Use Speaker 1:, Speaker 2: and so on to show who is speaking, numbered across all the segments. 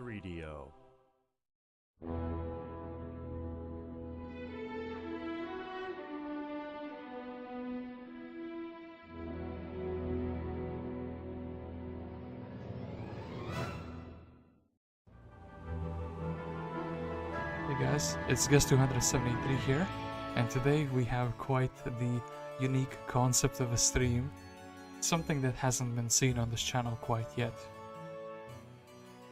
Speaker 1: 3DO.
Speaker 2: Hey guys, it's Guest 273 here, and today we have quite the unique concept of a stream, something that hasn't been seen on this channel quite yet.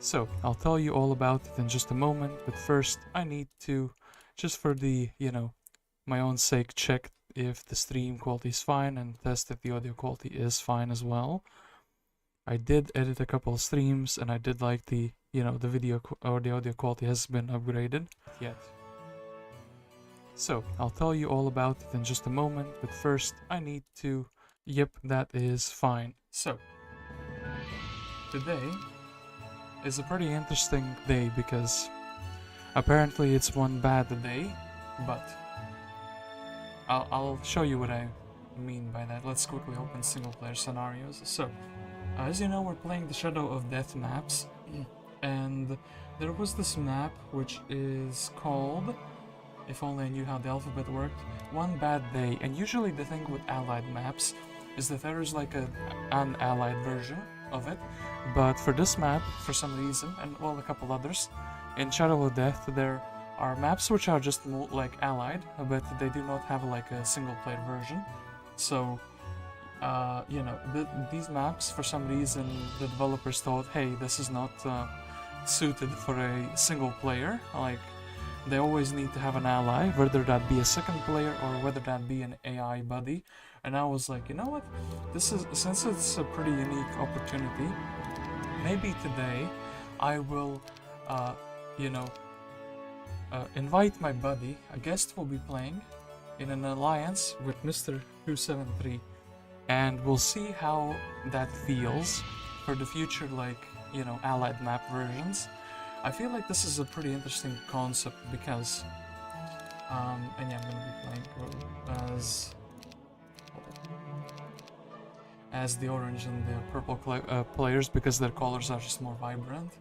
Speaker 2: So, I'll tell you all about it in just a moment, but first I need to, just for the, my own sake, check if the stream quality is fine and test if the audio quality is fine as well. I did edit a couple of streams and I did like the the video or the audio quality has been upgraded yet. So I'll tell you all about it in just a moment, but first I need to, yep, that is fine. So today is a pretty interesting day because apparently it's one bad day, but I'll show you what I mean by that. Let's quickly open single player scenarios. So as you know, we're playing the Shadow of Death maps. And there was this map which is called, if only I knew how the alphabet worked, One Bad Day. And usually the thing with allied maps is that there is like an unallied version of it. But for this map, for some reason, and well, a couple others, in Shadow of Death there are maps which are just like allied, but they do not have like a single player version. So these maps, for some reason, the developers thought, hey, this is not suited for a single player. Like, they always need to have an ally, whether that be a second player or whether that be an AI buddy. And I was like, you know what? Since it's a pretty unique opportunity, maybe today I will, invite my buddy. A guest will be playing in an alliance with Mr. 273. And we'll see how that feels for the future, like, allied map versions. I feel like this is a pretty interesting concept because, and yeah, I'm gonna be playing as the orange and the purple players because their colors are just more vibrant.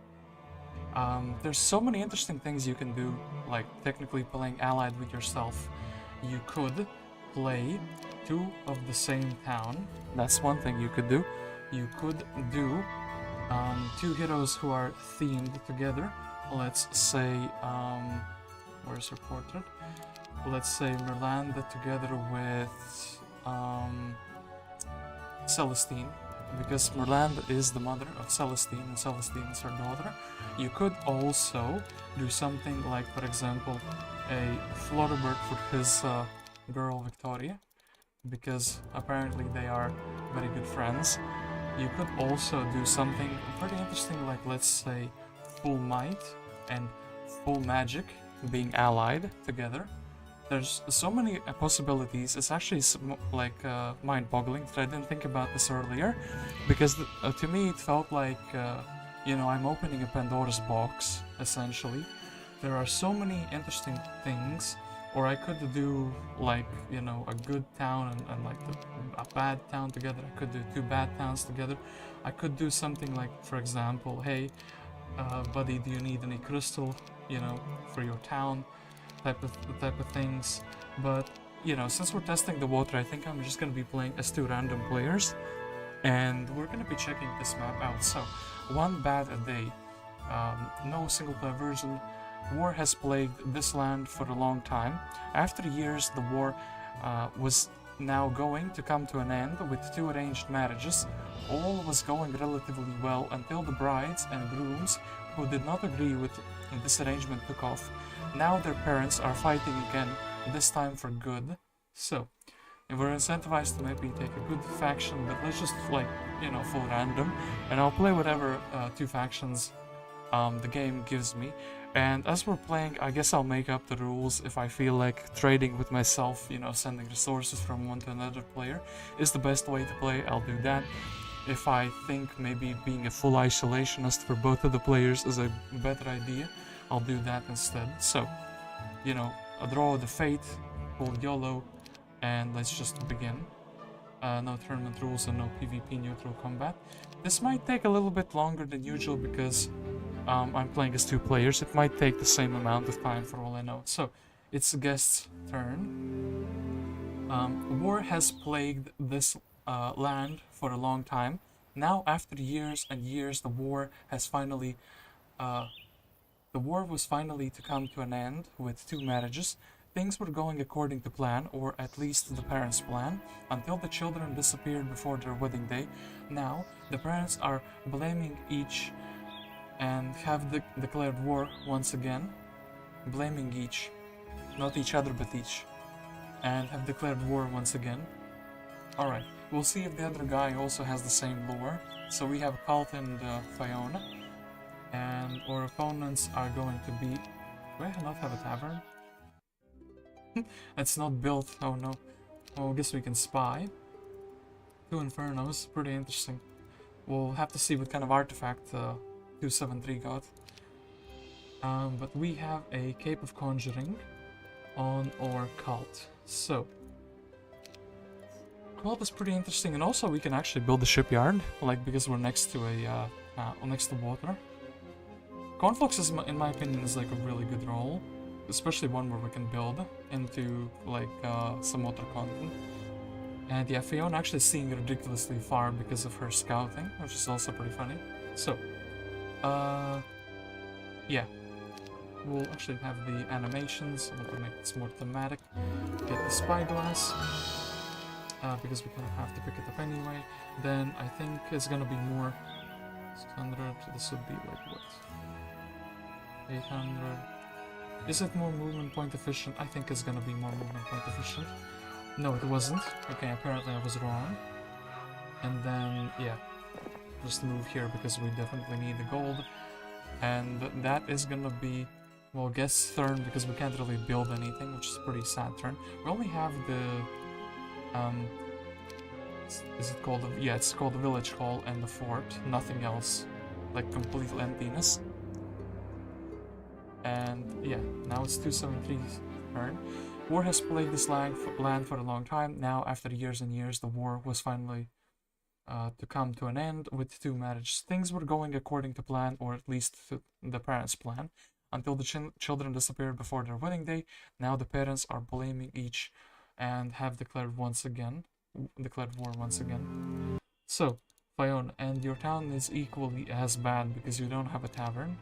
Speaker 2: There's so many interesting things you can do, like technically playing allied with yourself. You could play two of the same town. That's one thing you could do. You could do two heroes who are themed together. Let's say, where's her portrait? Let's say Miranda together with Celestine, because Miranda is the mother of Celestine and Celestine is her daughter. You could also do something like, for example, a Flutterbird for his girl Victoria, because apparently they are very good friends. You could also do something pretty interesting, like let's say Full Might and Full Magic being allied together. There's so many possibilities. It's actually like mind-boggling that I didn't think about this earlier, because to me it felt like I'm opening a Pandora's box essentially. There are so many interesting things. Or I could do like, a good town and like a bad town together. I could do two bad towns together. I could do something like, for example, hey, buddy, do you need any crystal, for your town, type of things. But, since we're testing the water, I think I'm just going to be playing as two random players. And we're going to be checking this map out. So, One Bad Day, no single player version. War has plagued this land for a long time. After years, the war was now going to come to an end with two arranged marriages. All was going relatively well until the brides and grooms who did not agree with this arrangement took off. Now their parents are fighting again, this time for good. So, we're incentivized to maybe take a good faction, but let's just full random. And I'll play whatever two factions the game gives me. And as we're playing, I guess I'll make up the rules. If I feel like trading with myself, sending resources from one to another player is the best way to play, I'll do that. If I think maybe being a full isolationist for both of the players is a better idea, I'll do that instead. So, a draw of the fate, pull YOLO, and let's just begin. No tournament rules and no PvP neutral combat. This might take a little bit longer than usual because I'm playing as 2 players, it might take the same amount of time for all I know. So, it's the guest's turn. War has plagued this land for a long time. Now, after years and years, the war was finally to come to an end with 2 marriages. Things were going according to plan, or at least the parents' plan, until the children disappeared before their wedding day. Now, the parents are blaming each and have declared war once again. Blaming each. Not each other, but each. And have declared war once again. Alright, we'll see if the other guy also has the same lore. So we have Kalt and Fiona. And our opponents are going to be... Do I not have a tavern? It's not built, oh no. Well, I guess we can spy. 2 Infernos, pretty interesting. We'll have to see what kind of artifact 273 got. But we have a Cape of Conjuring on our Kalt. So, Kalt is pretty interesting, and also we can actually build a shipyard, like because we're next to a next to water. Conflux is, in my opinion, is like a really good role, especially one where we can build into like some water content. And yeah, Fiona actually seeing ridiculously far because of her scouting, which is also pretty funny. So, yeah. We'll actually have the animations, I'm gonna make this more thematic. Get the spyglass, because we kind of have to pick it up anyway. Then I think it's gonna be more 600, this would be like what? 800. Is it more movement point efficient? I think it's gonna be more movement point efficient. No, it wasn't. Okay, apparently I was wrong. And then, yeah, just move here because we definitely need the gold. And that is gonna be, well, guess turn because we can't really build anything, which is a pretty sad turn. We only have the, is it called, yeah, it's called the village hall and the fort, nothing else, like complete emptiness. And yeah, now it's 273's turn. War has plagued this land for a long time. Now, after years and years, the war was finally to come to an end with 2 marriages. Things were going according to plan, or at least to the parents' plan, until the children disappeared before their wedding day. Now the parents are blaming each and have declared war once again. So, Fiona, and your town is equally as bad because you don't have a tavern.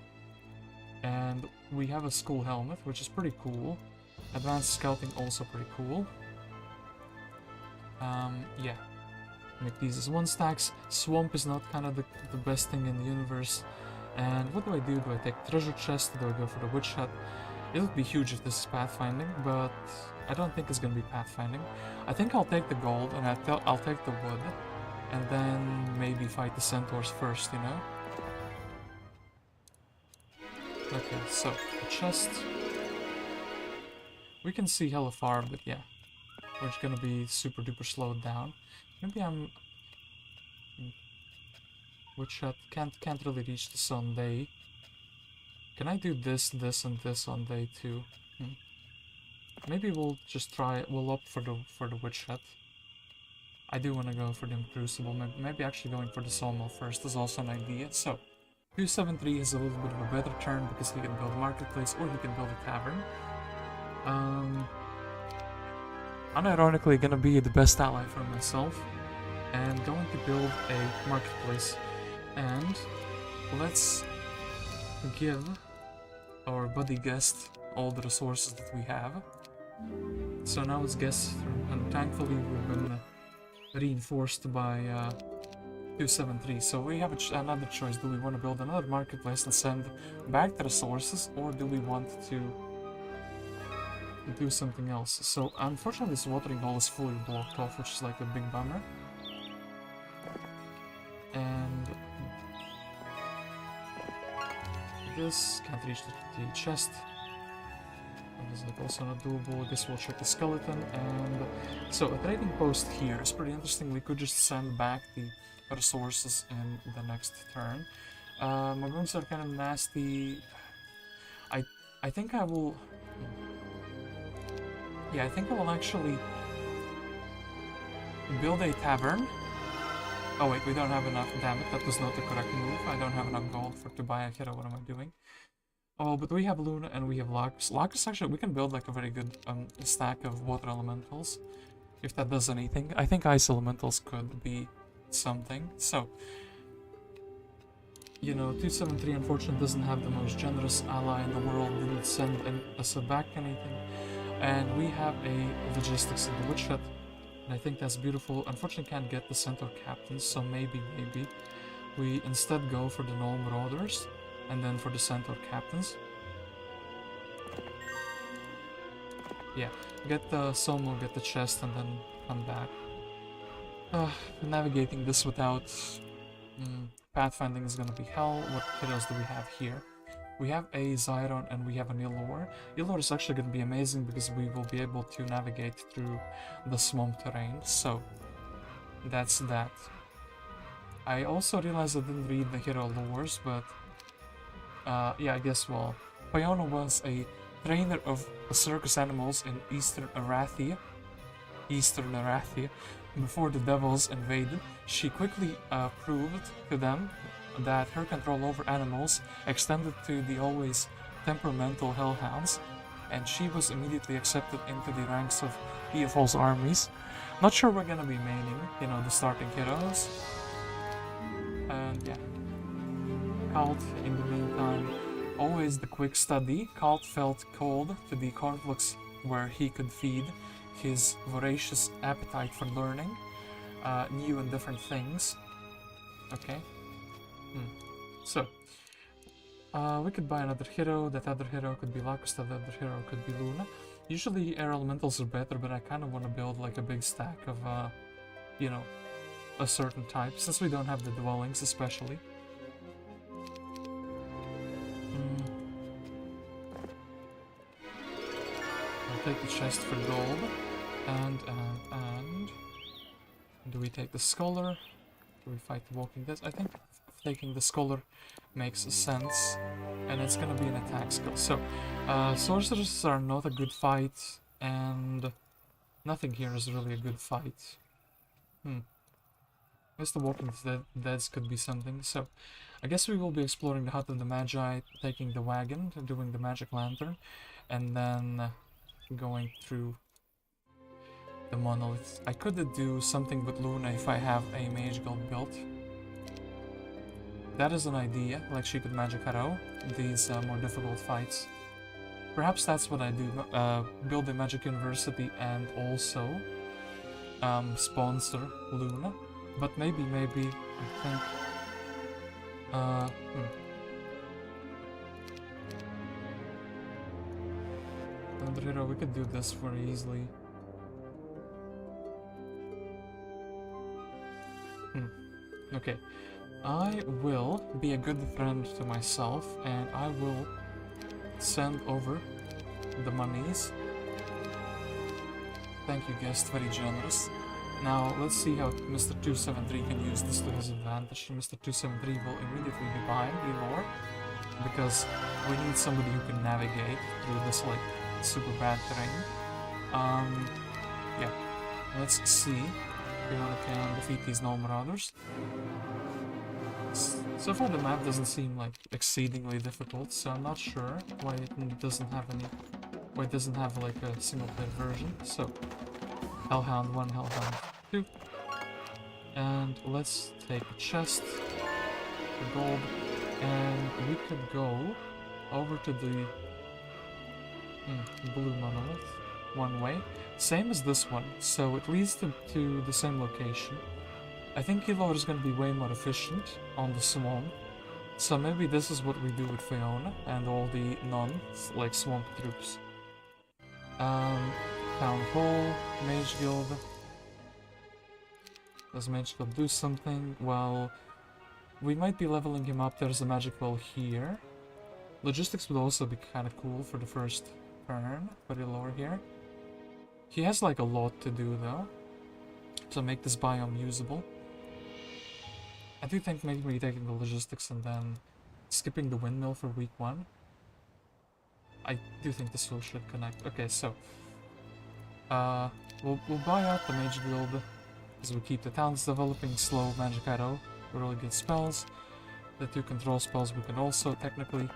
Speaker 2: And we have a school helmet, which is pretty cool. Advanced scouting also pretty cool. Yeah. Make these as 1 stacks. Swamp is not kind of the best thing in the universe. And what do I do? Do I take treasure chest? Do I go for the witch hut? It would be huge if this is pathfinding, but I don't think it's gonna be pathfinding. I think I'll take the gold and I'll take the wood, and then maybe fight the centaurs first, you know? Okay, so the chest. We can see hella far, but yeah, we're just gonna be super duper slowed down. Maybe I'm. Which can't really reach this on day. Can I do this, this, and this on day 2? Maybe we'll just try. We'll opt for the witch hut. I do want to go for the crucible. Maybe actually going for the sawmill first is also an idea. So 273 is a little bit of a better turn because he can build a marketplace or he can build a tavern. Unironically gonna be the best ally for myself and going to build a marketplace. And let's give our buddy guest all the resources that we have. So now it's guest turn, and thankfully we've been reinforced by 273. So we have another choice. Do we want to build another marketplace and send back the resources, or do we want to do something else? So unfortunately this watering hole is fully blocked off, which is like a big bummer. And this can't reach the chest. That is also not doable. I guess we'll check the skeleton. And so a trading post here is pretty interesting. We could just send back the resources in the next turn. My grooms are kind of nasty. I think I will. Yeah, I think I will actually build a tavern Oh wait, we don't have enough. Damn it, that was not the correct move. I don't have enough gold to buy a hero. What am I doing? Oh, but we have Luna and we have Lacus. Lacus actually, we can build like a very good stack of water elementals. If that does anything. I think ice elementals could be something. So, you know, 273 unfortunately doesn't have the most generous ally in the world, didn't send us back anything. And we have a logistics in the woodshed. And I think that's beautiful. Unfortunately can't get the centaur captains, so maybe we instead go for the null marauders and then for the centaur captains. Yeah, get the Somo, get the chest, and then come back. Navigating this without pathfinding is gonna be hell. What heroes do we have here? We have a Xiron and we have an Illor. Illor is actually gonna be amazing because we will be able to navigate through the swamp terrain, so that's that. I also realized I didn't read the hero lores, but yeah, I guess, well, Pyona was a trainer of circus animals in Eastern Arathia, before the devils invaded. She quickly proved to them that her control over animals extended to the always temperamental hellhounds, and she was immediately accepted into the ranks of EFO's armies. Not sure we're gonna be maining, you know, the starting heroes. And yeah. Kalt, in the meantime, always the quick study. Kalt felt called to the conflicts where he could feed his voracious appetite for learning new and different things. Okay. So, we could buy another hero. That other hero could be Lacus, that other hero could be Luna. Usually air elementals are better, but I kind of want to build like a big stack of, you know, a certain type, since we don't have the dwellings especially. I'll take the chest for gold, and do we take the scholar? Do we fight the walking dead? I think taking the scholar makes sense, and it's gonna be an attack skill. So, sorcerers are not a good fight, and nothing here is really a good fight. I guess the walking deads could be something. So, I guess we will be exploring the Hut of the Magi, taking the wagon, doing the magic lantern, and then going through the monolith. I could do something with Luna if I have a mage guild built. That is an idea, like she could magic arrow these more difficult fights. Perhaps that's what I do, build a magic university and also sponsor Luna. But maybe, I think... Another hero, we could do this very easily. Okay. I will be a good friend to myself, and I will send over the monies. Thank you, guest, very generous. Now, let's see how Mr. 273 can use this to his advantage. Mr. 273 will immediately be buying Illor, because we need somebody who can navigate through this, like, super bad terrain. Yeah. Let's see if we can defeat these null marauders. So far the map doesn't seem like exceedingly difficult, so I'm not sure why it doesn't have like a single player version. So Hellhound 1, Hellhound 2. And let's take a chest for gold, and we could go over to the blue monolith one way. Same as this one, so it leads to the same location. I think Illor is going to be way more efficient on the swamp, so maybe this is what we do with Fiona and all the like swamp troops. Town Hall, Mage Guild. Does Mage Guild do something? Well, we might be leveling him up. There's a magic well here. Logistics would also be kind of cool for the first turn for Illor here. He has like a lot to do though, to make this biome usable. I do think maybe taking the logistics and then skipping the windmill for week 1. I do think this will should connect. Okay, so we'll buy out the Mage Guild As we keep the talents developing, slow, magic arrow, really good spells. The 2 control spells we can also technically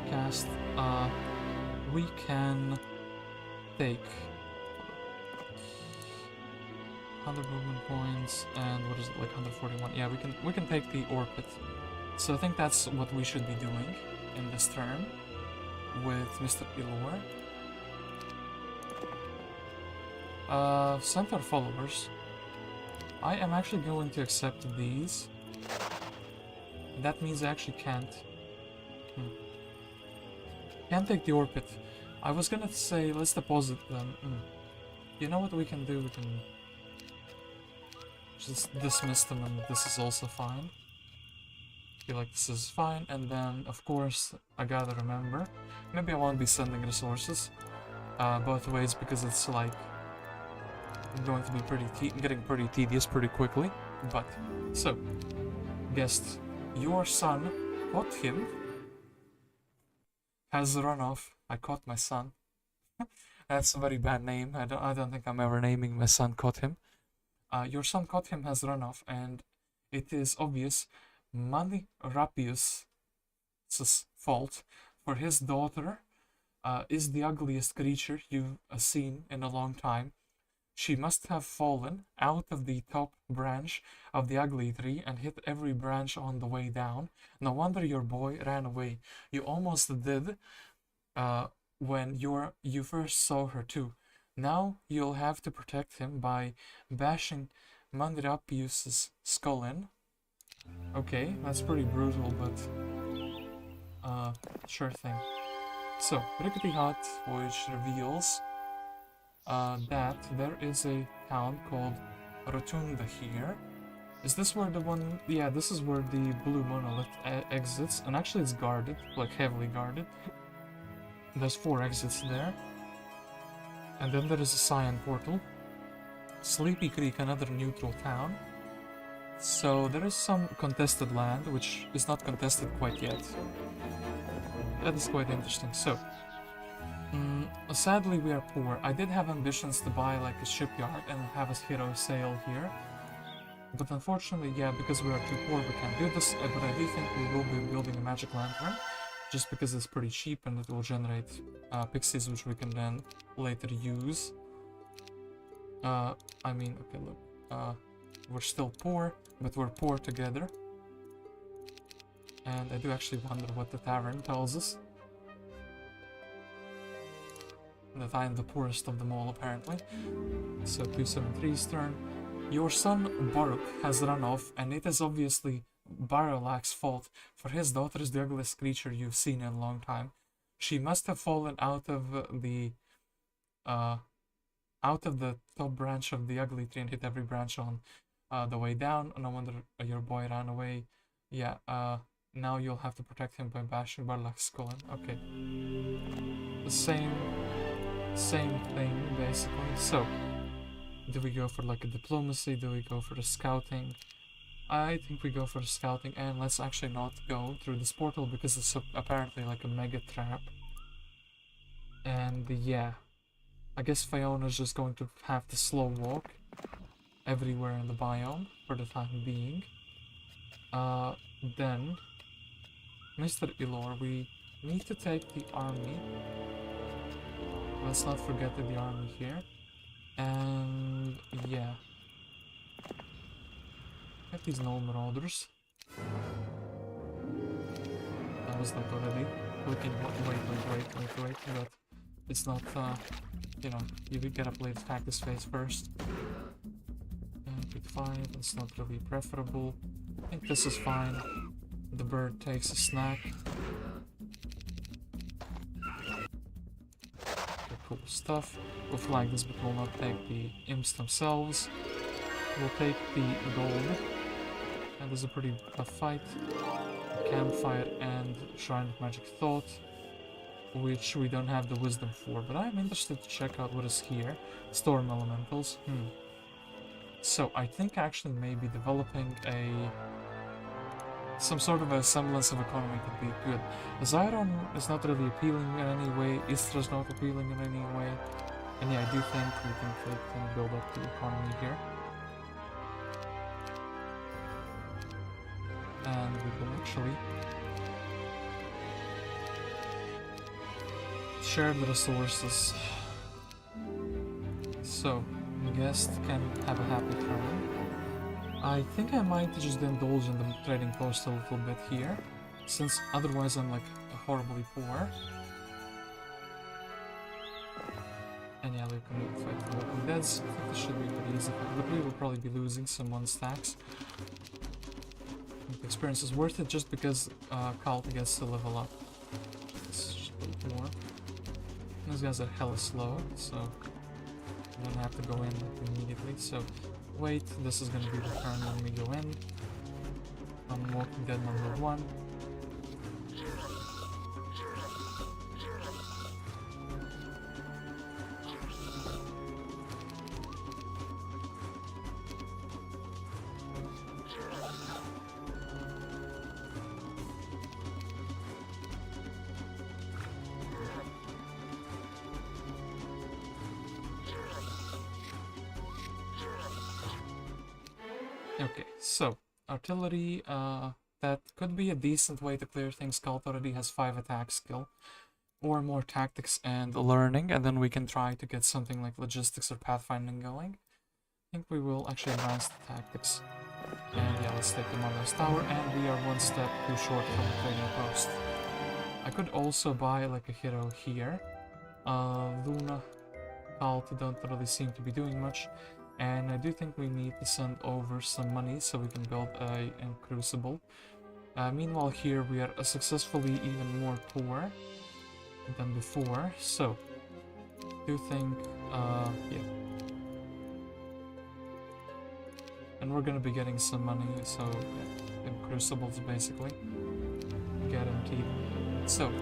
Speaker 2: cast. We can take 100 movement points and what is it, like 141? Yeah, we can take the orbit. So I think that's what we should be doing in this turn with Mr. Illor. Centaur followers. I am actually going to accept these. That means I actually can't. Can't take the orbit. I was gonna say let's deposit them. You know what we can do? We can just dismiss them, and this is also fine. I feel like this is fine, and then of course I gotta remember. Maybe I won't be sending resources both ways because it's like going to be getting pretty tedious pretty quickly. But so, guest, your son caught him. Has run off. I caught my son. That's a very bad name. I don't think I'm ever naming my son caught him. Your son caught him has run off, and it is obvious Malekith's fault, for his daughter is the ugliest creature you've seen in a long time. She must have fallen out of the top branch of the ugly tree and hit every branch on the way down. No wonder your boy ran away. You almost did when you first saw her too. Now you'll have to protect him by bashing Malekith's skull in. Okay, that's pretty brutal, but sure thing. So, Rickety Hut, which reveals that there is a town called Rotunda here. Is this where the one... Yeah, this is where the blue monolith exits, and actually it's guarded, like heavily guarded. There's 4 exits there. And then there is a cyan portal. Sleepy Creek, another neutral town. So there is some contested land, which is not contested quite yet. That is quite interesting. So, sadly we are poor. I did have ambitions to buy like a shipyard and have a hero sail here. But unfortunately, yeah, because we are too poor, we can't do this. But I do think we will be building a magic lantern, just because it's pretty cheap and it will generate pixies, which we can then later use. I mean, okay, look, we're still poor, but we're poor together. And I do actually wonder what the tavern tells us. That I am the poorest of them all, apparently. So 273's turn. Your son Baruch has run off, and it is obviously Baralak's fault, for his daughter is the ugliest creature you've seen in a long time. She must have fallen out of the top branch of the ugly tree and hit every branch on the way down. No wonder your boy ran away. Yeah, now you'll have to protect him by bashing Baralak's skull in. Okay. The same thing, basically. So, do we go for like a diplomacy? Do we go for the scouting? I think we go for the scouting, and let's actually not go through this portal because it's apparently like a mega trap. And yeah, I guess Fiona's just going to have to slow walk everywhere in the biome for the time being. Then, Mr. Illor, we need to take the army. Let's not forget the army here. And yeah. Get these null marauders. I was like already looking, wait, but it's not, you know, you gotta play the tactics phase first. And pick 5, it's not really preferable. I think this is fine. The bird takes a snack. Okay, cool stuff. We'll flag this, but we'll not take the imps themselves. We'll take the gold. And there's a pretty tough fight. Campfire and Shrine of Magic Thought, which we don't have the wisdom for, but I'm interested to check out what is here. Storm Elementals. So I think actually maybe developing some sort of a semblance of economy could be good. Zyron is not really appealing in any way. Istra's not appealing in any way. And yeah, I do think we can take and build up the economy here. And we will actually share the resources. So, guest can have a happy turn. I think I might just indulge in the trading post a little bit here, since otherwise I'm like horribly poor. And yeah, we can fight the Walking Deads. I think this should be pretty easy, but we will probably be losing some 1 stacks. The experience is worth it just because Kalt gets to level up. Let's just put more. Those guys are hella slow, so I don't have to go in immediately. So wait, this is gonna be the turn when we go in. I'm Walking Dead number 1. Okay, so artillery, that could be a decent way to clear things. Kalt already has 5 attack skill, or more tactics and learning, and then we can try to get something like logistics or pathfinding going. I think we will actually advance the tactics. And yeah, let's take the Mother's Tower, and we are 1 step too short from the trading post. I could also buy like a hero here. Luna, Kalt don't really seem to be doing much. And I do think we need to send over some money so we can build a crucible. Meanwhile here we are successfully even more poor than before, so do think, yeah. And we're gonna be getting some money, so yeah, in crucibles basically, guaranteed. So,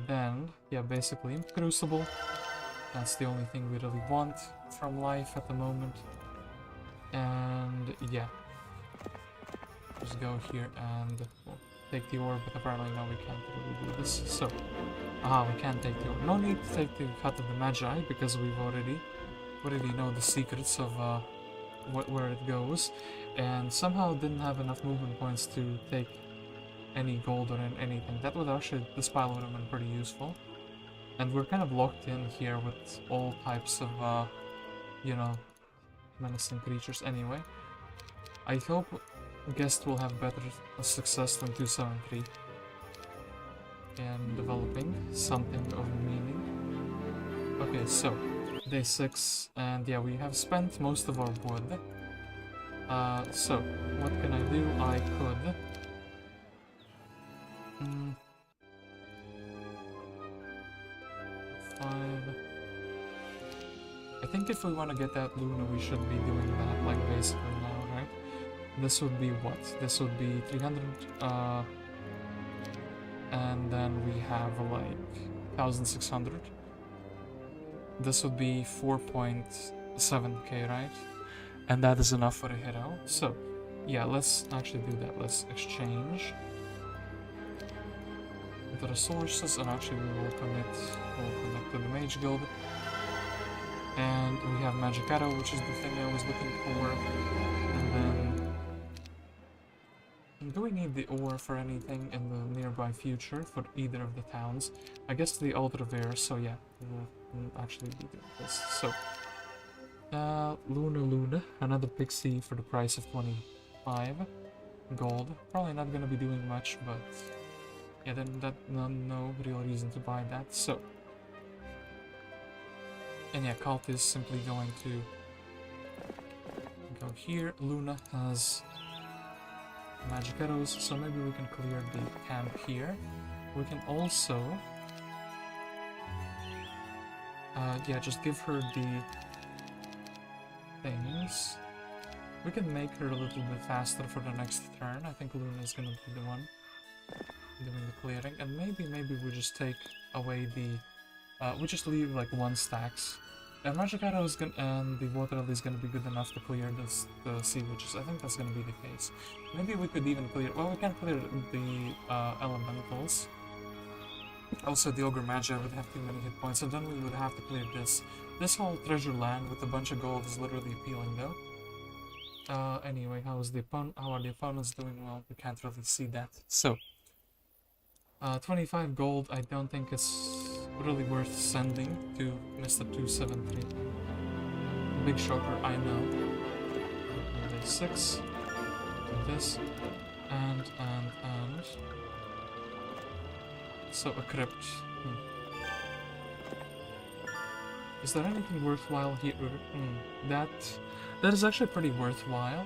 Speaker 2: then, yeah, basically crucible. That's the only thing we really want from life at the moment. And yeah, just go here and well, take the ore, but apparently no, we can't really do this. So, we can't take the ore. No need to take the cut of the Magi because we've already know the secrets of where it goes, and somehow didn't have enough movement points to take any gold or anything. That would actually, this pile would have been pretty useful. And we're kind of locked in here with all types of, you know, menacing creatures anyway. I hope Guest will have better success than 273 in developing something of meaning. Okay, so, day 6, and yeah, we have spent most of our wood. So, what can I do? I could... I think if we want to get that Luna, we should be doing that, like, basically now, right? This would be what? This would be 300, and then we have, like, 1,600. This would be 4.7k, right? And that is enough for a hero. So, yeah, let's actually do that. Let's exchange the resources, and actually we will commit to the Mage Guild. And we have Magic Arrow, which is the thing I was looking for. And then... do we need the ore for anything in the nearby future for either of the towns? I guess the Altar of Air, so yeah, we'll actually be doing this. So, Luna, another pixie for the price of 25 gold. Probably not gonna be doing much, but yeah, then no real reason to buy that. So, and yeah, Kalt is simply going to go here. Luna has magic arrows, so maybe we can clear the camp here. We can also, yeah, just give her the things. We can make her a little bit faster for the next turn. I think Luna is gonna be the one doing the clearing, and maybe we just take away the, we just leave like 1 stacks. Magic Arrow is gonna, and the Water Lily is gonna be good enough to clear the Sea Witches. I think that's gonna be the case. Maybe we could even clear, well, we can't clear the Elementals. Also, the Ogre Magi would have too many hit points, and then we would have to clear this This whole treasure land with a bunch of gold is literally appealing though. Anyway, how are the opponents doing? Well, we can't really see that. So, 25 gold, I don't think it's really worth sending to Mr. 273. Big shocker, I know. And there's 6. And this. And. So, a crypt. Is there anything worthwhile here? That is actually pretty worthwhile.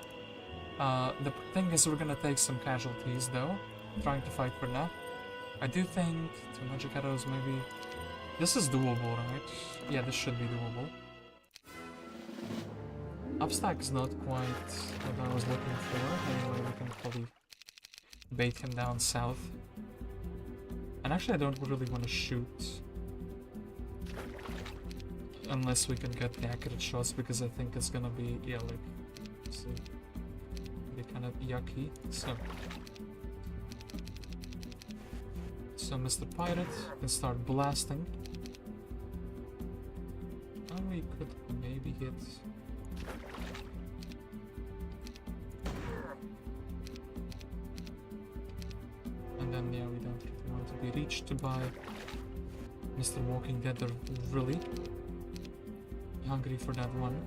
Speaker 2: The thing is, we're gonna take some casualties though, trying to fight for now. I do think 2 magic arrows maybe. This is doable, right? Yeah, this should be doable. Upstack is not quite what I was looking for. Anyway, we can probably bait him down south. And actually, I don't really want to shoot. Unless we can get the accurate shots, because I think it's gonna be, yeah, like, see, be kind of yucky. So Mr. Pirate can start blasting. And we could maybe hit. And then, yeah, we don't really want to be reached by Mr. Walking Dead. They're really hungry for that one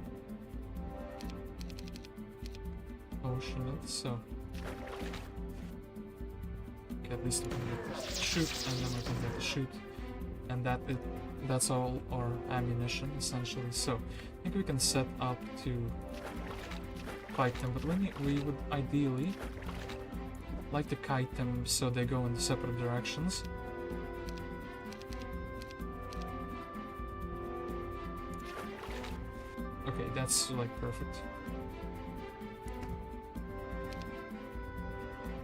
Speaker 2: potion, so okay, at least we can get the shoot, and then we can get the shoot, and that's all our ammunition essentially. So I think we can set up to fight them, but we would ideally like to kite them so they go in separate directions. Okay, that's like perfect.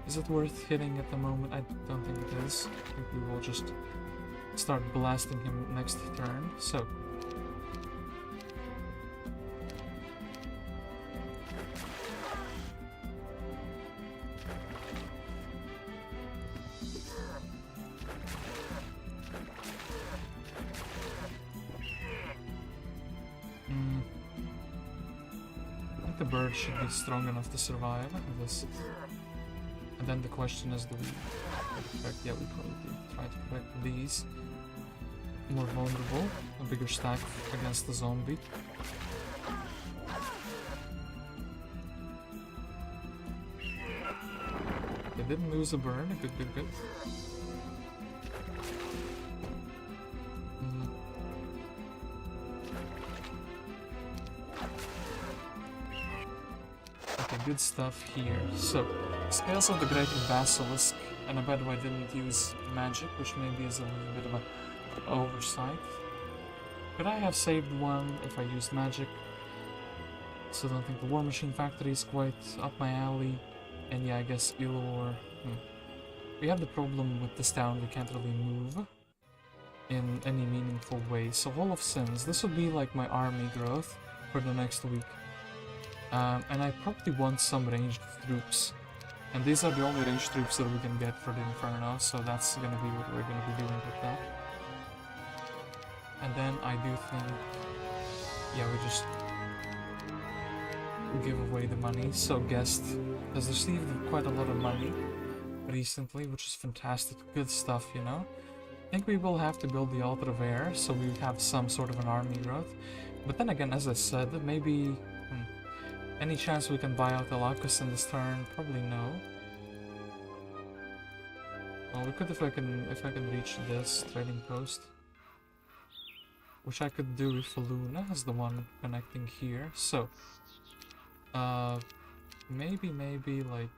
Speaker 2: Is it worth hitting at the moment? I don't think it is. I think we will just start blasting him next turn. So the bird should be strong enough to survive this. And then the question is, do we protect? Yeah, we probably do. Try to protect these. More vulnerable, a bigger stack against the zombie. They didn't lose a burn, good. Good stuff here. So, Scales of the Great Basilisk, and by the way, I didn't use magic, which maybe is a little bit of an oversight. Could I have saved one if I used magic? So I don't think the War Machine Factory is quite up my alley. And yeah, I guess Illor. We have the problem with this town, we can't really move in any meaningful way. So Hall of Sins, this would be like my army growth for the next week. And I probably want some ranged troops. And these are the only ranged troops that we can get for the Inferno, so that's gonna be what we're gonna be doing with that. And then I do think, yeah, we just give away the money. So Guest has received quite a lot of money recently, which is fantastic, good stuff, you know. I think we will have to build the Altar of Air, so we have some sort of an army growth. But then again, as I said, maybe... any chance we can buy out the Lacus in this turn? Probably no. Well, we could if I can reach this trading post. Which I could do if Luna is the one connecting here. So maybe like,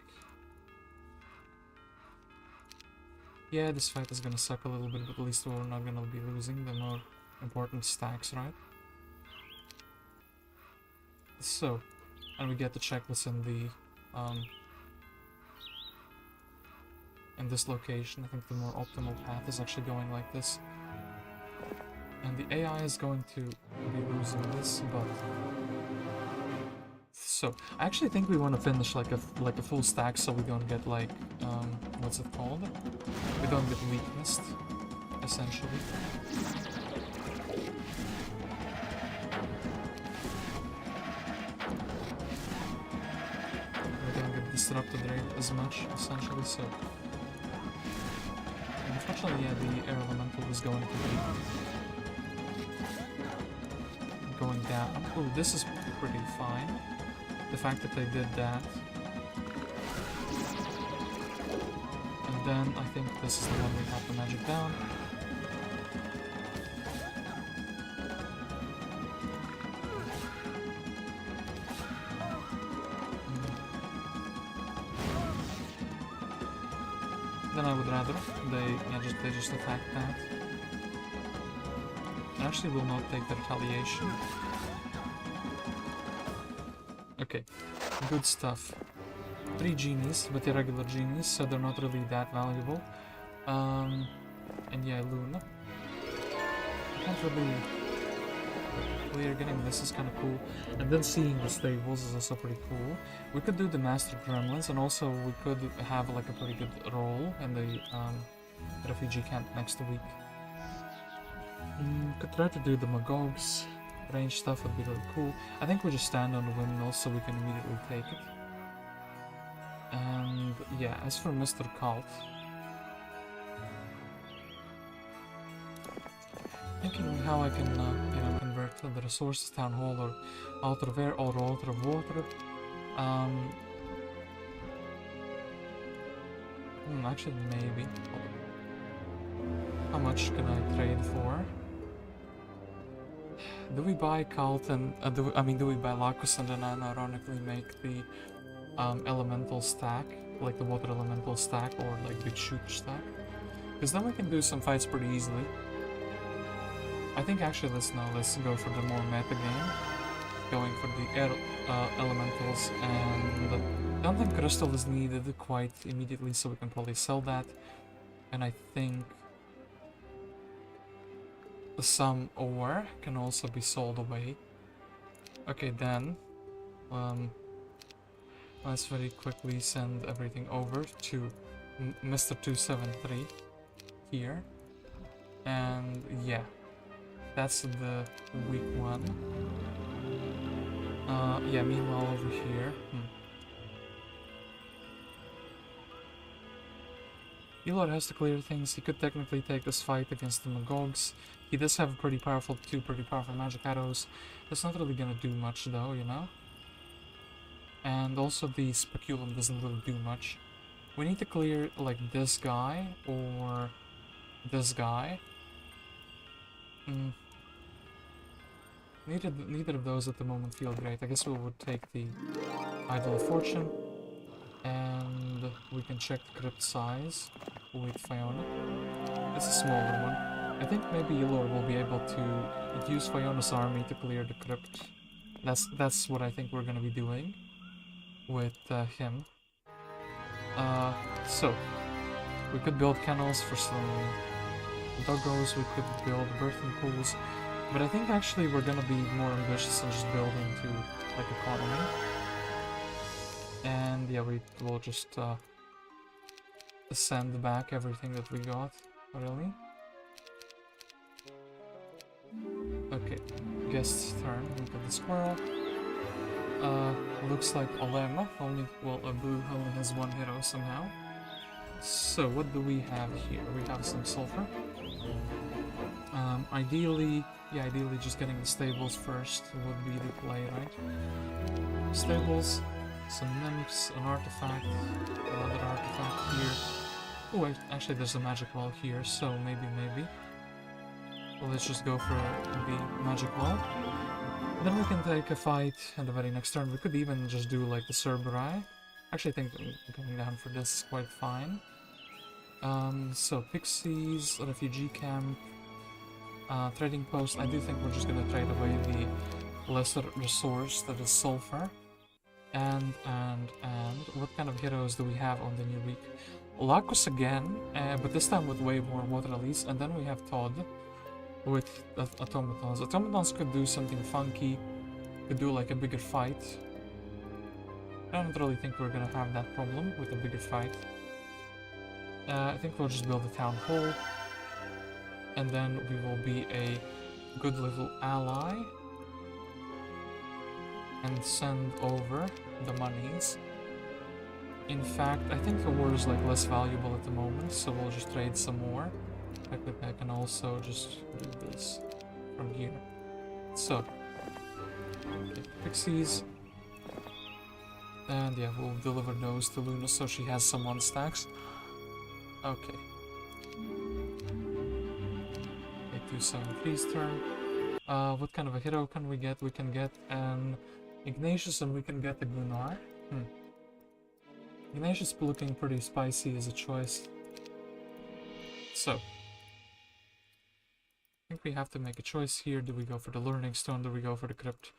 Speaker 2: yeah, this fight is gonna suck a little bit, but at least we're not gonna be losing the more important stacks, right? So, and we get the checklist in this location. I think the more optimal path is actually going like this. And the AI is going to be losing this, but... So, I actually think we want to finish like a full stack so we don't get like, what's it called? We don't get weakness, essentially. disrupted rate as much, essentially, so... Unfortunately, yeah, the air elemental is going to be... going down. Oh, this is pretty fine. The fact that they did that. And then I think this is the one we have the magic down. Then I would rather they just attack that. I actually will not take the retaliation. Okay, good stuff. 3 genies, but irregular genies, so they're not really that valuable. And yeah, Luna. I can't really clear getting this is kind of cool. And then seeing the stables is also pretty cool. We could do the Master Gremlins, and also we could have like a pretty good role in the refugee camp next week. Could try to do the Magogs. Range stuff would be really cool. I think we just stand on the windmill so we can immediately take it. And yeah, as for Mr. Kalt, thinking how I can you know, convert the resources town hall or altar of air or altar of water. Actually, maybe. How much can I trade for? Do we buy Kalt and do we buy Lacus and then ironically make the elemental stack, like the water elemental stack or like big shooter stack? Because then we can do some fights pretty easily. I think actually let's go for the more meta game, going for the air elementals, and I don't think crystal is needed quite immediately, so we can probably sell that. And I think some ore can also be sold away. Okay, then let's very quickly send everything over to Mr. 273 here. And yeah, that's the weak one. Yeah, meanwhile over here. Illor has to clear things. He could technically take this fight against the Magogs. He does have two pretty powerful magic arrows. That's not really gonna do much though, you know? And also the speculum doesn't really do much. We need to clear like this guy or this guy. Neither of those at the moment feel great. I guess we would take the Idol of Fortune. And we can check the crypt size with Fiona. It's a smaller one. I think maybe Illor will be able to use Fiona's army to clear the crypt. That's what I think we're gonna be doing with him. So we could build kennels for some doggos. We could build birthing pools, but I think actually we're gonna be more ambitious and just build into like economy. And yeah, we will just send back everything that we got, really. Okay, guest's turn. Look at the squirrel. Looks like Olema, Blue only has one hero somehow. So what do we have here? We have some sulfur. Ideally just getting the stables first would be the play, right? Stables. Some nymphs, an artifact, another artifact here. Oh, actually there's a magic wall here, so maybe. Well, let's just go for the magic wall. Then we can take a fight in the very next turn. We could even just do like the Cerberus. Actually, I think going down for this is quite fine. So Pixies, refugee camp, trading post. I do think we're just gonna trade away the lesser resource that is sulfur. And what kind of heroes do we have on the new week? Lacus again, but this time with way more water release, and then we have Todd with automatons. Automatons could do something funky, could do like a bigger fight. I don't really think we're gonna have that problem with a bigger fight. I think we'll just build a town hall, and then we will be a good little ally. And send over the monies. In fact, I think the war is like less valuable at the moment, so we'll just trade some more. Technically, I can also just do this from here. So, okay, pixies. And yeah, we'll deliver those to Luna so she has some on stacks. Okay. 827 turn. What kind of a hero can we get? We can get an Ignatius and we can get a Gunnar. Ignatius looking pretty spicy as a choice. So, I think we have to make a choice here. Do we go for the Learning Stone? Do we go for the Crypt?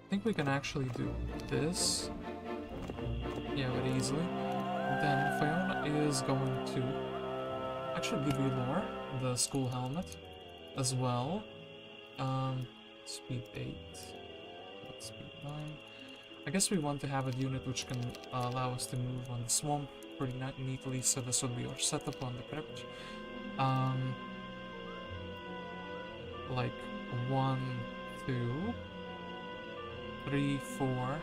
Speaker 2: I think we can actually do this. Yeah, very easily. Then Fiona is going to actually give Illor the school helmet as well. Speed 8, speed 9. I guess we want to have a unit which can allow us to move on the swamp pretty neatly, so this would be our setup on the crypt. Like 1, 2, 3, 4.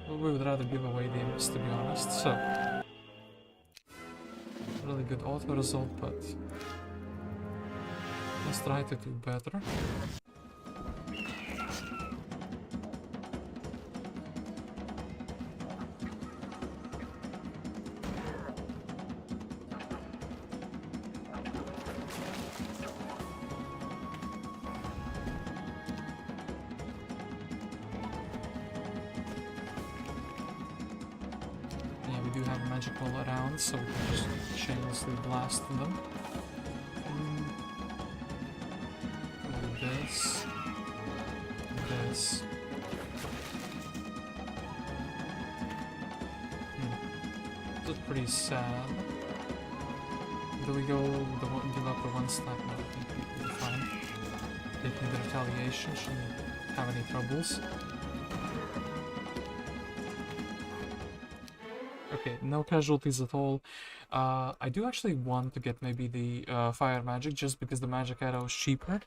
Speaker 2: We would rather give away the imps, to be honest, so... Really good auto result, but... Let's try to do better. Around, so we can just shamelessly blast them. Do this. This. This is pretty sad. Do we go give up the one stack? No, I think we'll be fine. Taking the retaliation shouldn't have any troubles. Okay, no casualties at all. I do actually want to get maybe the fire magic, just because the magic arrow is cheaper.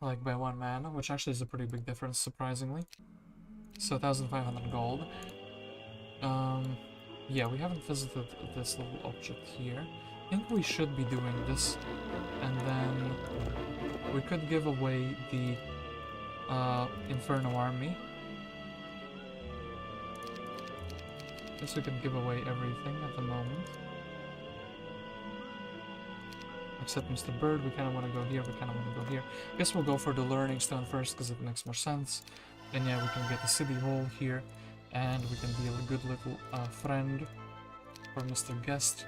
Speaker 2: Like by 1 mana, which actually is a pretty big difference, surprisingly. So 1,500 gold. Yeah, we haven't visited this little object here. I think we should be doing this. And then we could give away the Inferno army. Guess we can give away everything at the moment. Except Mr. Bird, we kind of want to go here, we kind of want to go here. Guess we'll go for the Learning Stone first, because it makes more sense. And yeah, we can get the City Hall here, and we can be a good little friend for Mr. Guest.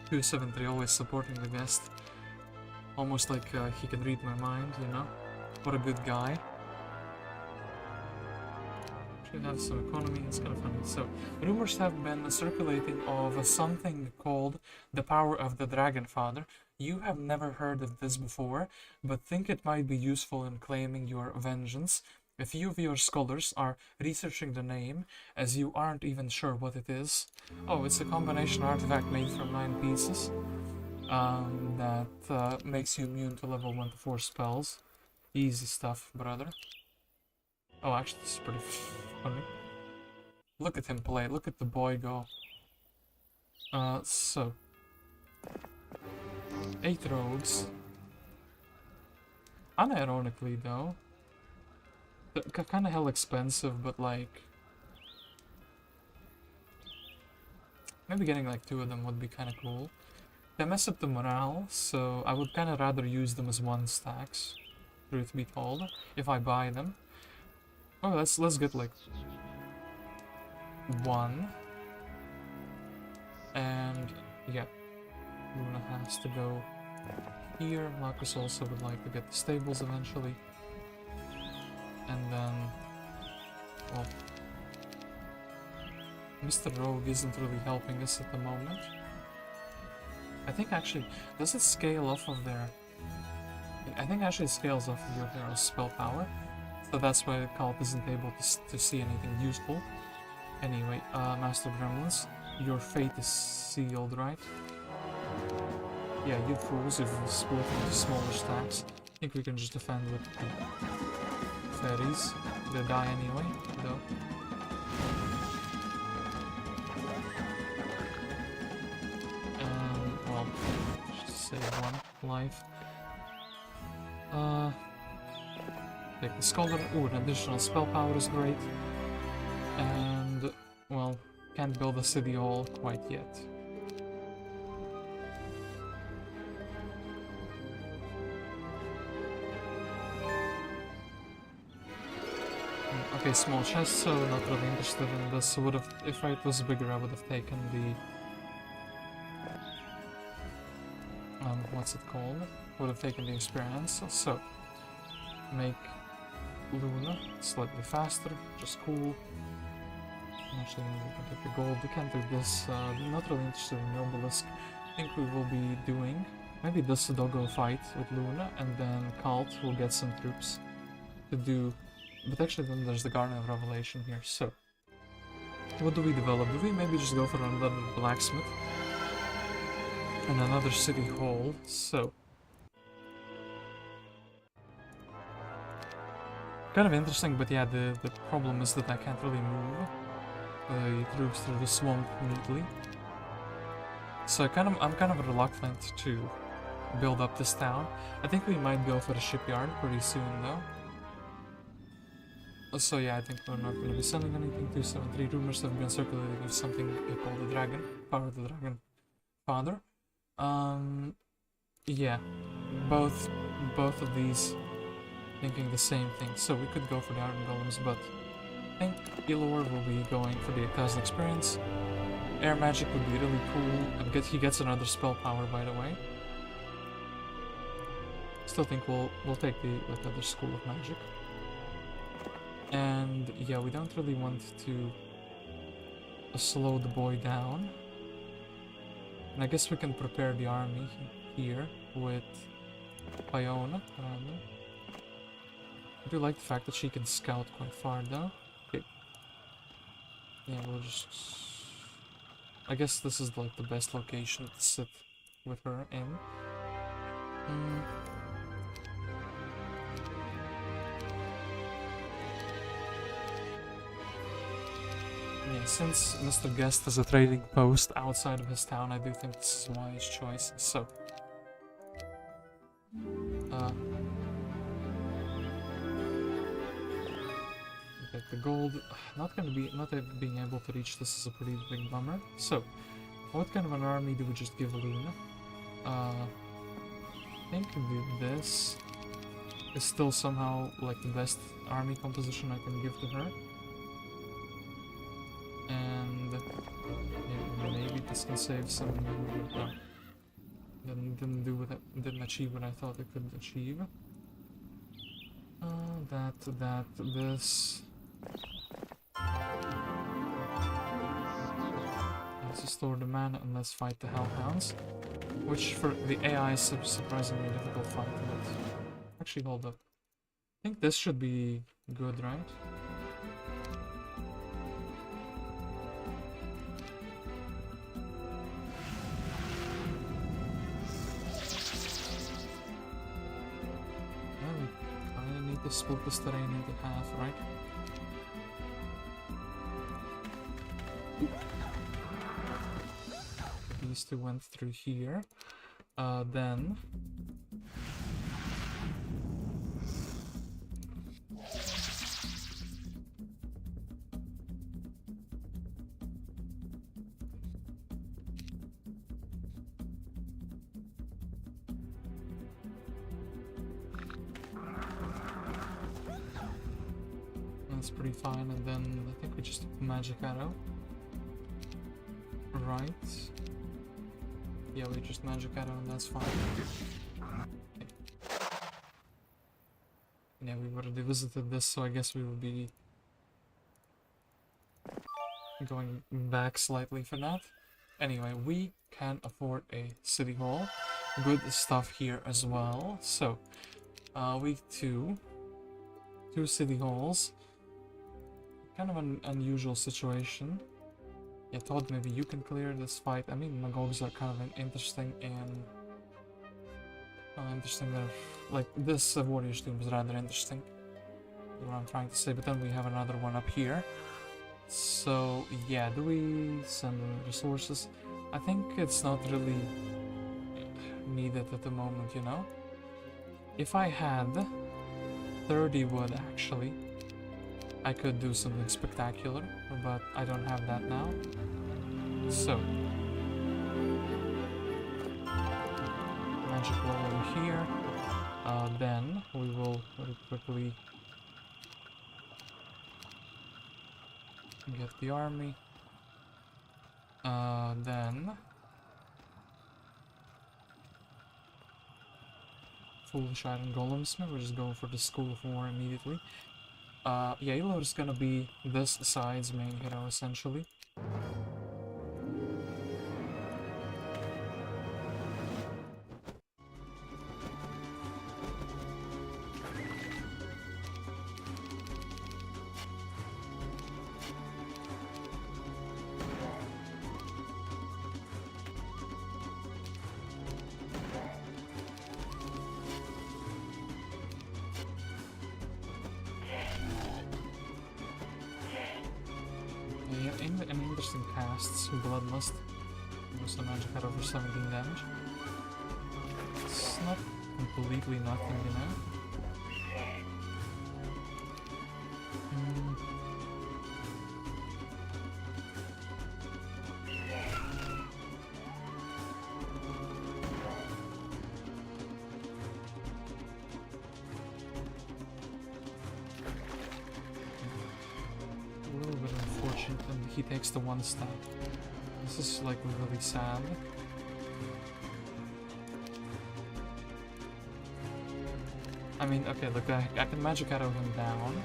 Speaker 2: 273, always supporting the guest. Almost like he can read my mind, you know? What a good guy. We have some economy, it's kind of funny. So, rumors have been circulating of something called the power of the Dragon Father. You have never heard of this before, but think it might be useful in claiming your vengeance. A few of your scholars are researching the name, as you aren't even sure what it is. Oh, it's a combination artifact made from 9 pieces that makes you immune to level 1 to 4 spells. Easy stuff, brother. Oh, actually, this is pretty funny. Look at him play. Look at the boy go. So. 8 rogues. Unironically, though. Kind of hell expensive, but like... Maybe getting like 2 of them would be kind of cool. They mess up the morale, so I would kind of rather use them as 1 stacks. Truth be told, if I buy them. Oh, let's get like 1, and yeah, Luna has to go here. Marcus also would like to get the stables eventually, and then, well, Mr. Rogue isn't really helping us at the moment. I think actually, does it scale off of their? I think actually it scales off of your hero's spell power. So that's why Kalt isn't able to see anything useful. Anyway, Master Gremlins, your fate is sealed, right? Yeah, you fools, if you split into smaller stacks. think we can just defend with the fairies. They die anyway, though. And, well, just save one life. Take the Scholar. Ooh, an additional spell power is great. And, well, can't build a city hall quite yet. Okay, small chest, so not really interested in this. If it was bigger, I would have taken the... what's it called? Would have taken the experience. So, make Luna slightly faster, just cool. Actually, we can take the gold. We can't do this. Not really interested in the obelisk. I think we will be doing maybe this doggo fight with Luna, and then Kalt will get some troops to do. But actually, then there's the Garden of Revelation here. So, what do we develop? Do we maybe just go for another blacksmith and another city hall? So, kind of interesting, but yeah, the problem is that I can't really move the troops through the swamp neatly. So I'm kind of reluctant to build up this town. I think we might go for the shipyard pretty soon though. So yeah, I think we're not going to be selling anything. 273 rumors have been circulating of something they call the dragon, Power the Dragon Father. Yeah, both of these thinking the same thing. So we could go for the Iron Golems, but I think Illor will be going for the 1000 experience. Air magic would be really cool, and he gets another spell power, by the way. Still think we'll take the other school of magic. And yeah, we don't really want to slow the boy down. And I guess we can prepare the army here with Fiona. I do like the fact that she can scout quite far though. Okay. Yeah, we'll just... I guess this is like the best location to sit with her in. Yeah, since Mr. Guest has a trading post outside of his town, I do think this is a wise choice. So, okay, the gold. Not being able to reach this is a pretty big bummer. So, what kind of an army do we just give Luna? I think this is still somehow like the best army composition I can give to her. And yeah, maybe this can save some. Didn't achieve what I thought it could achieve. This. Let's restore the mana and let's fight the Hellhounds, which for the AI is a surprisingly difficult fight. But actually, hold up. I think this should be good, right? To split this terrain into half, right? These two went through here. Then that's pretty fine, and then I think we just took the magic arrow. Right. Yeah, we just magic arrow and that's fine. Okay. Yeah, we've already visited this, so I guess we will be going back slightly for that. Anyway, we can afford a city hall. Good stuff here as well. So, week 2. 2 city halls. Kind of an unusual situation. Yeah, thought maybe you can clear this fight. I mean, Magogs are kind of interesting in Interesting there. Like, this warrior's tomb is rather interesting. Is what I'm trying to say, but then we have another one up here. So, yeah, do we send in resources? I think it's not really needed at the moment, you know? If I had 30 wood, actually, I could do something spectacular, but I don't have that now. So, magic wall over here. Then we will very quickly get the army. Then Foolish Iron Golemsmith, we're just going for the School of War immediately. Yeah, Illor is gonna be this side's main hero, essentially. An interesting casts, Bloodlust. Also magic at over 17 damage. It's not completely nothing, you know? And he takes the one stab. This is like really sad. I mean, okay, look, I can magic arrow him down.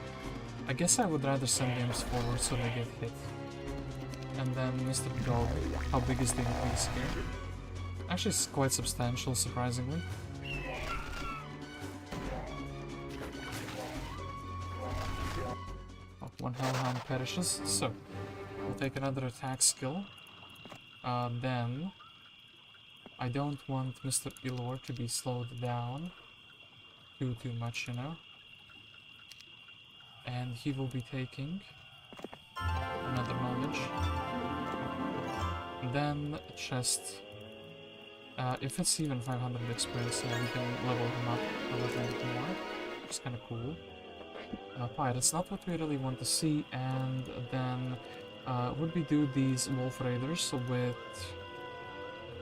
Speaker 2: I guess I would rather send him forward so they get hit. And then Mr. Dog, how big is the increase here? Actually, it's quite substantial, surprisingly. One Hellhound perishes, so we'll take another attack skill. Then I don't want Mr. Illor to be slowed down too much, you know. And he will be taking another knowledge. Then chest. If it's even 500 experience, we can level him up a little bit more. It's kind of cool. Pyre, that's not what we really want to see, and then would we do these Wolf Raiders with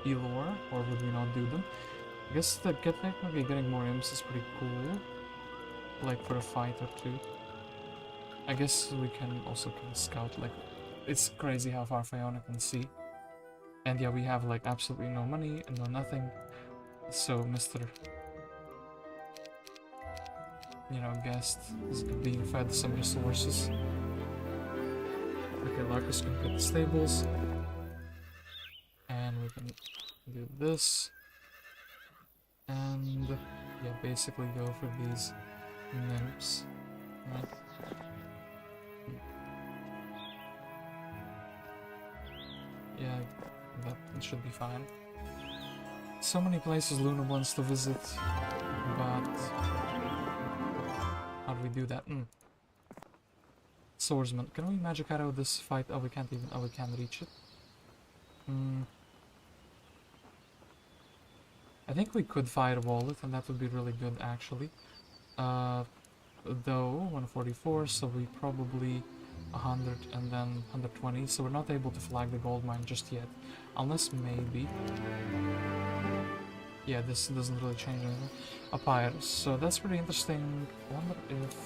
Speaker 2: Illor, or would we not do them? I guess the getting more imps is pretty cool, like for a fight or two. I guess we can also scout, like, it's crazy how far Fiona can see. And yeah, we have like absolutely no money and no nothing, so Mr. Guest is being fed some resources. Okay, Larkus can get the stables. And we can do this. And yeah, basically go for these nymphs. Right? Yeah, that should be fine. So many places Luna wants to visit, but how do we do that? Swordsman. Can we magic arrow this fight? Oh, we can't even. Oh, we can't reach it. I think we could firewall it, and that would be really good, actually. Though 144, so we probably 100 and then 120. So we're not able to flag the gold mine just yet, unless maybe. Yeah, this doesn't really change anything. A Pyre, so that's pretty interesting. I wonder if...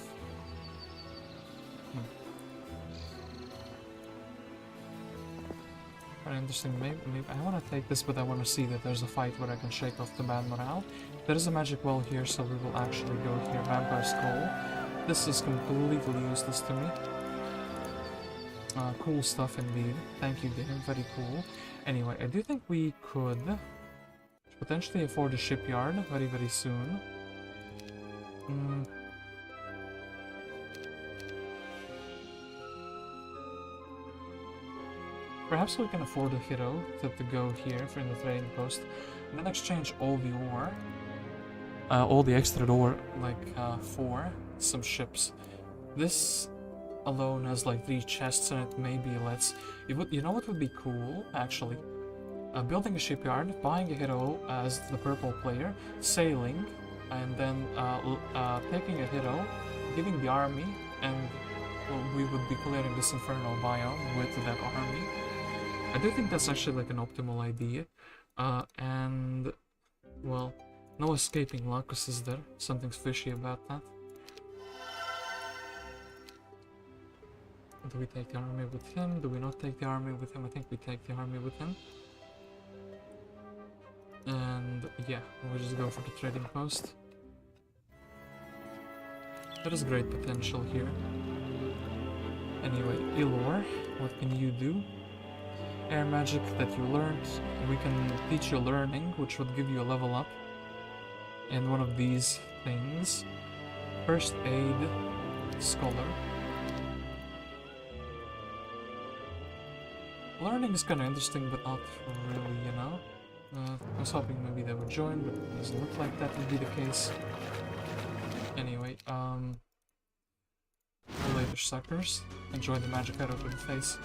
Speaker 2: Very interesting. Maybe I want to take this, but I want to see that there's a fight where I can shake off the bad morale. There is a magic well here, so we will actually go here. Vampire Skull. This is completely useless to me. Cool stuff indeed. Thank you, game. Very cool. Anyway, I do think we could potentially afford a shipyard very, very soon. Perhaps we can afford a hero to go here for in the trading post, and then exchange all the ore all the extra door, like, for some ships. This alone has like 3 chests in it, maybe let's... You know what would be cool, actually? Building a shipyard, buying a hero as the purple player, sailing, and then taking a hero, giving the army, and we would be clearing this Inferno biome with that army. I do think that's actually like an optimal idea. And, well, no escaping Lacus is there. Something's fishy about that. Do we take the army with him? Do we not take the army with him? I think we take the army with him. And yeah, we'll just go for the trading post. There is great potential here. Anyway, Illor, what can you do? Air magic that you learned. We can teach you learning, which would give you a level up. And one of these things. First aid, scholar. Learning is kind of interesting, but not really, you know? I was hoping maybe they would join, but it doesn't look like that would be the case. Anyway, later suckers. Enjoy the magic arrow to the face.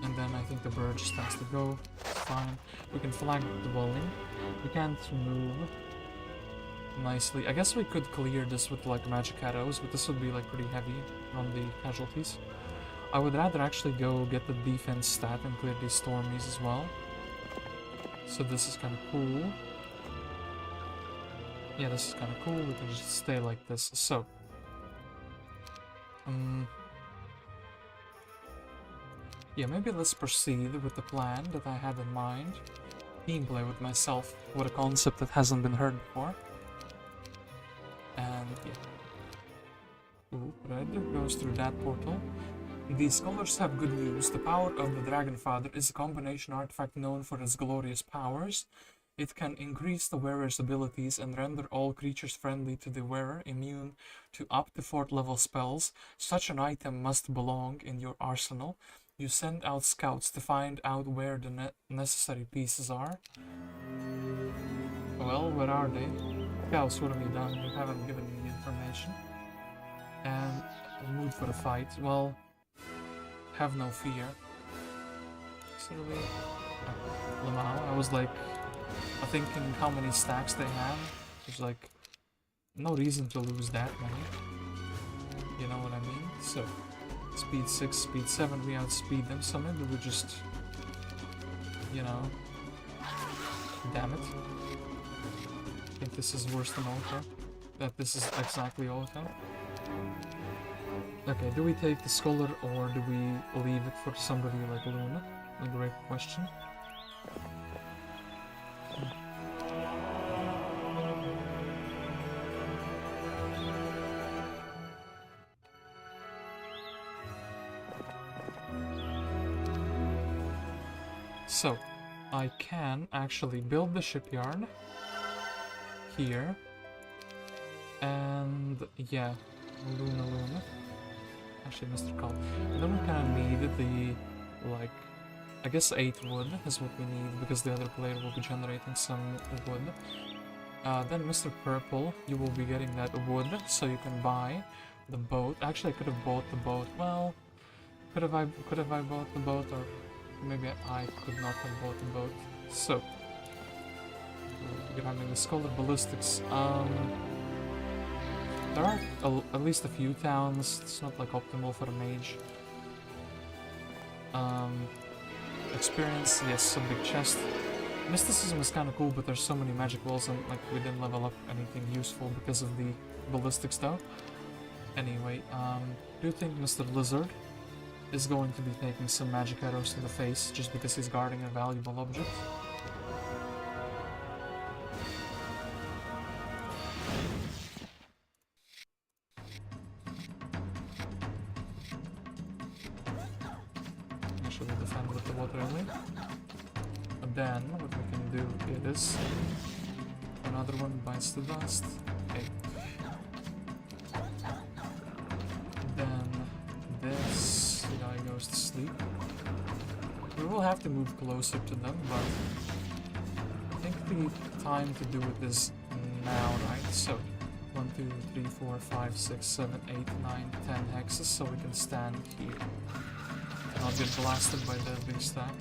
Speaker 2: And then I think the bird just has to go. It's fine. We can flag the bowling. We can't move nicely. I guess we could clear this with like magic arrows, but this would be like pretty heavy on the casualties. I would rather actually go get the defense stat and clear these stormies as well. So this is kind of cool. Yeah, this is kind of cool. We can just stay like this. So, yeah, maybe let's proceed with the plan that I had in mind. Teamplay with myself, with a concept that hasn't been heard before. And yeah. Ooh, red goes through that portal. These scholars have good news. The power of the Dragon Father is a combination artifact known for its glorious powers. It can increase the wearer's abilities and render all creatures friendly to the wearer immune to up to 4th level spells. Such an item must belong in your arsenal. You send out scouts to find out where the necessary pieces are. Well, where are they? Scouts, what have you done? You haven't given me the information. And mood for the fight. Well, have no fear. Silly. Lamau. I was like thinking how many stacks they have. There's like no reason to lose that many. You know what I mean? So speed 6, speed 7, we outspeed them. So maybe we just, you know, damn it. I think this is worse than auto. That this is exactly auto. Okay, do we take the scholar or do we leave it for somebody like Luna? A great question. So, I can actually build the shipyard here. And yeah, Luna. Actually, Mr. Kalt. And then we kind of need the, like, I guess 8 wood is what we need, because the other player will be generating some wood. Then Mr. Purple, you will be getting that wood, so you can buy the boat. Actually, I could have bought the boat. Well, could have I bought the boat, or maybe I could not have bought the boat. So, we're having the Scholar Ballistics. There are at least a few towns. It's not like optimal for a mage. Experience, yes, a big chest. Mysticism is kind of cool, but there's so many magic walls and like we didn't level up anything useful because of the ballistics though. Anyway, do you think Mr. Lizard is going to be taking some magic arrows to the face just because he's guarding a valuable object? Defend with the water only. But then what we can do is another one bites the dust. Okay. Then this guy goes to sleep. We will have to move closer to them, but I think basically time to do it is now, right? So 1, 2, 3, 4, 5, 6, 7, 8, 9, 10 hexes, so we can stand here. Not get blasted by the big stack.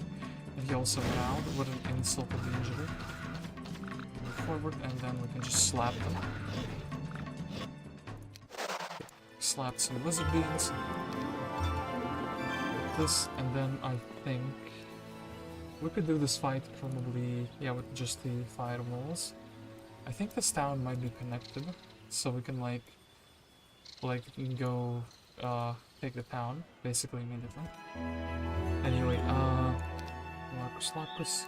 Speaker 2: And he also growled with an insult of the injury. Move forward, and then we can just slap them. Slap some wizard beans. This, and then I think we could do this fight probably, yeah, with just the firewalls. I think this town might be connected, so we can like go take the town basically immediately. Anyway, Lacus.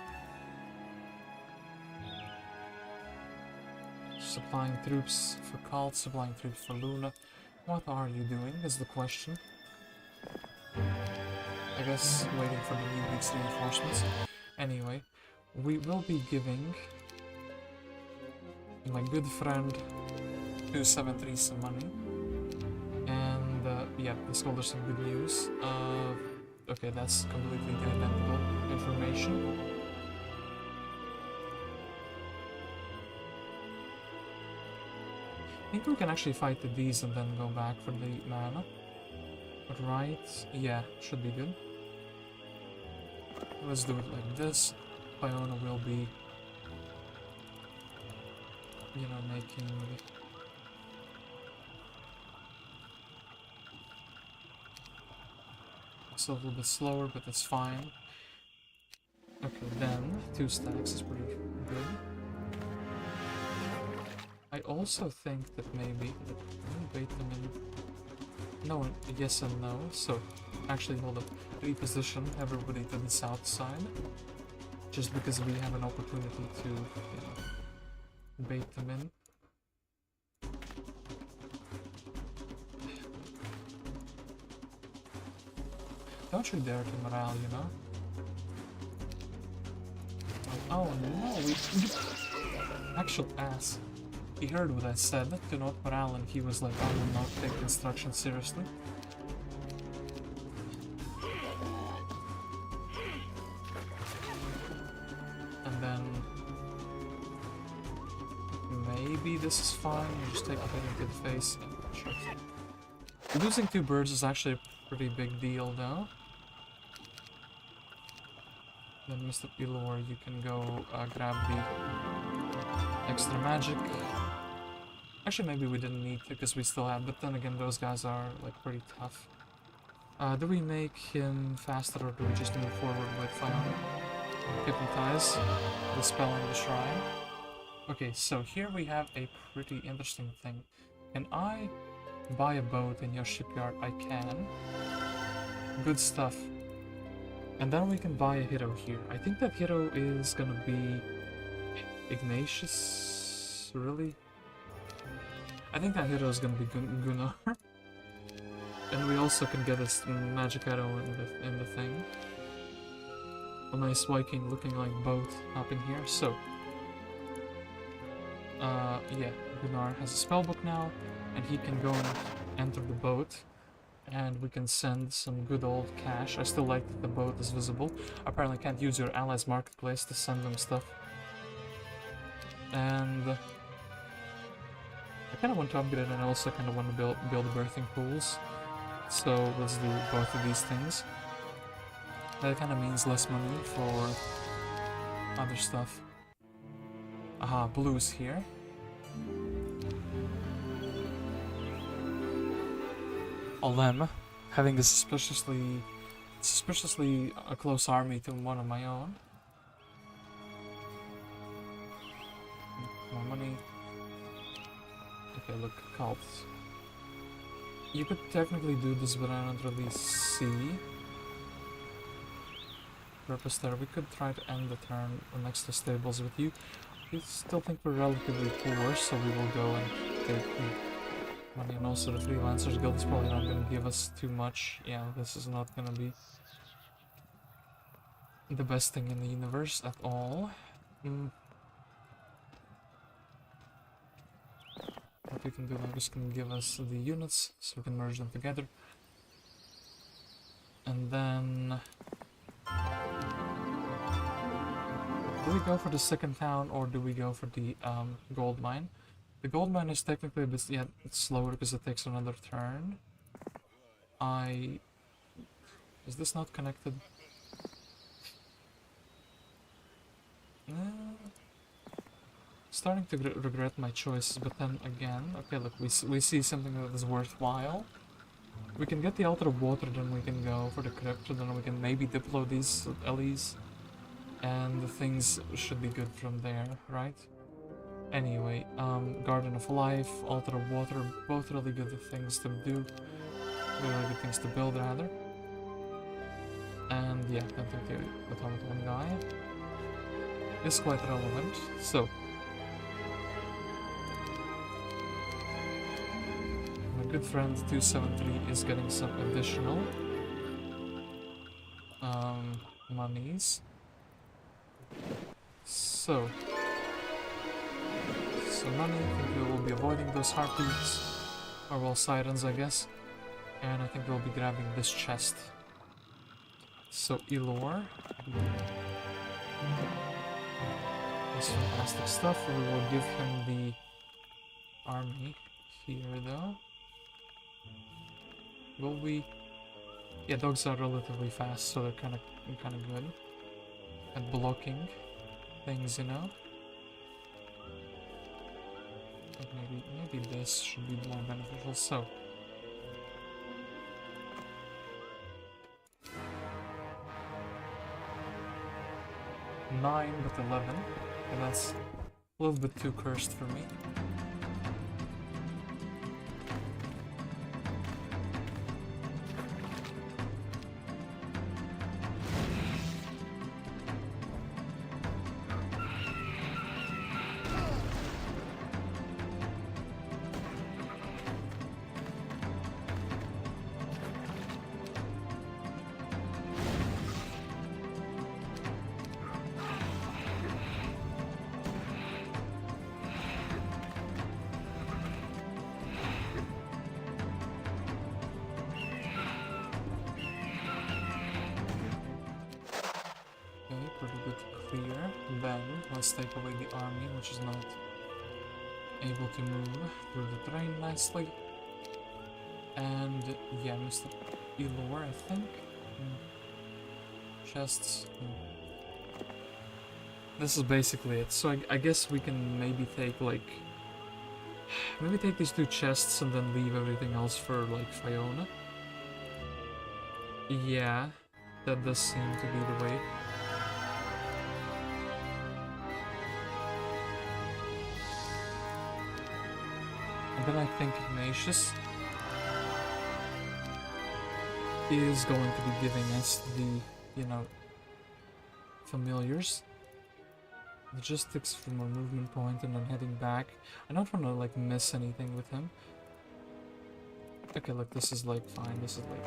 Speaker 2: Supplying troops for Kalt, supplying troops for Luna. What are you doing is the question. I guess waiting for the new week's reinforcements. Anyway, we will be giving my good friend 273 some money. And yeah, let's go over some good news. Okay, that's completely identical information. I think we can actually fight the D's and then go back for the mana. Right, yeah, should be good. Let's do it like this. Fiona will be, you know, making... It's a little bit slower, but that's fine. Okay, then 2 stacks is pretty good. I also think that maybe... Bait them in... No, yes and no. So, actually, hold up. Reposition everybody to the south side. Just because we have an opportunity to, you know, bait them in. Don't you dare to morale, you know? Oh no, we... Actual ass. He heard what I said, do not morale, and he was like, I will not take instructions seriously. And then... Maybe this is fine, you just take a hit into the face and shit. Losing 2 birds is actually a pretty big deal though. Then Mr. Illor, you can go grab the extra magic. Actually, maybe we didn't need to because we still have, but then again, those guys are like pretty tough. Do we make him faster or do we just move forward with Fiona? Hypnotize, dispelling the shrine. Okay, so here we have a pretty interesting thing. Can I buy a boat in your shipyard? I can. Good stuff. And then we can buy a hero here. I think that hero is gonna be Ignatius, really? I think that hero is gonna be Gunnar. And we also can get this magic arrow in the thing. A nice Viking looking like boat up in here, so... yeah, Gunnar has a spellbook now, and he can go and enter the boat. And we can send some good old cash. I still like that the boat is visible. Apparently can't use your allies marketplace to send them stuff. And I kind of want to upgrade, and I also kind of want to build birthing pools. So let's do both of these things. That kind of means less money for other stuff. Aha, blue's here. Olema, having a suspiciously a close army to one of my own. More money. Okay, look, Kalt. You could technically do this, but I don't really see purpose there. We could try to end the turn next to stables with you. We still think we're relatively poor, so we will go and take money, and also the Freelancers Guild is probably not going to give us too much. Yeah, this is not going to be the best thing in the universe at all. What we can do now is can give us the units, so we can merge them together. And then... Do we go for the second town or do we go for the gold mine? The gold mine is technically a bit it's slower because it takes another turn. Is this not connected? Starting to regret my choices, but then again, okay, look, we see something that is worthwhile. We can get the altar of water, then we can go for the crypt, then we can maybe diplo these Ellies, and the things should be good from there, right? Anyway, Garden of Life, Altar of Water, both really good things to do, really good things to build rather. And yeah, don't take the automaton guy. Is quite relevant, so. My good friend 273 is getting some additional monies. So money, I think we will be avoiding those heartbeats, or well, sirens, I guess. And I think we'll be grabbing this chest. So Illor. This fantastic stuff. We will give him the army here, though. Will we? Yeah, dogs are relatively fast, so they're kind of good at blocking things, you know. But maybe this should be more beneficial. So. Nine, but 11. And that's a little bit too cursed for me. Take away the army, which is not able to move through the terrain nicely. And yeah, Mr. Illor, I think. Chests. This is basically it. So I guess we can maybe take like these two chests and then leave everything else for like Fiona. Yeah, that does seem to be the way. Then I think Ignatius is going to be giving us the, you know, familiars. Logistics from a movement point and then heading back. I don't want to like miss anything with him. Okay, look, this is like fine. This is like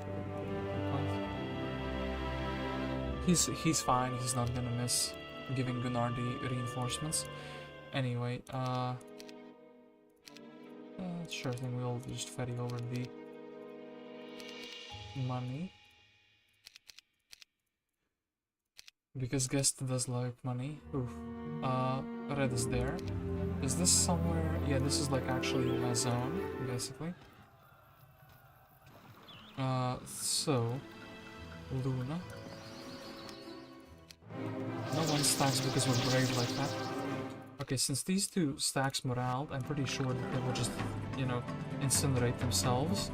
Speaker 2: he's fine. He's not gonna miss giving Gunnar the reinforcements. Anyway, sure thing, we'll just ferry over the money. Because guest does like money. Oof. Red is there. Is this somewhere? Yeah, this is like actually my zone, basically. So Luna. No one stacks because we're brave like that. Okay, since these two stacks morale, I'm pretty sure that they will just, you know, incinerate themselves.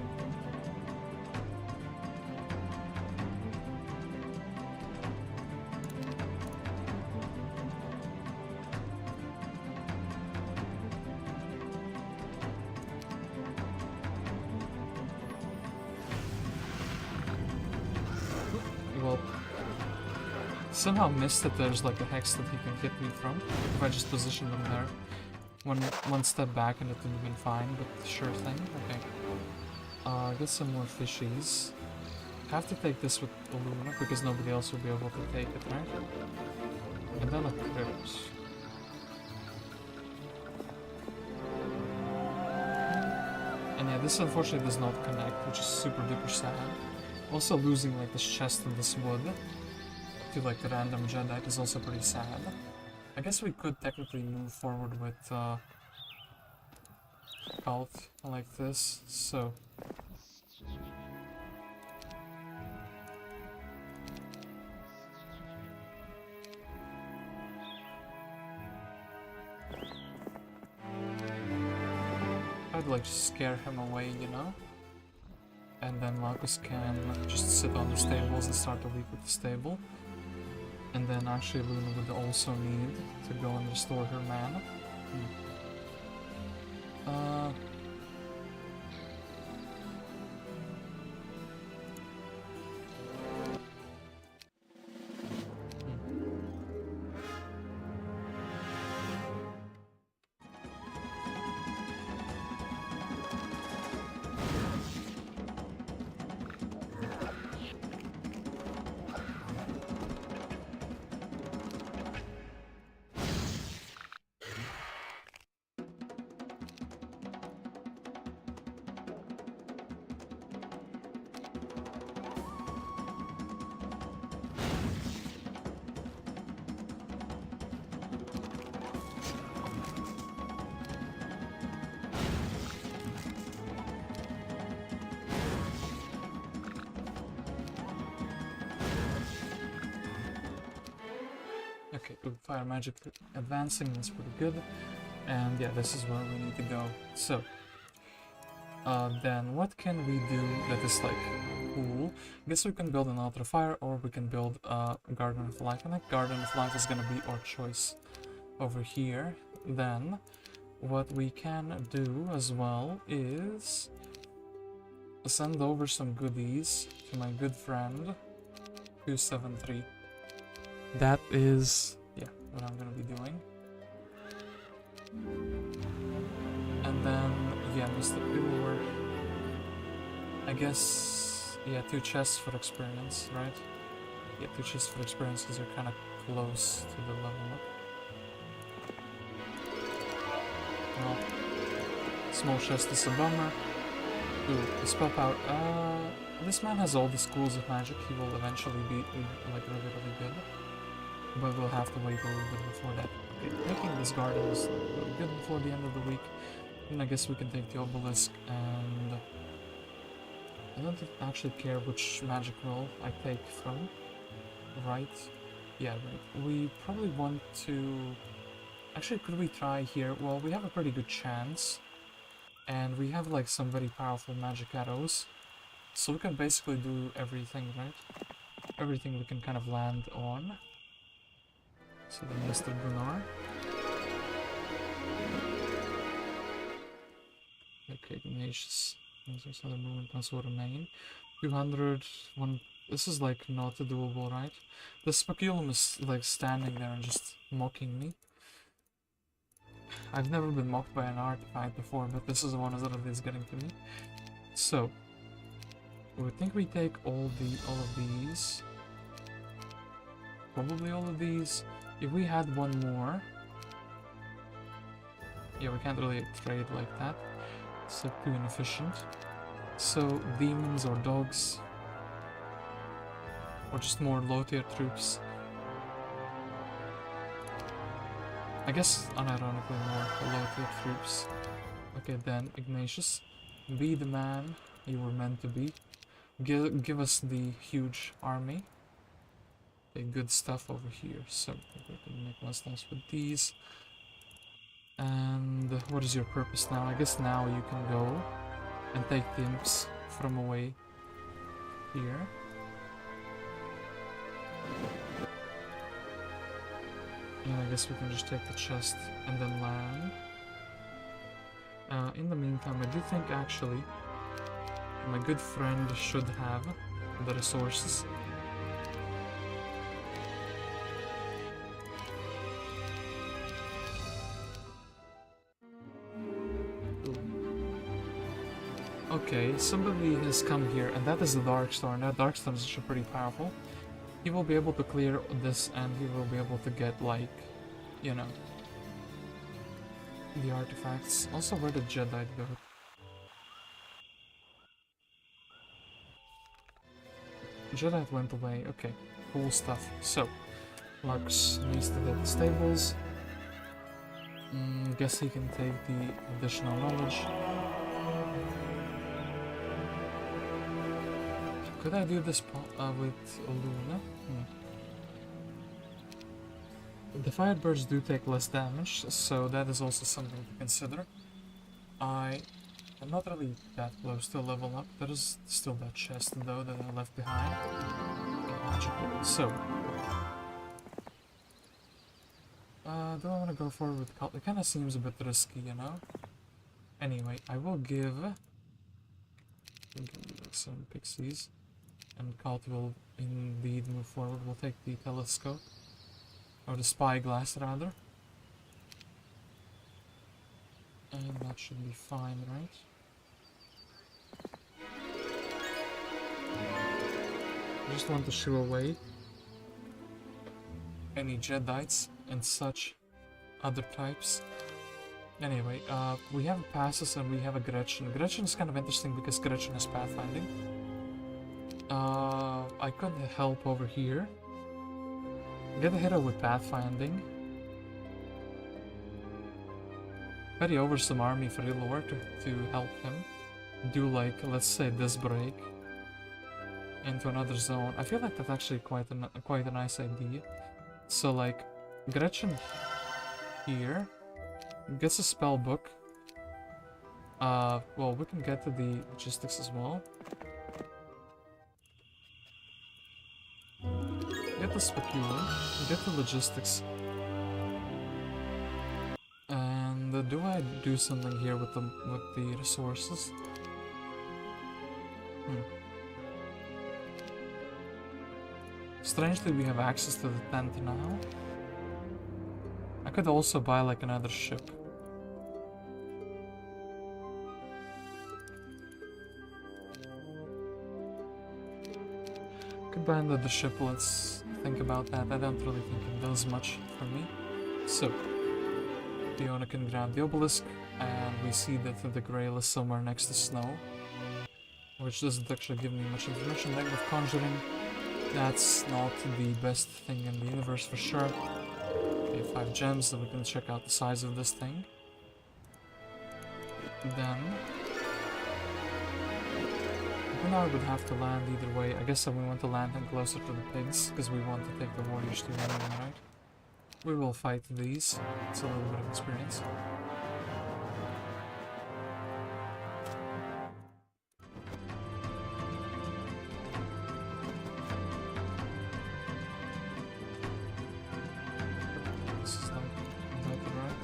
Speaker 2: Well, somehow missed that there's like a hex that he can hit me from if I just position them there. One step back and it would have been fine, but sure thing. Okay. Get some more fishies. Have to take this with Olema because nobody else will be able to take it, right? And then a crypt. And yeah, this unfortunately does not connect, which is super duper sad. Also losing like this chest and this wood to like the random Jeddite is also pretty sad. I guess we could technically move forward with Kalt like this, so... I'd like to scare him away, you know? And then Marcus can just sit on the stables and start the week with the stable. And then actually Luna would also need to go and restore her mana. Okay, good. Fire magic advancing is pretty good. And yeah, this is where we need to go. So, then what can we do that is like cool? I guess we can build an Altar of Fire, or we can build a Garden of Life. I think Garden of Life is gonna be our choice over here. Then, what we can do as well is send over some goodies to my good friend 273. That is, yeah, what I'm gonna be doing. And then, yeah, Mr. Illor. I guess, yeah, 2 chests for experience, right? Yeah, 2 chests for experience because they're kind of close to the level up. Well, small chest is a bummer. Ooh, the spell power. This man has all the schools of magic. He will eventually be like really good. But we'll have to wait a little bit before that. Okay, taking this garden is really good before the end of the week. And I guess we can take the obelisk, and I don't actually care which magic roll I take from. Right? Yeah, right. We probably want to... Actually, could we try here? Well, we have a pretty good chance. And we have like some very powerful magic arrows. So we can basically do everything, right? Everything we can kind of land on. So then Mr. Gunnar. Okay, Ignatius. There's another movement also remain. 200, one. This is like not doable, right? The speculum is like standing there and just mocking me. I've never been mocked by an artifact before, but this is one that is getting to me. So, I think we take all of these. Probably all of these. If we had one more, yeah, we can't really trade like that. It's too inefficient. So demons or dogs, or just more low-tier troops. I guess unironically more low-tier troops. Okay, then Ignatius, be the man you were meant to be. Give us the huge army. Okay, good stuff over here. So we can make less loss with these. And what is your purpose now? I guess now you can go and take the imps from away here. And I guess we can just take the chest and then land. In the meantime, I do think actually my good friend should have the resources. Okay, somebody has come here, and that is the Darkstorn. That Darkstorn is actually pretty powerful. He will be able to clear this, and he will be able to get, like, you know, the artifacts. Also, where did Jeddite go? Jeddite went away. Okay, cool stuff. So, Lux needs to take the stables. Guess he can take the additional knowledge. Could I do this with Luna? The Firebirds do take less damage, so that is also something to consider. I am not really that close to level up. There is still that chest though that I left behind. So, do I want to go forward with Kalt? It kind of seems a bit risky, you know? Anyway, I will give some pixies, and Kalt will indeed move forward. We'll take the telescope, or the spyglass rather. And that should be fine, right? I just want to shoo away any Jeddites and such other types. Anyway, we have passes and we have a Gretchen. Gretchen is kind of interesting because Gretchen has pathfinding. I could help over here. Get a hero with pathfinding. Carry over some army for Illor to help him. Do like, let's say, this break into another zone. I feel like that's actually quite a nice idea. So like, Gretchen here gets a spell book. Well, we can get to the logistics as well. Get the speculum, get the logistics. And do I do something here with the resources? Strangely, we have access to the tent now. I could also buy like another ship. Could buy another ship, let's think about that. I don't really think it does much for me. So, Fiona can grab the obelisk, and we see that the Grail is somewhere next to snow, which doesn't actually give me much information. Negative conjuring, that's not the best thing in the universe for sure. Okay, 5 gems, so we can check out the size of this thing. Then Gunnar would have to land either way. I guess we want to land him closer to the pigs, because we want to take the warriors to another one, right? We will fight these. It's a little bit of experience. This is like not right.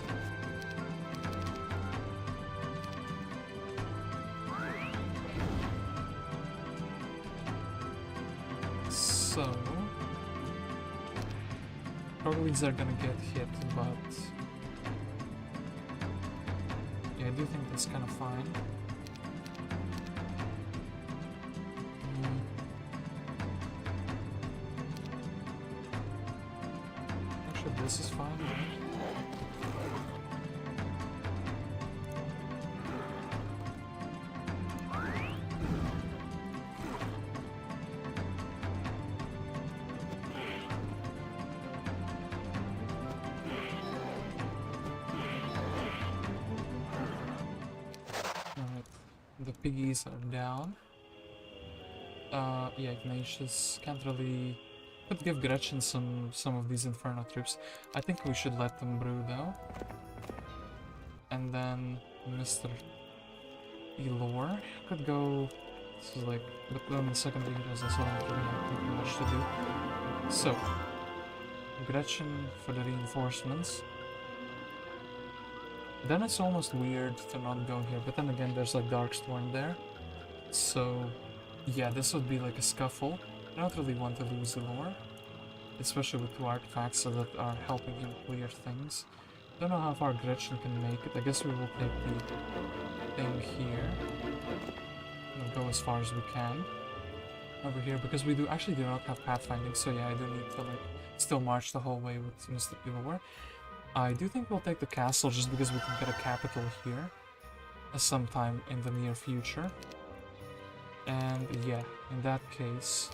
Speaker 2: So probably these are gonna get hit, but yeah, I do think that's kind of fine. Actually, this is fine, right? Piggies are down. Yeah, Ignatius can't really... Could give Gretchen some of these Inferno troops. I think we should let them brew though. And then Mr. Illor could go... This is like... But then the second heroes as well, we have much to do. So, Gretchen for the reinforcements. Then it's almost weird to not go here, but then again there's like Darkstorn there. So yeah, this would be like a scuffle. I don't really want to lose Illor, especially with 2 artifacts that are helping him clear things. Don't know how far Gretchen can make it. I guess we will take the thing here. We'll go as far as we can over here, because we do not have pathfinding, so yeah, I do need to like still march the whole way with Mr. Illor. I do think we'll take the castle just because we can get a capital here sometime in the near future. And yeah, in that case,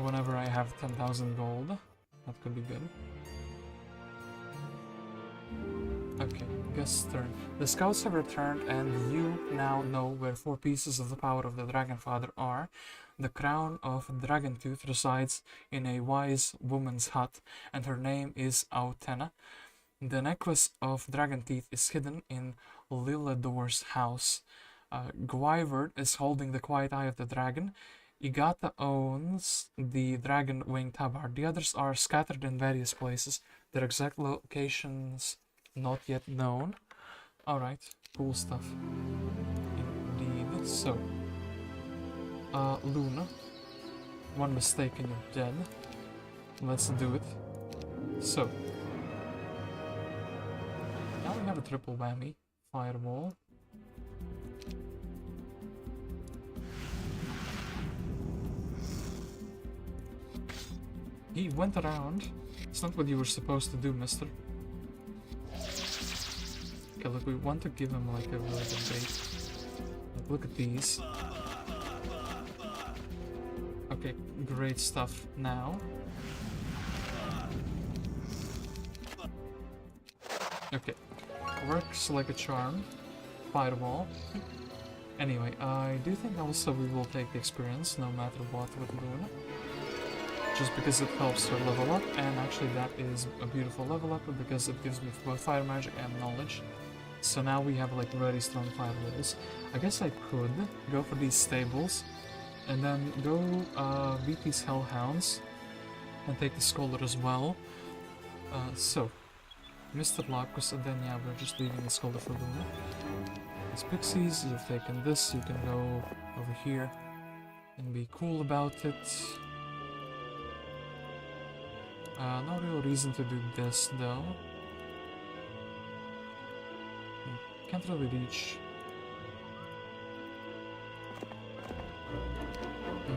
Speaker 2: whenever I have 10,000 gold. That could be good. Okay, guest turn. The scouts have returned, and you now know where 4 pieces of the power of the Dragonfather are. The crown of Dragontooth resides in a wise woman's hut, and her name is Autena. The necklace of dragon teeth is hidden in Lillador's house. Gwyverd is holding the quiet eye of the dragon. Igata owns the dragon wing tabard. The others are scattered in various places. Their exact locations not yet known. Alright, cool stuff. Indeed. So, Luna, one mistake and you're dead. Let's do it. So, now we have a triple whammy. Fireball. He went around. It's not what you were supposed to do, mister. Okay, look, we want to give him like a really good bait. Like, look at these. Okay, great stuff. Now. Okay, works like a charm. Fireball. Anyway, I do think also we will take the experience no matter what with Luna. Just because it helps her level up, and actually that is a beautiful level up because it gives me both fire magic and knowledge. So now we have like very strong fireballs. I guess I could go for these stables and then go beat these hellhounds and take the scholar as well. So, Mr. Lacus, and then yeah, we're just leaving the scholar for Luna. These pixies, you've taken this, you can go over here and be cool about it. No real reason to do this though. Can't really reach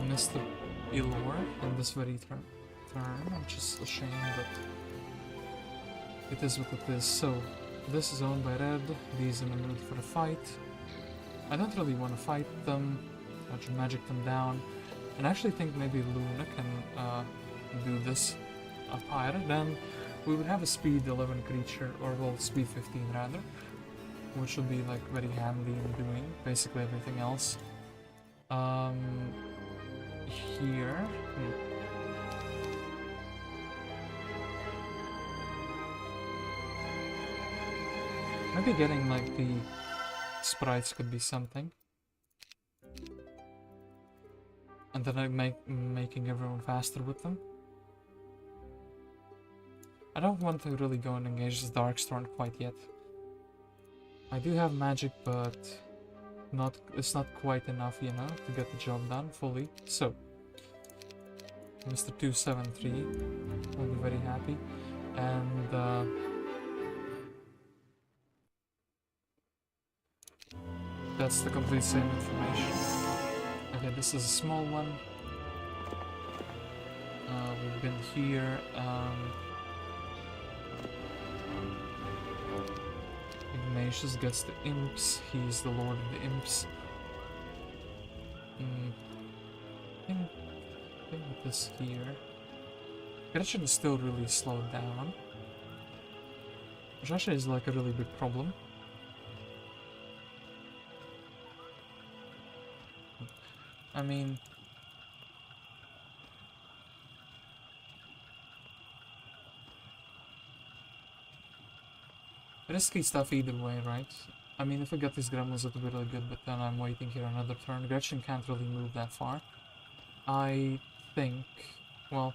Speaker 2: Mr. Illor in this very turn, which is a shame, but it is what it is. So, this is owned by Red, these in the mood for a fight. I don't really want to fight them, I should magic them down, and I actually think maybe Luna can do this. A Pyre, then we would have a speed 11 creature, or well, speed 15 rather, which would be like very handy in doing basically everything else. Here, maybe getting like the sprites could be something, and then I making everyone faster with them. I don't want to really go and engage this Darkstorn quite yet. I do have magic, but it's not quite enough, you know, to get the job done fully. So, Mr. 273 will be very happy. And that's the complete same information. Okay, this is a small one. We've been here. Ignatius gets the imps, he's the lord of the imps. I think with this here, Gretchen is still really slowed down, which actually is like a really big problem. I mean, risky stuff either way, right? I mean, if we get these gremlins, it would be really good, but then I'm waiting here another turn. Gretchen can't really move that far. I think, well,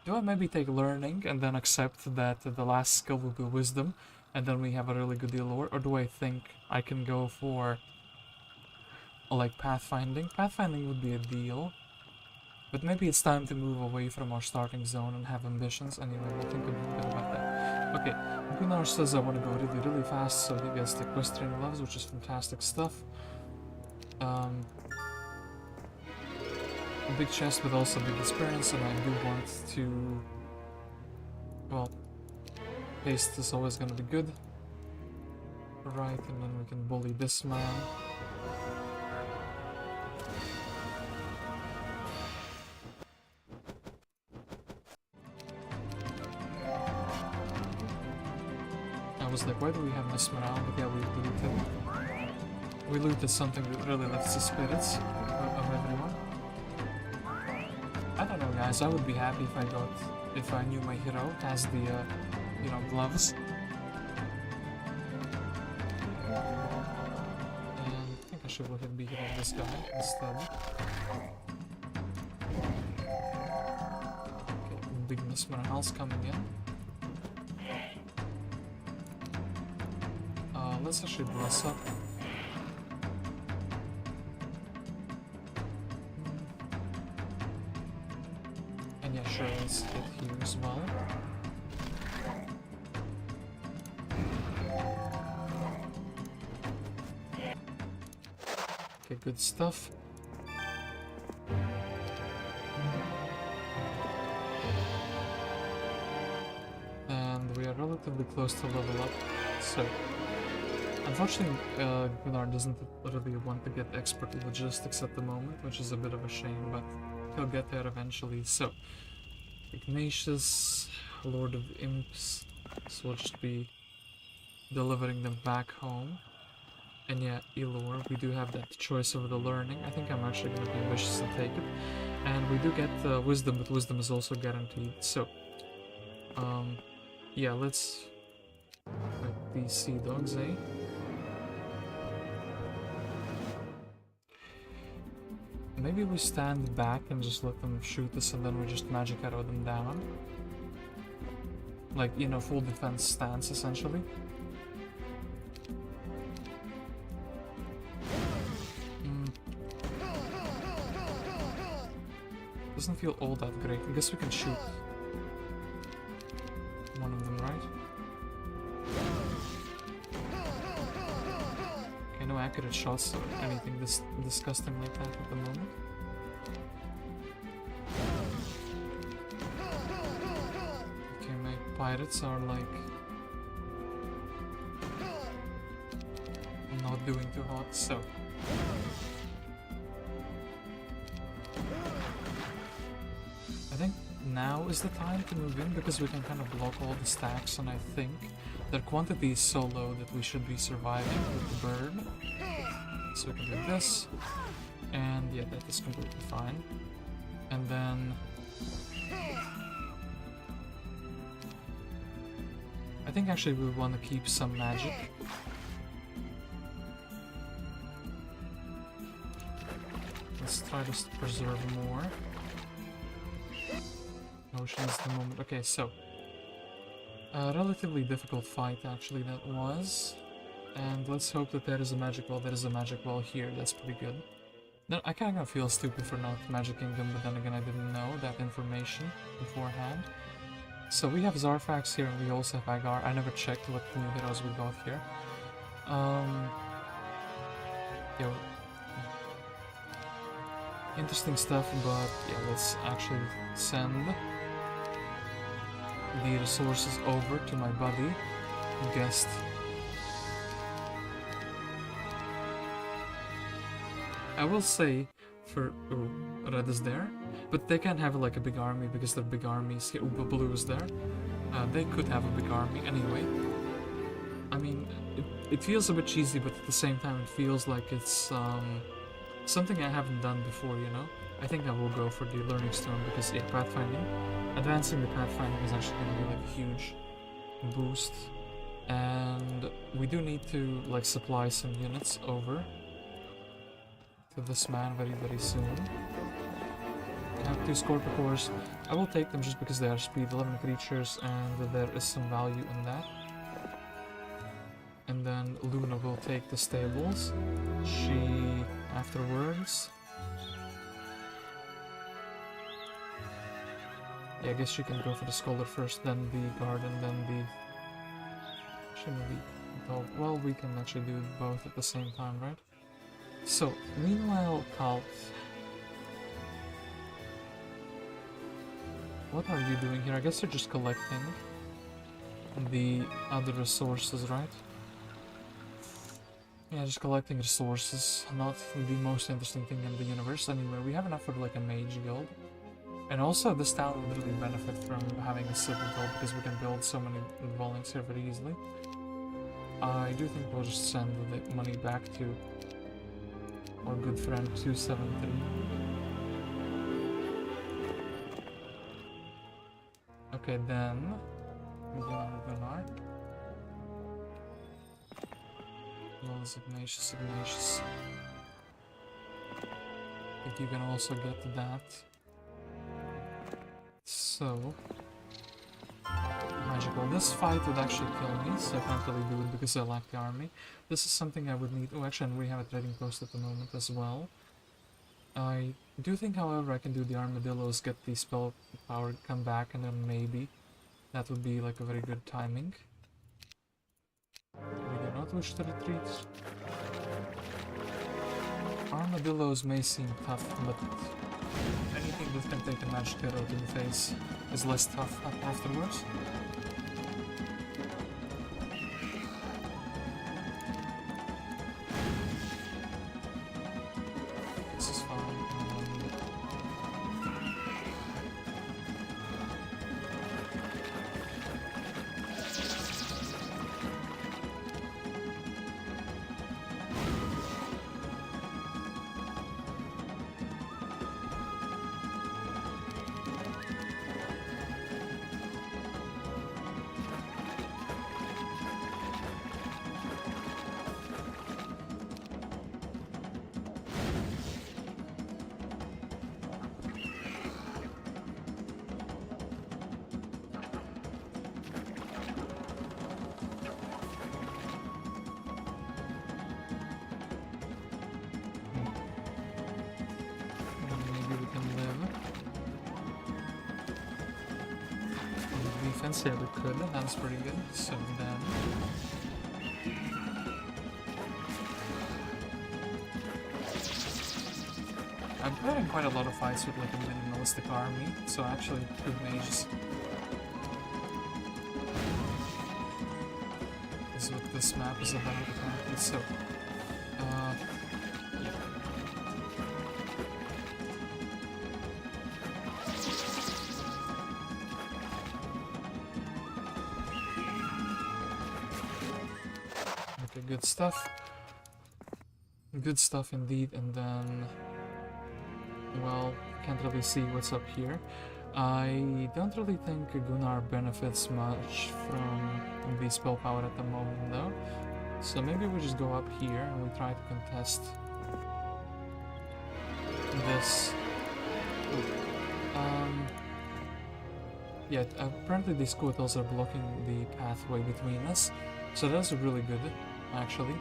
Speaker 2: do I maybe take learning and then accept that the last skill will be wisdom, and then we have a really good Illor, or do I think I can go for, like, pathfinding? Pathfinding would be a deal, but maybe it's time to move away from our starting zone and have ambitions. Anyway, we'll think a bit about that. Okay, Gunnar says I want to go really, really fast, so he gets the equestrian gloves, which is fantastic stuff. A big chest, but also big experience, and I do want to, well, haste is always going to be good. Right, and then we can bully this man. why do we have this morale? But yeah, we looted something that really lifts the spirits of everyone. I don't know, guys. I would be happy if I knew my hero has the, you know, gloves. And I think I should let him be hitting this guy instead. Okay, big Miss Morale's coming in. Let's actually bless up. And yeah, sure, let's hit here as well. Okay, good stuff. And we are relatively close to level up, so... Unfortunately, Gunnar doesn't really want to get expert logistics at the moment, which is a bit of a shame, but he'll get there eventually. So, Ignatius, Lord of Imps, so we'll just be delivering them back home. And yeah, Illor, we do have that choice over the learning. I think I'm actually going to be ambitious and take it. And we do get wisdom, but wisdom is also guaranteed. So, yeah, let's get these sea dogs, eh? Maybe we stand back and just let them shoot us and then we just magic arrow them down. Like, you know, full defense stance, essentially. Doesn't feel all that great. I guess we can shoot one of them, right? Okay, no accurate shots or anything disgusting like that at the moment. Okay, my pirates are like not doing too hot, so I think now is the time to move in because we can kind of block all the stacks, and I think their quantity is so low that we should be surviving with the burn. So we can do this, and yeah, that is completely fine. And then I think actually we want to keep some magic. Let's try to preserve more. Motion is the moment. Okay, so relatively difficult fight actually that was, and let's hope that there is a magic wall. There is a magic wall here. That's pretty good. No, I kind of feel stupid for not magicking them, but then again I didn't know that information beforehand. So we have Xarfax here, and we also have Agar. I never checked what new heroes we got here. Interesting stuff, but yeah, let's actually send the resources over to my buddy, guest. I will say, for Red is there, but they can't have like a big army because they're big armies. Here, Blue is there. They could have a big army anyway. I mean, it feels a bit cheesy, but at the same time, it feels like it's something I haven't done before, you know? I think I will go for the Learning Stone because, yeah, pathfinding. Advancing the pathfinding is actually going to be like a huge boost. And we do need to, like, supply some units over to this man very, very soon. I have 2 Scorpicores. I will take them just because they are speed 11 creatures and there is some value in that. And then Luna will take the stables. She afterwards. Yeah, I guess she can go for the scholar first, then the garden, then the... Shouldn't we... Oh, well, we can actually do both at the same time, right? So, meanwhile, Kalt... What are you doing here? I guess you're just collecting the other resources, right? Yeah, just collecting resources, not the most interesting thing in the universe. Anyway, we have enough for like a mage guild. And also, this town would really benefit from having a civil guild because we can build so many dwellings here very easily. I do think we'll just send the money back to our good friend 273. Okay, then Gunnar. Well, Ignatius. I think you can also get that. So magical. This fight would actually kill me, so I can't really do it because I lack the army. This is something I would need. Oh, actually, and we have a trading post at the moment as well. I do think, however, I can do the armadillos, get the spell power, come back, and then maybe that would be like a very good timing. We do not wish to retreat. Armadillos may seem tough, but anything that can take a magic arrow to the face is less tough afterwards. This is fine. Yeah, we could. That's pretty good. So then I'm having quite a lot of fights with like a minimalistic army, so actually good mages is what this map is about apparently. So good stuff. Good stuff indeed, and then, well, can't really see what's up here. I don't really think Gunnar benefits much from the spell power at the moment though. So maybe we just go up here and we try to contest this. Yeah, apparently these squirtles are blocking the pathway between us. So that's really good. Actually,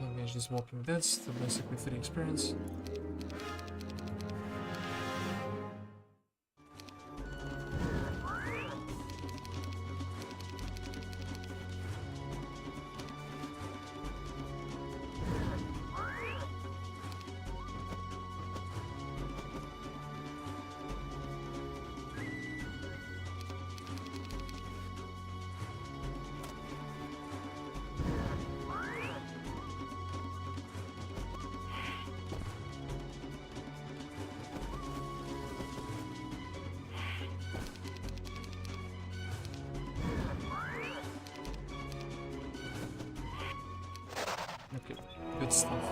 Speaker 2: engage this walking deads to basically free experience. Okay, good stuff.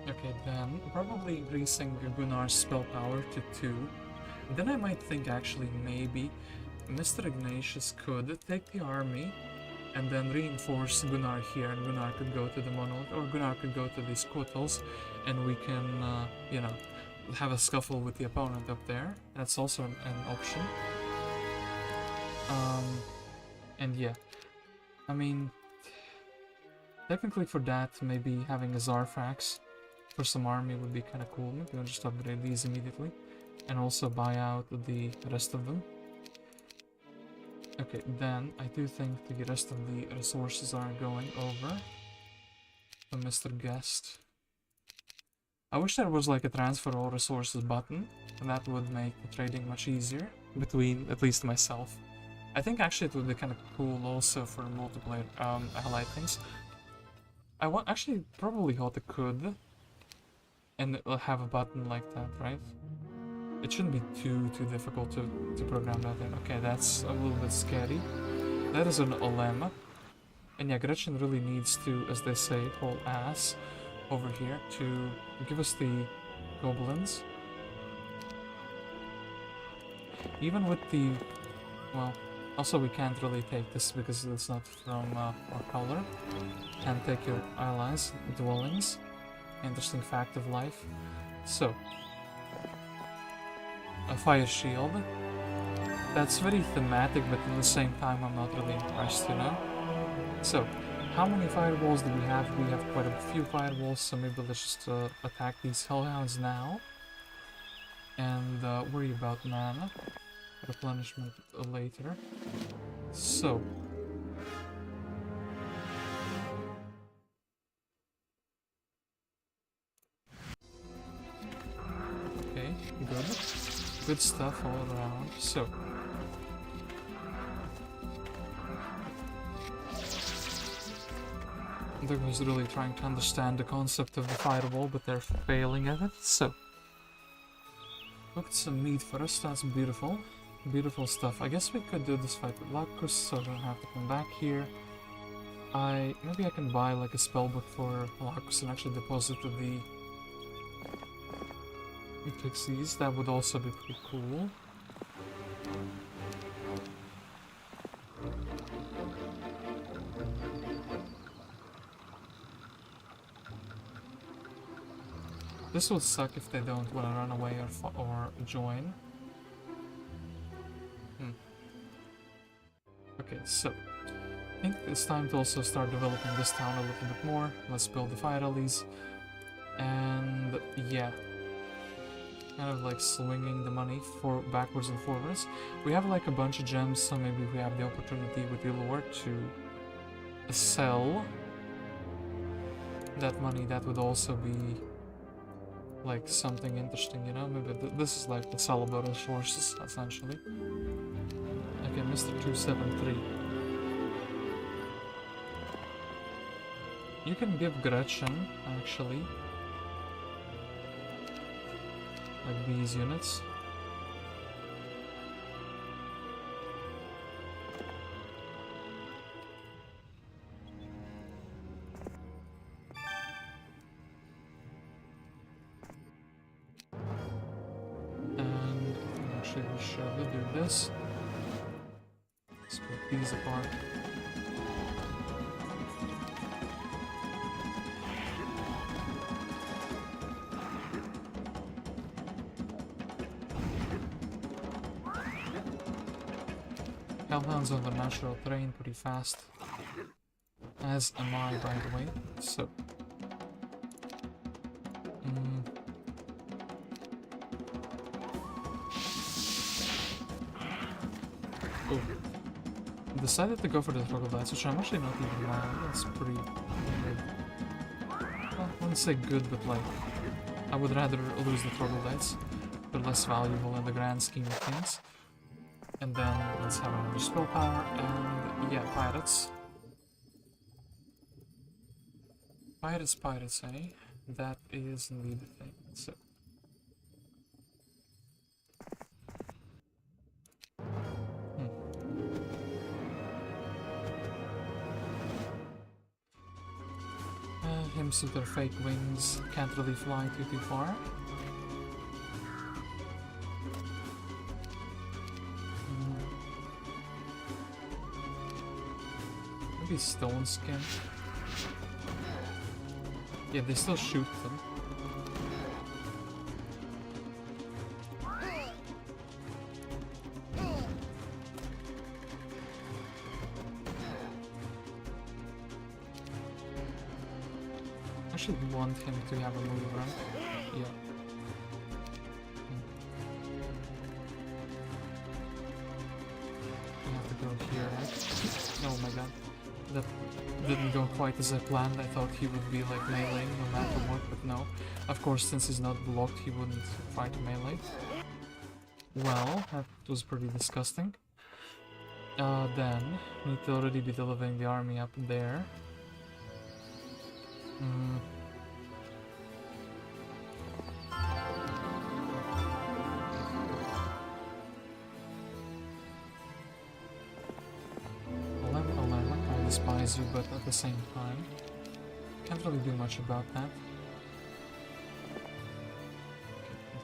Speaker 2: Okay, then probably increasing Gunnar's spell power to 2. Then I might think actually maybe Mr. Ignatius could take the army and then reinforce Gunnar here, and Gunnar could go to the monolith, or Gunnar could go to these squirtles, and we can, you know, have a scuffle with the opponent up there. That's also an option. And yeah, I mean, technically for that, maybe having a Xarfax for some army would be kind of cool. Maybe I'll just upgrade these immediately, and also buy out the rest of them. Okay, then I do think the rest of the resources are going over to Mr. Guest. I wish there was like a transfer all resources button, and that would make the trading much easier between at least myself. I think actually it would be kind of cool also for multiplayer allied things. I actually probably thought it could, and have a button like that, right? It shouldn't be too difficult to program that in. Okay, that's a little bit scary. That is an Olema. And yeah, Gretchen really needs to, as they say, haul ass over here to give us the goblins. Even with the... well, also we can't really take this because it's not from our color. Can't take your allies' dwellings. Interesting fact of life. So, a fire shield. That's very thematic, but at the same time I'm not really impressed, you know? So, how many firewalls do we have? We have quite a few firewalls, so maybe let's just attack these hellhounds now. And worry about mana. Replenishment later. So... okay, good. Good stuff all around. So... they're just really trying to understand the concept of the firewall, but they're failing at it, so... cooked some meat for us, that's beautiful. Beautiful stuff. I guess we could do this fight with Lacus, so I don't have to come back here. Maybe I can buy like a spellbook for Lacus and actually deposit to the Pixies. That would also be pretty cool. This would suck if they don't want to run away or join. Okay, so I think it's time to also start developing this town a little bit more. Let's build the fire alleys. And yeah, kind of like swinging the money for backwards and forwards. We have like a bunch of gems, so maybe we have the opportunity with Illor to sell that money. That would also be like something interesting, you know? Maybe this is like the sellable resources, essentially. Okay, Mr. 273. You can give Gretchen, actually, like these units. And actually we should do this. Split these apart. Hellhounds on the natural terrain pretty fast. As am I, by the way. So. Oh. Decided to go for the troglodytes, which I'm actually not even mad. That's pretty good. Well, I wouldn't say good, but like, I would rather lose the troglodytes. They're less valuable in the grand scheme of things. And then let's have another spell power, and yeah, pirates. Pirates, eh? That is indeed the thing. So. Hymns with their fake wings can't really fly too far. Maybe stone skin. Yeah, they still shoot them. I should want him to have a move around. Yeah. I have to go here, right? Oh my god. That didn't go quite as I planned. I thought he would be like meleeing no matter what, but no. Of course, since he's not blocked, he wouldn't fight melee. Well, that was pretty disgusting. Then, need to already be delivering the army up there. despise you, but at the same time, can't really do much about that.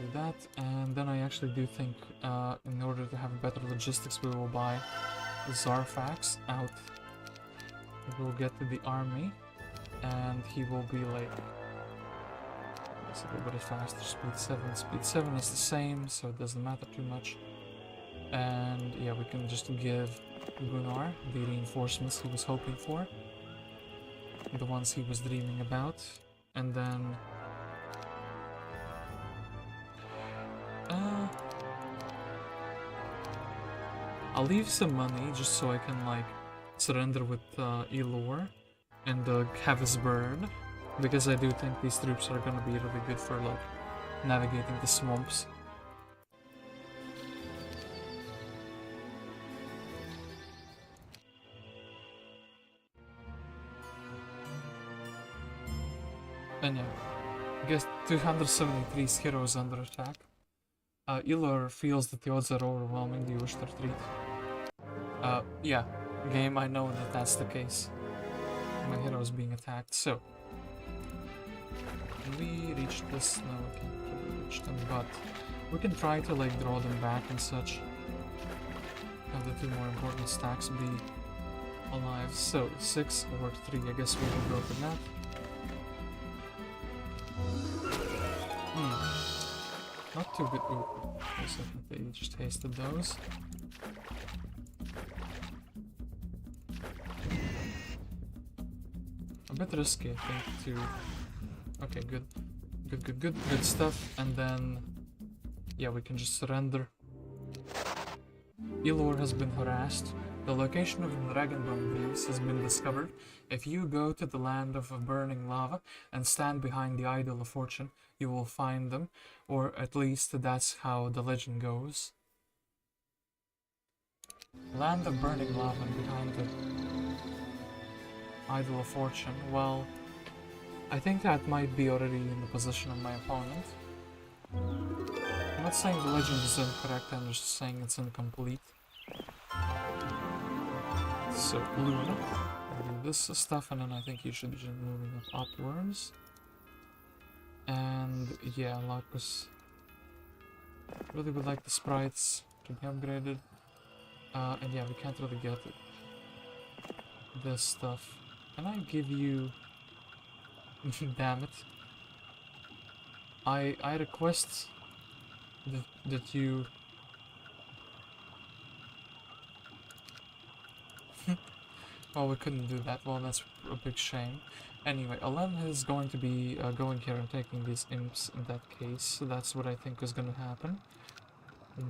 Speaker 2: Do that, and then I actually do think in order to have better logistics, we will buy the Xarfax out. We will get to the army, and he will be like a little bit faster. Speed 7. Speed 7 is the same, so it doesn't matter too much. And yeah, we can just give Gunnar the reinforcements he was hoping for, the ones he was dreaming about, and then I'll leave some money just so I can like surrender with Illor and have his bird, because I do think these troops are gonna be really good for like navigating the swamps. And yeah, I guess 273 heroes under attack. Illor feels that the odds are overwhelming, do you wish to retreat? Yeah, game, I know that that's the case. My hero is being attacked, so... Can we reach this? No, we can't really reach them, but we can try to like draw them back and such. Have the two more important stacks be alive. So, 6 over 3, I guess we will go for that. Not too good. Ooh, they just tasted those. A bit risky, I think, to... Okay, good. Good stuff. And then... Yeah, we can just surrender. Illor has been harassed. The location of the Dragonbone Leaves has been discovered. If you go to the land of burning lava and stand behind the Idol of Fortune, you will find them, or at least that's how the legend goes. Land of burning lava and behind the Idol of Fortune. Well, I think that might be already in the position of my opponent. I'm not saying the legend is incorrect, I'm just saying it's incomplete. So, Luna, I'll do this stuff, and then I think you should be moving up upwards. And yeah, Lacus really would like the sprites to be upgraded. And yeah, we can't really get it. This stuff. Can I give you... Damn it. I request that you... Well, we couldn't do that. Well, that's a big shame. Anyway, Olema is going to be going here and taking these imps in that case. So that's what I think is going to happen.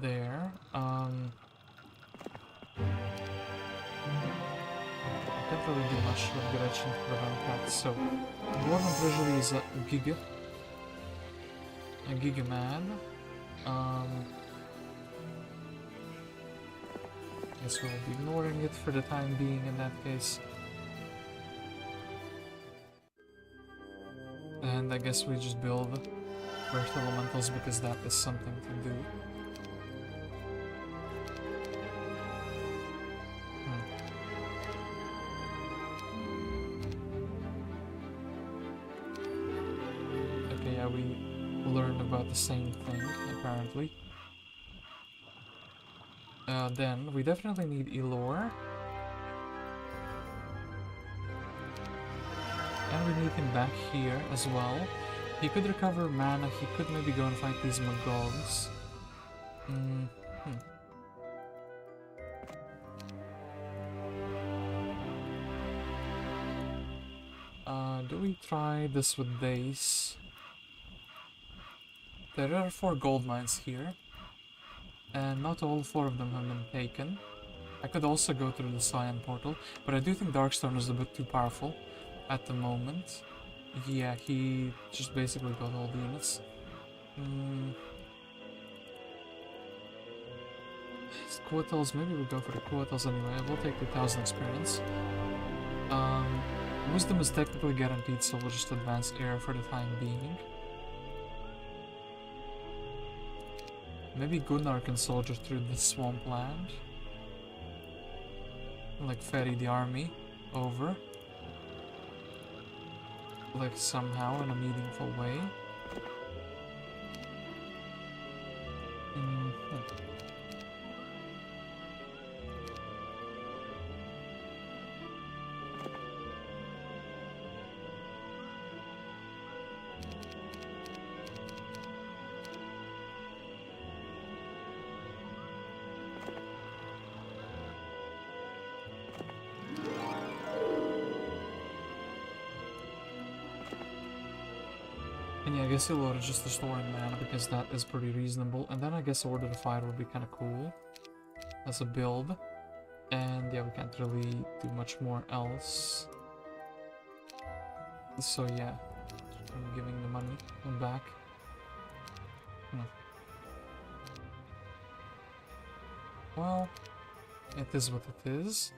Speaker 2: There. I can't really do much with direction to prevent that. So, Gordon Treasury is a Giga Man. Guess we'll be ignoring it for the time being in that case. And I guess we just build Earth Elementals because that is something to do. Okay, yeah, we learned about the same thing, apparently. Then we definitely need Illor. And we need him back here as well. He could recover mana, he could maybe go and fight these Magogs. Do we try this with Dace? There are 4 gold mines here. And not all 4 of them have been taken. I could also go through the Cyan portal, but I do think Darkstorn is a bit too powerful at the moment. Yeah, he just basically got all the units. Quotals, maybe we'll go for the Quotals anyway. We'll take the 1000 experience. Wisdom is technically guaranteed, so we'll just advance air for the time being. Maybe Gunnar can soldier through the swampland. Like ferry the army. over. Like somehow in a meaningful way. And yeah, I guess Illor is just restoring mana because that is pretty reasonable. And then I guess Order of Fire would be kind of cool as a build. And yeah, we can't really do much more else. So yeah, I'm giving the money back. Well, it is what it is.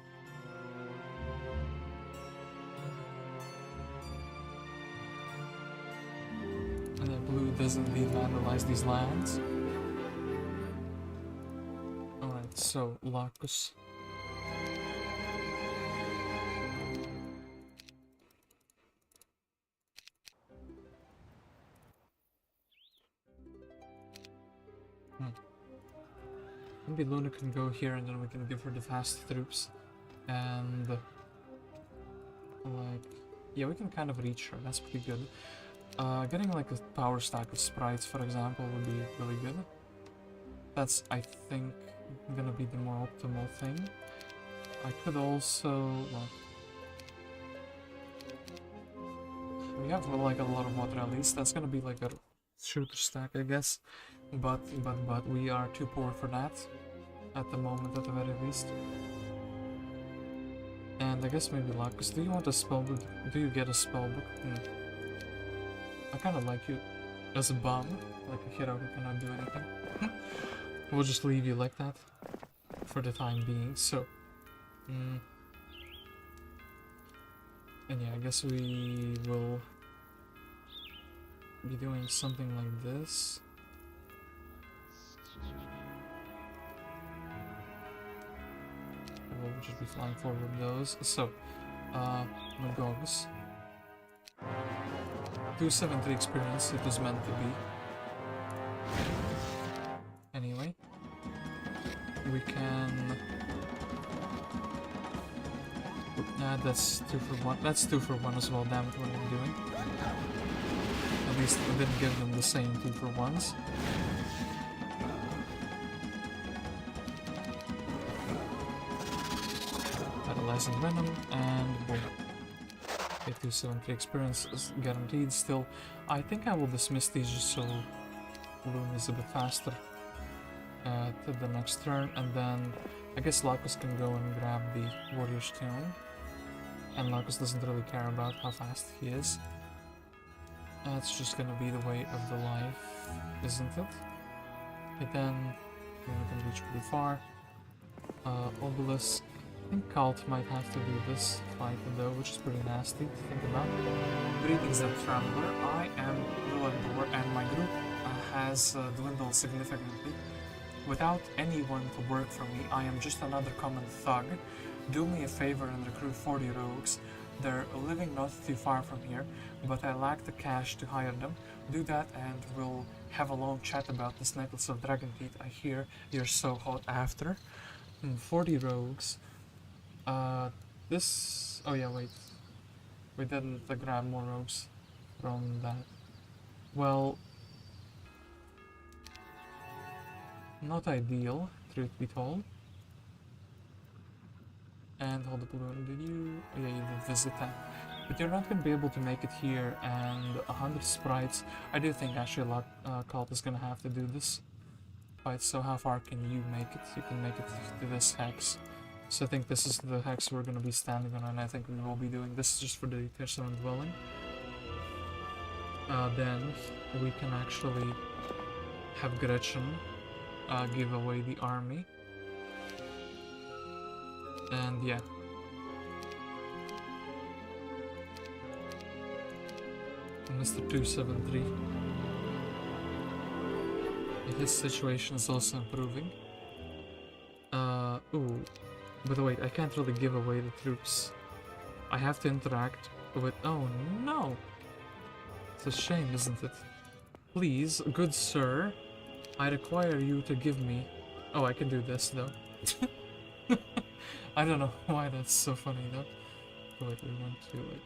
Speaker 2: And yeah, blue does indeed vandalize these lands. Alright, so Lacus. Maybe Luna can go here and then we can give her the fast troops. And like, yeah, we can kind of reach her, that's pretty good. Getting like a power stack of sprites, for example, would be really good. That's, I think, gonna be the more optimal thing. I could also, well, we have like a lot of water at least. That's gonna be like a shooter stack, I guess. But we are too poor for that at the moment, at the very least. And I guess maybe Lacus, do you want a spellbook? Do you get a spellbook? I kind of like you as a bum, like a hero who cannot do anything. We'll just leave you like that for the time being. So, and yeah, I guess we will be doing something like this. We'll just be flying forward with those. So, Magogs. 273 experience, it was meant to be. Anyway, we can... that's 2 for 1. That's 2 for 1 as well, damn it, what am I doing? At least I didn't give them the same 2 for 1s. Paralyzing Venom, and boom. Okay, 273 experience is guaranteed still. I think I will dismiss these just so Loon is a bit faster to the next turn, and then I guess Lacus can go and grab the Warrior's Tome. And Lacus doesn't really care about how fast he is. That's just gonna be the way of the life, isn't it? Okay, then we can reach pretty far. Obelisk. I think Kalt might have to do this fight though, which is pretty nasty to think about. Greetings, Traveler. I am Illor, and my group has dwindled significantly. Without anyone to work for me, I am just another common thug. Do me a favor and recruit 40 rogues. They're living not too far from here, but I lack the cash to hire them. Do that and we'll have a long chat about this necklace of dragon teeth I hear you're so hot after. 40 rogues. This... oh yeah, wait. We didn't grab more rogues from that. Well... not ideal, truth be told. And hold the balloon, did you? Oh, yeah, you did visit that. But you're not going to be able to make it here, and 100 sprites. I do think actually Kalt is going to have to do this fight, so how far can you make it? You can make it to this hex. So I think this is the hex we're going to be standing on, and I think we will be doing this just for the Testament Dwelling. Then we can actually have Gretchen give away the army. And yeah. Mr. 273. His situation is also improving. Ooh. But wait, I can't really give away the troops I have to interact with... Oh no! It's a shame, isn't it? Please, good sir, I require you to give me... Oh, I can do this though. I don't know why that's so funny though. Oh, wait, we want to like...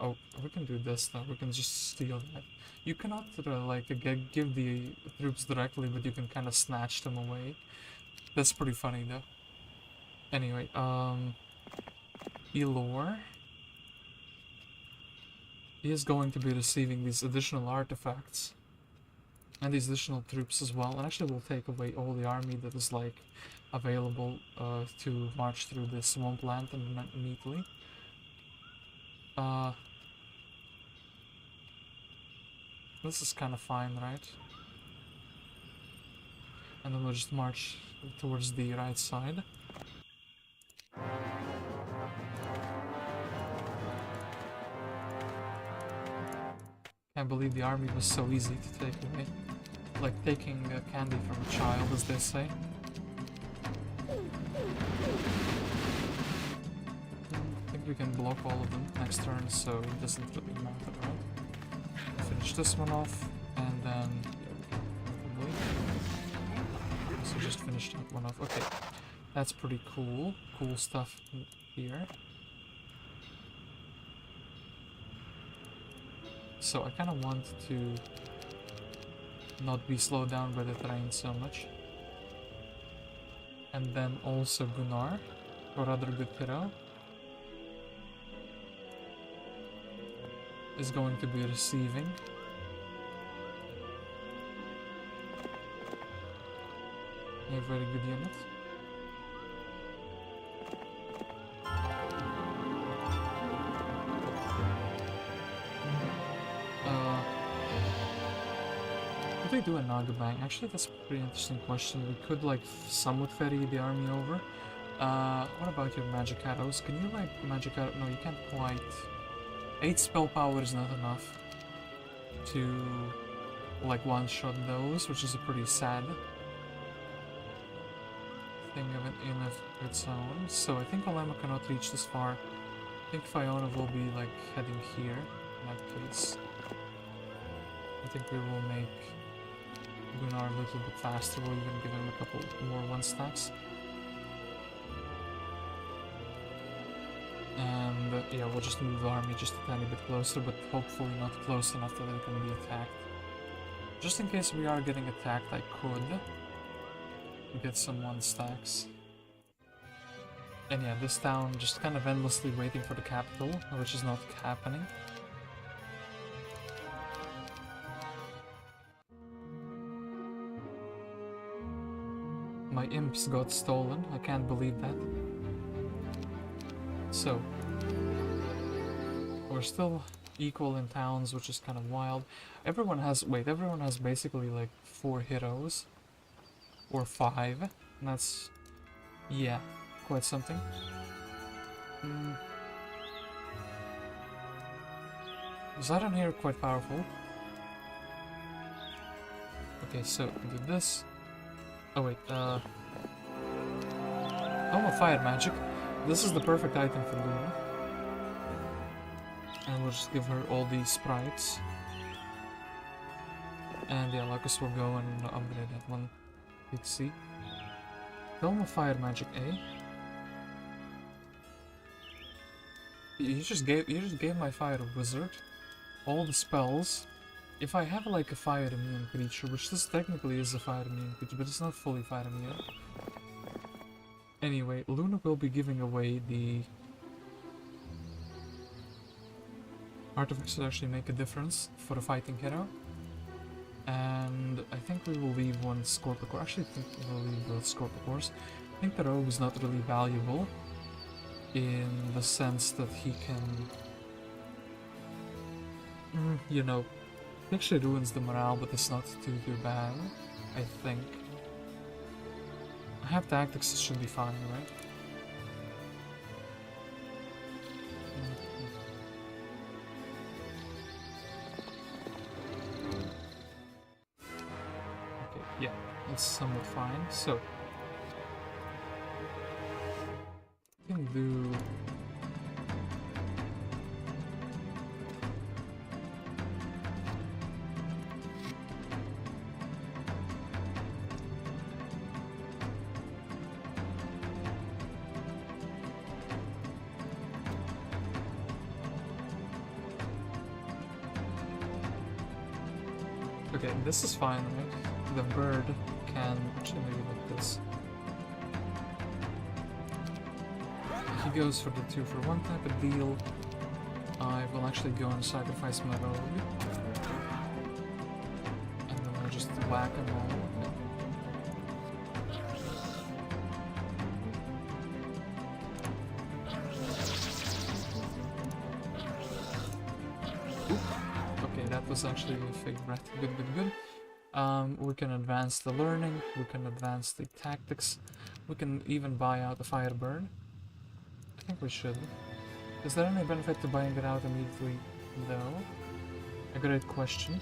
Speaker 2: Oh, we can do this though. We can just steal that. You cannot like give the troops directly, but you can kind of snatch them away. That's pretty funny though. Anyway, Illor is going to be receiving these additional artifacts and these additional troops as well, and actually will take away all the army that is like available to march through this swampland neatly. This is kind of fine, right? And then we'll just march towards the right side. Can't believe the army was so easy to take away. Like taking candy from a child, as they say. I think we can block all of them next turn, so it doesn't really matter, right? Finish this one off, and then... Yeah, we can so just finish that one off. Okay, that's pretty cool. Cool stuff here. So I kind of want to not be slowed down by the terrain so much. And then also Gunnar, or rather good hero, is going to be receiving a very good unit. Could they do a Naga Bang? Actually, that's a pretty interesting question. We could like somewhat ferry the army over. What about your magic arrows? Can you like magic arrow? No, you can't quite. 8 spell power is not enough to like one-shot those, which is a pretty sad thing of it in of its own. So I think Olema cannot reach this far. I think Fiona will be like heading here in that case. I think we will make Gunnar a little bit faster. We'll even give him a couple more 1-stacks. And yeah, we'll just move the army just a tiny bit closer, but hopefully not close enough that it can be attacked. Just in case we are getting attacked, I could get some 1-stacks. And yeah, this town just kind of endlessly waiting for the capital, which is not happening. My imps got stolen, I can't believe that. So, we're still equal in towns, which is kind of wild. Everyone has basically like 4 heroes. Or 5, and that's, yeah, quite something. Xarfax here quite powerful. Okay, so do this. Oh wait, oh, fire magic. This is the perfect item for Luna. And we'll just give her all these sprites. And yeah, Lucas will go and upgrade that one. Pixie. Dome of Fire Magic, eh? You just gave my fire wizard all the spells. If I have like a fire immune creature, which this technically is a fire immune creature, but it's not fully fire immune. Anyway, Luna will be giving away the artifacts that actually make a difference for a fighting hero. And I think we will leave one Scorpion Core. Actually, I think we'll leave both Scorpion Cores. I think the rogue is not really valuable in the sense that he can, you know, he actually ruins the morale, but it's not too bad, I think. I have tactics, it should be fine, right? Yeah, it's somewhat fine. So, Okay, this is fine, right? The bird can actually maybe like this. He goes for the 2 for 1 type of deal. I will actually go and sacrifice my rogue. And then we'll just whack him all. Okay, that was actually a fake breath. Good, good, good. We can advance the learning, we can advance the tactics, we can even buy out the Firebird. I think we should. Is there any benefit to buying it out immediately, though? A great question.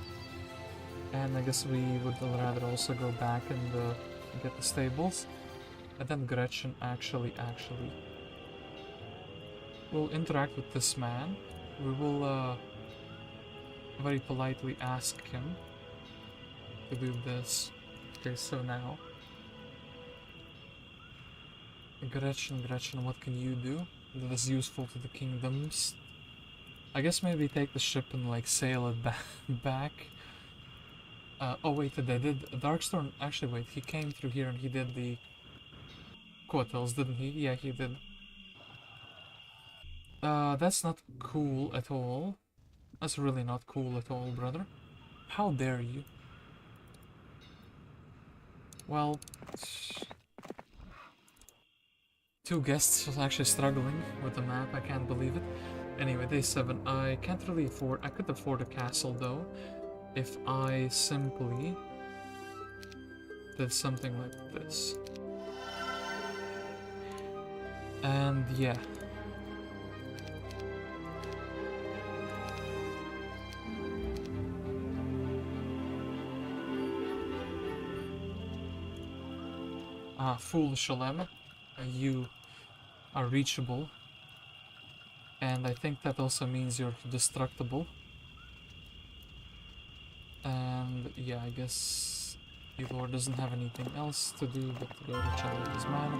Speaker 2: And I guess we would rather also go back and get the stables. And then Gretchen actually will interact with this man. We will very politely ask him to do this. Okay, so now Gretchen, what can you do that is useful to the kingdoms? I guess maybe take the ship and like sail it back. Oh wait, they did Darkstorn. Actually, wait, he came through here and he did the Quotels, didn't he? Yeah, he did. That's not cool at all. That's really not cool at all, brother. How dare you? Well, 2 guests was actually struggling with the map, I can't believe it. Anyway, day 7, I can't really afford, I could afford a castle though, if I simply did something like this. And yeah. Ah, foolish Olema, you are reachable, and I think that also means you're destructible. And yeah, I guess Illor doesn't have anything else to do but to go to challenge his man.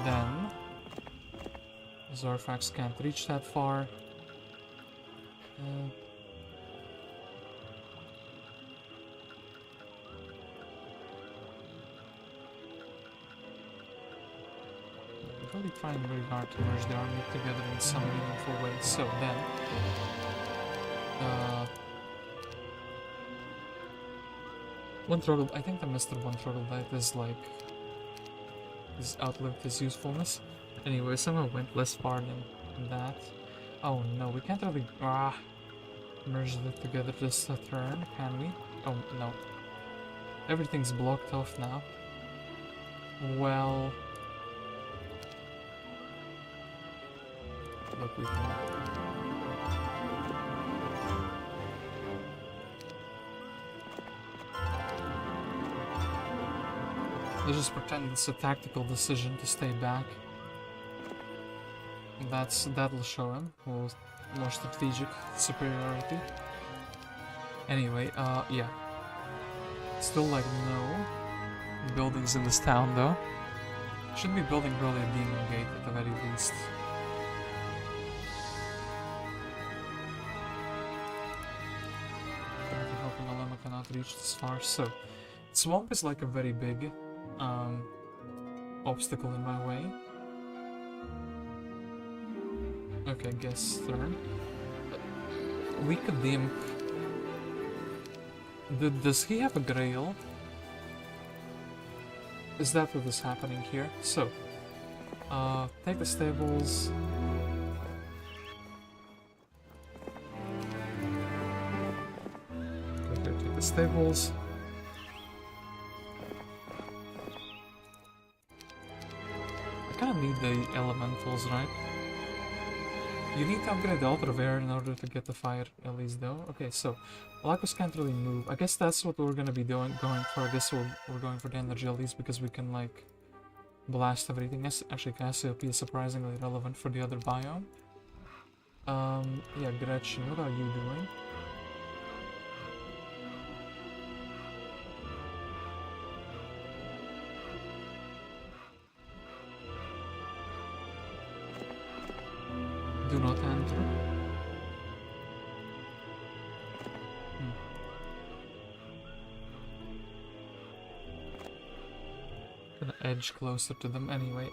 Speaker 2: Then Xarfax can't reach that far. Really trying very hard to merge the army together in some meaningful way. So then, one Troggle, I think the Mr. One Troglodyte is like, is outlived his usefulness. Anyway, somehow went less far than that. Oh no, we can't really merge it together this turn, can we? Oh no. Everything's blocked off now. Well, look, we can. Let's just pretend it's a tactical decision to stay back. That'll show him more strategic superiority. Anyway, yeah. Still like no buildings in this town though. Should be building probably a demon gate at the very least. I'm hoping Olema cannot reach this far. So, swamp is like a very big obstacle in my way. Okay, guess turn. We could DM. Does he have a grail? Is that what is happening here? So, take the stables. Okay, take the stables. I kinda need the elementals, right? You need to upgrade the Altar of Air in order to get the fire at least though. Okay, so Lacos can't really move. I guess that's what we're gonna be going for. I guess we're going for the energy at least because we can like blast everything. Yes, actually Cassiopeia is surprisingly relevant for the other biome. Yeah, Gretchen, what are you doing? Do not enter. gonna edge closer to them anyway.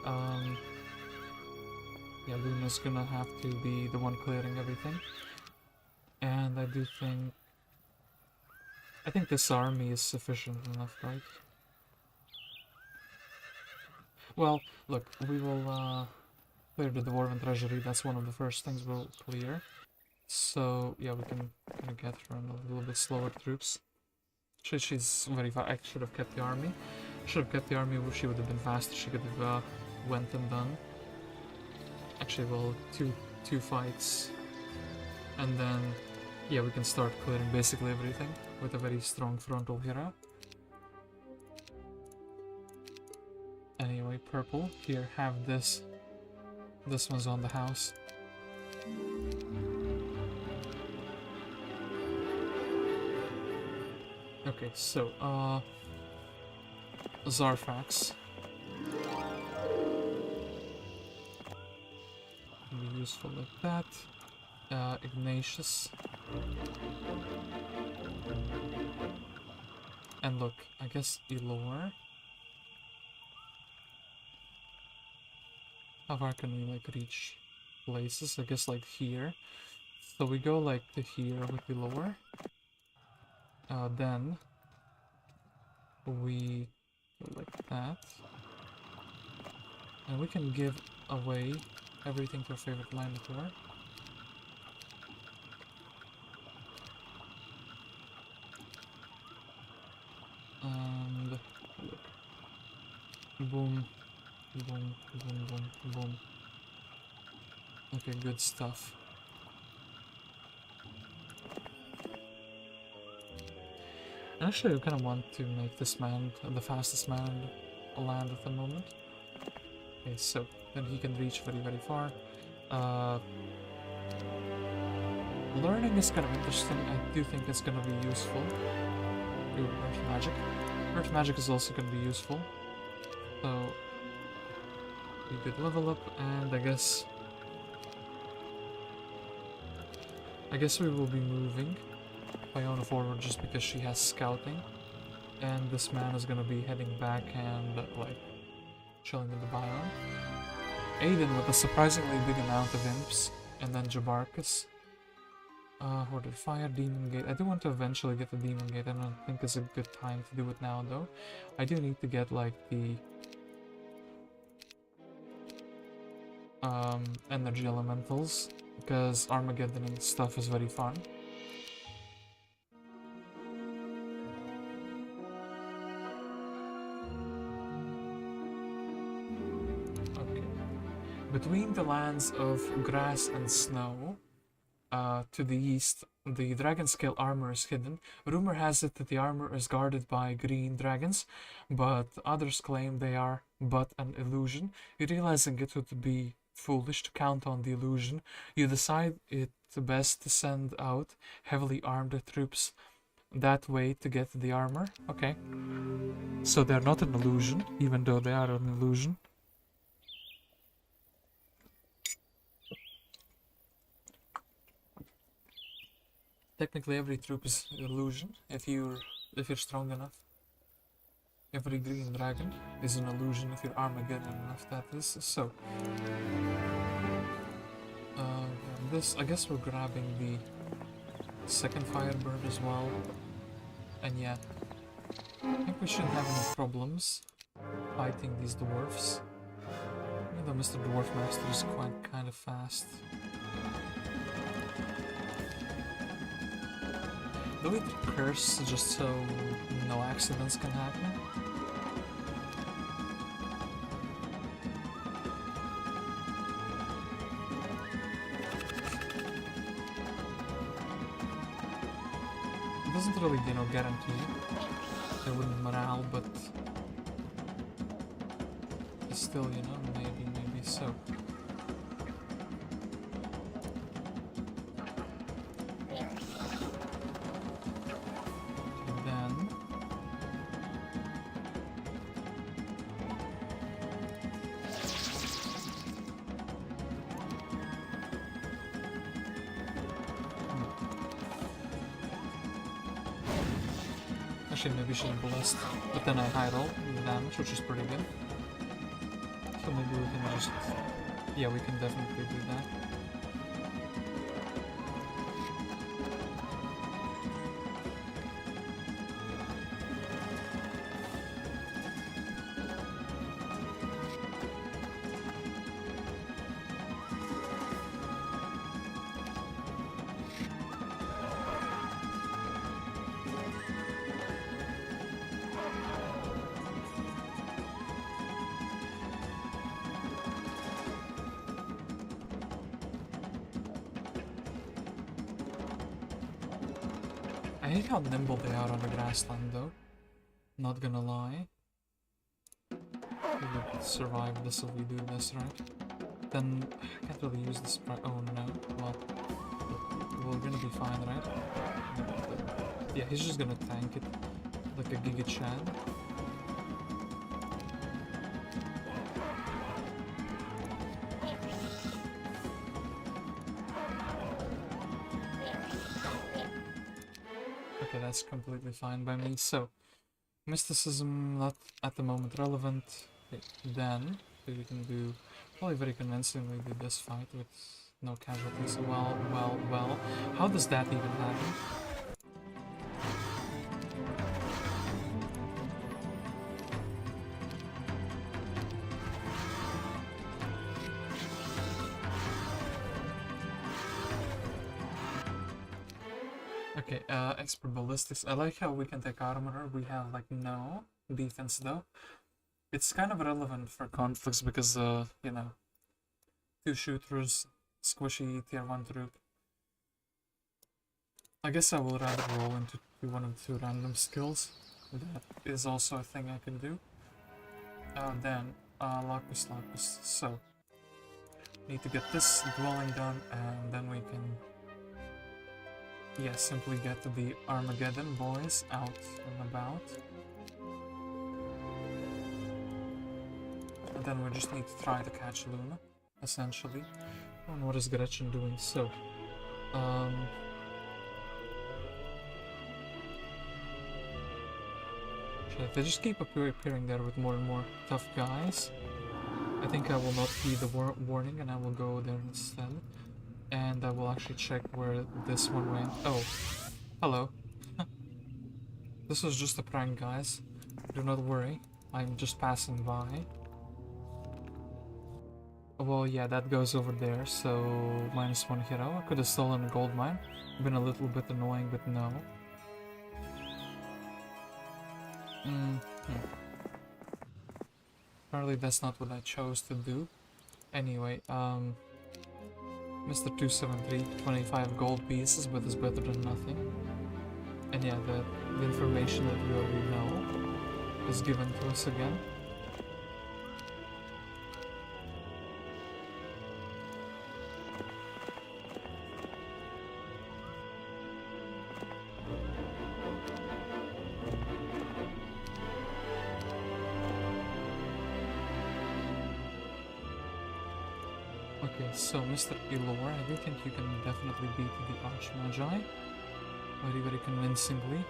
Speaker 2: Yeah, Luna's gonna have to be the one clearing everything. And I think this army is sufficient enough, right? Well, look, we will clear the Dwarven Treasury. That's one of the first things we'll clear. So, yeah, we can kind of get her on a little bit slower troops. She's very fast. I should have kept the army. Should have kept the army. She would have been faster. She could have went and done. Actually, well, two fights, and then yeah, we can start clearing basically everything with a very strong frontal hero. Anyway, purple, here, have this. This one's on the house. Okay, so Xarfax. Be useful like that. Ignatius. And look, I guess Illor. How far can we like reach places? I guess like here. So we go like to here with Illor. Then we go like that. And we can give away everything to our favorite line of war. And look. Boom. Boom, boom, boom, boom. Okay, good stuff. Actually, I kind of want to make this man the fastest man in the land at the moment. Okay, so then he can reach very, very far. Learning is kind of interesting. I do think it's going to be useful. Ooh, Earth Magic. Earth Magic is also going to be useful. So, we could level up, and I guess we will be moving Fiona forward just because she has scouting, and this man is gonna be heading back and like chilling in the biome. Ayden with a surprisingly big amount of imps, and then Jabarkus. Hoarded Fire, Demon Gate. I do want to eventually get the Demon Gate. I don't think it's a good time to do it now though. I do need to get like the energy elementals, because Armageddon and stuff is very fun. Okay. Between the lands of grass and snow, to the east, the dragon scale armor is hidden. Rumor has it that the armor is guarded by green dragons, but others claim they are but an illusion. Realizing it would be foolish to count on the illusion, you decide it's best to send out heavily armed troops that way to get the armor. Okay. So they're not an illusion, even though they are an illusion. Technically every troop is an illusion if you're strong enough. Every green dragon is an illusion if you're Armageddon enough, that is. So this, I guess we're grabbing the second Firebird as well. And yeah, I think we shouldn't have any problems fighting these dwarfs. Even though Mr. Dwarf Master is kind of fast. Do we curse just so no accidents can happen? It doesn't really, you know, guarantee they wouldn't morale, but still, you know, maybe so. Actually, maybe she's blessed. But then I hide all the damage, which is pretty good. So maybe we can just... Yeah, we can definitely do that. I hate how nimble they are on the grassland though. Not gonna lie. We would survive this if we do this, right? Then I can't really use this. Oh no. Well, we're gonna be fine, right? Yeah, he's just gonna tank it like a Giga Chad. Okay, that's completely fine by me. So, mysticism not at the moment relevant. Okay, then we can do probably very convincingly do this fight with no casualties. Well. How does that even happen? Okay, expert ballistics. I like how we can take armor. We have like no defense though. It's kind of relevant for conflicts because you know, 2 shooters, squishy tier 1 troop. I guess I will rather roll into one of the 2 random skills. That is also a thing I can do. Then Locus. So need to get this dwelling done, and then we can. Yeah, simply get the Armageddon boys out and about. And then we just need to try to catch Luna, essentially. And what is Gretchen doing? So, if they just keep appearing there with more and more tough guys, I think I will not heed the warning and I will go there instead. And I will actually check where this one went. Oh, hello. This was just a prank, guys. Do not worry. I'm just passing by. Well, yeah, that goes over there, so -1 hero. I could have stolen a gold mine. Been a little bit annoying, but no. Apparently that's not what I chose to do. Anyway, Mr. 273, 25 gold pieces, but is better than nothing. And yeah, the information that we already know is given to us again. So, Mr. Illor, I do think you can definitely beat the Archmagi. Very convincingly.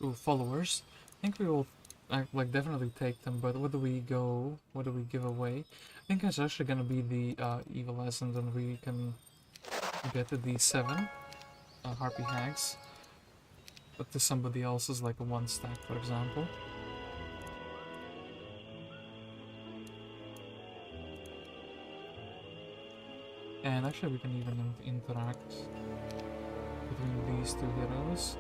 Speaker 2: Ooh, followers. I think we will like definitely take them, but what do we go? What do we give away? I think it's actually gonna be the Evil Essence, and we can get the 7 Harpy Hags. But to somebody else's, like a 1 stack, for example. And actually we can even interact between these 2 heroes.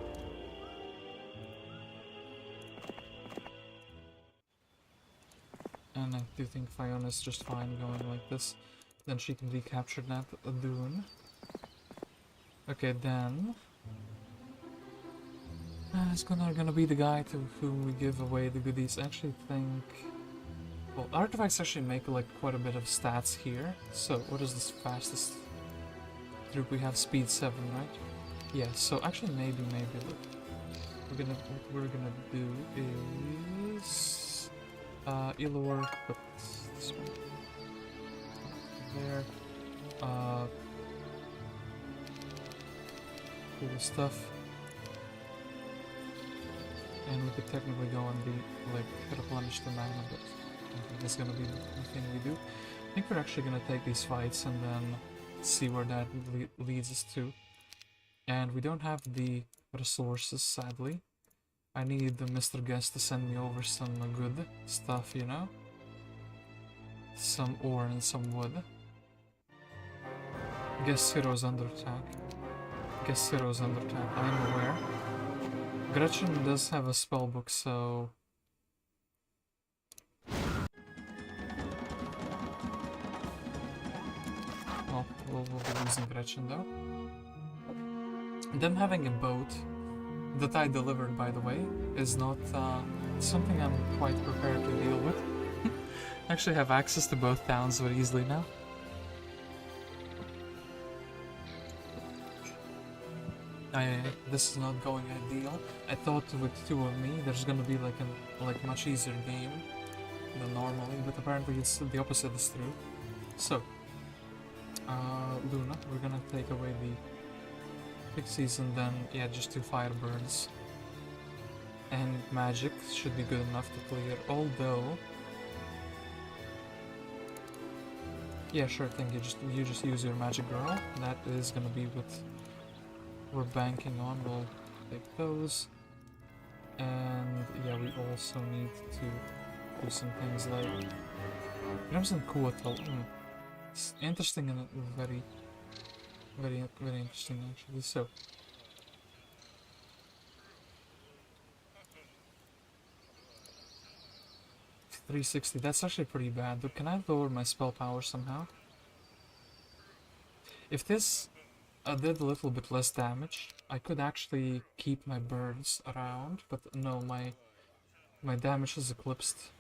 Speaker 2: And I do think Fiona's just fine going like this. Then she can recapture that Dune. Okay, then... is Gunnar gonna be the guy to whom we give away the goodies? I actually think... Well, artifacts actually make like quite a bit of stats here. So, what is this fastest troop? We have speed 7, right? Yeah, so actually maybe look. What we're gonna do is Illor, but this one there. Cool stuff. And we could technically go and be, like, replenish the mana, but I don't think that's gonna be the thing we do. I think we're actually gonna take these fights and then see where that leads us to. And we don't have the resources, sadly. I need the Mr. Guest to send me over some good stuff, you know? Some ore and some wood. Guest Hero's under attack. Guest Hero's under attack, I'm aware. Gretchen does have a spellbook, so... Well, we'll be losing Gretchen though. Them having a boat that I delivered, by the way, is not something I'm quite prepared to deal with. I actually have access to both towns very easily now. This is not going ideal. I thought with two of me, there's gonna be like a much easier game than normally, but apparently it's the opposite is true. So, Luna, we're gonna take away the pixies and then, yeah, just 2 firebirds. And magic should be good enough to clear, although... Yeah, sure thing, you just use your magic girl. That is gonna be what we're banking on. We'll take those. And yeah, we also need to do some things like... Grooms and Kuatal. It's interesting and very interesting actually. So, 360, that's actually pretty bad. But can I lower my spell power somehow? If this did a little bit less damage, I could actually keep my birds around, but no, my damage is eclipsed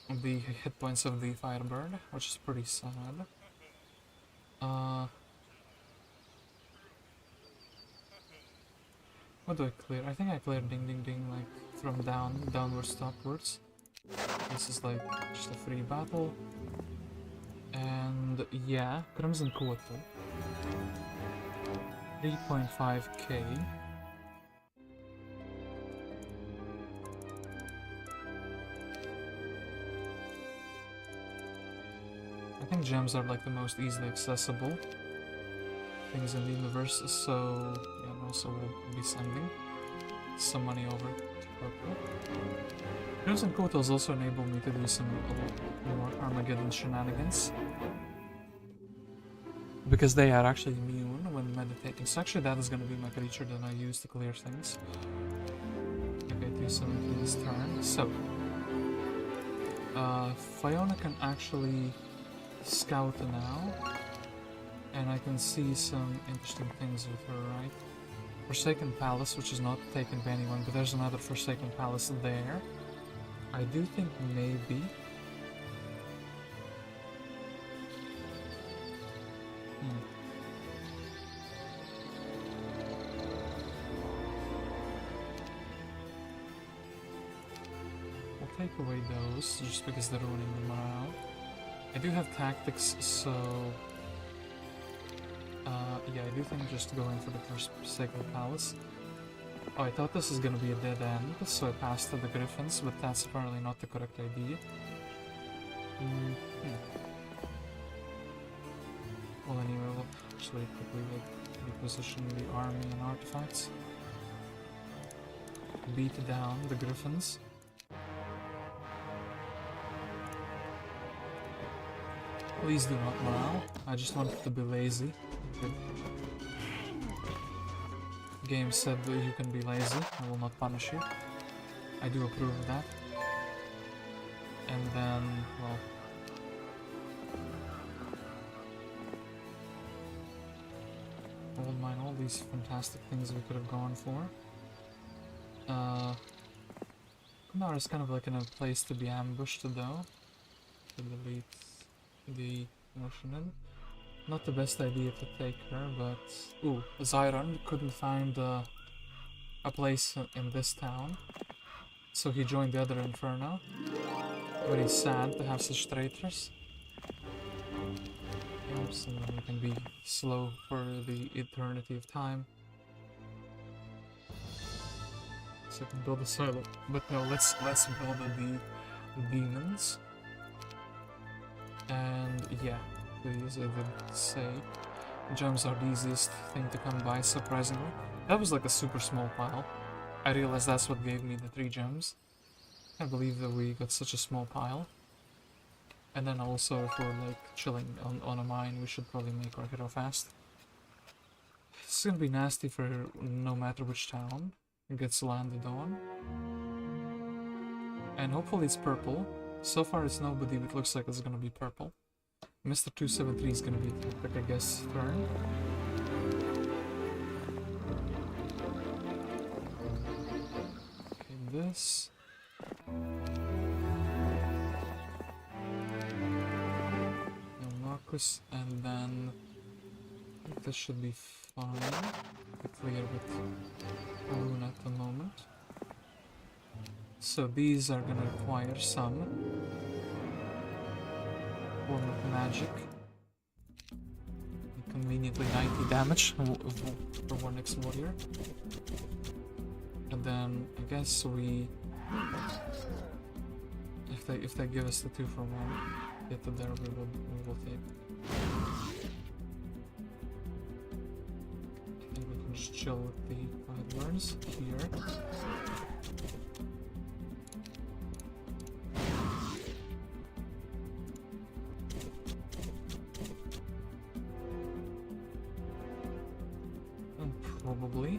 Speaker 2: the hit points of the firebird, which is pretty sad. What do I clear? I think I cleared ding ding ding like from downwards to upwards. This is like just a free battle. And yeah, Crimson Quarter. 3.5k. I think gems are like the most easily accessible things in the universe, so yeah, and also we'll be sending some money over to Purple. Crimson Quotas also enable me to do some more Armageddon shenanigans, because they are actually immune when meditating. So actually that is going to be my creature that I use to clear things. Okay, do something this turn. So, Fiona can actually scout now, and I can see some interesting things with her, right? Forsaken Palace, which is not taken by anyone, but there's another Forsaken Palace there. I do think maybe... We'll take away those, just because they're ruining the morale. I do have tactics, so... yeah, I do think just going for the first Forsaken Palace. Oh, I thought this was gonna be a dead end, so I passed to the Griffins, but that's apparently not the correct idea. Well, anyway, we'll actually quickly reposition the army and artifacts. Beat down the Griffins. Please do not morale. I just wanted to be lazy. Good. Game said that you can be lazy. I will not punish you. I do approve of that. And then, well... I won't mind all these fantastic things we could have gone for. Gunnar is kind of like in a place to be ambushed though. To delete the motion in. Not the best idea to take her, but... Ooh, Zyron couldn't find a place in this town, so he joined the other Inferno. Very sad to have such traitors. Oops, and then we can be slow for the eternity of time. So I can build a silo. But no, let's build the demons. And yeah, please, I would say gems are the easiest thing to come by, surprisingly. That was like a super small pile. I realized that's what gave me the 3 gems. I believe that we got such a small pile. And then also, if we're like chilling on a mine, we should probably make our hero fast. It's gonna be nasty for no matter which town it gets landed on. And hopefully it's purple. So far it's nobody, but it looks like it's gonna be purple. Mr. 273 is gonna be epic, I guess, turn. Okay, this. Marcus, and then I think this should be fine. Be clear with Rune at the moment. So these are gonna require some form of magic. Conveniently 90 damage for one next warrior. And then I guess we, if they give us the 2 for 1, get to there we will take. I think we can just chill with the 5 burns here. Probably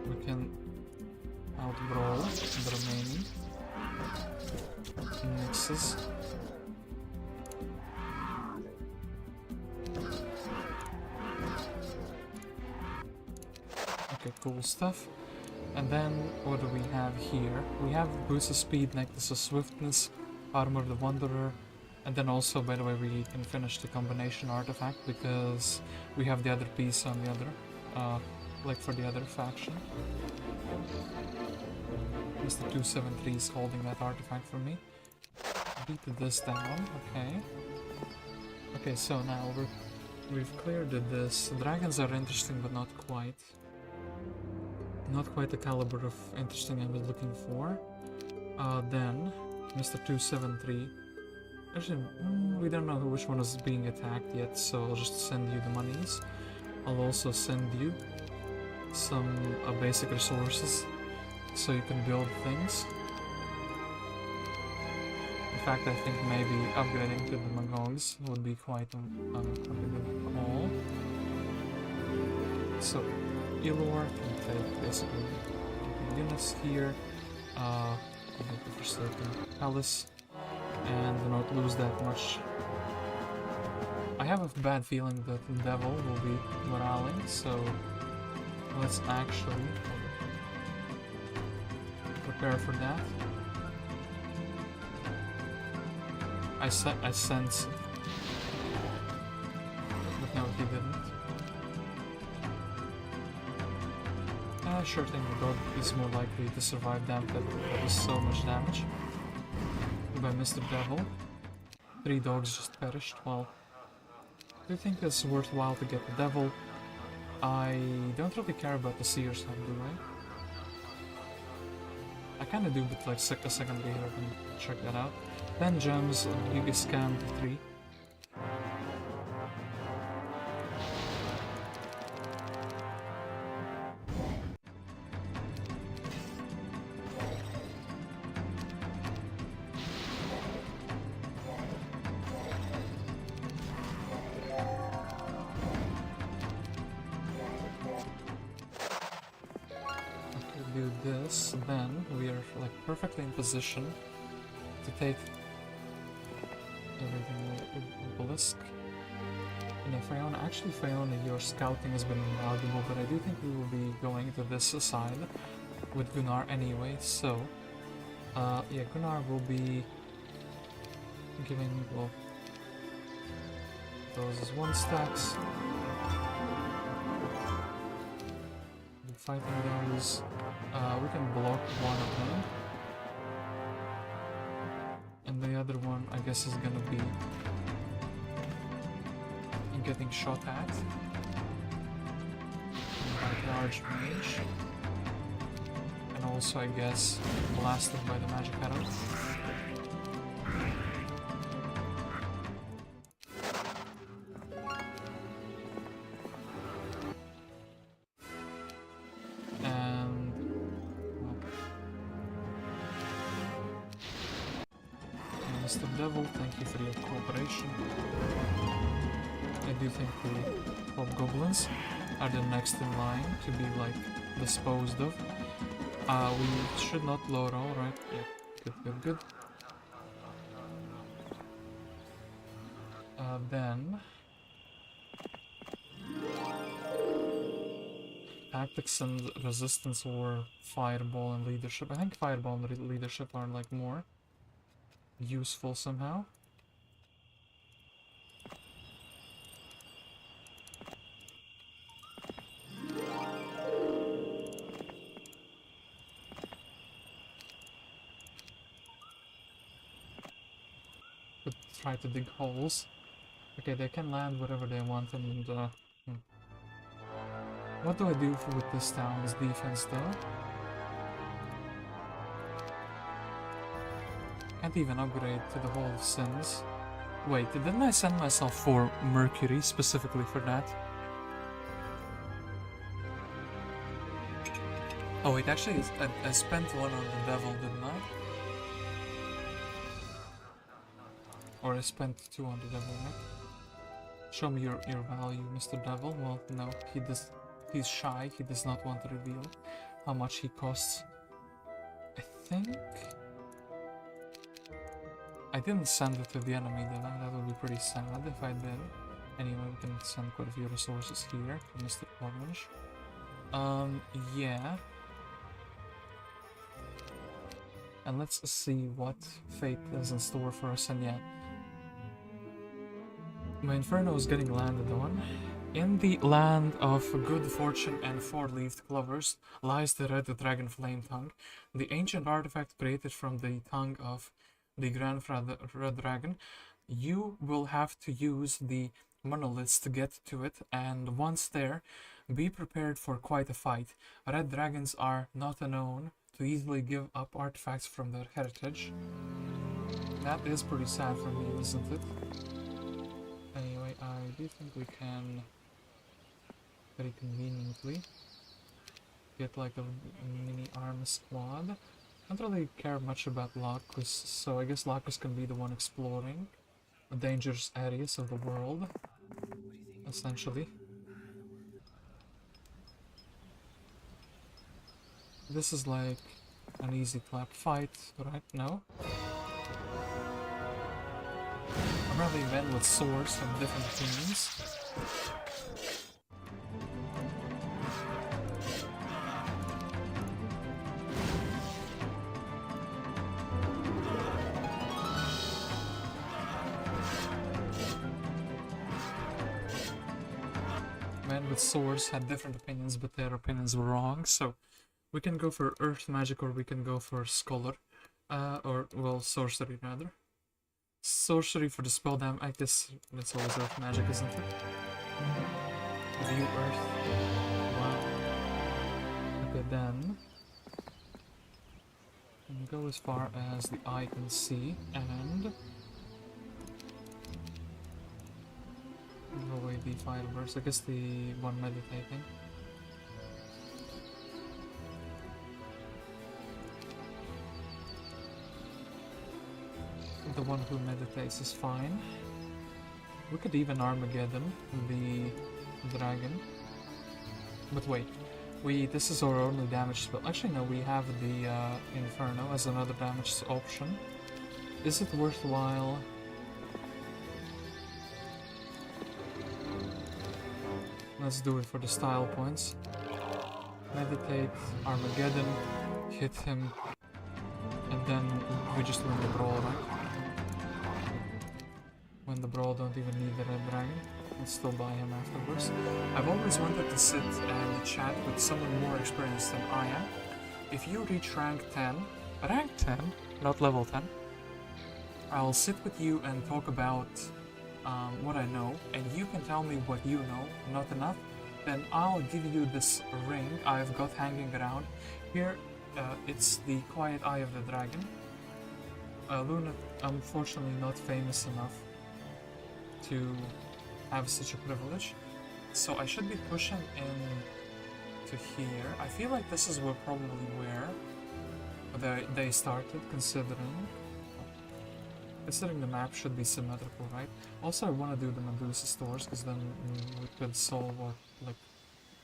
Speaker 2: we can outbrawl the remaining mixes. Okay, cool stuff. And then what do we have here? We have boost of speed, necklace of swiftness, armor of the wanderer. And then also, by the way, we can finish the combination artifact because we have the other piece on the other, like for the other faction. Mr. 273 is holding that artifact for me. Beat this down, okay. Okay, so now we've cleared this. Dragons are interesting, but not quite. Not quite the caliber of interesting I was looking for. Then, Mr. 273. Actually, we don't know which one is being attacked yet, so I'll just send you the monies. I'll also send you some basic resources so you can build things. In fact, I think maybe upgrading to the Magogs would be quite a good call. So, Illor can take basically units here. For certain Palace. And do not lose that much. I have a bad feeling that the devil will be morale, so let's actually prepare for that. I sense it, but no, he didn't. Sure thing, the dog is more likely to survive that was so much damage by Mr. Devil. 3 dogs just perished. Well, do you think it's worthwhile to get the devil? I don't really care about the Seer's Hub, do I? I kinda do, but like a second later I can check that out. 10 gems, you get scammed 3. Then we are like perfectly in position to take everything with Obelisk. You know, Fiona, actually Fiona, your scouting has been invaluable, but I do think we will be going to this side with Gunnar anyway, so yeah, Gunnar will be giving, well, those as 1 stacks. Fighting those. We can block one of them. And the other one, I guess, is gonna be getting shot at by large mage. also, I guess, blasted by the magic arrow. And... well. And Mr. Devil, thank you for your cooperation. I do think the hobgoblins are the next in line to be, like, disposed of. We should not lower all, right? Yeah, good, good, good. Then... tactics and resistance or fireball and leadership. I think fireball and leadership are, like, more useful somehow. Could try to dig holes. Okay, they can land whatever they want and what do I do with this town's defense though? Can't even upgrade to the Hall of Sins. Wait, didn't I send myself for Mercury specifically for that? Oh wait, actually I spent one on the devil, didn't I? Or I spent 2 on the devil, right? Show me your value, Mr. Devil. Well, no, he's shy, he does not want to reveal how much he costs. I think... I didn't send it to the enemy, did I? That would be pretty sad if I did. Anyway, we can send quite a few resources here to Mr. Orange. Yeah. And let's see what fate is in store for us, and yeah. My Inferno is getting landed on. In the land of good fortune and four-leaved clovers lies the red dragon flame tongue, the ancient artifact created from the tongue of the grandfather red dragon. You will have to use the monoliths to get to it, and once there, be prepared for quite a fight. Red dragons are not known to easily give up artifacts from their heritage. That is pretty sad for me, isn't it? Anyway, I do think we can very conveniently get like a mini arm squad. I don't really care much about Lacus, so I guess Lacus can be the one exploring the dangerous areas of the world, essentially. This is like an easy clap fight, right? No? Apparently men with swords have different opinions. Men with swords had different opinions, but their opinions were wrong, so we can go for earth magic or we can go for scholar. Or, well, sorcery rather. Sorcery for the spell damage, I guess that's always earth magic, isn't it? View earth. Wow. Okay, then we can go as far as the eye can see, and give away the fireburst. I guess the one meditating. The one who meditates is fine. We could even Armageddon the dragon. But wait, this is our only damage spell. Actually no, we have the Inferno as another damage option. Is it worthwhile? Let's do it for the style points. Meditate, Armageddon, hit him, and then we just win the brawl, right? When the brawl, don't even need the red dragon. I'll still buy him afterwards. I've always wanted to sit and chat with someone more experienced than I am. If you reach rank 10, not level 10, I'll sit with you and talk about what I know, and you can tell me what you know, not enough, then I'll give you this ring I've got hanging around. Here, it's the Quiet Eye of the Dragon. Luna, unfortunately, not famous enough to have such a privilege, so I should be pushing in to here. I feel like this is probably where they started, considering the map should be symmetrical, right? Also, I want to do the Medusa stores, because then we could solve our, like,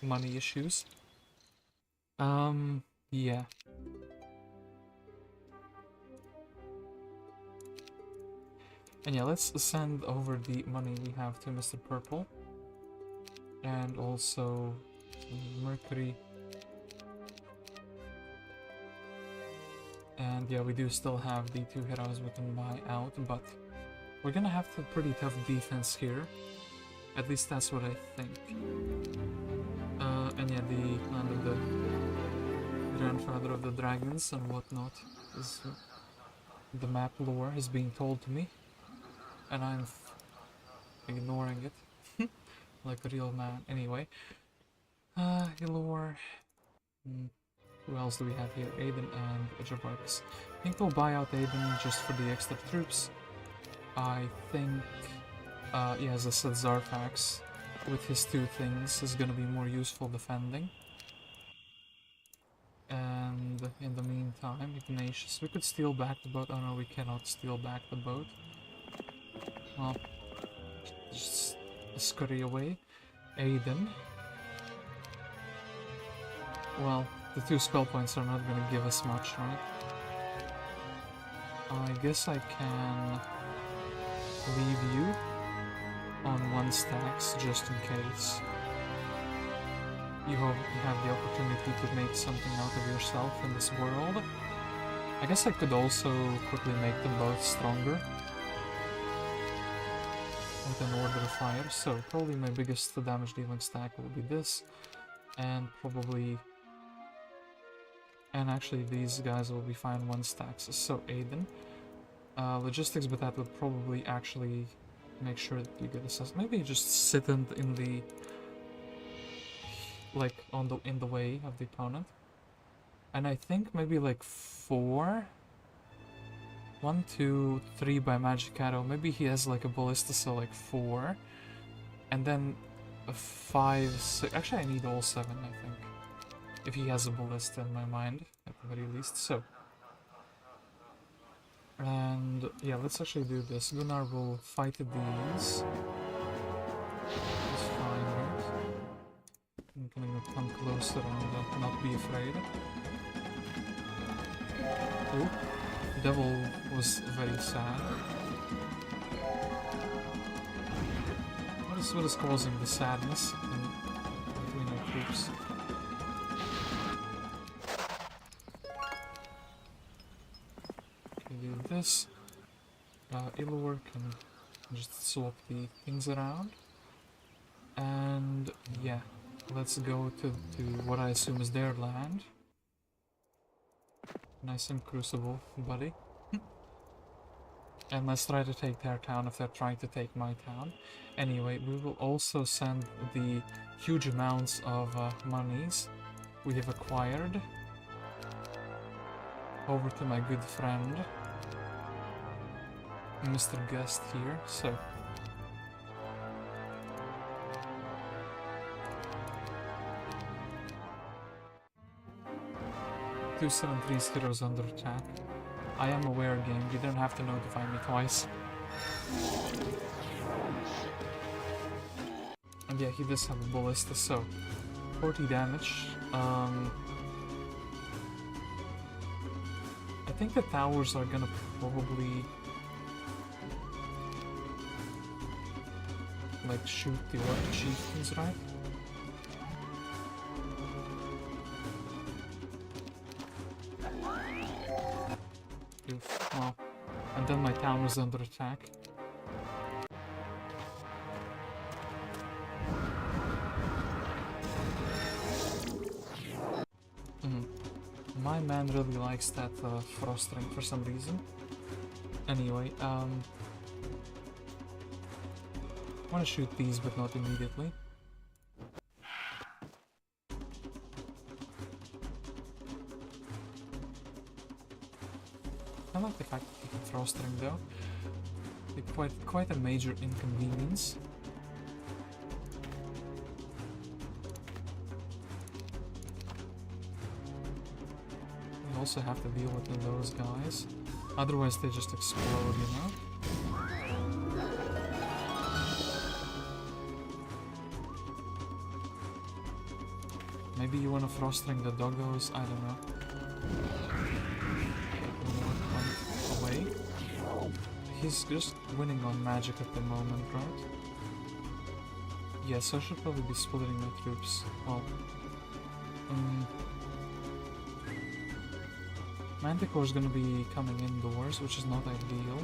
Speaker 2: money issues. Yeah. And yeah, let's send over the money we have to Mr. Purple. And also Mercury. And yeah, we do still have the 2 heroes we can buy out, but we're gonna have a pretty tough defense here. At least that's what I think. And yeah, the land of the grandfather of the dragons and whatnot is the map lore is being told to me, and I'm ignoring it like a real man. Anyway, Illor. Who else do we have here? Ayden and Xarfax. I think we'll buy out Ayden just for the extra troops. I think, yeah, as I said, Xarfax with his 2 things is gonna be more useful defending. And in the meantime, Ignatius, we could steal back the boat. Oh no, we cannot steal back the boat. Well, just scurry away. Ayden. Well, the 2 spell points are not gonna give us much, right? I guess I can leave you on 1 stacks just in case. You have the opportunity to make something out of yourself in this world. I guess I could also quickly make them both stronger with an Order of Fire, so probably my biggest damage dealing stack will be this, and probably... And actually these guys will be fine 1 stacks. So Ayden. Logistics, but that would probably actually make sure that you get assessed. Maybe just sit in the... like, in the way of the opponent. And I think maybe like 4... 1, 2, 3 by Magic Arrow. Maybe he has like a Ballista, so like 4. And then a 5, 6... Actually, I need all 7, I think. If he has a Ballista in my mind, at the very least, so. And yeah, let's actually do this. Gunnar will fight these. It's fine, right? I'm gonna come closer and not be afraid. Oh, Devil was very sad. What is causing the sadness between our troops? This Illor can just swap the things around, and yeah, let's go to what I assume is their land. Nice and Crucible, buddy. And let's try to take their town if they're trying to take my town. Anyway, we will also send the huge amounts of monies we have acquired over to my good friend Mr. Guest here, so... Two 7-3 heroes under attack. I am aware, game, you don't have to notify me twice. And yeah, he does have a Ballista, so 40 damage. I think the towers are gonna probably like shoot the Orc Chieftains, right? Oof, well, and then my town was under attack. My man really likes that frost ring for some reason. Anyway, I want to shoot these, but not immediately. I like the fact that you can frost ring though. Quite a major inconvenience. You also have to deal with those guys. Otherwise they just explode, you know? Maybe you want to frost ring the doggos, I don't know. Away. He's just winning on magic at the moment, right? Yes, I should probably be splitting my troops. Well, Manticore is gonna be coming indoors, which is not ideal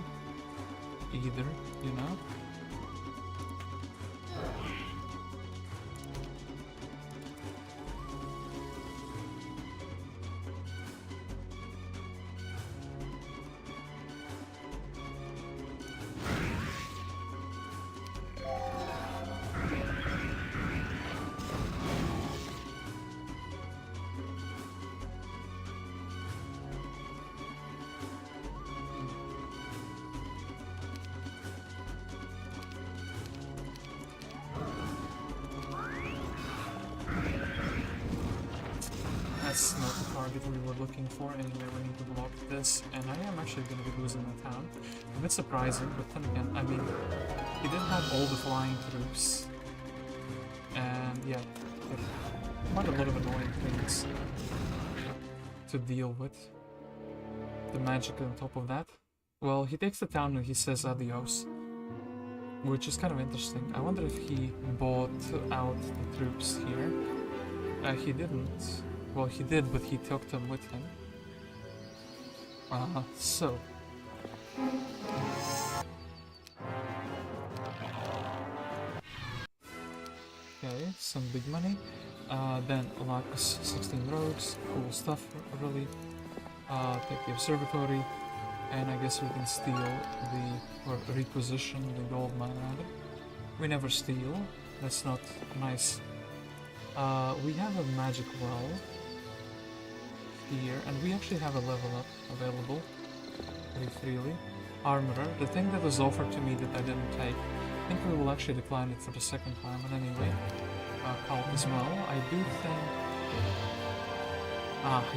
Speaker 2: either, you know? That's not the target we were looking for. Anyway, we need to block this, and I am actually going to be losing the town. A bit surprising, but then again, I mean, he did have all the flying troops, and yeah, quite a lot of annoying things to deal with. The magic on top of that. Well, he takes the town and he says adios, which is kind of interesting. I wonder if he bought out the troops here. He didn't. Well, he did, but he took them with him. So. Okay, some big money. Then Lacus 16 rogues, cool stuff, really. Take the observatory, and I guess we can steal or reposition the gold mine rather. We never steal, that's not nice. We have a magic well here, and we actually have a level up available pretty freely. Armorer, the thing that was offered to me that I didn't take. I think we will actually decline it for the second time, but anyway. Kalt as well. I do think...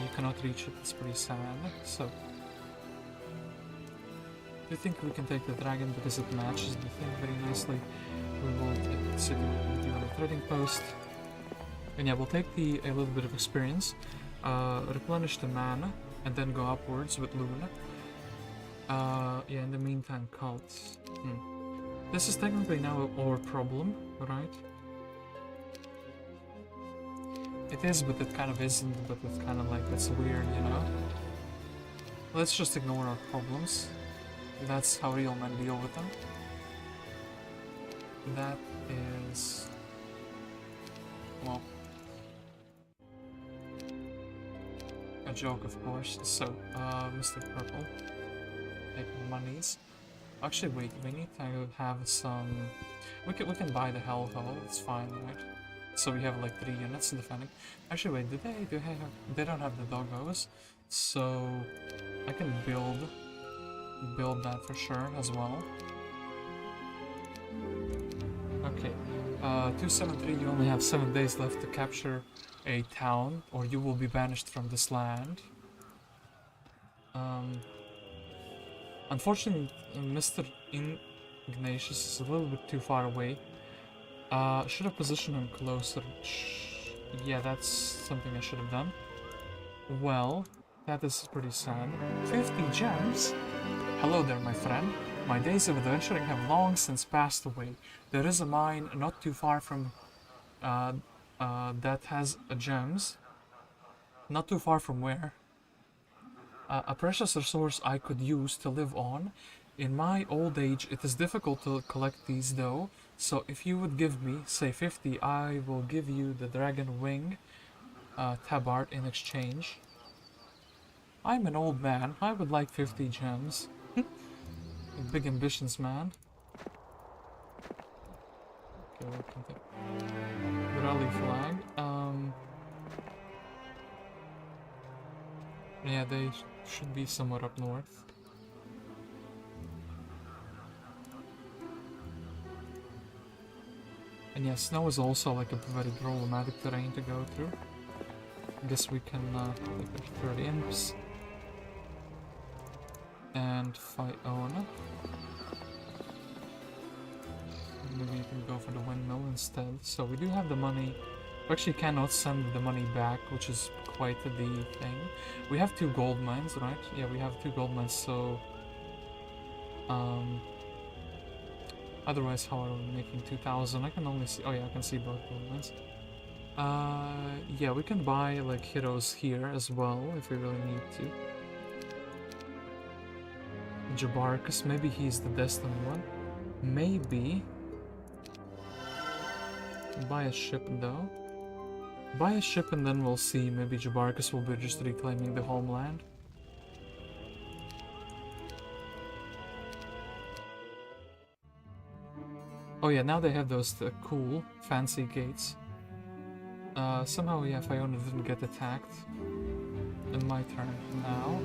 Speaker 2: you cannot reach it, it's pretty sad. So... I think we can take the dragon because it matches the thing very nicely. We will sit with the other trading post. And yeah, we'll take a little bit of experience. Replenish the mana, and then go upwards with Luna. Yeah, in the meantime, Kalt. This is technically now our problem, right? It is, but it kind of isn't, but it's kind of like, it's weird, you know? Let's just ignore our problems. That's how real men deal with them. That is... well... a joke, of course. So, Mr. Purple. Take monies. Actually, wait, we need to have some... We can buy the Hellhole, it's fine, right? So we have like 3 units defending. Actually, wait, they don't have the doggos, so I can build that for sure as well. Okay, 273, you only have 7 days left to capture a town, or you will be banished from this land. Unfortunately, Mr. Ignatius is a little bit too far away. Should have positioned him closer. Yeah, that's something I should have done. Well, that is pretty sad. 50 gems? Hello there, my friend. My days of adventuring have long since passed away. There is a mine not too far from that has gems. Not too far from where? A precious resource I could use to live on. In my old age, it is difficult to collect these though, so if you would give me, say 50, I will give you the Dragon Wing tabard in exchange. I'm an old man, I would like 50 gems. Big ambitions, man. Okay, we'll continue. The rally flag. Yeah, they should be somewhere up north. And yeah, snow is also like a very problematic terrain to go through. I guess we can take our 30 imps. And fight Ona. Maybe you can go for the windmill instead. So we do have the money. We actually cannot send the money back, which is quite the thing. We have 2 gold mines, right? Yeah, we have 2 gold mines, so... Otherwise, how are we making 2,000? I can only see... Oh yeah, I can see both gold mines. Yeah, we can buy, like, heroes here as well, if we really need to. Jabarkus, maybe he's the destined one. Maybe... Buy a ship, though. Buy a ship and then we'll see. Maybe Jabarkus will be just reclaiming the homeland. Oh yeah, now they have those cool, fancy gates. Somehow, yeah, Fiona didn't get attacked. In my turn now.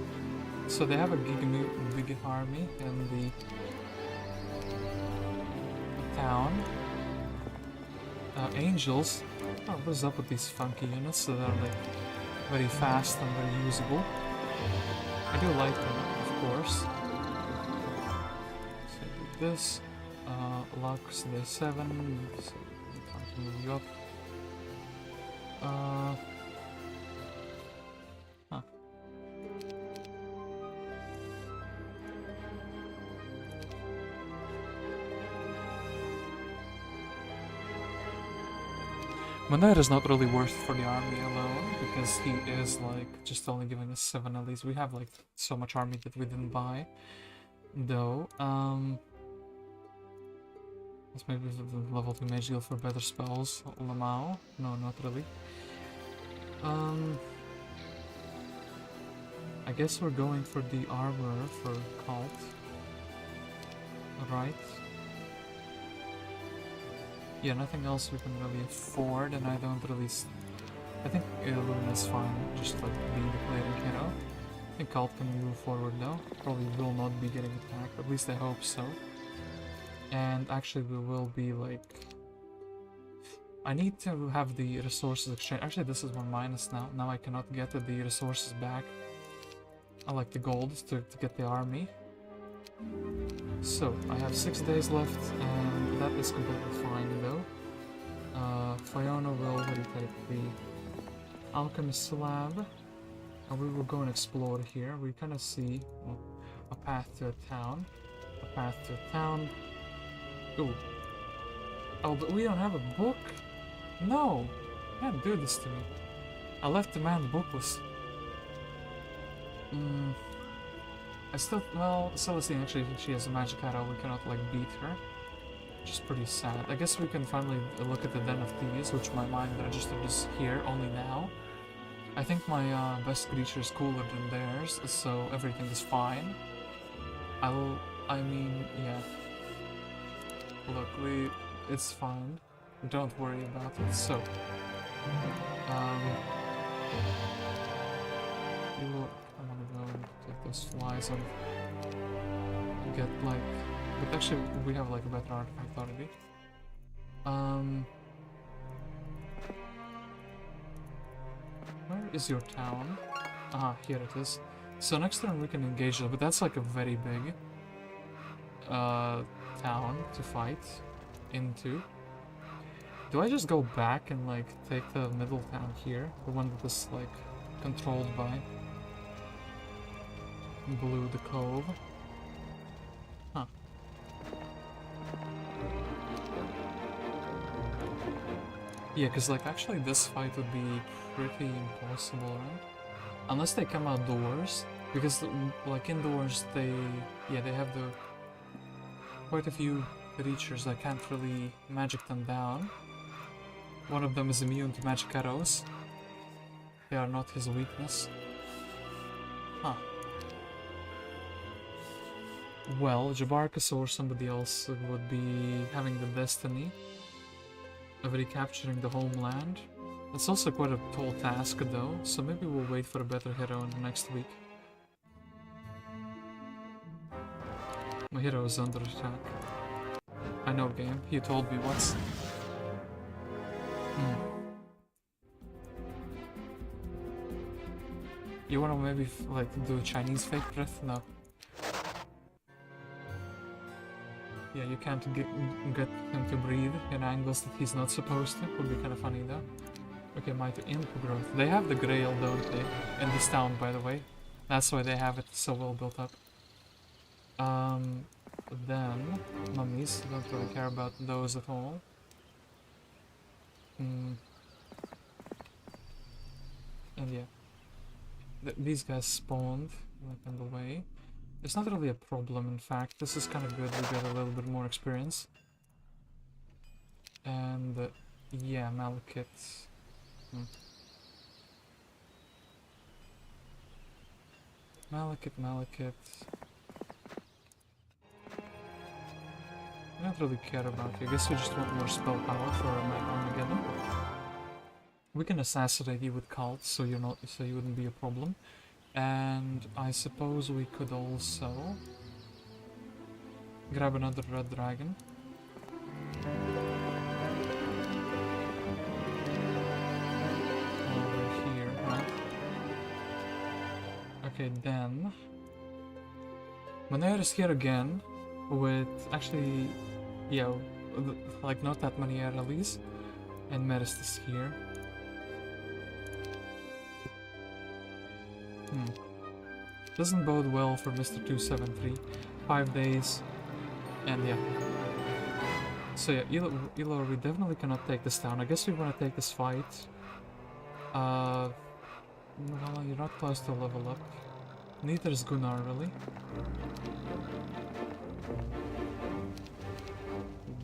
Speaker 2: So they have a big army in the town. Angels. Oh, what is up with these funky units that are like very fast and very usable? I do like them, of course. So do this. Lux day 7. So we can't move you up. Huh. Gunnar is not really worth for the army alone, because he is like just only giving us 7 at least. We have like so much army that we didn't buy, though. Let's maybe level 2 mage guild for better spells. Olema? No, not really. I guess we're going for the armor for Kalt. Right. Yeah, nothing else we can really afford, and I don't really... I think Illor is fine, just like being the player hero. I think Kalt can move forward though. Probably will not be getting attacked, at least I hope so. And actually we will be like... I need to have the resources exchange. Actually this is 1 minus now. Now I cannot get the resources back. I like the gold to get the army. So, I have 6 days left, and that is completely fine though. Fiona will take the alchemist slab, and we will go and explore here. We kind of see a path to a town. A path to a town. Ooh. Oh, but we don't have a book? No! You can't do this to me. I left the man bookless. I still, well, Celestine actually, she has a magic arrow, we cannot like beat her. Which is pretty sad. I guess we can finally look at the Den of Thieves, which my mind registered is here only now. I think my best creature is cooler than theirs, so everything is fine. I mean, yeah. Look, it's fine. Don't worry about it, so... I wanna go and take those flies and get like... But actually we have like a better artifact already. Where is your town? Ah, here it is. So next turn we can engage it, but that's like a very big town to fight into. Do I just go back and like take the middle town here? The one that is like controlled by Blue Cove. Huh. Yeah, because like actually this fight would be pretty impossible, right? Unless they come outdoors, because like indoors they have quite a few creatures that can't really magic them down. One of them is immune to magic arrows. They are not his weakness. Huh. Well, Jabarkus or somebody else would be having the destiny of recapturing the homeland. It's also quite a tall task though, so maybe we'll wait for a better hero in the next week. My hero is under attack. I know, game. You told me once. You wanna maybe like do a Chinese fake breath? No. Yeah, you can't get him to breathe in angles that he's not supposed to. Would be kind of funny though. Okay, mighty imp growth. They have the grail, don't they? In this town, by the way. That's why they have it so well built up. Then mummies. Don't really care about those at all. And yeah. These guys spawned like in the way. It's not really a problem, in fact. This is kind of good. We get a little bit more experience. And yeah, Malekith. Malekith. I don't really care about you. I guess we just want more spell power for Armageddon. We can assassinate you with Kalt, so you wouldn't be a problem. And I suppose we could also grab another red dragon. Over here, right? Okay, then Manera is here again with actually, yeah, like not that many rallies, and Merist is here. Doesn't bode well for Mr. 273. 5 days, and yeah. So yeah, Illor, we definitely cannot take this down. I guess we want to take this fight. Well, you're not close to level up. Neither is Gunnar, really.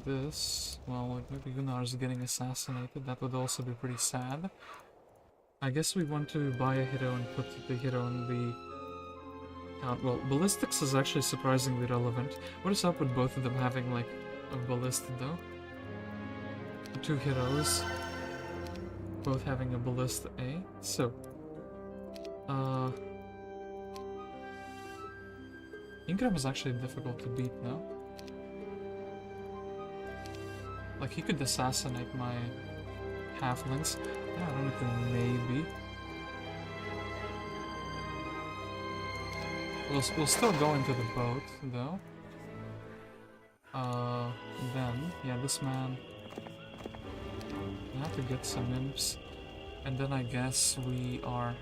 Speaker 2: This, well, maybe Gunnar is getting assassinated. That would also be pretty sad. I guess we want to buy a hero and put the hero in the... well, ballistics is actually surprisingly relevant. What is up with both of them having, like, a ballista, though? 2 heroes. Both having a ballista, eh? So... Ingram is actually difficult to beat now. Like, he could assassinate my halflings. Ironically, maybe. We'll still go into the boat, though. Then, yeah, this man... I have to get some imps. And then I guess we are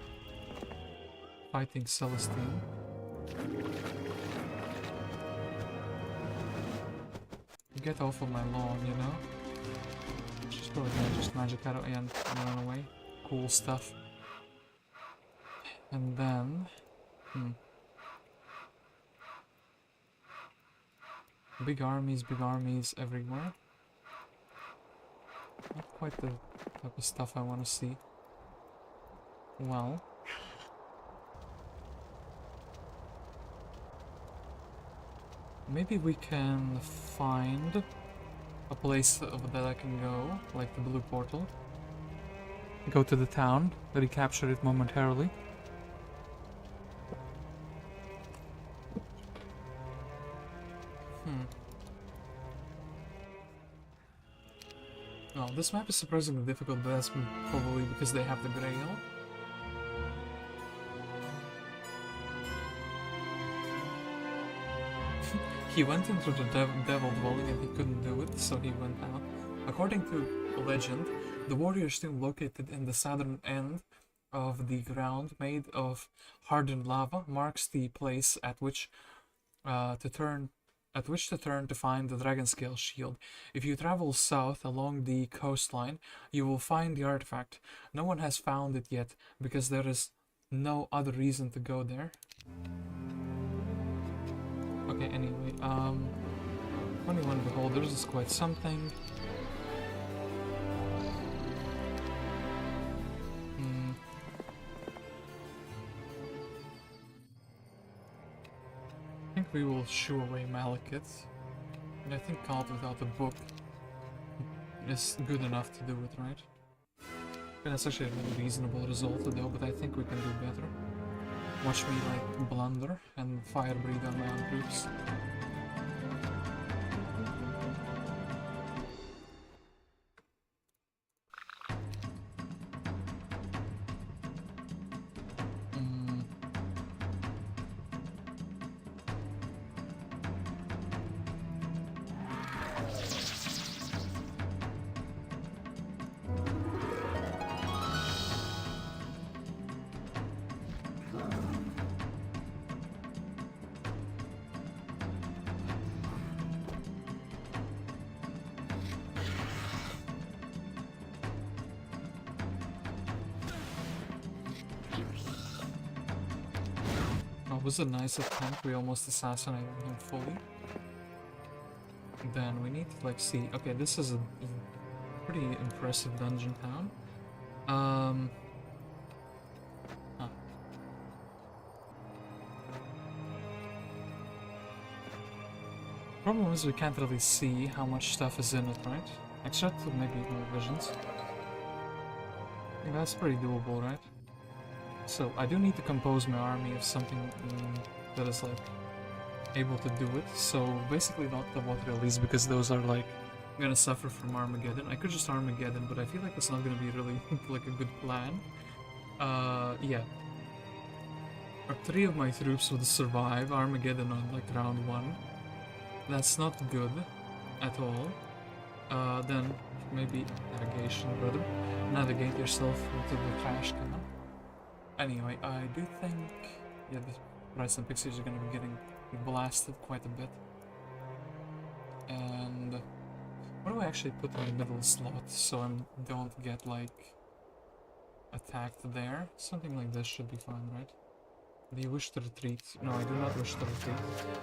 Speaker 2: fighting Celestine. Get off of my lawn, you know? Just probably gonna just magic out and run away. Cool stuff. And then... Big armies everywhere. Not quite the type of stuff I want to see. Well... Maybe we can find a place that I can go, like the blue portal. Go to the town, recapture it momentarily. Well, this map is surprisingly difficult, but that's probably because they have the Grail. He went into the devil dwelling and he couldn't do it, so he went out. According to legend, the warrior's tomb located in the southern end of the ground, made of hardened lava, marks the place at which to turn to find the dragon scale shield. If you travel south along the coastline, you will find the artifact. No one has found it yet because there is no other reason to go there. Okay, anyway, 21 beholders is quite something. I think we will shoo away Malekith. And I think Kalt without a book is good enough to do it, right? And that's actually a really reasonable result though, but I think we can do better. Watch me like blunder and fire breathe on my own troops. was a nice attempt. We almost assassinated him fully. Then we need to like see. Okay, this is a pretty impressive dungeon town. Huh. Problem is we can't really see how much stuff is in it, right? Except maybe more visions. I think that's pretty doable, right? So I do need to compose my army of something that is like able to do it. So basically not the water release, because those are like gonna suffer from Armageddon. I could just Armageddon, but I feel like that's not gonna be really like a good plan. Yeah. Or 3 of my troops would survive Armageddon on like round 1. That's not good at all. Then maybe navigation, brother. Navigate yourself into the trash can. Anyway, I do think, yeah, the Rice and Pixies are gonna be getting blasted quite a bit. And what do I actually put in the middle slot so I don't get like attacked there? Something like this should be fine, right? Do you wish to retreat? No, I do not wish to retreat.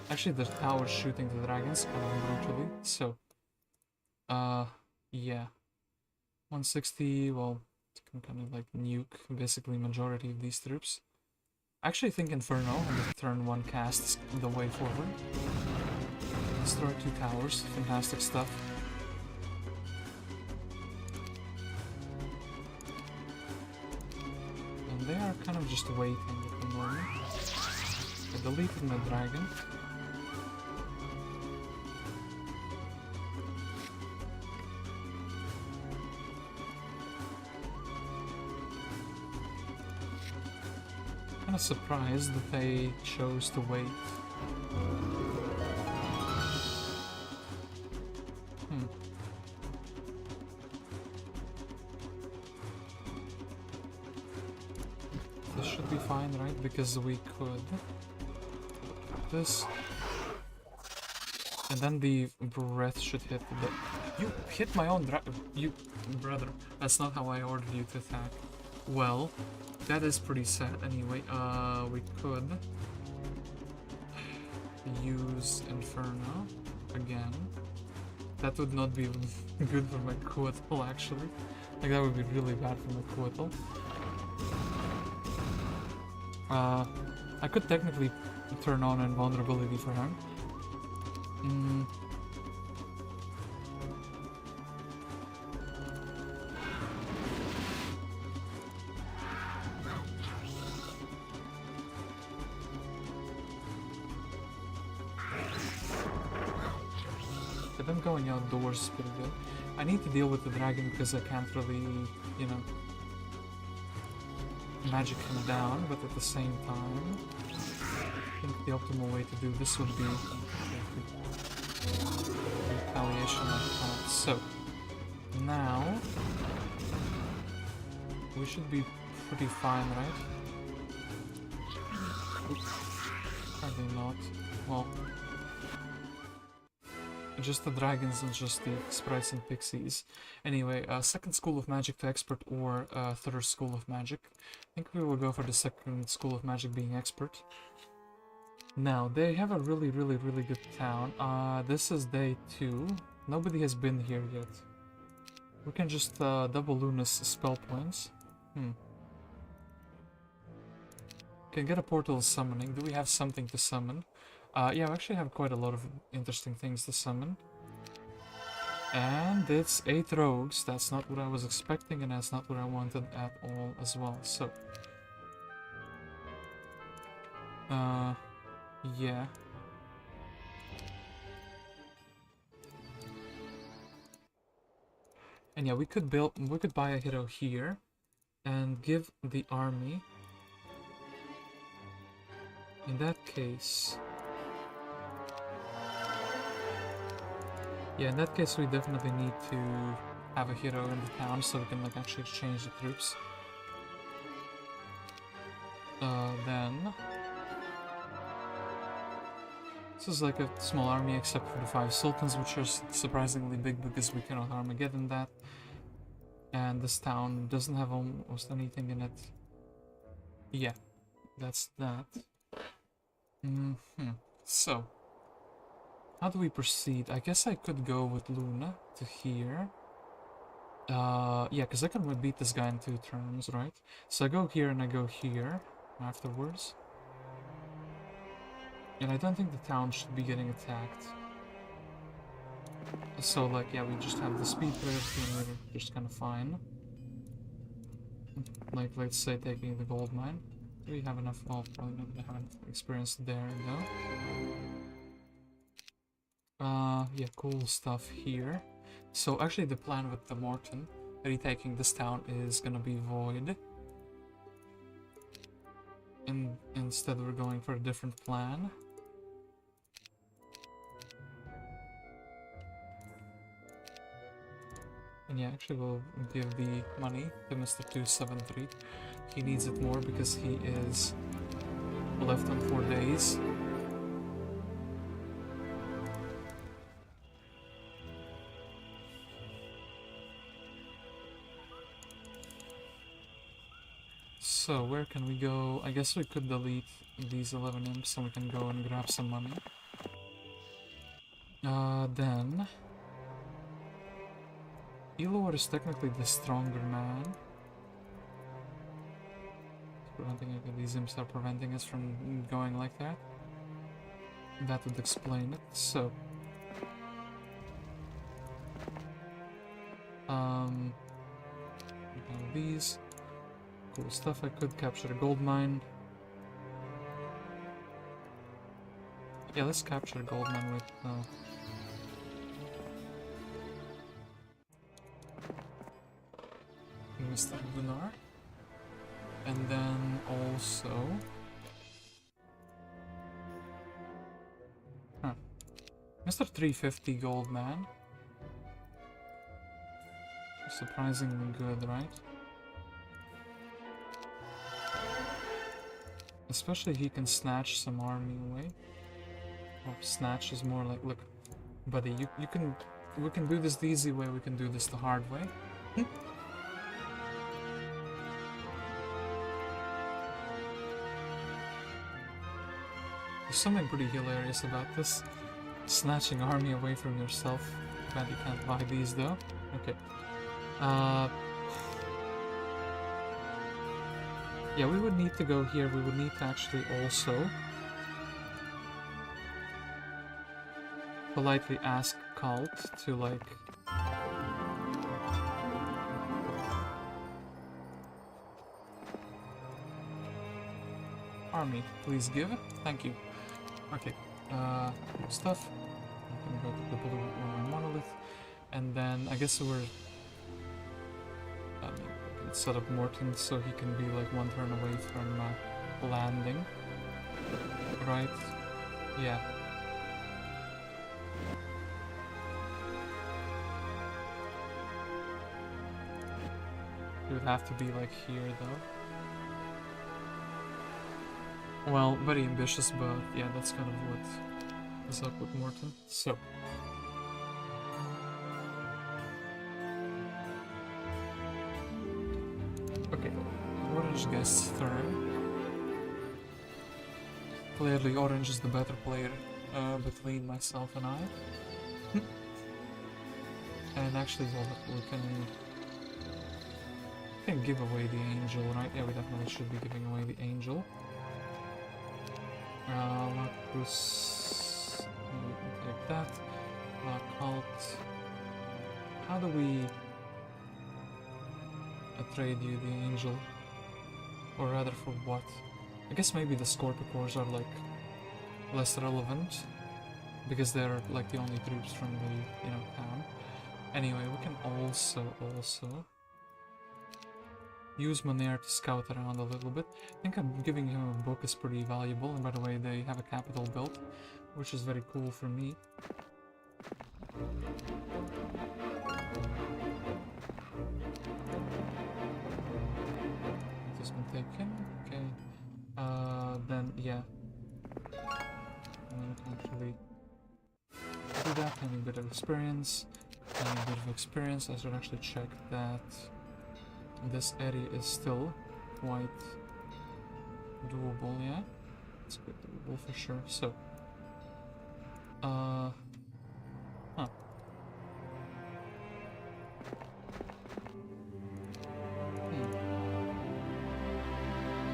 Speaker 2: Actually, the tower's shooting the dragons kind of brutally, so yeah. 160, well, it can kind of like nuke basically majority of these troops. I actually think Inferno on the turn 1 cast is the way forward. Destroy 2 towers, fantastic stuff. And they are kind of just waiting at the moment. I deleted my dragon. Kind of surprised that they chose to wait. This should be fine, right? Because we could this, and then the breath should hit the. You hit my own you brother. That's not how I ordered you to attack. Well, that is pretty sad. Anyway, we could use Inferno again. That would not be good for my Quetzal, actually. Like, that would be really bad for my Quetzal. I could technically turn on invulnerability for him. But them going outdoors is pretty good. I need to deal with the dragon because I can't really, you know, magic him down, but at the same time, I think the optimal way to do this would be retaliation like that. So, now, we should be pretty fine, right? Oops. Probably not. Well, just the dragons and just the sprites and pixies. Anyway, second school of magic to expert or third school of magic. I think we will go for the second school of magic being expert. Now, they have a really good town. This is day 2. Nobody has been here yet. We can just double Luna's spell points. Can get a portal summoning. Do we have something to summon? Yeah, we actually have quite a lot of interesting things to summon. And it's 8 rogues. That's not what I was expecting, and that's not what I wanted at all as well. So, yeah. And yeah, we could buy a hero here and give the army. In that case, yeah, in that case we definitely need to have a hero in the town so we can like actually exchange the troops. Then this is like a small army except for the 5 sultans, which are surprisingly big because we cannot Armageddon that. And this town doesn't have almost anything in it. Yeah, that's that. So, how do we proceed? I guess I could go with Luna to here. Yeah, because I can beat this guy in 2 turns, right? So I go here and I go here afterwards. And I don't think the town should be getting attacked. So, like, yeah, we just have the speed priority and we're just kind of fine. Like, let's say taking the gold mine. Do we have enough? Oh, probably not gonna have enough experience there, though. Yeah, cool stuff here. So, actually, the plan with the Morton retaking this town is gonna be void. And instead, we're going for a different plan. And yeah, actually we'll give the money to Mr. 273. He needs it more because he is left on 4 days. So where can we go? I guess we could delete these 11 imps and we can go and grab some money. Then... Illor is technically the stronger man. These imps are preventing us from going like that. That would explain it. So... these. Cool stuff. I could capture a gold mine. Yeah, let's capture a gold mine with... Mr. Gunnar. And then also... Mr. 350 gold man. Surprisingly good, right? Especially he can snatch some army away. Or snatch is more like, look, buddy, we can do this the easy way, we can do this the hard way. There's something pretty hilarious about this. Snatching army away from yourself. Too bad you can't buy these though. Okay. Yeah, we would need to go here. We would need to actually also politely ask Kalt to, like... Army, please give. Thank you. Okay, stuff. I'm gonna go to the blue monolith. And then, I guess we're... set up Morton so he can be like 1 turn away from landing. Right? Yeah. It would have to be like here though. Well, very ambitious, but yeah, that's kind of what is up with Morton. So. Okay, Orange gets turn. Clearly Orange is the better player between myself and I. And actually, well, we can give away the angel, right? Yeah, we definitely should be giving away the angel. Marcus, we can take that. Kalt. How do we trade you the angel? Or rather, for what? I guess maybe the Scorpicores are like less relevant because they're like the only troops from the town. Anyway, we can also use Monair to scout around a little bit. I think I'm giving him a book is pretty valuable, and by the way, they have a capital built, which is very cool for me. It has been taken. Okay. Then yeah. Actually do that. Any bit of experience. I should actually check that this area is still quite doable, yeah? It's good doable for sure. So, huh.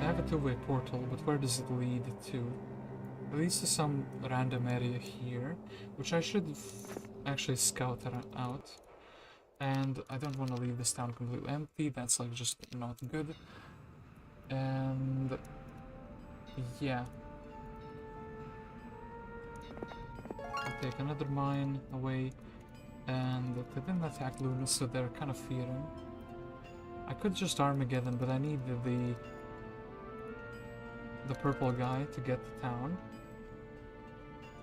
Speaker 2: I have a two-way portal, but where does it lead to? It leads to some random area here, which I should actually scout out. And I don't want to leave this town completely empty, that's like just not good. And yeah. I'll take another mine away. And they didn't attack Luna, so they're kind of fearing. I could just Armageddon, but I need the purple guy to get to town.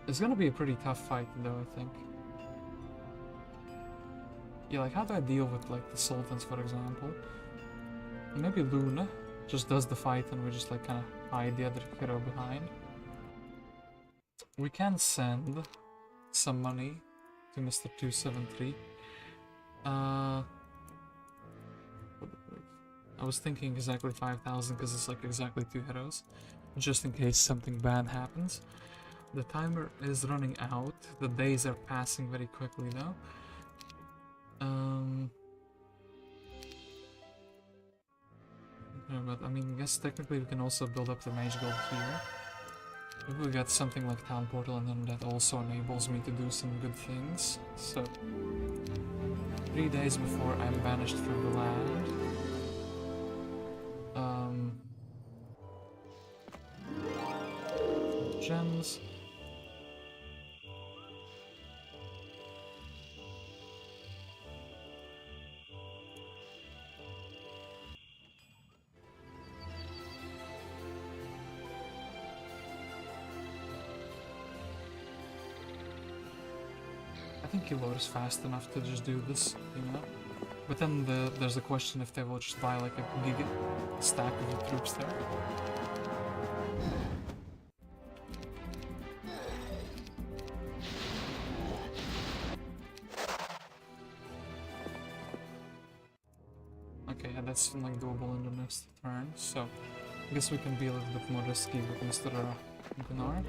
Speaker 2: It's gonna be a pretty tough fight though, I think. Yeah, like how do I deal with like the Sultans, for example? Maybe Luna just does the fight and we just like kind of hide the other hero behind. We can send some money to Mr. 273. I was thinking exactly 5,000 because it's like exactly 2 heroes, just in case something bad happens. The timer is running out. The days are passing very quickly now. But I mean, I guess technically we can also build up the mage guild here. Maybe we get something like town portal, and then that also enables me to do some good things. So 3 days before I'm banished from the land. Gems. I think Illor is fast enough to just do this, you know? But then there's the question if they will just buy like a giga stack of the troops there. Okay, yeah, that's like doable in the next turn, so I guess we can be a little bit more risky with Mr. Gunnar.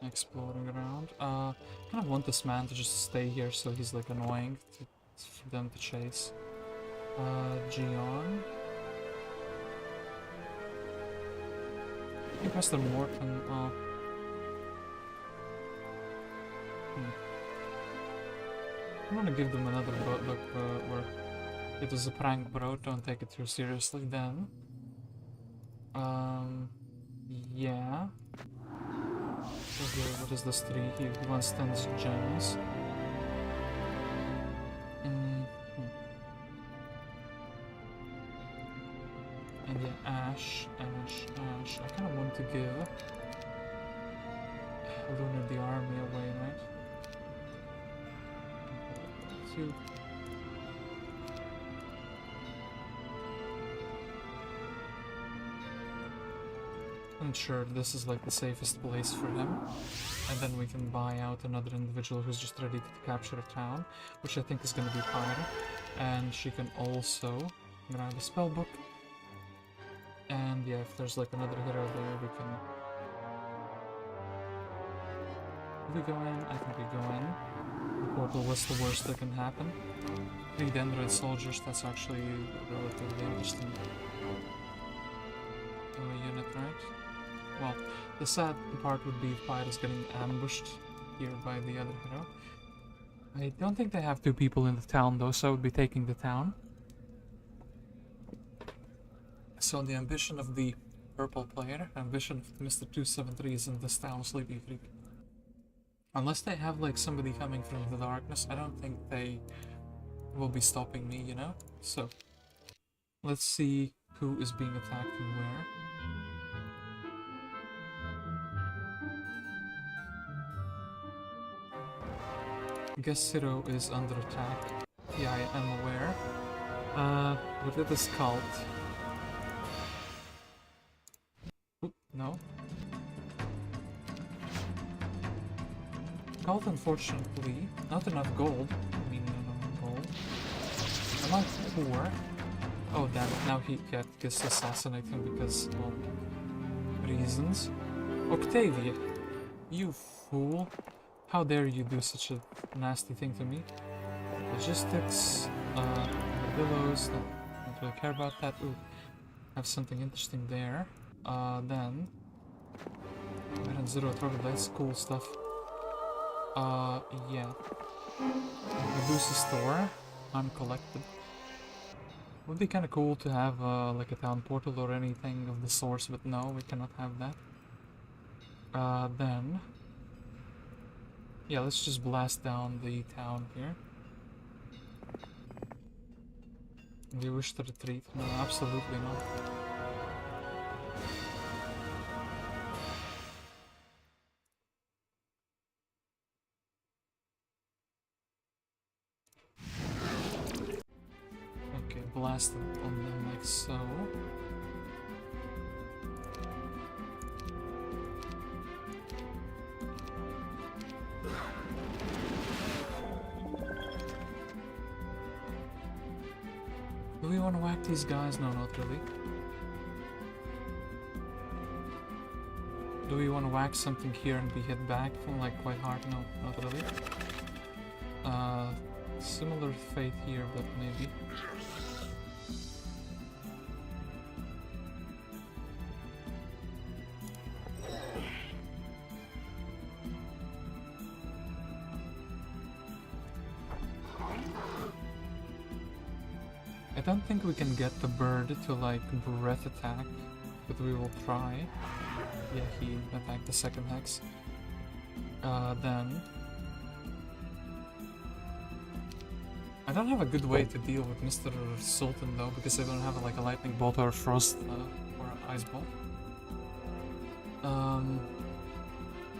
Speaker 2: Exploring around. Kind of want this man to just stay here so he's like annoying for them to chase. Geon. I think Mr. Morton. I'm gonna give them another look where it was a prank, bro. Don't take it too seriously. Then, yeah. What is this 3? He wants 10 gems. And yeah, Ash. I kind of want to give Luna the army away, right? 2. I'm sure this is like the safest place for him, and then we can buy out another individual who's just ready to capture a town, which I think is going to be Pyre, and she can also grab a spell book. And yeah, if there's like another hero there, we can. Do we go in? I think we go in. The portal was the worst that can happen. 3 Dendroid soldiers, that's actually a relatively interesting unit, right? Well, the sad part would be if Pyre is getting ambushed here by the other hero. I don't think they have 2 people in the town though, so I would be taking the town. So the ambition of the purple player, ambition of Mr. 273 is in this town, Sleepy Creek. Unless they have like somebody coming from the darkness, I don't think they will be stopping me, you know? So, let's see who is being attacked and where. Gessiro is under attack. Yeah, I am aware. But it is Kalt. Oop, no. Kalt, unfortunately, not enough gold. I mean, not enough gold. I'm not poor. Oh damn it, now he gets assassinate him because, well, reasons. Octavia, you fool. How dare you do such a nasty thing to me? Logistics, billows, don't really care about that. Ooh, have something interesting there. Then... Iron Zero Troglodytes, cool stuff. Yeah. Medusa Store, uncollected. Would be kind of cool to have like a town portal or anything of the source, but no, we cannot have that. Then... Yeah, let's just blast down the town here. Do you wish to retreat? No, absolutely not. Okay, blast it on them like so. Do we want to whack these guys? No, not really. Do we want to whack something here and be hit back from like quite hard? No, not really. Similar fate here, but maybe. I don't think we can get the bird to like breath attack, but we will try. Yeah, he attacked the second hex. Then... I don't have a good way to deal with Mr. Sultan though, because I don't have like a lightning bolt or a frost or an ice bolt.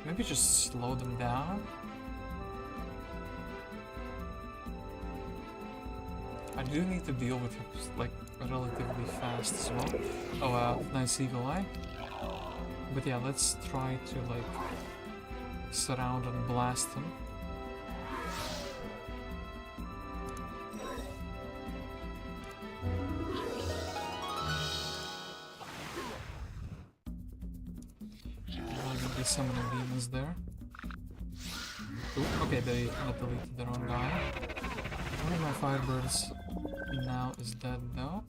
Speaker 2: Maybe just slow them down? I do need to deal with him like relatively fast as well. Oh, nice eagle eye. But yeah, let's try to like surround and blast him. I'll be summoning demons there. Ooh, okay, they deleted their own guy. One of my firebirds now is dead though.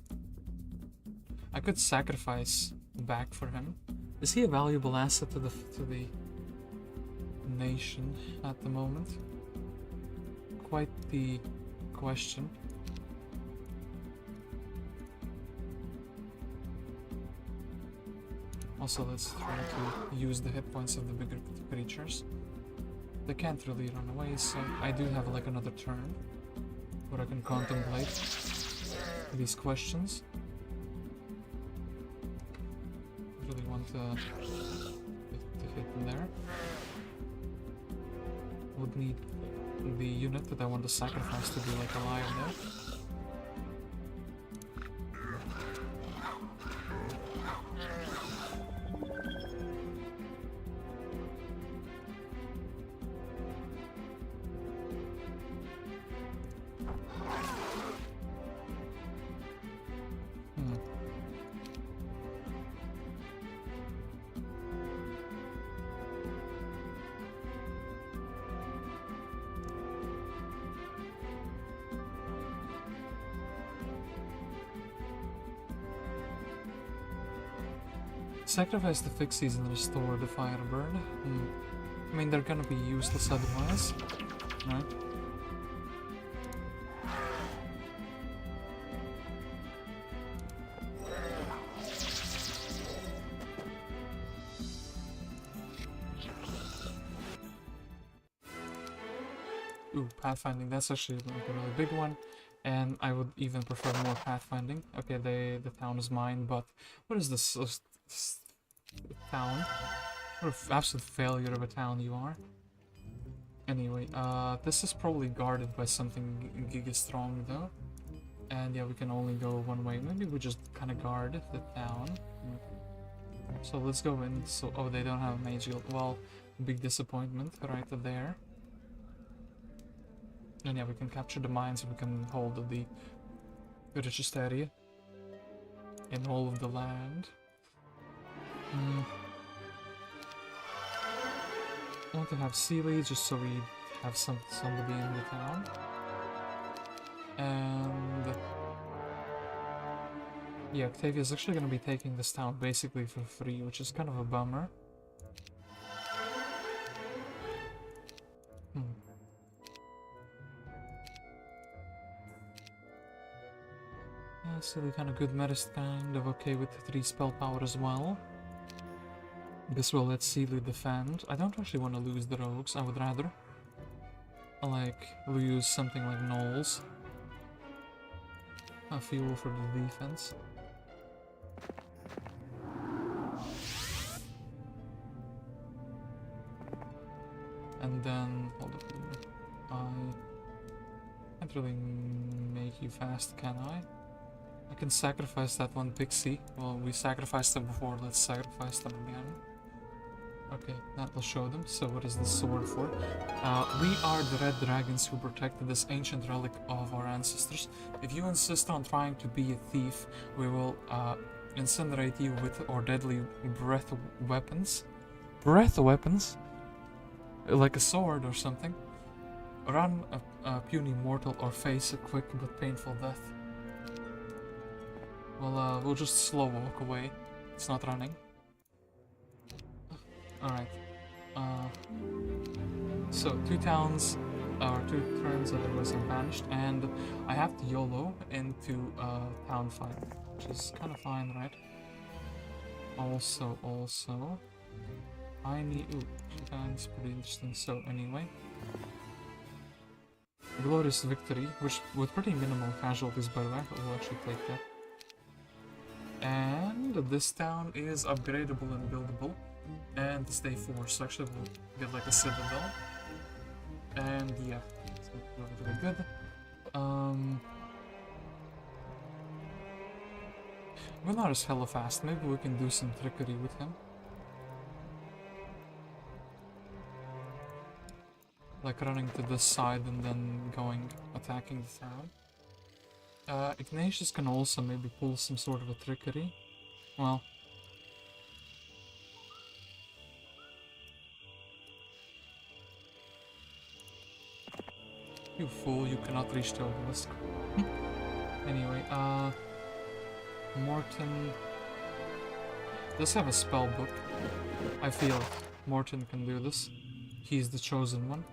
Speaker 2: I could sacrifice back for him. Is he a valuable asset to the nation at the moment? Quite the question. Also, let's try to use the hit points of the bigger creatures. They can't really run away, so I do have like another turn where I can contemplate these questions. I really want to hit in there. Would need the unit that I want to sacrifice to be like alive there. Sacrifice the fixies and restore the firebird. I mean, they're gonna be useless otherwise, right? Ooh, pathfinding, that's actually like a really big one. And I would even prefer more pathfinding. Okay, the town is mine, but what is this town? What an absolute failure of a town you are. Anyway, this is probably guarded by something giga strong though. And yeah, we can only go one way. Maybe we just kind of guard the town. So let's go in. So, oh, they don't have a mage guild. Well, big disappointment right there. And yeah, we can capture the mines and we can hold the richest area. in all of the land. I want to have Sealy just so we have somebody in the town. And yeah, Octavia is actually going to be taking this town basically for free, which is kind of a bummer. Yeah, Sealy kind of good medicine, kind of okay with the 3 spell power as well. This will let Sealy defend. I don't actually want to lose the rogues, I would rather like lose something like Knolls. A fuel for the defense. And then, hold on, I can't really make you fast, can I? I can sacrifice that one pixie. Well, we sacrificed them before, let's sacrifice them again. Okay, that will show them. So what is this sword for? We are the red dragons who protected this ancient relic of our ancestors. If you insist on trying to be a thief, we will incinerate you with our deadly breath weapons. Breath weapons? Like a sword or something. Run a puny mortal or face a quick but painful death. Well, we'll just slow walk away. It's not running. Alright. So, 2 towns, or 2 turns otherwise I'm banished, and I have to YOLO into town fight, which is kind of fine, right? Also, I need... Ooh, that's pretty interesting. So, anyway. Glorious victory, which with pretty minimal casualties, by the way, but we'll actually take that. And this town is upgradable and buildable. And it's day 4, so actually we'll get like a citadel. And yeah, it's really good. Gunnar is hella fast, maybe we can do some trickery with him. Like running to this side and then attacking the town. Ignatius can also maybe pull some sort of a trickery. Well... You fool, you cannot reach the obelisk. Anyway, Morton does have a spell book. I feel Morton can do this. He's the chosen one.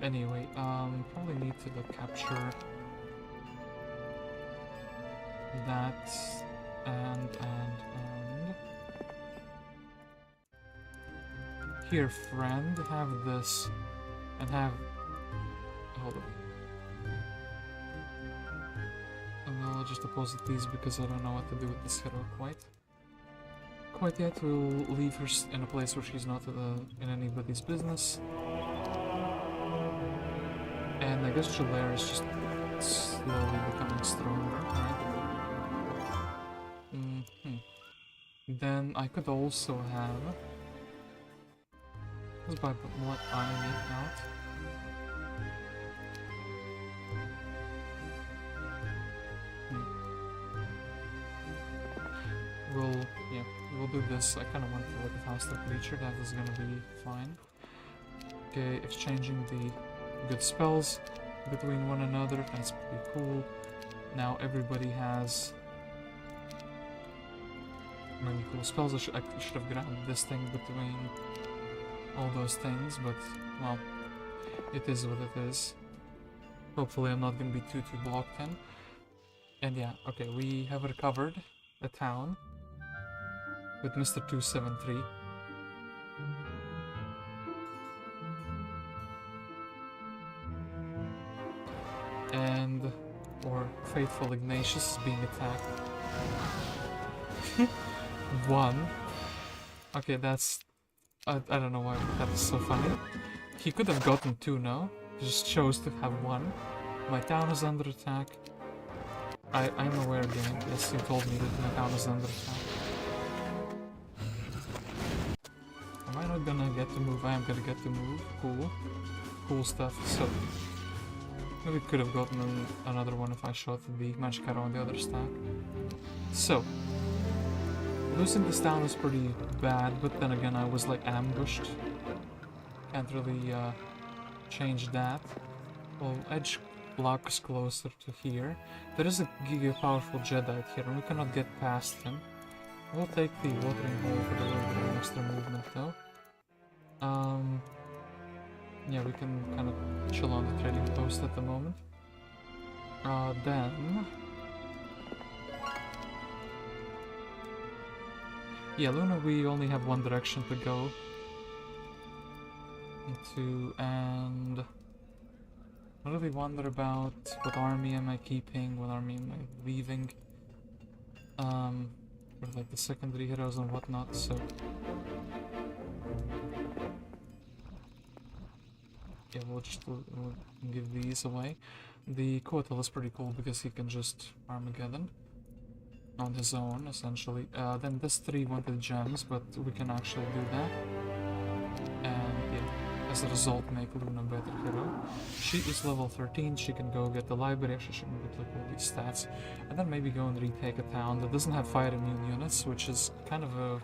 Speaker 2: Anyway, probably need to capture that and here, friend, have this and have... Hold on. And I'll just deposit these because I don't know what to do with this hero quite yet. We'll leave her in a place where she's not in anybody's business. And I guess Gelare is just slowly becoming stronger, right? Then I could also have... Let's buy what I need out. We'll do this. I kind of want to look at faster creature. That is gonna be fine. Okay, exchanging the good spells between one another. That's pretty cool. Now everybody has really cool spells. I should have grabbed this thing between all those things, but well, it is what it is. Hopefully I'm not gonna be too blocked in. And yeah, okay, we have recovered a town with Mr. 273. And our faithful Ignatius is being attacked. 1. Okay, that's... I don't know why that is so funny. He could have gotten 2 now. He just chose to have 1. My town is under attack. I'm aware, game. Yes, you told me that my town is under attack. Am I not gonna get to move? I am gonna get to move. Cool. Cool stuff. So, maybe could have gotten another one if I shot the magic arrow on the other stack. So, Losing this town was pretty bad, but then again I was like ambushed. Can't really change that. Well, edge blocks closer to here. There is a giga powerful Jeddite here, and we cannot get past him. We'll take the watering hole for the little bit of extra movement though. Yeah, we can kind of chill on the trading post at the moment. Then... yeah, Luna, we only have one direction to go into, and I really wonder about what army am I keeping, what army am I leaving, for like the secondary heroes and whatnot, so... yeah, we'll give these away. The Koatel is pretty cool because he can just Armageddon on his own, essentially. Then this 3 wanted gems, but we can actually do that. And yeah, as a result, make Luna a better hero. She is level 13, she can go get the library, actually she can get like all these stats. And then maybe go and retake a town that doesn't have fire immune units, which is kind of a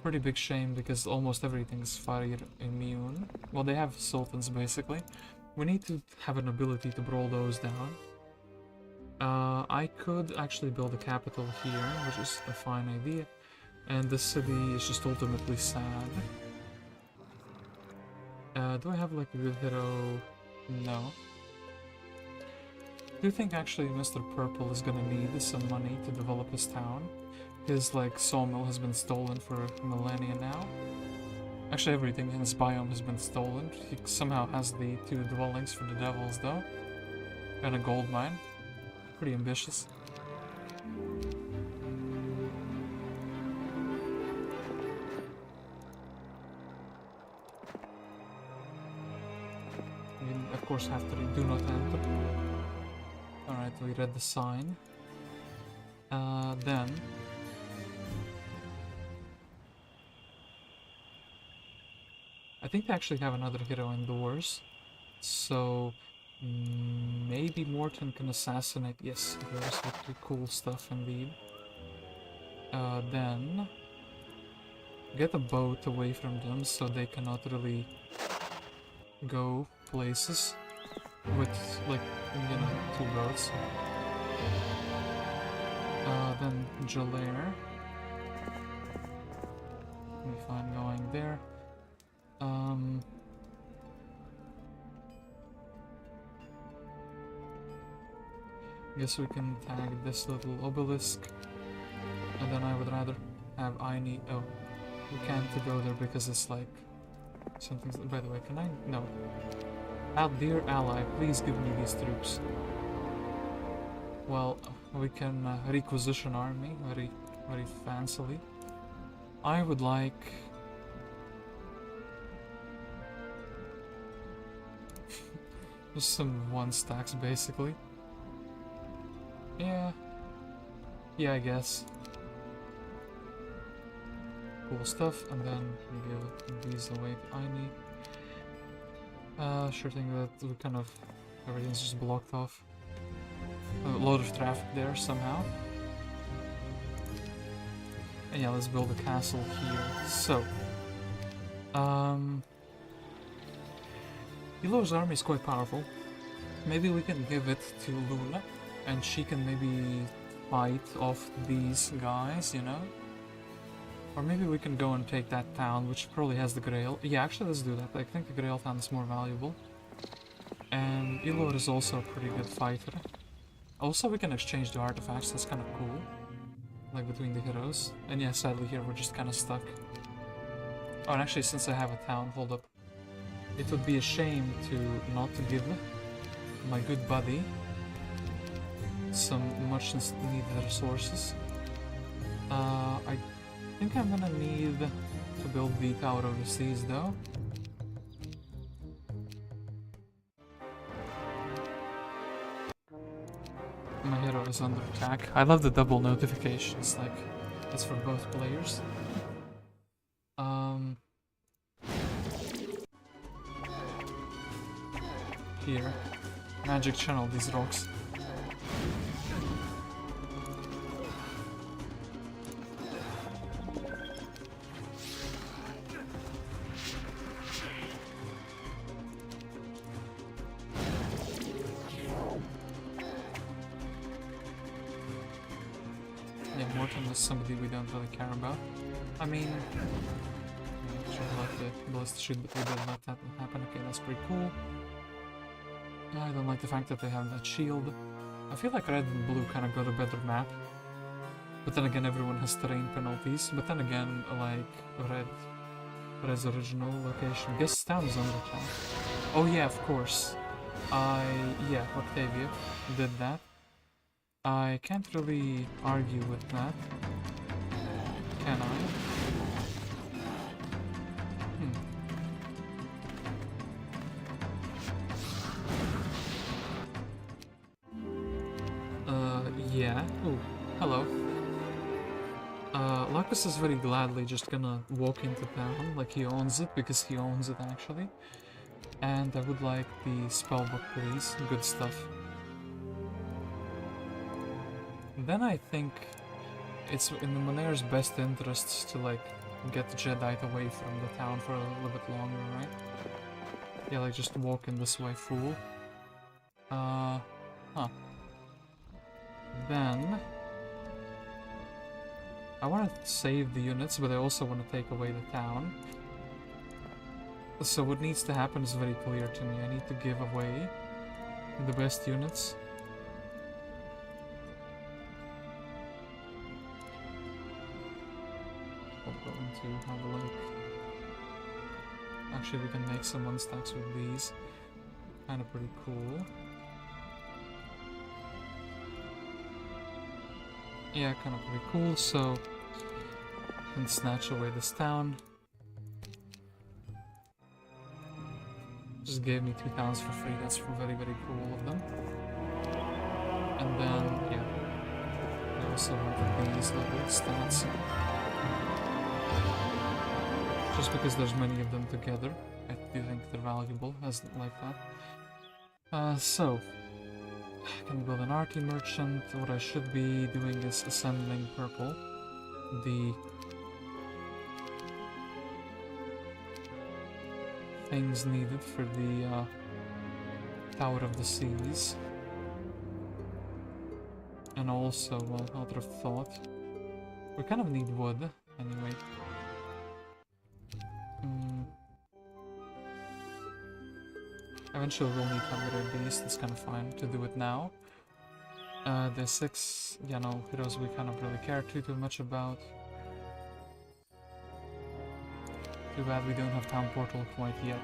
Speaker 2: pretty big shame because almost everything is fire immune. Well, they have sultans basically. We need to have an ability to brawl those down. I could actually build a capital here, which is a fine idea. And the city is just ultimately sad. Do I have like a good hero? No. Do you think actually Mr. Purple is gonna need some money to develop his town? His like sawmill has been stolen for millennia now. Actually everything in his biome has been stolen. He somehow has the 2 dwellings for the devils though. And a gold mine. Pretty ambitious. We of course have to do not enter. Alright, we read the sign. Then I think they actually have another hero indoors, so maybe Morton can assassinate. Yes, there's pretty cool stuff indeed. Then get a boat away from them so they cannot really go places with, like, you know, 2 boats. Then Gelare. Let me find going there. Guess we can tag this little obelisk, and then I would rather have Ayden. Oh, we can't go there because it's like something. By the way, can I? No. Dear ally, please give me these troops. Well, we can requisition army very fancily. I would like. Just some 1 stacks basically. Yeah, I guess. Cool stuff, and then we give these away to Ayden. Sure thing that we kind of everything's just blocked off. A lot of traffic there somehow. And yeah, let's build a castle here. So, Illor's army is quite powerful. Maybe we can give it to Luna, and she can maybe fight off these guys, you know? Or maybe we can go and take that town, which probably has the Grail. Yeah, actually, let's do that. I think the Grail town is more valuable. And Illor is also a pretty good fighter. Also, we can exchange the artifacts, that's kind of cool. Like, between the heroes. And yeah, sadly here, we're just kind of stuck. Oh, and actually, since I have a town, hold up. It would be a shame to not to give my good buddy some much needed resources. I think I'm gonna need to build the Tower of the Seas though. My hero is under attack. I love the double notifications, like, it's for both players. Here. Magic channel these rocks. Yeah, Morton is somebody we don't really care about. I mean, we should let the ballista shoot, but we didn't let that happen. Okay, that's pretty cool. I don't like the fact that they have that shield. I feel like red and blue kind of got a better map. But then again, everyone has terrain penalties. But then again, like, red's original location. Guess town is under town. Oh yeah, of course. Yeah, Octavia did that. I can't really argue with that. Can I? Yeah. Oh, hello. Lacus is very gladly just gonna walk into town, like he owns it, because he owns it actually. And I would like the spellbook, please. Good stuff. Then I think it's in the Monair's best interests to, like, get the Jeddite away from the town for a little bit longer, right? Yeah, like, just walk in this way, fool. Then I want to save the units, but I also want to take away the town. So what needs to happen is very clear to me. I need to give away the best units. I'm going to have a look. Actually, we can make some one-stacks with these. Kind of pretty cool. Yeah, kind of pretty cool, so I can snatch away this town. Just gave me 2 towns for free, that's very, very cool of them. And then, yeah, I also wanted these little stats. Just because there's many of them together, I do think they're valuable as like that. So, I can build an arty merchant. What I should be doing is assembling purple. The things needed for the Tower of the Seas. And also, well, I would have thought, we kind of need wood, anyway. Eventually we'll need Hungry Beast, it's kind of fine to do it now. The 6, yeah, no, heroes we kind of really care too much about. Too bad we don't have Town Portal quite yet.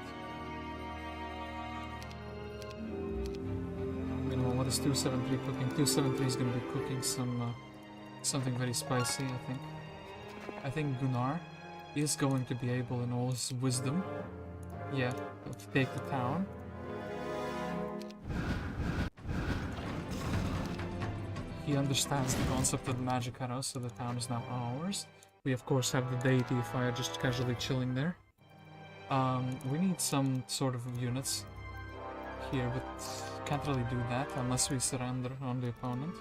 Speaker 2: Meanwhile, what is 273 cooking? 273 is going to be cooking some something very spicy, I think. I think Gunnar is going to be able, in all his wisdom, yeah, to take the town. He understands the concept of the magic arrow, so the town is now ours. We of course have the deity fire just casually chilling there. We need some sort of units here, but can't really do that unless we surrender on the opponent.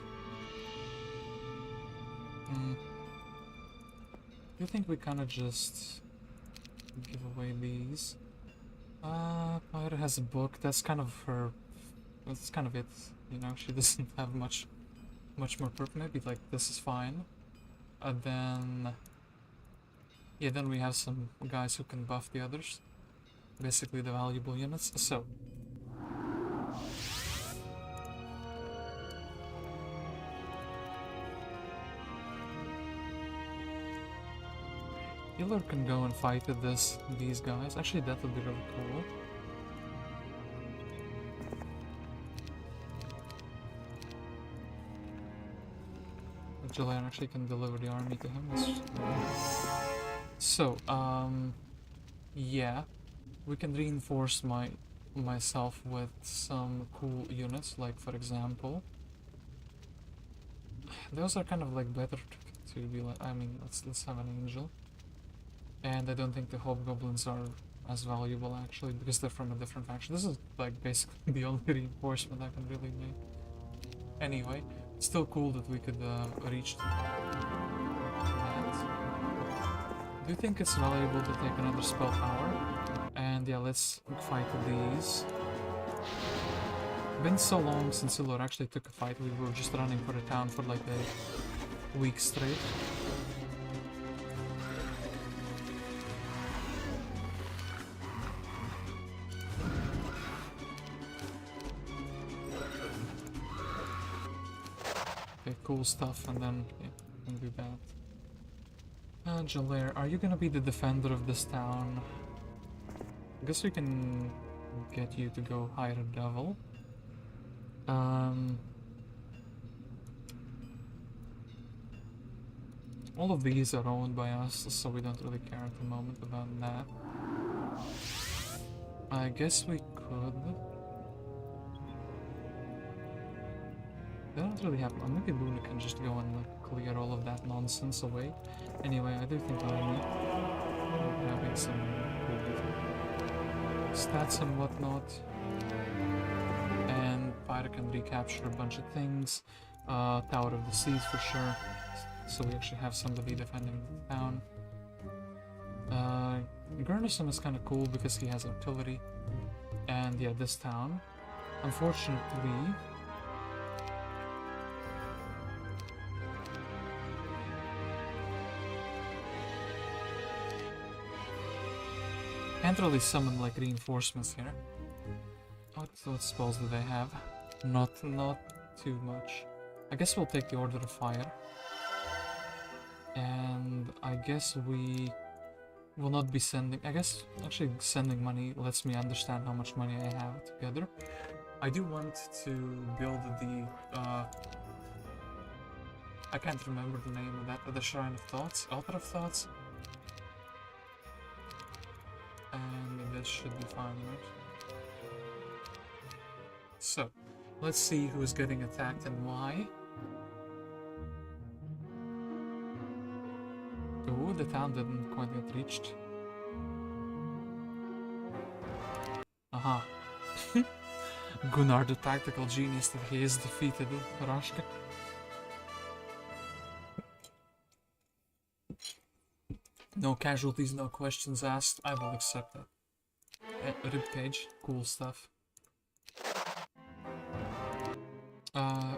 Speaker 2: Do you think we kind of just give away these? Pyre has a book. That's kind of her. That's kind of it. You know, she doesn't have much more purple. Maybe like this is fine. And then, yeah, then we have some guys who can buff the others. Basically the valuable units. So. Illor can go and fight with these guys. Actually, that would be really cool. Gelare actually can deliver the army to him. So, yeah, we can reinforce myself with some cool units, like for example, those are kind of like better to be like. I mean, let's have an angel, and I don't think the hobgoblins are as valuable actually because they're from a different faction. This is like basically the only reinforcement I can really make. Anyway. Still cool that we could reach that. Do you think it's valuable to take another spell power? And yeah, let's fight these. Been so long since Illor actually took a fight. We were just running for the town for like week straight. Okay, cool stuff, and then yeah, we can do that. Gelare, are you gonna be the defender of this town? I guess we can get you to go hire a devil. All of these are owned by us, so we don't really care at the moment about that. I guess we could. They don't really have. Maybe Luna can just go and like clear all of that nonsense away. Anyway, I do think we're having some stats and whatnot. And Pyre can recapture a bunch of things. Tower of the Seas for sure. So we actually have somebody defending the town. GARRISON is kind of cool because he has artillery. And yeah, this town. Unfortunately, can't really summon like reinforcements here. What spells do they have? Not too much. I guess we'll take the Order of Fire. And I guess we will not be sending... I guess actually sending money lets me understand how much money I have together. I do want to build the... I can't remember the name of that, the Shrine of Thoughts? Altar of Thoughts? And this should be fine, right? So, let's see who's getting attacked and why. Ooh, the town didn't quite get reached. Aha. Gunnar, the tactical genius that he is, defeated Rashka. No casualties, no questions asked. I will accept that. Ribcage, cool stuff.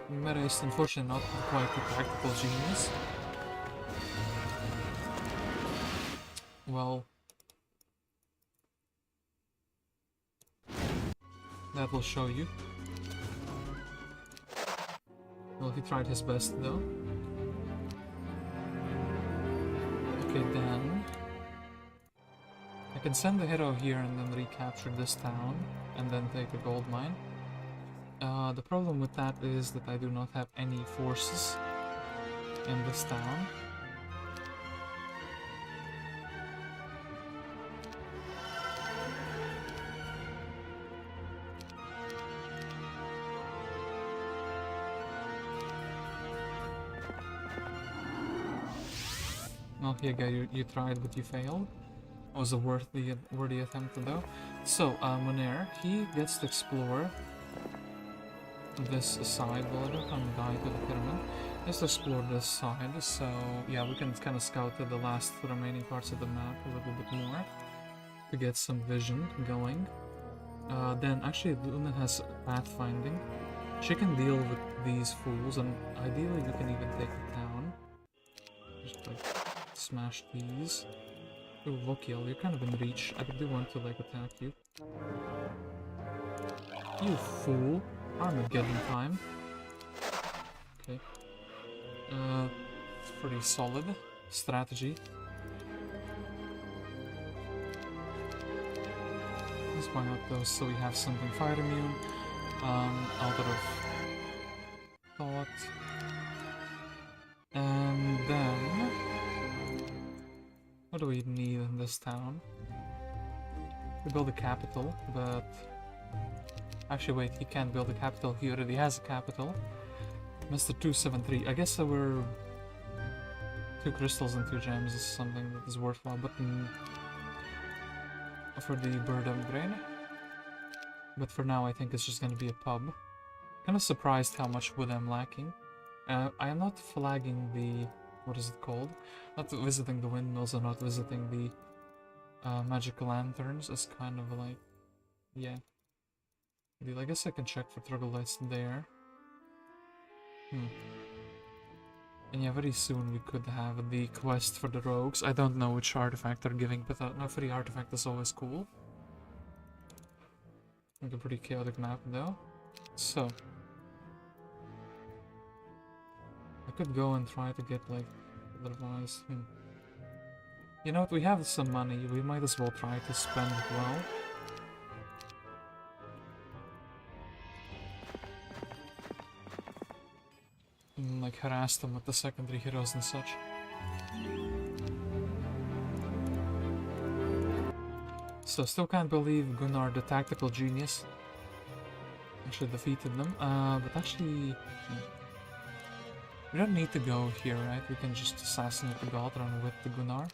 Speaker 2: Meta is unfortunately not quite the tactical genius. Well, that will show you. Well, he tried his best though. Okay, then I can send the hero here and then recapture this town and then take a gold mine. The problem with that is that I do not have any forces in this town. Well, here guy, you tried but you failed. It was a worthy attempt though. So, Monair, he gets to explore this side. Well, I don't want to die to the pyramid. Let's explore this side, so yeah, we can kind of scout the last remaining parts of the map a little bit more to get some vision going. Then actually Luna has pathfinding. She can deal with these fools, and ideally we can even take the town. Just like smash these. Ooh, Vokiel, you're kind of in reach. I do want to like attack you. You fool! Armageddon time. Okay. It's pretty solid strategy. Let's buy out those so we have something fire immune. Altar of Thought. And then what do we need in this town? We build a capital, but actually wait, he can't build a capital, he already has a capital. Mr. 273, I guess there were 2 crystals and 2 gems is something that is worthwhile, but for the bird upgrade. But for now I think it's just gonna be a pub. Kind of surprised how much wood I'm lacking. I am not flagging the... what is it called? Not visiting the windmills or not visiting the magical lanterns is kind of like... yeah. I guess I can check for troglodytes there. And yeah, very soon we could have the quest for the rogues. I don't know which artifact they're giving, but no free artifact is always cool. Like a pretty chaotic map though. So I could go and try to get like otherwise. You know what, we have some money, we might as well try to spend it well. And, like harass them with the secondary heroes and such. So still can't believe Gunnar, the tactical genius, actually defeated them. But actually, we don't need to go here, right? We can just assassinate the god run with the Gunnar.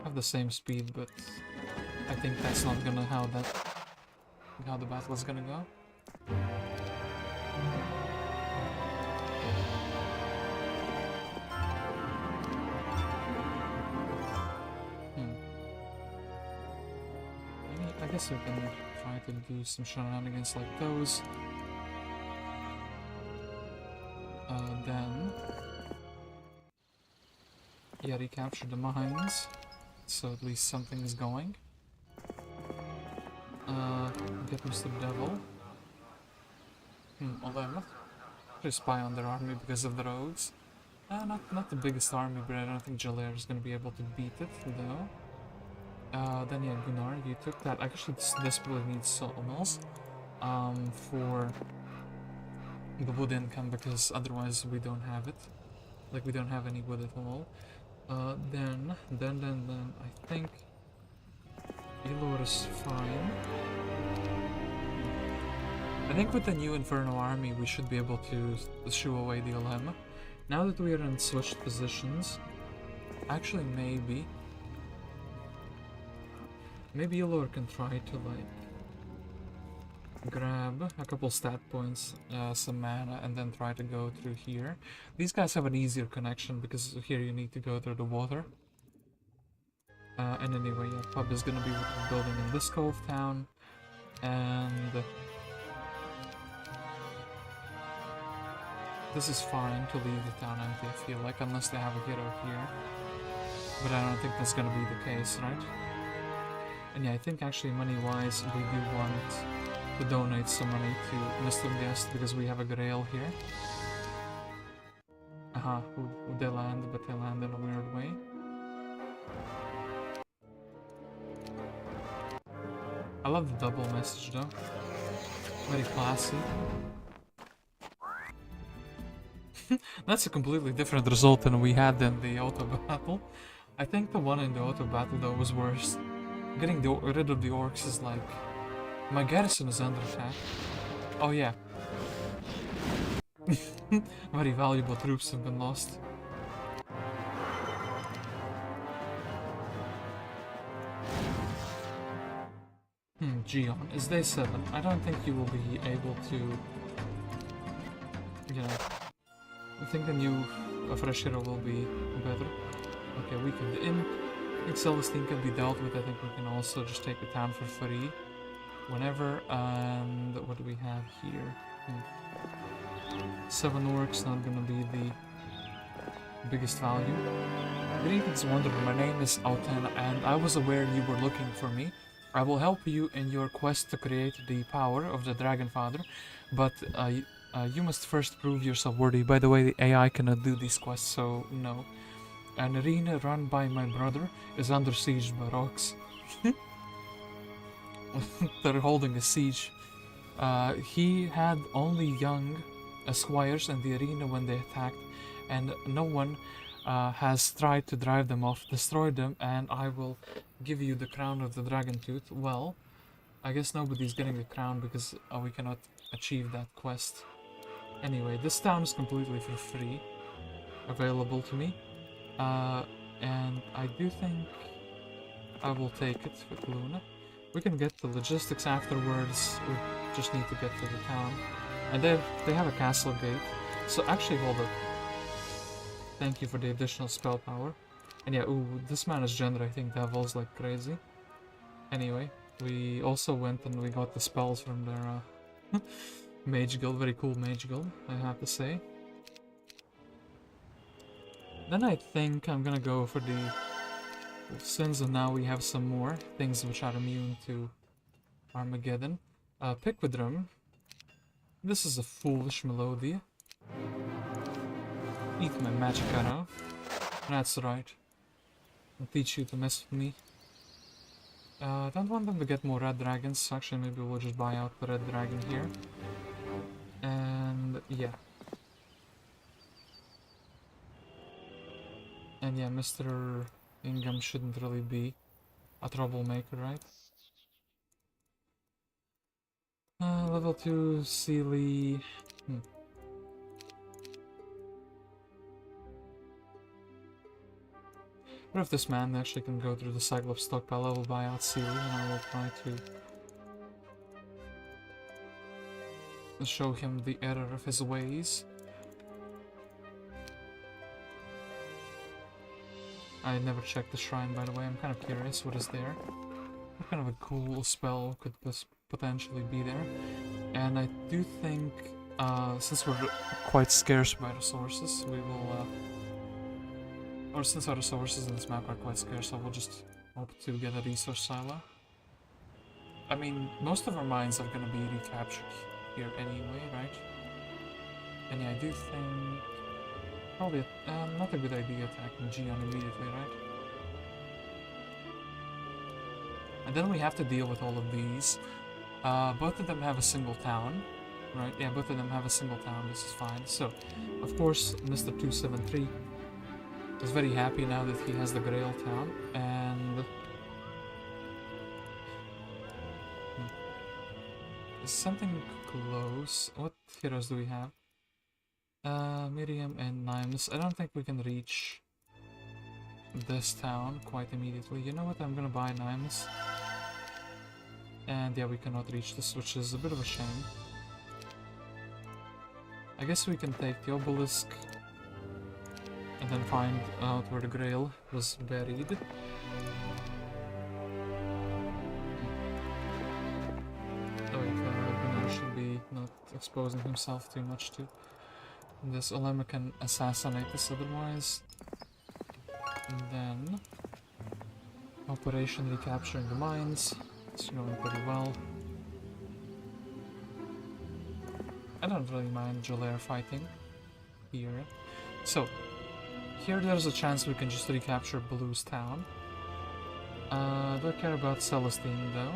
Speaker 2: Have the same speed, but I think that's not gonna how the battle is gonna go. I guess we can try to do some shenanigans like those. Then yeah, recapture the mines, so at least something is going. Get Mr. Devil. Olema. Just spy on their army because of the rogues. Not the biggest army, but I don't think Gelare is gonna be able to beat it though. Then yeah, Gunnar, you took that. I actually desperately need sawmills for the wood income, because otherwise we don't have it. Like, we don't have any wood at all. Then I think Illor is fine. I think with the new Inferno army we should be able to shoo away the Olema. Now that we are in switched positions, actually maybe Illor can try to like grab a couple stat points, some mana, and then try to go through here. These guys have an easier connection because here you need to go through the water. And anyway, yeah, pub is gonna be building in this cove town, and this is fine to leave the town empty, I feel like, unless they have a hero here. But I don't think that's gonna be the case, right? And yeah, I think actually money-wise, we do want to donate some money to Mr. Guest, because we have a grail here. They land, but they land in a weird way. I love the double message though. Very classy. That's a completely different result than we had in the auto battle. I think the one in the auto battle though was worse. Getting rid of the orcs is like... My garrison is under attack. Oh yeah. Very valuable troops have been lost. Geon, is day 7. I don't think you will be able to... You know... I think a fresh hero will be better. Okay, weakened imp. I think Celestine can be dealt with. I think we can also just take the town for free. Whenever, and what do we have here? 7 orcs, not gonna be the biggest value. Greetings, Wanderer. My name is Ayden, and I was aware you were looking for me. I will help you in your quest to create the power of the Dragon Father, but you must first prove yourself worthy. By the way, the AI cannot do these quests, so no. An arena run by my brother is under siege by rocks. They're holding a siege. He had only young squires in the arena when they attacked, and no one has tried to drive them off. Destroy them, and I will give you the crown of the Dragon Tooth. Well, I guess nobody's getting the crown because we cannot achieve that quest. Anyway, this town is completely for free, available to me. And I do think I will take it with Luna. We can get the logistics afterwards. We just need to get to the town. And they have a castle gate. So actually, hold up. Thank you for the additional spell power. And yeah, ooh, this man is generating devils like crazy. Anyway, we also went and we got the spells from their Mage Guild, very cool Mage Guild, I have to say. Then I think I'm gonna go for the Sins, and now we have some more things which are immune to Armageddon. Pick with drum. This is a foolish melody. Eat my magic arrow. That's right. I'll teach you to mess with me. Don't want them to get more red dragons. Actually, maybe we'll just buy out the red dragon here. And yeah. And yeah, Mr. Ingham shouldn't really be a troublemaker, right? Level 2, Sealy... What if this man actually can go through the Cyclops stockpile? I will buy out Sealy and I will try to show him the error of his ways. I never checked the shrine, by the way. I'm kind of curious what is there. What kind of a cool spell could potentially be there? And I do think, since we're quite scarce by resources, we will, or since our resources in this map are quite scarce, I will just hope to get a resource silo. I mean, most of our mines are gonna be recaptured here anyway, right? And yeah, I do think... Probably not a good idea attacking Geon immediately, right? And then we have to deal with all of these. Both of them have a single town, right? Yeah, both of them have a single town, this is fine. So, of course, Mr. 273 is very happy now that he has the Grail town, and... Is something close? What heroes do we have? Miriam and Nimes. I don't think we can reach this town quite immediately. You know what? I'm gonna buy Nimes. And yeah, we cannot reach this, which is a bit of a shame. I guess we can take the obelisk and then find out where the Grail was buried. Oh wait, Gunnar should be not exposing himself too much to this. Olema can assassinate this otherwise. And then Operation Recapturing the Mines. It's going pretty well. I don't really mind Gelare fighting here. So, here there's a chance we can just recapture Blue's town. Don't care about Celestine though.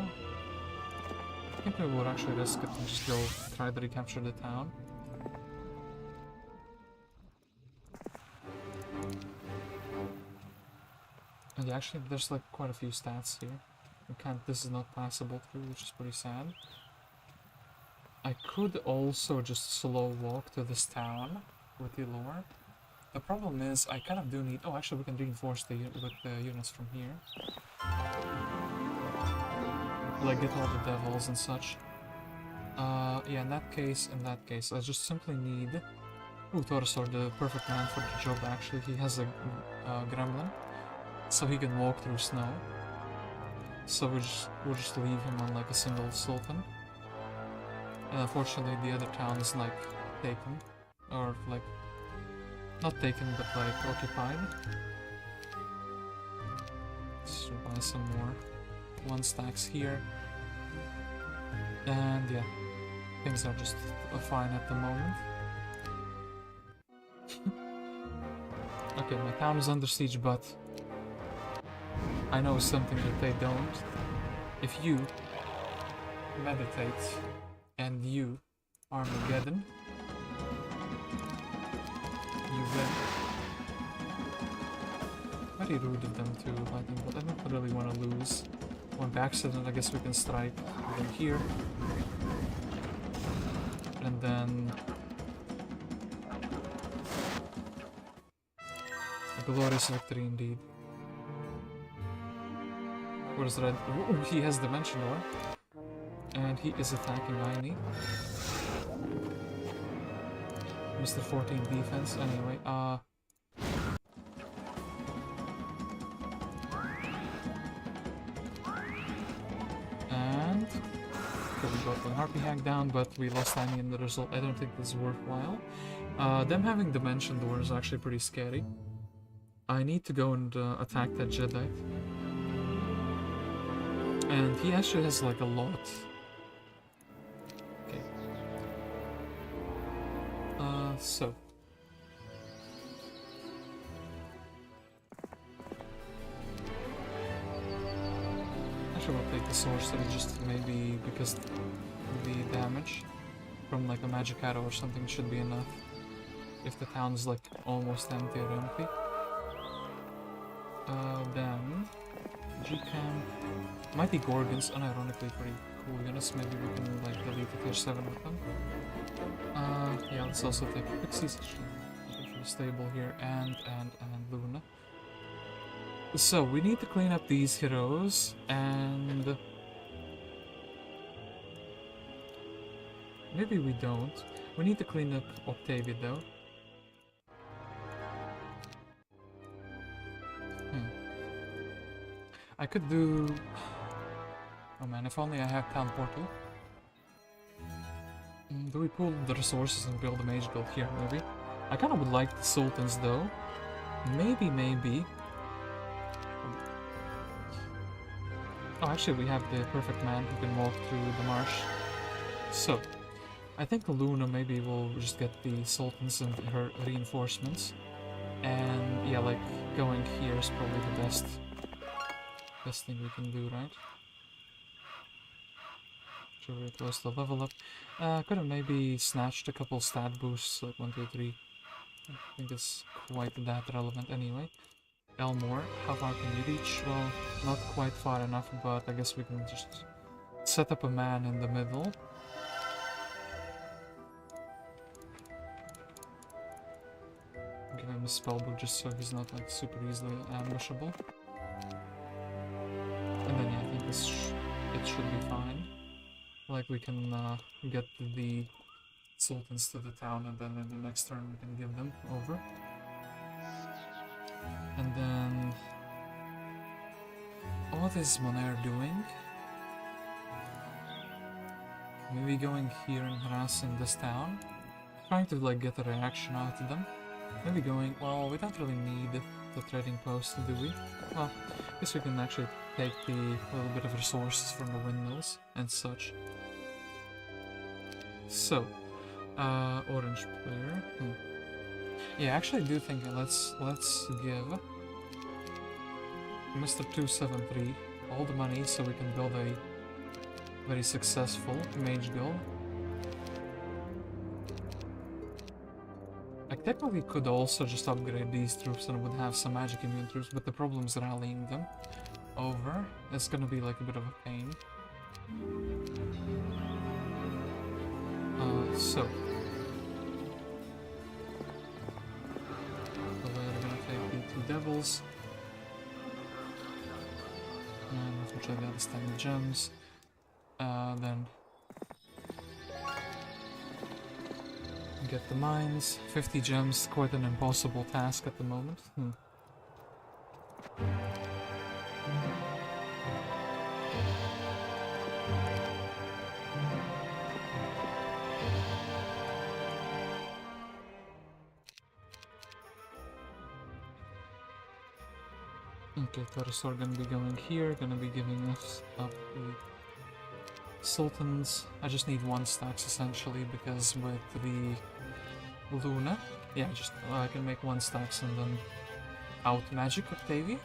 Speaker 2: I think we would actually risk it and just go try to recapture the town. And yeah, actually there's like quite a few stats here. This is not passable through, which is pretty sad. I could also just slow walk to this town with Illor. The problem is I kind of do need... Oh, actually we can reinforce with the units from here. Like get all the devils and such. Yeah, in that case, I just simply need... Ooh, Torosor, the perfect man for the job actually. He has a gremlin, so he can walk through snow. So we'll just leave him on like a single sultan. And unfortunately the other town is like taken. Or like... Not taken, but like occupied. Let's buy some more 1 stacks here. And yeah, things are just fine at the moment. Okay, my town is under siege, but I know something that they don't. If you meditate and you Armageddon, you win. Very rude of them to lightning, but I don't really want to lose. One by accident, I guess we can strike them here. And then... a glorious victory indeed. Where's Red? Ooh, he has Dimension Door. And he is attacking Aini. Mr. 14 defense, anyway, and... Cool. got the Harpy hack down, but we lost Annie in the result. I don't think this is worthwhile. Them having Dimension Door is actually pretty scary. I need to go and attack that Jeddite. And he actually has like a lot. Okay. So. Actually, we'll take the sorcery just maybe because the damage from like a magic arrow or something should be enough. If the town is like almost empty or empty. Then G-Camp. Mighty Gorgons, unironically pretty cool units. Maybe we can like delete the tier 7 with them. Yeah, let's also take Pixies, actually stable here, and Luna. So we need to clean up these heroes, and maybe we don't. We need to clean up Octavia though. I could do... Oh man, if only I have Town Portal. Do we pull the resources and build a mage guild here, maybe? I kinda would like the Sultans though. Maybe. Oh, actually we have the perfect man who can walk through the marsh. So, I think Luna maybe will just get the Sultans and her reinforcements. And yeah, like, going here is probably the best thing we can do, right? Sure, we're close to level up. Could have maybe snatched a couple stat boosts, like 1, 2, 3. I think it's quite that relevant anyway. Elmore, how far can you reach? Well, not quite far enough, but I guess we can just set up a man in the middle. Give him a spellbook just so he's not like super easily ambushable. And then yeah, I think it should be fine. Like we can get the Sultans to the town, and then in the next turn we can give them over. And then what is Monair doing? Maybe going here and harassing this town, trying to like get a reaction out of them. Maybe going, well, we don't really need the trading post, do we? Well, I guess we can actually take the little bit of resources from the windmills and such. So, orange player. Yeah, actually I do think let's give Mr. 273 all the money so we can build a very successful mage guild. I technically could also just upgrade these troops and would have some magic immune troops, but the problem is rallying them over. It's gonna be like a bit of a pain. So we're gonna take the 2 devils. And which I got the 10 gems. Then get the mines. 50 gems, quite an impossible task at the moment. Okay, Pterosaur gonna be going here, gonna be giving us up the Sultans. I just need 1 stacks essentially, because with the Luna, yeah, I can make 1 stacks and then out magic Octavia.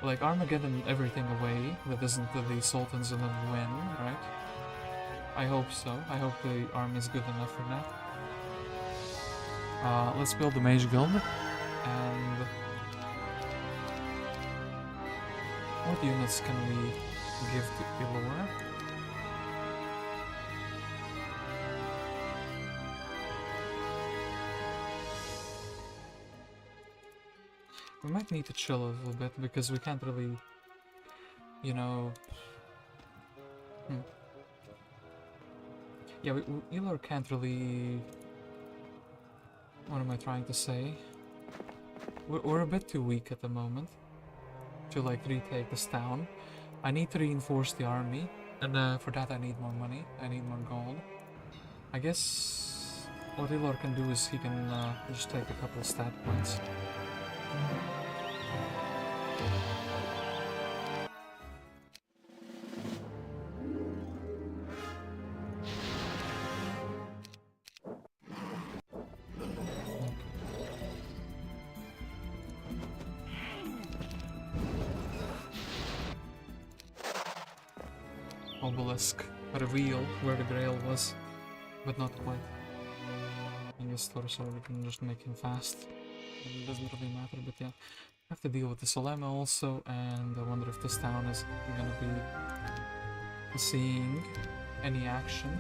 Speaker 2: Like Armageddon everything away that isn't the Sultans and then win, right? I hope so. I hope the army is good enough for that. Let's build the Mage Guild, and what units can we give to Illor? We might need to chill a little bit, because we can't really, you know... Yeah, Illor can't really... What am I trying to say? We're a bit too weak at the moment to like retake this town. I need to reinforce the army, And for that I need more money, I need more gold. I guess what Illor can do is he can just take a couple stat points. Obelisk, reveal where the grail was, but not quite. I guess torso, we can just make him fast. It doesn't really matter, but yeah. I have to deal with this Olema also, and I wonder if this town is gonna be seeing any action.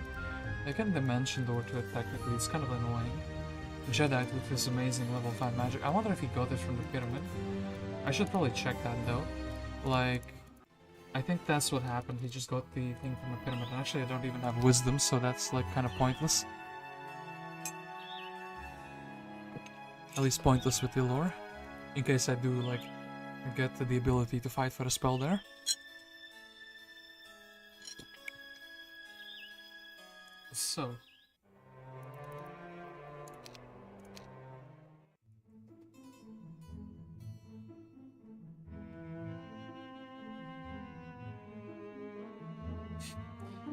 Speaker 2: I can dimension door to it technically, it's kind of annoying. Jeddite with his amazing level 5 magic. I wonder if he got it from the pyramid. I should probably check that though. Like, I think that's what happened, he just got the thing from the pyramid. And actually I don't even have wisdom, so that's like kind of pointless. At least pointless with Illor. In case I do like get the ability to fight for a spell there. So.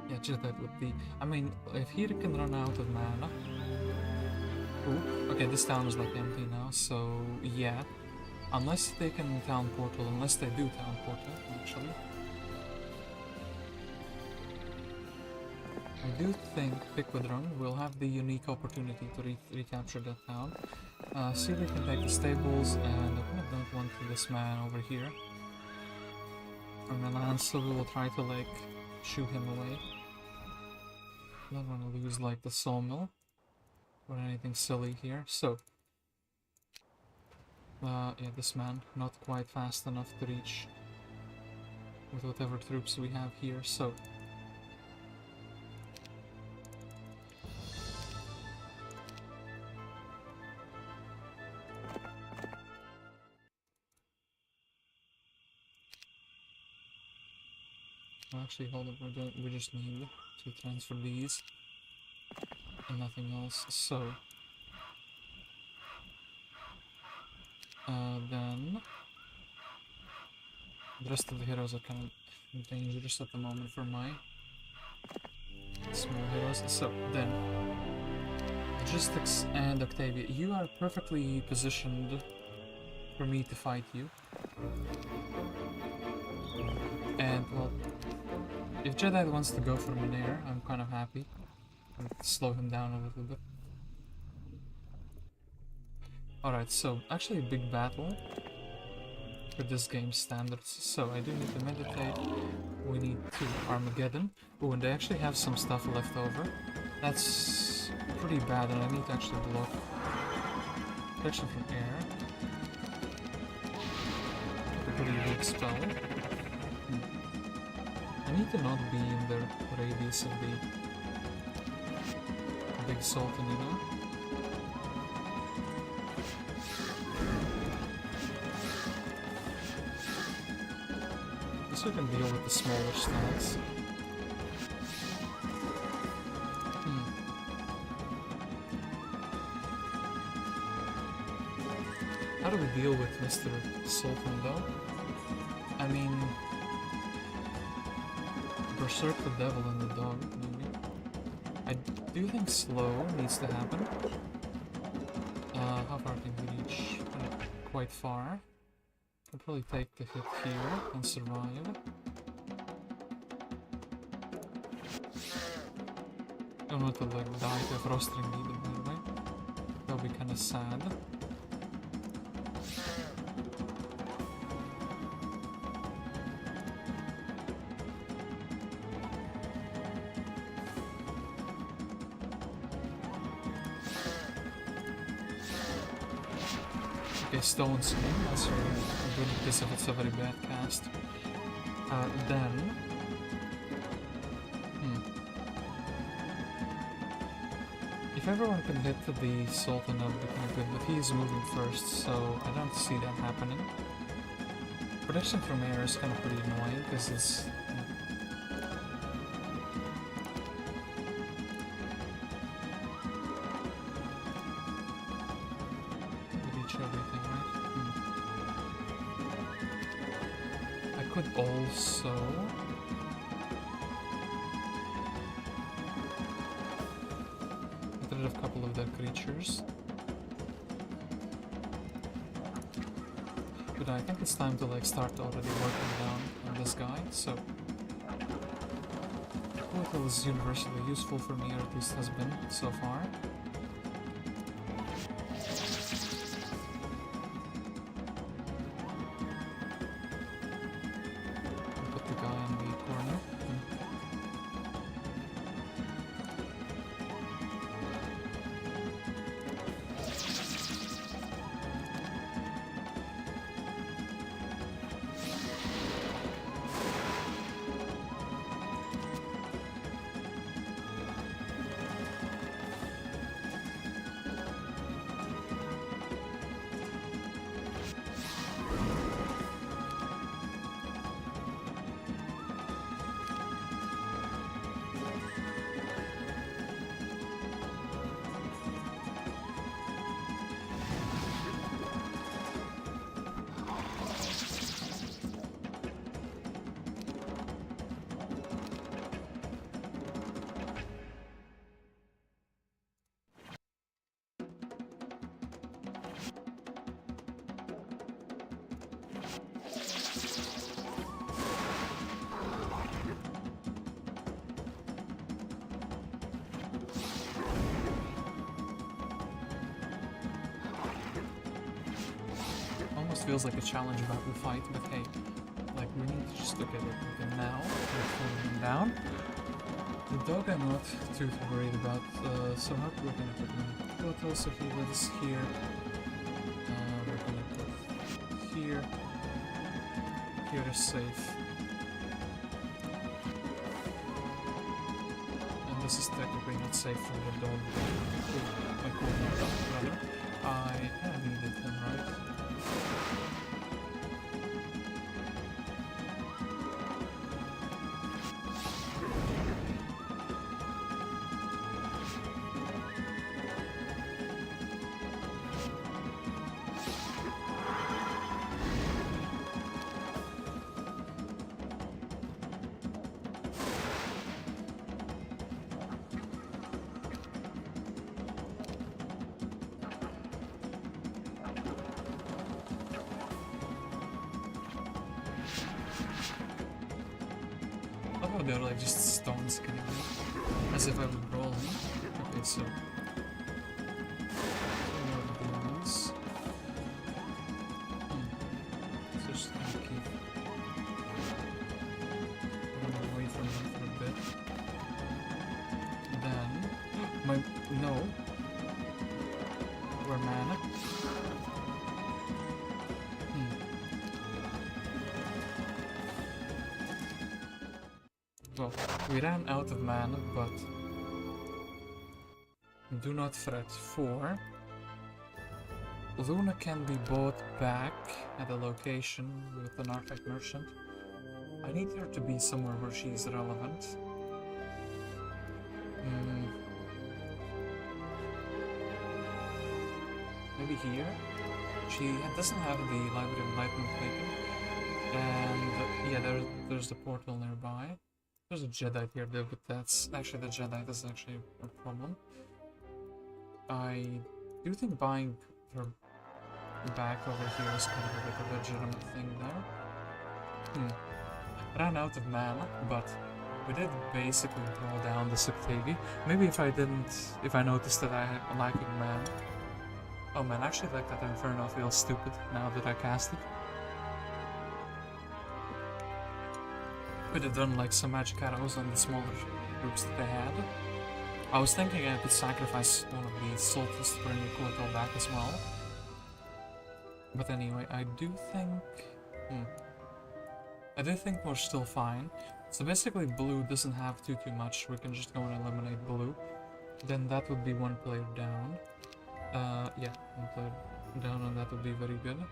Speaker 2: Yeah, Jeddite would be. I mean, if he can run out of mana. Ooh, okay, this town is like empty now, so yeah. Unless they can town portal, unless they do town portal, actually. I do think Piquidron will have the unique opportunity to recapture that town. See if they can take the stables, and I kind of don't want this man over here. And then Ansel will try to like shoo him away. Don't want to lose like the sawmill or anything silly here. So, yeah, this man not quite fast enough to reach with whatever troops we have here. So, actually, hold on. We just need to transfer these and nothing else. So, then the rest of the heroes are kind of dangerous at the moment for my small heroes. So then, Logistics and Octavia, you are perfectly positioned for me to fight you. And well, if Jeddite wants to go for Gunnar, I'm kind of happy. Slow him down a little bit. Alright, so actually a big battle for this game's standards. So I do need to meditate. We need to Armageddon. Oh, and they actually have some stuff left over. That's pretty bad, and I need to actually block protection from air. A pretty weak spell. I need to not be in the radius of the big Sultan, you know? Guess we can deal with the smaller stats. How do we deal with Mr. Sultan though? I mean, Berserk the Devil and the Dog, maybe. I do think slow needs to happen. How far can we reach? Quite far. Can probably take the hit here and survive. Don't want to like die to a frostring either, by the way. That would be kind of sad. Okay, Stone Swing, that's really good because if it's a very bad cast. Then... If everyone can hit the Sultan, that would be kind of good, but he's moving first, so I don't see that happening. Protection from air is kind of pretty annoying, because it's... reach everything, right? I could also... get rid of a couple of their creatures. But I think it's time to like start already working down on this guy, so... Portal is universally useful for me, or at least has been so far. Put the guy in the corner. Feels like a challenge about the fight, but hey, like we need to just look at it. Okay, now we're pulling him down. The dog I'm not too worried about, so how we're gonna put him in total, so he lives here. We're gonna put here. Here is safe. And this is technically not safe from the dog. My cool dog, rather. I needed him, right? Oh, they're like just stones kind of, as if I would roll them. Okay, so these. So just gonna keep running away from them for a bit. Then we're mana. Well, we ran out of mana, but do not fret, for Luna can be bought back at a location with an artifact merchant. I need her to be somewhere where she's relevant. Maybe here? She doesn't have the Library of Enlightenment taken. And yeah, there's the portal nearby. There's a Jeddite here though, but that's actually, the Jeddite is actually a problem. I do think buying her back over here is kind of like a legitimate thing there. Ran out of mana, but we did basically draw down this Octavia. Maybe if I noticed that I'm lacking mana. Oh man, actually like that Inferno feels stupid now that I cast it. Could have done like some magic arrows on the smaller groups that they had. I was thinking I could sacrifice one of the Sultans to bring the Courtal back as well. But anyway, I do think we're still fine. So basically blue doesn't have too much, we can just go and eliminate blue. Then that would be one player down. Yeah, one player down, and that would be very good.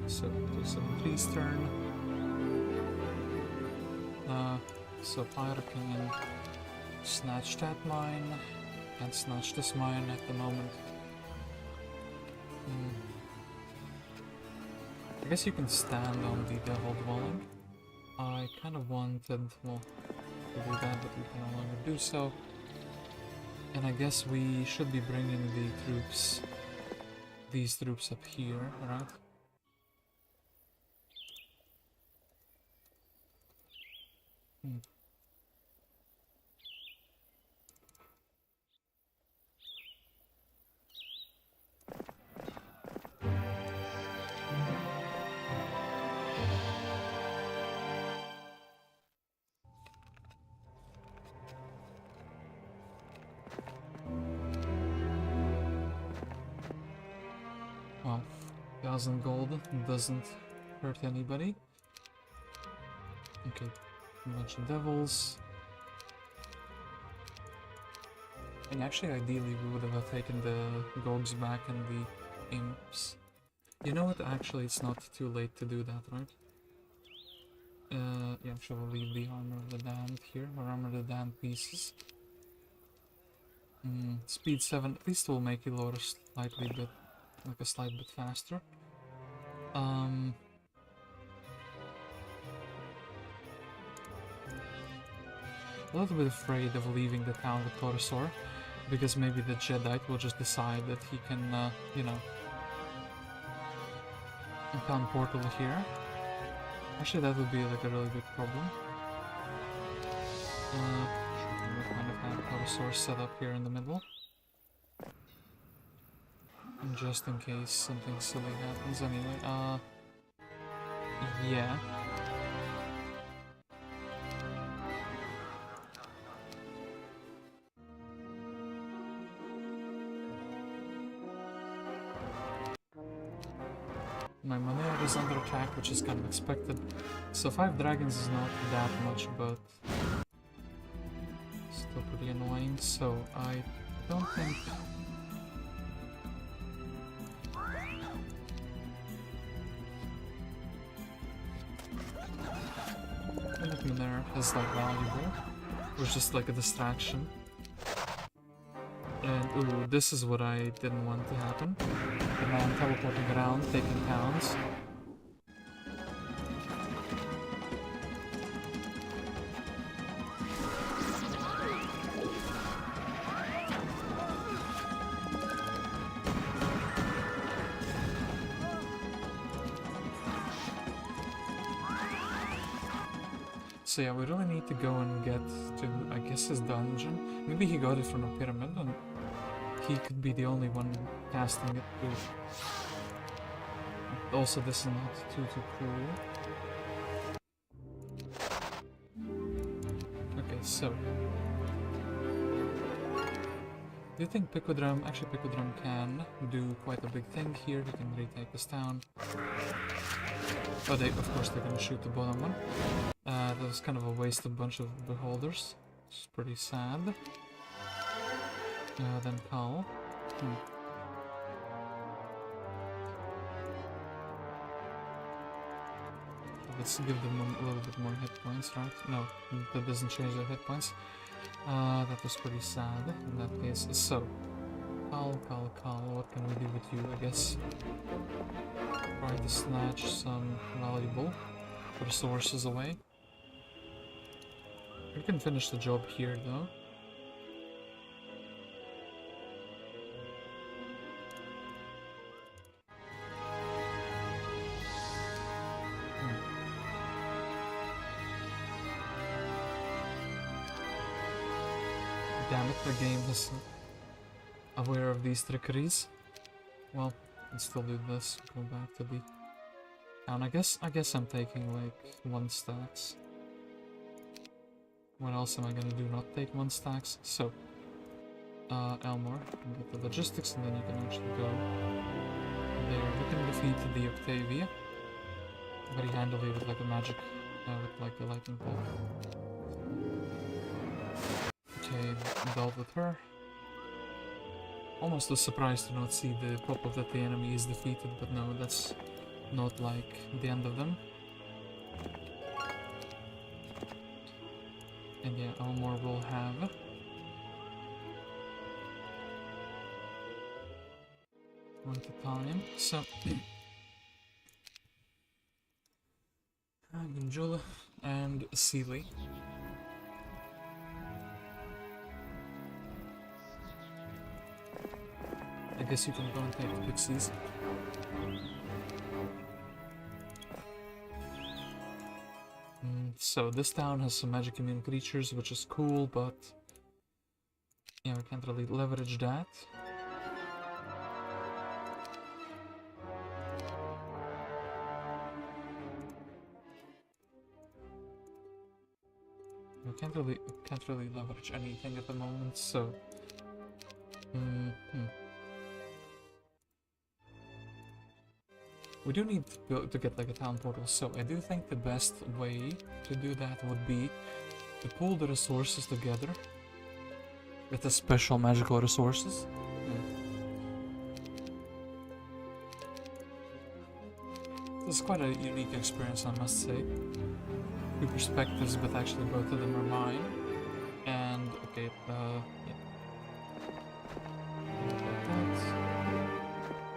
Speaker 2: So, 273's turn. So Pyre can snatch that mine, and snatch this mine at the moment. I guess you can stand on the Devil Dwelling. I kind of wanted, well, to do that, but we can no longer do so. And I guess we should be bringing the troops, these troops up here, right? Well, 1,000 gold doesn't hurt anybody. Okay, a bunch of devils. And actually, ideally, we would have taken the Gogs back and the Imps. You know what? Actually, it's not too late to do that, right? Yeah, actually, we'll leave the Armor of the Damned here, or Armor of the Damned pieces. Speed 7, at least will make Illor slightly bit, like a slight bit faster. A little bit afraid of leaving the town with Torasaur, because maybe the Jeddite will just decide that he can, you know, town portal here. Actually, that would be like a really big problem. We kind of have Torasaur set up here in the middle. And just in case something silly happens anyway. Yeah. My Monero is under attack, which is kind of expected. So 5 dragons is not that much, but still pretty annoying. So I don't think... I think Monero is like valuable. It was just like a distraction. And ooh, this is what I didn't want to happen. The man teleporting around, taking towns. So yeah, we really need to go and get to, I guess, his dungeon. Maybe he got it from a pyramid and he could be the only one casting it too. Also, this is not too cool. Okay, so... Do you think Picodrum... Actually, Picodrum can do quite a big thing here. He can retake this town. Oh, of course, they're gonna shoot the bottom one. That was kind of a waste of a bunch of beholders. It's pretty sad. Then Kalt. Let's give them a little bit more hit points, right? No, that doesn't change their hit points. That was pretty sad in that case. So, Kalt, what can we do with you? I guess try to snatch some valuable resources away. We can finish the job here, though. Damn it, the game is aware of these trickeries. Well, let's still do this. Go back to the town. I guess I'm taking like 1 stacks. What else am I gonna do? Not take 1 stacks. So, Elmore, you can get the logistics, and then you can actually go there. We can defeat the Octavia very handily with like a magic, with like the lightning bolt. Okay, dealt with her. Almost a surprise to not see the pop-up that the enemy is defeated, but no, that's not like the end of them. And yeah, Elmore will have one at a time. So Jula and Sealy. I guess you can go and take the pixies. So this town has some magic immune creatures, which is cool, but yeah, we can't really leverage that. We can't really leverage anything at the moment, so we do need to get like a town portal, so I do think the best way to do that would be to pull the resources together with the special magical resources. This is quite a unique experience, I must say. Two perspectives, but actually both of them are mine. And okay, yeah.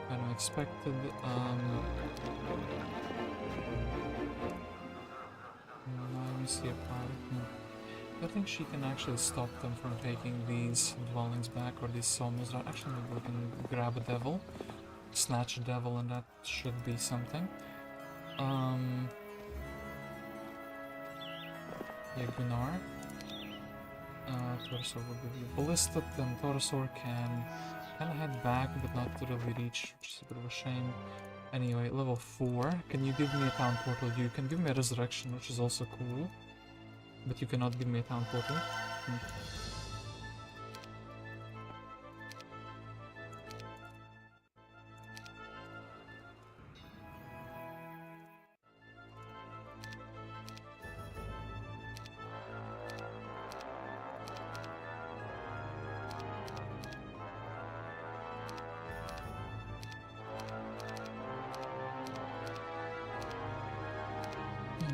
Speaker 2: Kind of expected. Let me see a plan. I think she can actually stop them from taking these dwellings back, or these sawmills. Actually, maybe we can grab a devil, snatch a devil, and that should be something. Yeah, Gunnar. Torosaur will give you Ballistic, then Torosaur can kind of head back, but not to really reach, which is a bit of a shame. Anyway, level 4. Can you give me a town portal? You can give me a resurrection, which is also cool. But you cannot give me a town portal.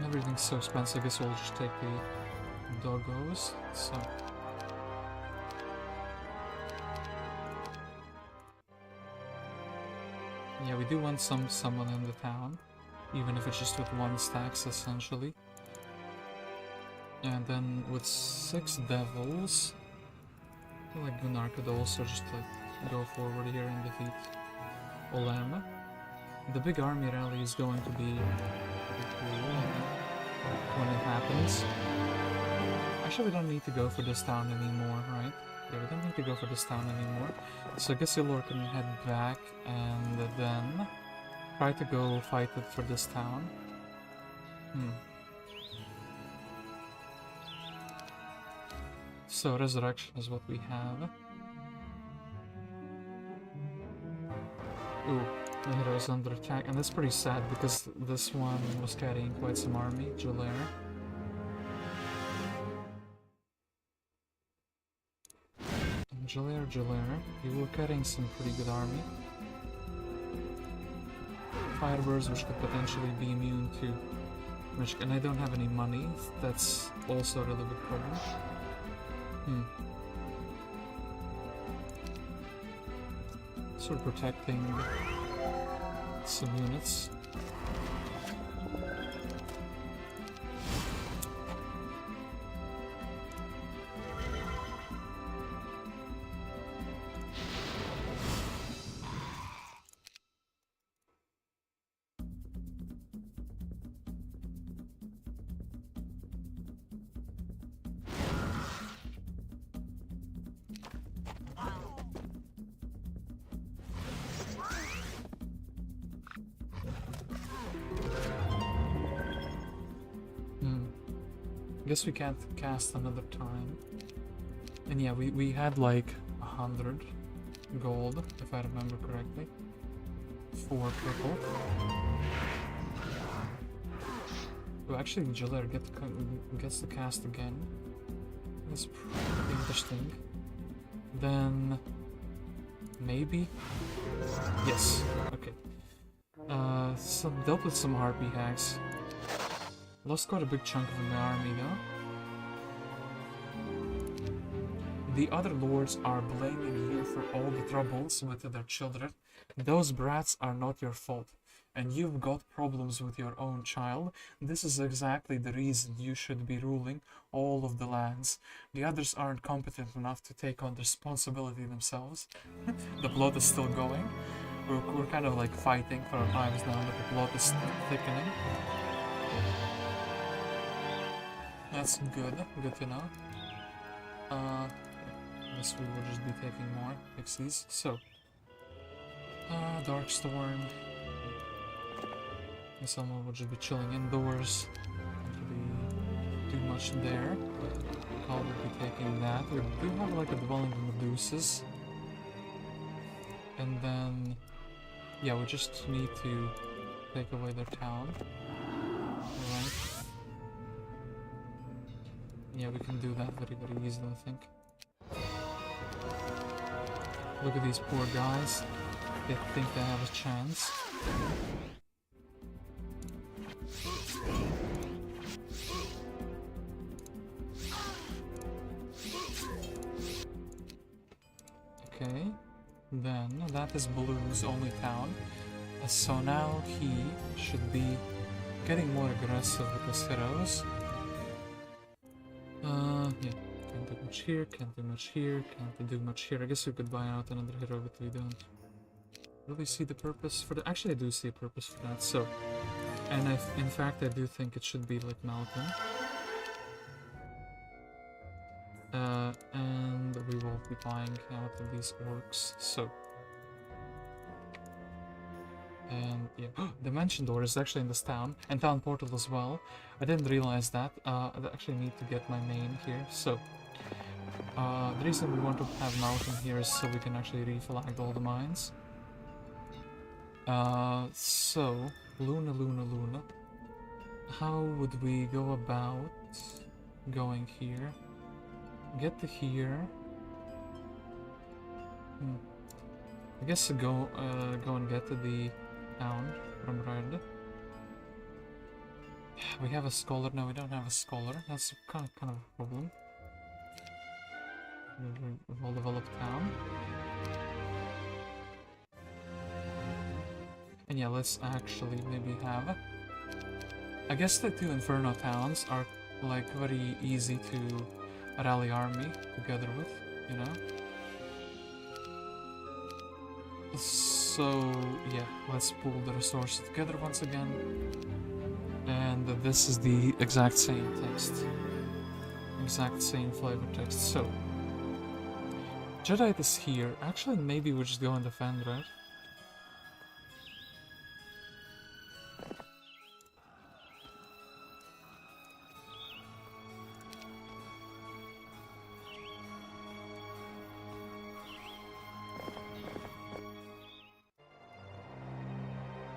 Speaker 2: Everything's so expensive, I guess we'll just take the doggos. So yeah, we do want someone in the town, even if it's just with 1 stacks essentially. And then with 6 devils, I feel like Gunnar could also just like go forward here and defeat Olema. The big army rally is going to be pretty cool when it happens. Actually, we don't need to go for this town anymore, right? Yeah, we don't need to go for this town anymore. So I guess Illor can head back and then try to go fight it for this town. So resurrection is what we have. Ooh. The hero is under attack, and that's pretty sad because this one was carrying quite some army. Gelare. Gelare. You were carrying some pretty good army. Firebirds, which could potentially be immune to magic, and I don't have any money. That's also a really big problem. Sort of protecting some units. Guess we can't cast another time. And yeah, we had like 100 gold, if I remember correctly, for purple. Oh, actually, Gelare gets the cast again. That's pretty interesting. Then maybe, yes, okay. Dealt with some harpy hacks. Lost quite a big chunk of my army though. The other lords are blaming you for all the troubles with their children. Those brats are not your fault. and you've got problems with your own child, this is exactly the reason you should be ruling all of the lands. The others aren't competent enough to take on responsibility themselves. The plot is still going. We're kind of like fighting for our lives now, but the plot is thickening. That's good to know. I guess we will just be taking more pixies. So, Darkstorn. Someone will just be chilling indoors. Not really too much there. Kalt will be taking that. We do have like a dwelling of Medusas. And then, yeah, we just need to take away their town. Alright. Yeah, we can do that very, very easily, I think. Look at these poor guys. They think they have a chance. Okay, then that is Blue's only town. So now he should be getting more aggressive with his heroes. Yeah, can't do much here, can't do much here, can't do much here. I guess we could buy out another hero, but we don't really see the purpose for that. Actually, I do see a purpose for that, so... And in fact, I do think it should be like Malcolm. And we will be buying out of these orcs, so... And yeah, Dimension Door is actually in this town, and Town Portal as well. I didn't realize that. I actually need to get my main here, so... the reason we want to have Malcolm here is so we can actually reflag all the mines. So... Luna. How would we go about going here? Get to here. I guess go and get to the town from red. We have a scholar. No, we don't have a scholar. That's kind of a problem. A well-developed town. And yeah, let's actually maybe have... I guess the two Inferno towns are like very easy to rally army together with, you know? So yeah, let's pool the resources together once again. And this is the exact same text. Exact same flavor text. So, Jeddite is here. Actually, maybe we'll just go and defend, right?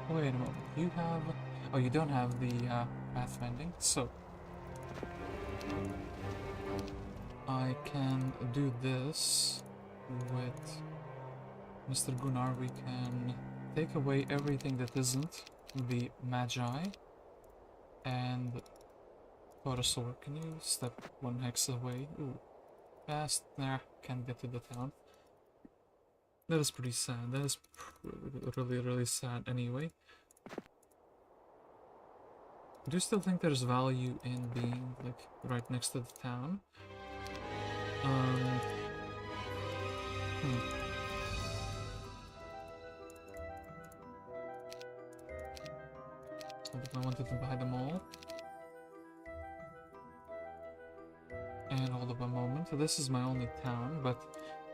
Speaker 2: Wait a moment, you have... Oh, you don't have the pathfinding, so... I can do this with Mr. Gunnar. We can take away everything that isn't the Magi. And... Photosaur, can you step one hex away? Ooh. Fast? Nah, can't get to the town. That is pretty sad. That is really sad anyway. I do still think there's value in being like right next to the town. I wanted to buy them all. And hold up a moment. So this is my only town, but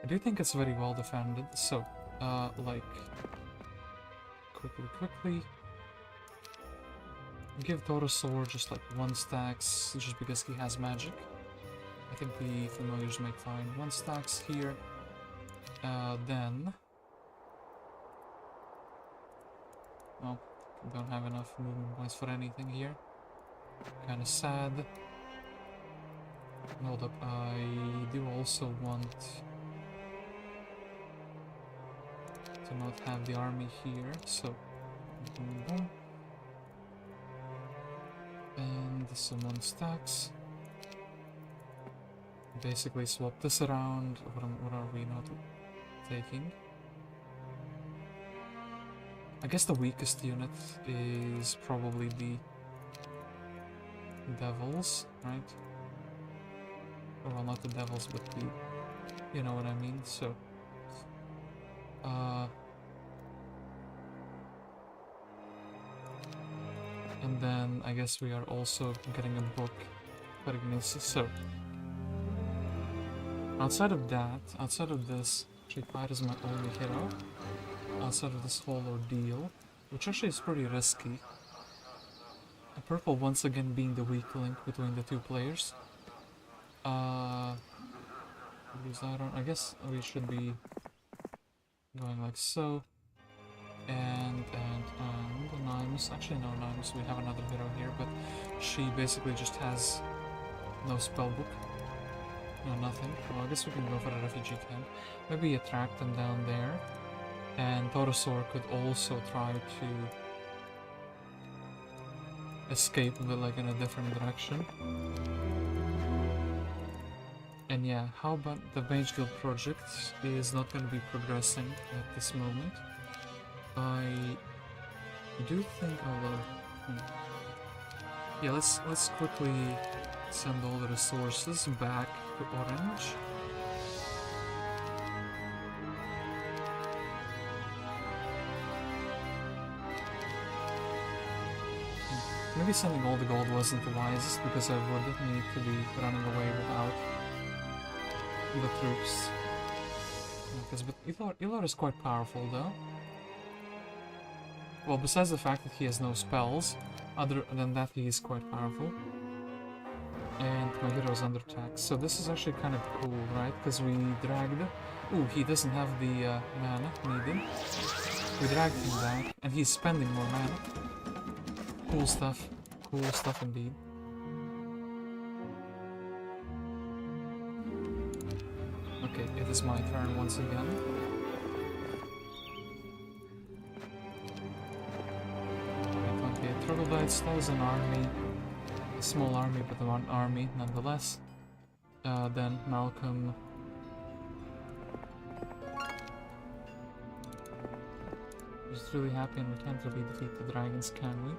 Speaker 2: I do think it's very well defended, so, like, quickly, give Photosaur just like 1 stacks, just because he has magic. I think the familiars might find 1 stacks here, then, well, don't have enough movement points for anything here, kinda sad. Hold up, I do also want to not have the army here, so boom. And some 1 stacks. Basically swap this around. What are we not taking? I guess the weakest unit is probably the devils, right? Well, not the devils, but the... you know what I mean, so... and then I guess we are also getting a book for Ignis, so... outside of that, outside of this, actually Pyre is my only hero. Outside of this whole ordeal, which actually is pretty risky. Purple once again being the weak link between the two players. I guess we should be going like so. And Nimes. Actually no, Nimes, we have another hero here, but she basically just has no spellbook. No, nothing. Well, I guess we can go for a refugee camp. Maybe attract them down there. And Torosaur could also try to escape, but like in a different direction. And yeah, how about the Mage Guild project is not going to be progressing at this moment. I do think yeah, let's quickly send all the resources back to Orange. Maybe sending all the gold wasn't the wisest, because I would need to be running away without the troops. But Illor is quite powerful though. Well, besides the fact that he has no spells, other than that he is quite powerful. And my hero is under attack, so this is actually kind of cool, right? Because we dragged... ooh, he doesn't have the mana needed. We dragged him back, and he's spending more mana. Cool stuff indeed. Okay, it is my turn once again. Okay, Troglodytes, that was an army. A small army, but an army nonetheless. Then Malcolm. Just really happy, and we can't really defeat the dragons, can we?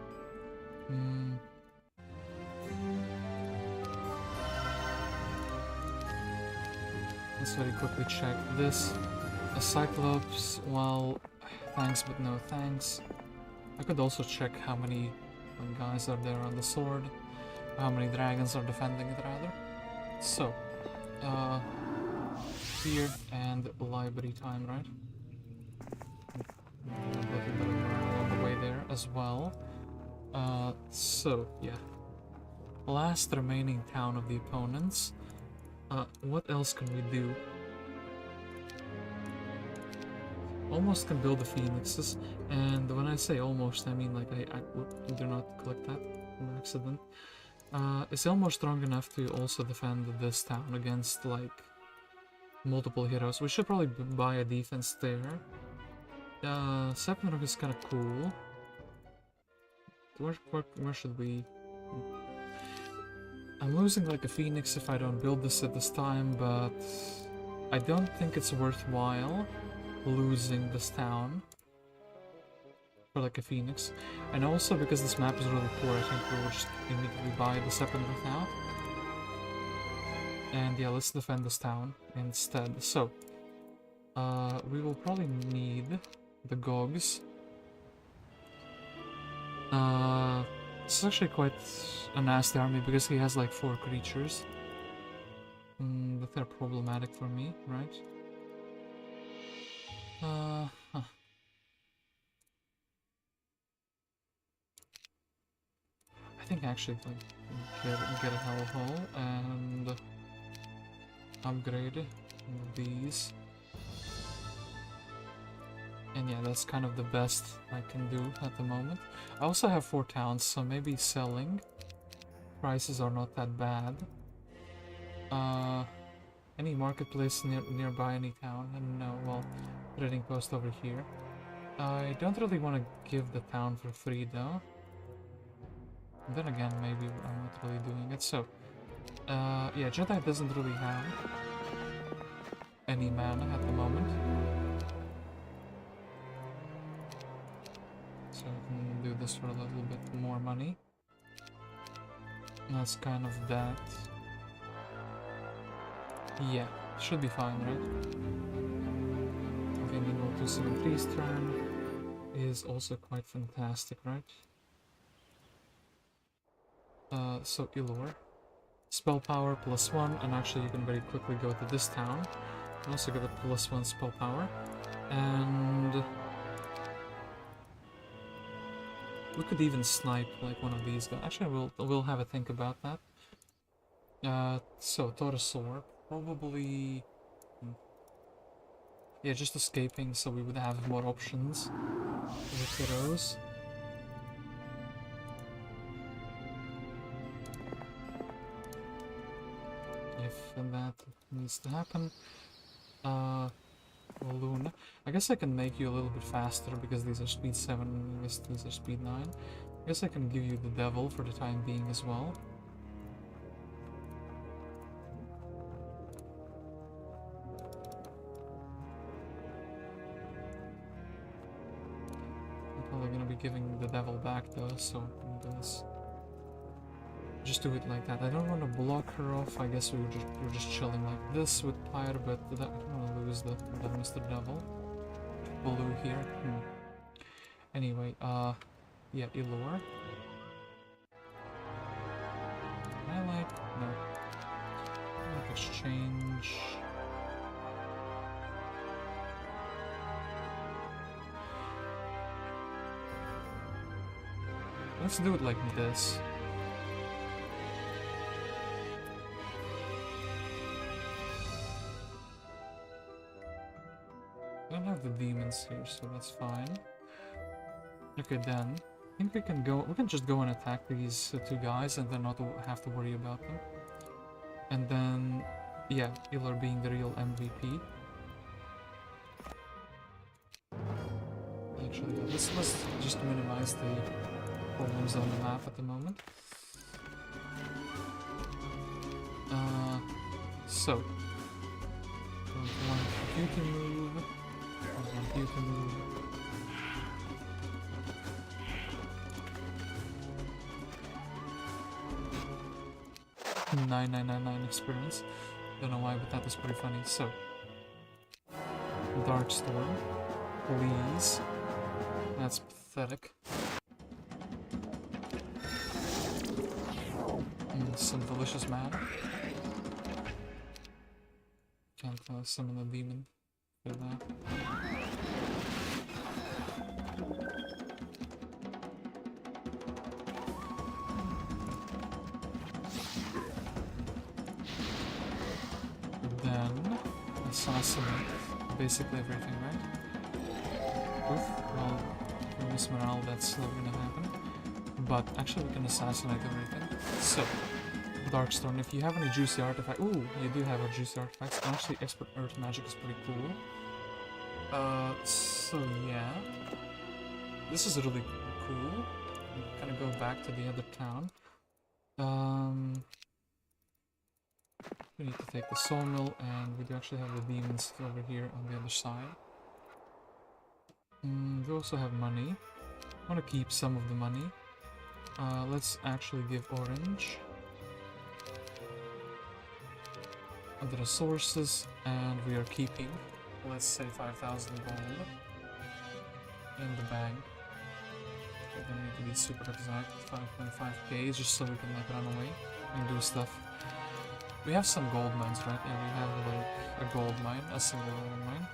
Speaker 2: Let's very quickly check this. A Cyclops, well, thanks but no thanks. I could also check how many guys are there on the sword, how many dragons are defending it rather. So, here and library time, right? A little bit on the way there as well. So, yeah. Last remaining town of the opponents. What else can we do? Almost can build the phoenixes, and when I say almost, I mean like I do not click that on accident. It's almost strong enough to also defend this town against like multiple heroes. We should probably buy a defense there. Sephiroth is kind of cool. Where should we... I'm losing like a phoenix if I don't build this at this time, but I don't think it's worthwhile losing this town for like a phoenix. And also because this map is really poor, I think we'll just immediately buy the Sephiroth out. And yeah, let's defend this town instead. So, we will probably need the Gogs. This is actually quite a nasty army because he has like 4 creatures. But they're problematic for me, right? I think actually like get a hellhole and upgrade these. And yeah, that's kind of the best I can do at the moment. I also have 4 towns, so maybe selling prices are not that bad. Any marketplace nearby any town? No, well, trading post over here. I don't really want to give the town for free though. Then again, maybe I'm not really doing it. So, yeah, Jeddite doesn't really have any mana at the moment. so I can do this for a little bit more money. That's kind of that. Yeah, should be fine, right? Okay, meanwhile 273's turn is also quite fantastic, right? So Illor. Spell power +1, and actually you can very quickly go to this town. And also give it +1 spell power. And we could even snipe like one of these guys. Actually, we'll have a think about that. So Taurosaur, probably. Yeah, just escaping, so we would have more options with heroes. If that needs to happen. Luna. I guess I can make you a little bit faster because these are speed 7 and I guess these are speed 9. I guess I can give you the devil for the time being as well. I'm probably gonna be giving the devil back though, so let's just do it like that. I don't want to block her off. I guess we're just chilling like this with Pyre, but I don't want to lose the Mr. Devil. Blue here. Anyway, yeah, Illor. Can I like no? Like exchange. Let's do it like this. I don't have the demons here, so that's fine. Okay, then I think we can go. We can just go and attack these two guys, and then not have to worry about them. And then, yeah, Illor being the real MVP. Actually, let's just minimize the problems on the map at the moment. So, one beauty move. You can move. $9,999 experience. Don't know why, but that was pretty funny. So, Darkstorn, please. That's pathetic. Some delicious mana. Can't summon a demon. For that. Then assassinate basically everything, right? Oof, well, for Miss Morale that's not gonna happen. But actually we can assassinate everything. So, Darkstorn, if you have any juicy artifact, ooh, you do have a juicy artifact. Actually, expert earth magic is pretty cool. So yeah, this is really cool. I'm gonna go back to the other town. We need to take the sawmill, and we do actually have the demons over here on the other side. We also have money. I want to keep some of the money. Let's actually give orange. The resources, and we are keeping, let's say 5,000 gold in the bank. We don't need to be super exact, 5.5k, just so we can like run away and do stuff. We have some gold mines, right? Yeah, we have like a gold mine, a single gold mine.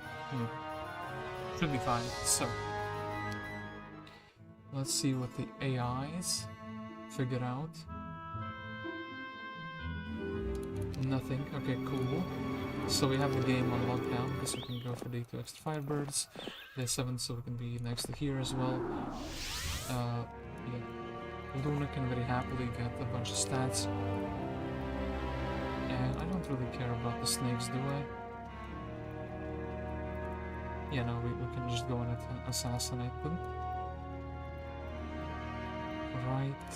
Speaker 2: Should be fine. So, let's see what the AIs figure out. Nothing. Okay, cool. So we have the game on lockdown because we can go for day 2 extra firebirds, day 7 so we can be next to here as well. Yeah. Luna can very happily get a bunch of stats. And I don't really care about the snakes, do I? Yeah, no, we can just go and assassinate them. Right.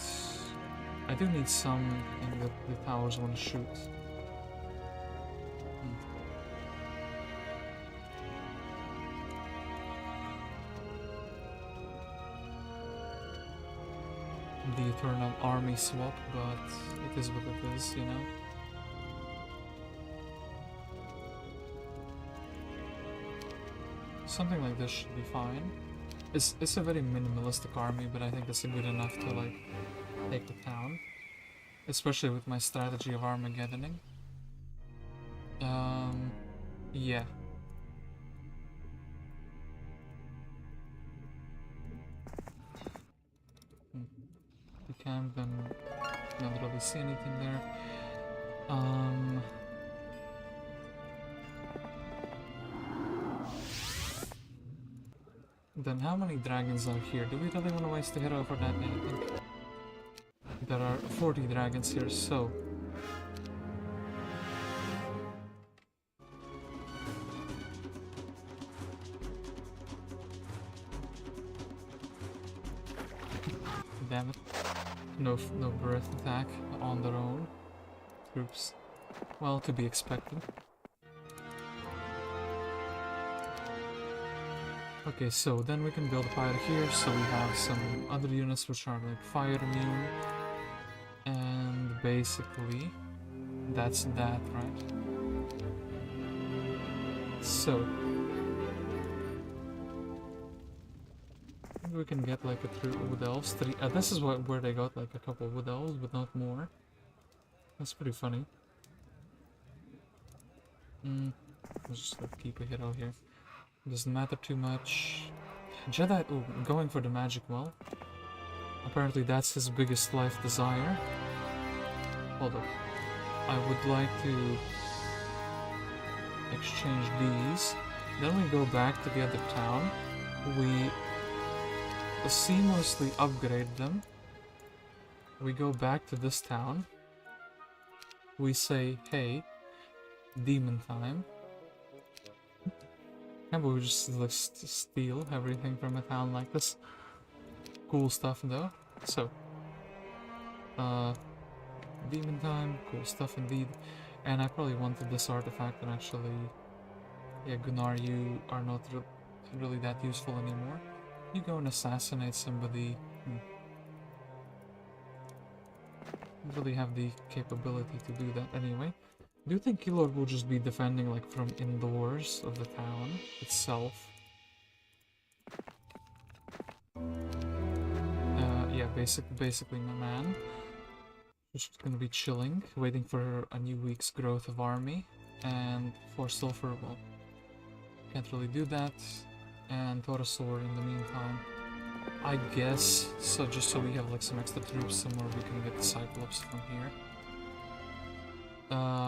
Speaker 2: I do need something that the towers want to shoot. the eternal army swap, but it is what it is, you know? Something like this should be fine. It's a very minimalistic army, but I think it's good enough to, like, take the town. Especially with my strategy of Armageddoning. Yeah. We can't then not really see anything there. Then how many dragons are here? Do we really want to waste a hero for that? I think there are 40 dragons here, so damn it. No breath attack on their own. Troops. Well, to be expected. Okay, so then we can build a Pyre here, so we have some other units which are like fire immune. And basically, that's that, right? So, we can get like a 3 wood elves. This is where they got like a couple wood elves, but not more. That's pretty funny. Let's just like, keep a hero here. Doesn't matter too much. Jeddite, ooh, going for the magic well. Apparently that's his biggest life desire. Hold up. I would like to exchange these. Then we go back to the other town. We seamlessly upgrade them. We go back to this town. We say, hey, demon time. And we just like steal everything from a town like this. Cool stuff though. So, demon time, cool stuff indeed. And I probably wanted this artifact, and actually, yeah, Gunnar, you are not really that useful anymore. You go and assassinate somebody. Don't really have the capability to do that anyway. Do you think Illor will just be defending like from indoors of the town itself? Yeah, basically my man. Just gonna be chilling, waiting for a new week's growth of army, and for sulfur, well, can't really do that. And Taurosaur in the meantime, I guess. So just so we have like some extra troops somewhere, we can get the Cyclops from here.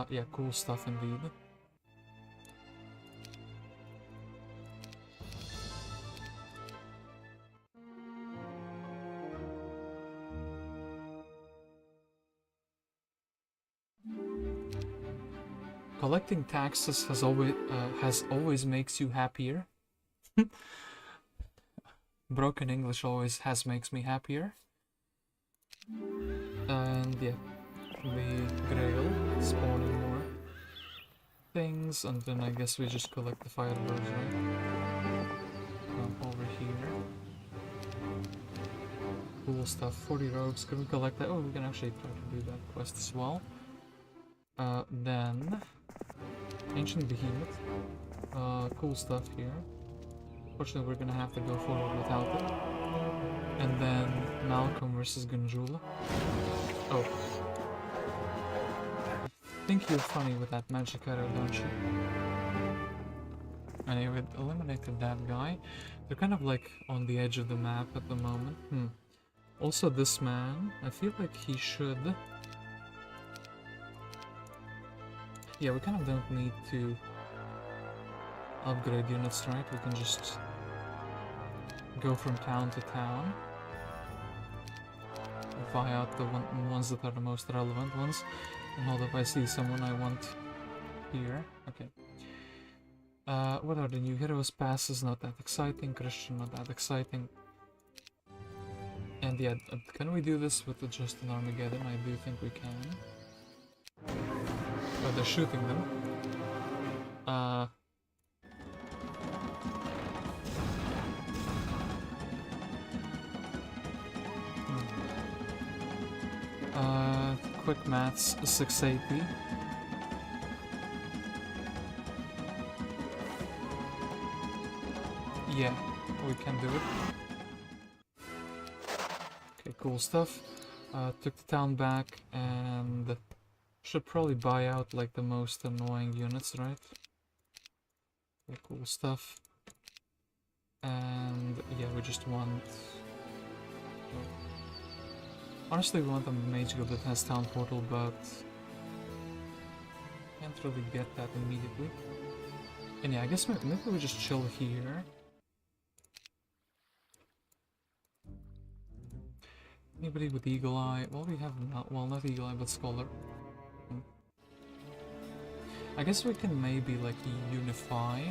Speaker 2: Yeah, cool stuff indeed. Collecting taxes has always makes you happier. Broken English always makes me happier. And yeah. The Grail, spawning more things, and then I guess we just collect the firebirds, right? Over here. Cool stuff, 40 rogues, can we collect that? Oh, we can actually try to do that quest as well. Then, Ancient Behemoth, cool stuff here. Fortunately, we're gonna have to go forward without it. And then, Malcolm versus Gunjula. Oh. I think you're funny with that magic arrow, don't you? Anyway, eliminated that guy. They're kind of like on the edge of the map at the moment. Also this man, I feel like he should... Yeah, we kind of don't need to upgrade units, right? We can just go from town to town. Buy out the ones that are the most relevant ones. And hold up, I see someone I want here. Okay. What are the new heroes? Passes, not that exciting. Christian, not that exciting. And yeah, can we do this with just an Armageddon? I do think we can. But they're shooting them. Quick maths, 680. Yeah, we can do it. Okay, cool stuff. Took the town back and should probably buy out like the most annoying units, right? Okay, cool stuff. And yeah, we just want... Honestly, we want a mage guild that has town portal, but can't really get that immediately. And yeah, I guess maybe we just chill here. Anybody with Eagle Eye? Well, we have not, well, not Eagle Eye, but Scholar. I guess we can maybe like unify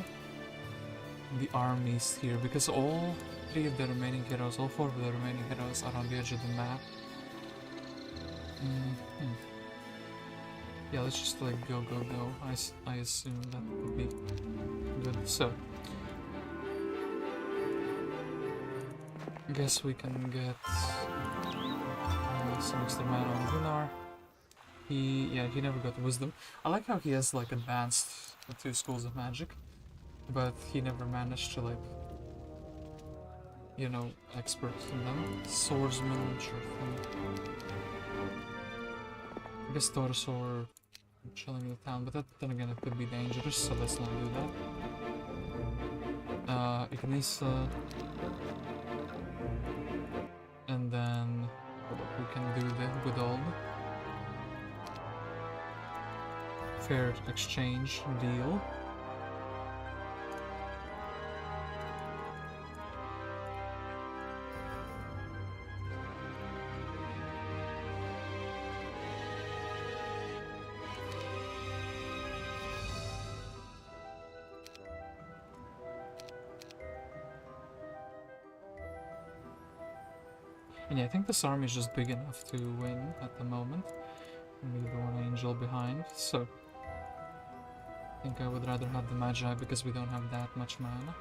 Speaker 2: the armies here, because all 3 of the remaining heroes, all 4 of the remaining heroes are on the edge of the map. Yeah, let's just like go. I assume that would be good. So, I guess we can get some extra mana on Gunnar. He never got wisdom. I like how he has like advanced 2 schools of magic, but he never managed to like, you know, expert in them. Swordsman, sure thing. I guess Torsaur chilling in the town, but then again it could be dangerous, so let's not do that. Ignisa. And then we can do the good old fair exchange deal. And yeah, I think this army is just big enough to win at the moment. And leave the 1 angel behind, so I think I would rather have the Magi because we don't have that much mana.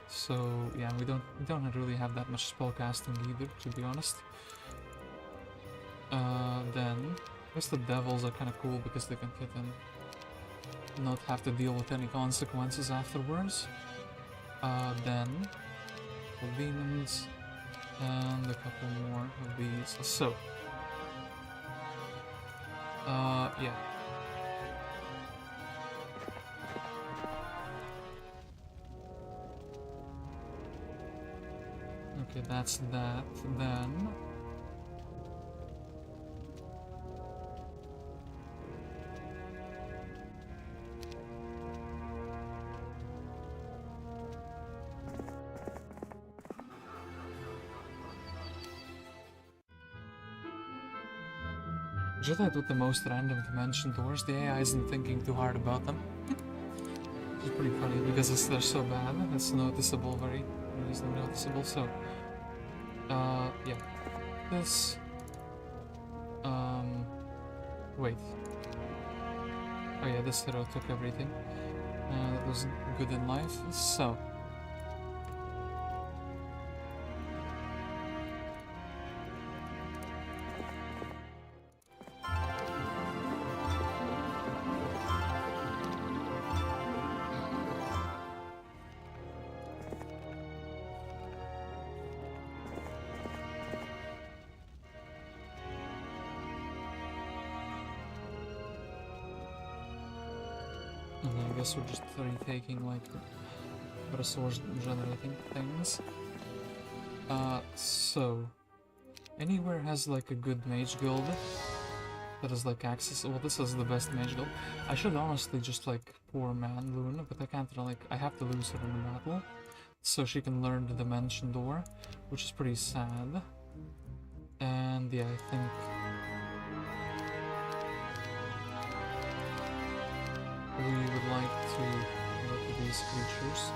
Speaker 2: So yeah, we don't really have that much spellcasting either, to be honest. Then I guess the devils are kind of cool because they can hit and not have to deal with any consequences afterwards. Then the demons. And a couple more of these. So, yeah. Okay, that's that. Then Jeddite with the most random dimension doors. The AI isn't thinking too hard about them. It's pretty funny because they're so bad. It's noticeable, very easily noticeable. So, yeah, this. Wait. Oh yeah, this hero took everything. That was good in life. So. I guess we're just retaking like resource generating things. So anywhere has like a good mage guild that is like access. Well, this is the best mage guild. I should honestly just like poor man Luna, but I can't like I have to lose her in the battle so she can learn the dimension door, which is pretty sad. And yeah, I think we would like to look at these creatures.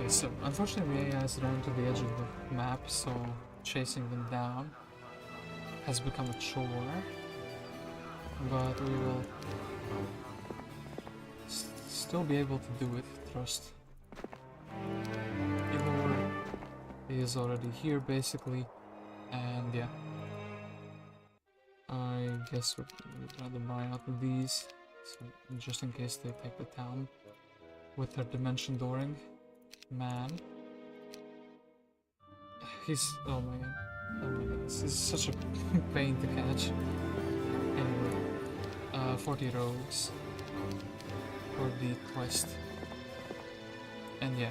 Speaker 2: Okay, so unfortunately the AI has run to the edge of the map, so chasing them down has become a chore. But we will still be able to do it, trust. Illor is already here basically, and yeah. I guess we'd rather buy out these, so just in case they take the town with their dimension dooring. Man. He's... oh my god. Oh my goodness, he's such a pain to catch. Anyway, 40 rogues for the quest. And yeah.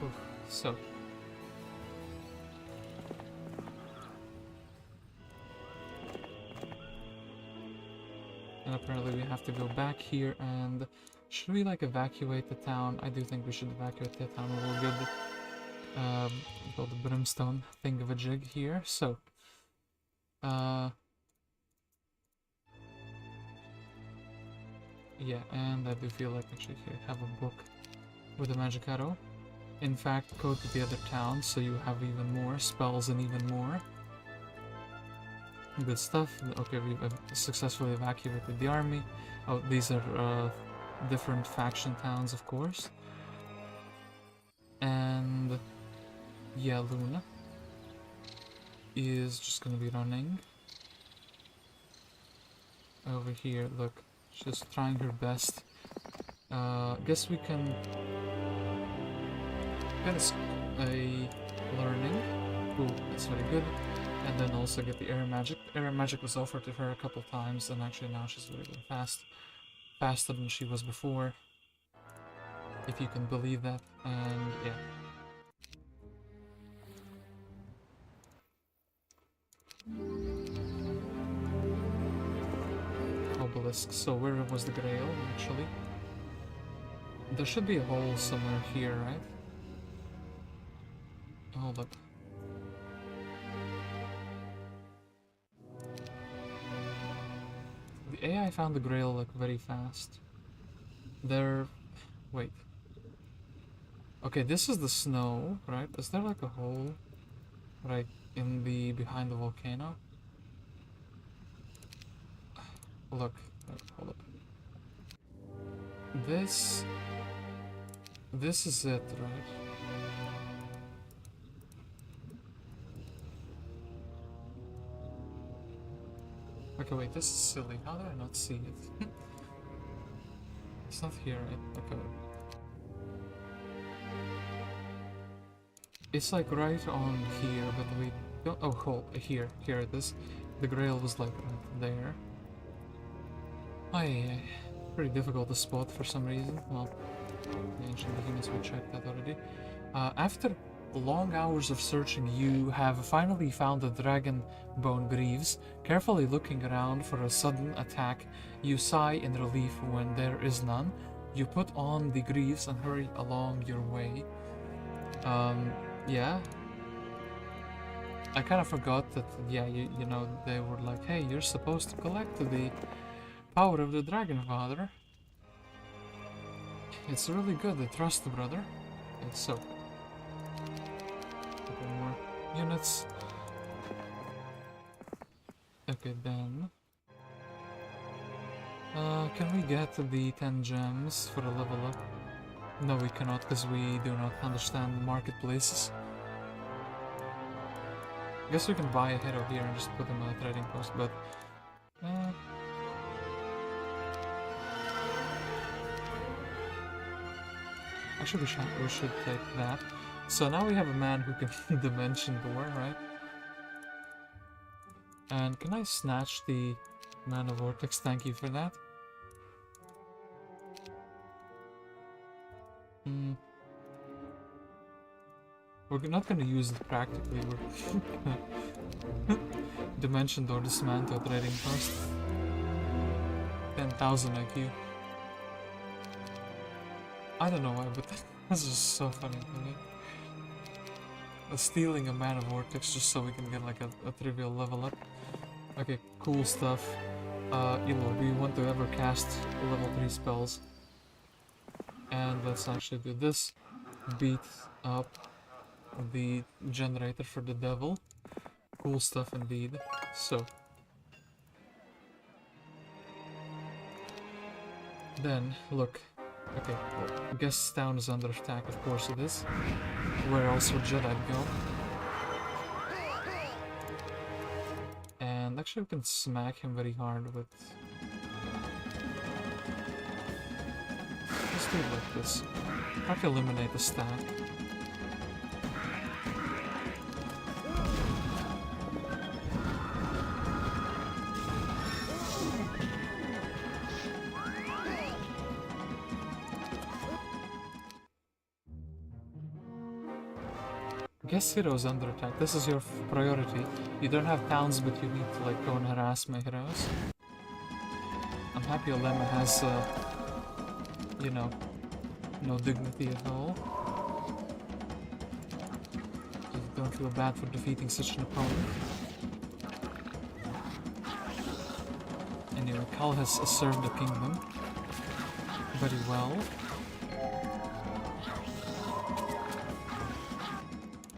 Speaker 2: Oof. So. And apparently we have to go back here and... should we like evacuate the town? I do think we should evacuate the town. We'll get the brimstone thingamajig here. So, yeah, and I do feel like actually here have a book with a magic arrow. In fact, go to the other town so you have even more spells and even more good stuff. Okay, we've successfully evacuated the army. Oh, these are different faction towns, of course. And yeah, Luna is just gonna be running over here. Look, she's trying her best. Guess we can get a learning. Ooh, that's very good. And then also get the air magic. Air magic was offered to her a couple times, and actually now she's really fast. Faster than she was before, if you can believe that. And yeah. Obelisk. So where was the Grail, actually? There should be a hole somewhere here, right? Hold up. The AI found the Grail like very fast. There... wait. Okay, this is the snow, right? Is there like a hole right in the... behind the volcano? Look, hold up. This is it, right? Okay, wait, this is silly. How did I not see it? It's not here, right? Okay. It's like right on here, but we don't... oh, hold, here it is. The Grail was like right there. Pretty difficult to spot for some reason. Well, the ancient behemoths, we checked that already. After long hours of searching, you have finally found the dragon bone greaves. Carefully looking around for a sudden attack, you sigh in relief when there is none. You put on the greaves and hurry along your way. Yeah. I kind of forgot that, yeah, you know, they were like, hey, you're supposed to collect the power of the Dragon Father. It's really good, I trust the brother. It's so... a couple more units. Okay, then... can we get the 10 gems for a level up? No, we cannot, because we do not understand the marketplaces. I guess we can buy a hero here and just put him on a trading post, but... actually, we should take that. So now we have a man who can dimension door, right? And can I snatch the Mana Vortex? Thank you for that. We're not going to use it practically. We're dimension door dismantle trading post. 10,000 IQ. I don't know why, but that's just so funny to me. Stealing a Mana Vortex just so we can get like a trivial level up. Okay, cool stuff. Illor, do you want to ever cast level 3 spells? And let's actually do this. Beat up the generator for the devil. Cool stuff indeed. So then, look. Okay, well, guess town is under attack, of course it is. Where else would Jeddite go? And actually we can smack him very hard with... Let's do it like this. Try to eliminate the stack. Guess heroes under attack. This is your priority. You don't have towns, but you need to like go and harass my heroes. I'm happy Olema has, you know, no dignity at all. Just don't feel bad for defeating such an opponent. Anyway, Kalt has served the kingdom very well.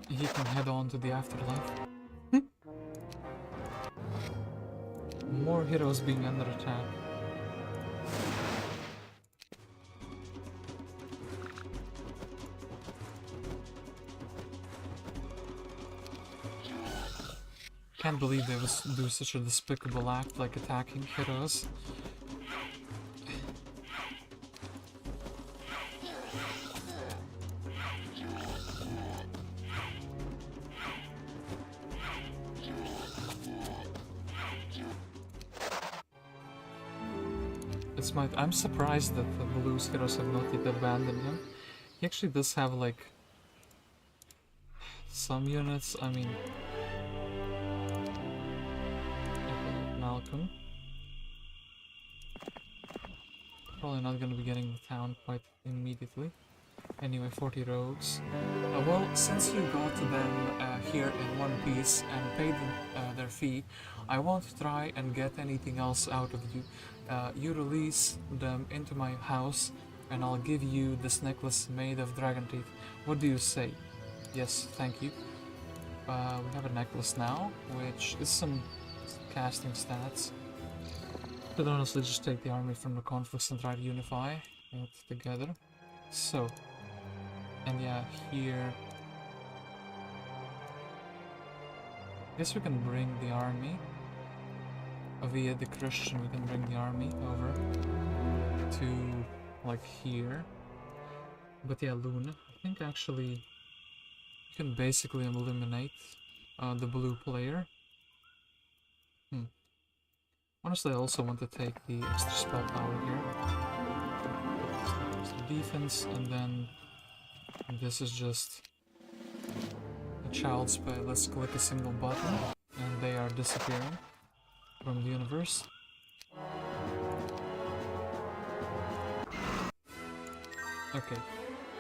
Speaker 2: He can head on to the afterlife. More heroes being under attack. Can't believe they would do such a despicable act like attacking heroes. I'm surprised that the Blue's heroes have not yet abandoned him. He actually does have like some units. I mean, okay, Malcolm. Probably not going to be getting the town quite immediately. Anyway, 40 rogues. Well, since you got them here in one piece and paid their fee, I won't try and get anything else out of you. You release them into my house and I'll give you this necklace made of dragon teeth. What do you say? Yes, thank you. We have a necklace now, which is some casting stats. Could honestly just take the army from the conflicts and try to unify it together. So, and yeah, here... I guess we can bring the army. Via the Christian, we can bring the army over to, like, here. But yeah, Luna, I think actually you can basically eliminate the blue player. Honestly, I also want to take the extra spell power here. So defense, and then this is just a child's play. Let's click a single button, and they are disappearing from the universe. Okay,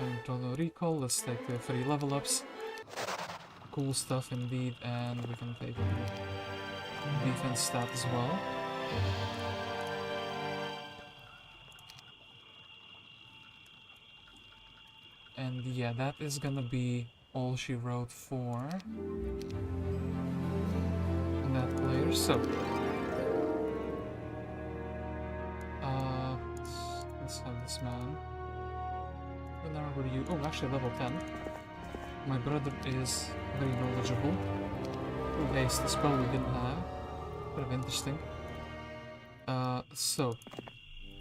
Speaker 2: and total recall, let's take the 3 level ups. Cool stuff indeed, and we can take the defense stat as well. And yeah, that is gonna be all she wrote for that player, so let's have this man. Gunnar, what are you? Oh, actually level 10. My brother is very knowledgeable. Oh, haste, the spell we didn't have. Kind of interesting. So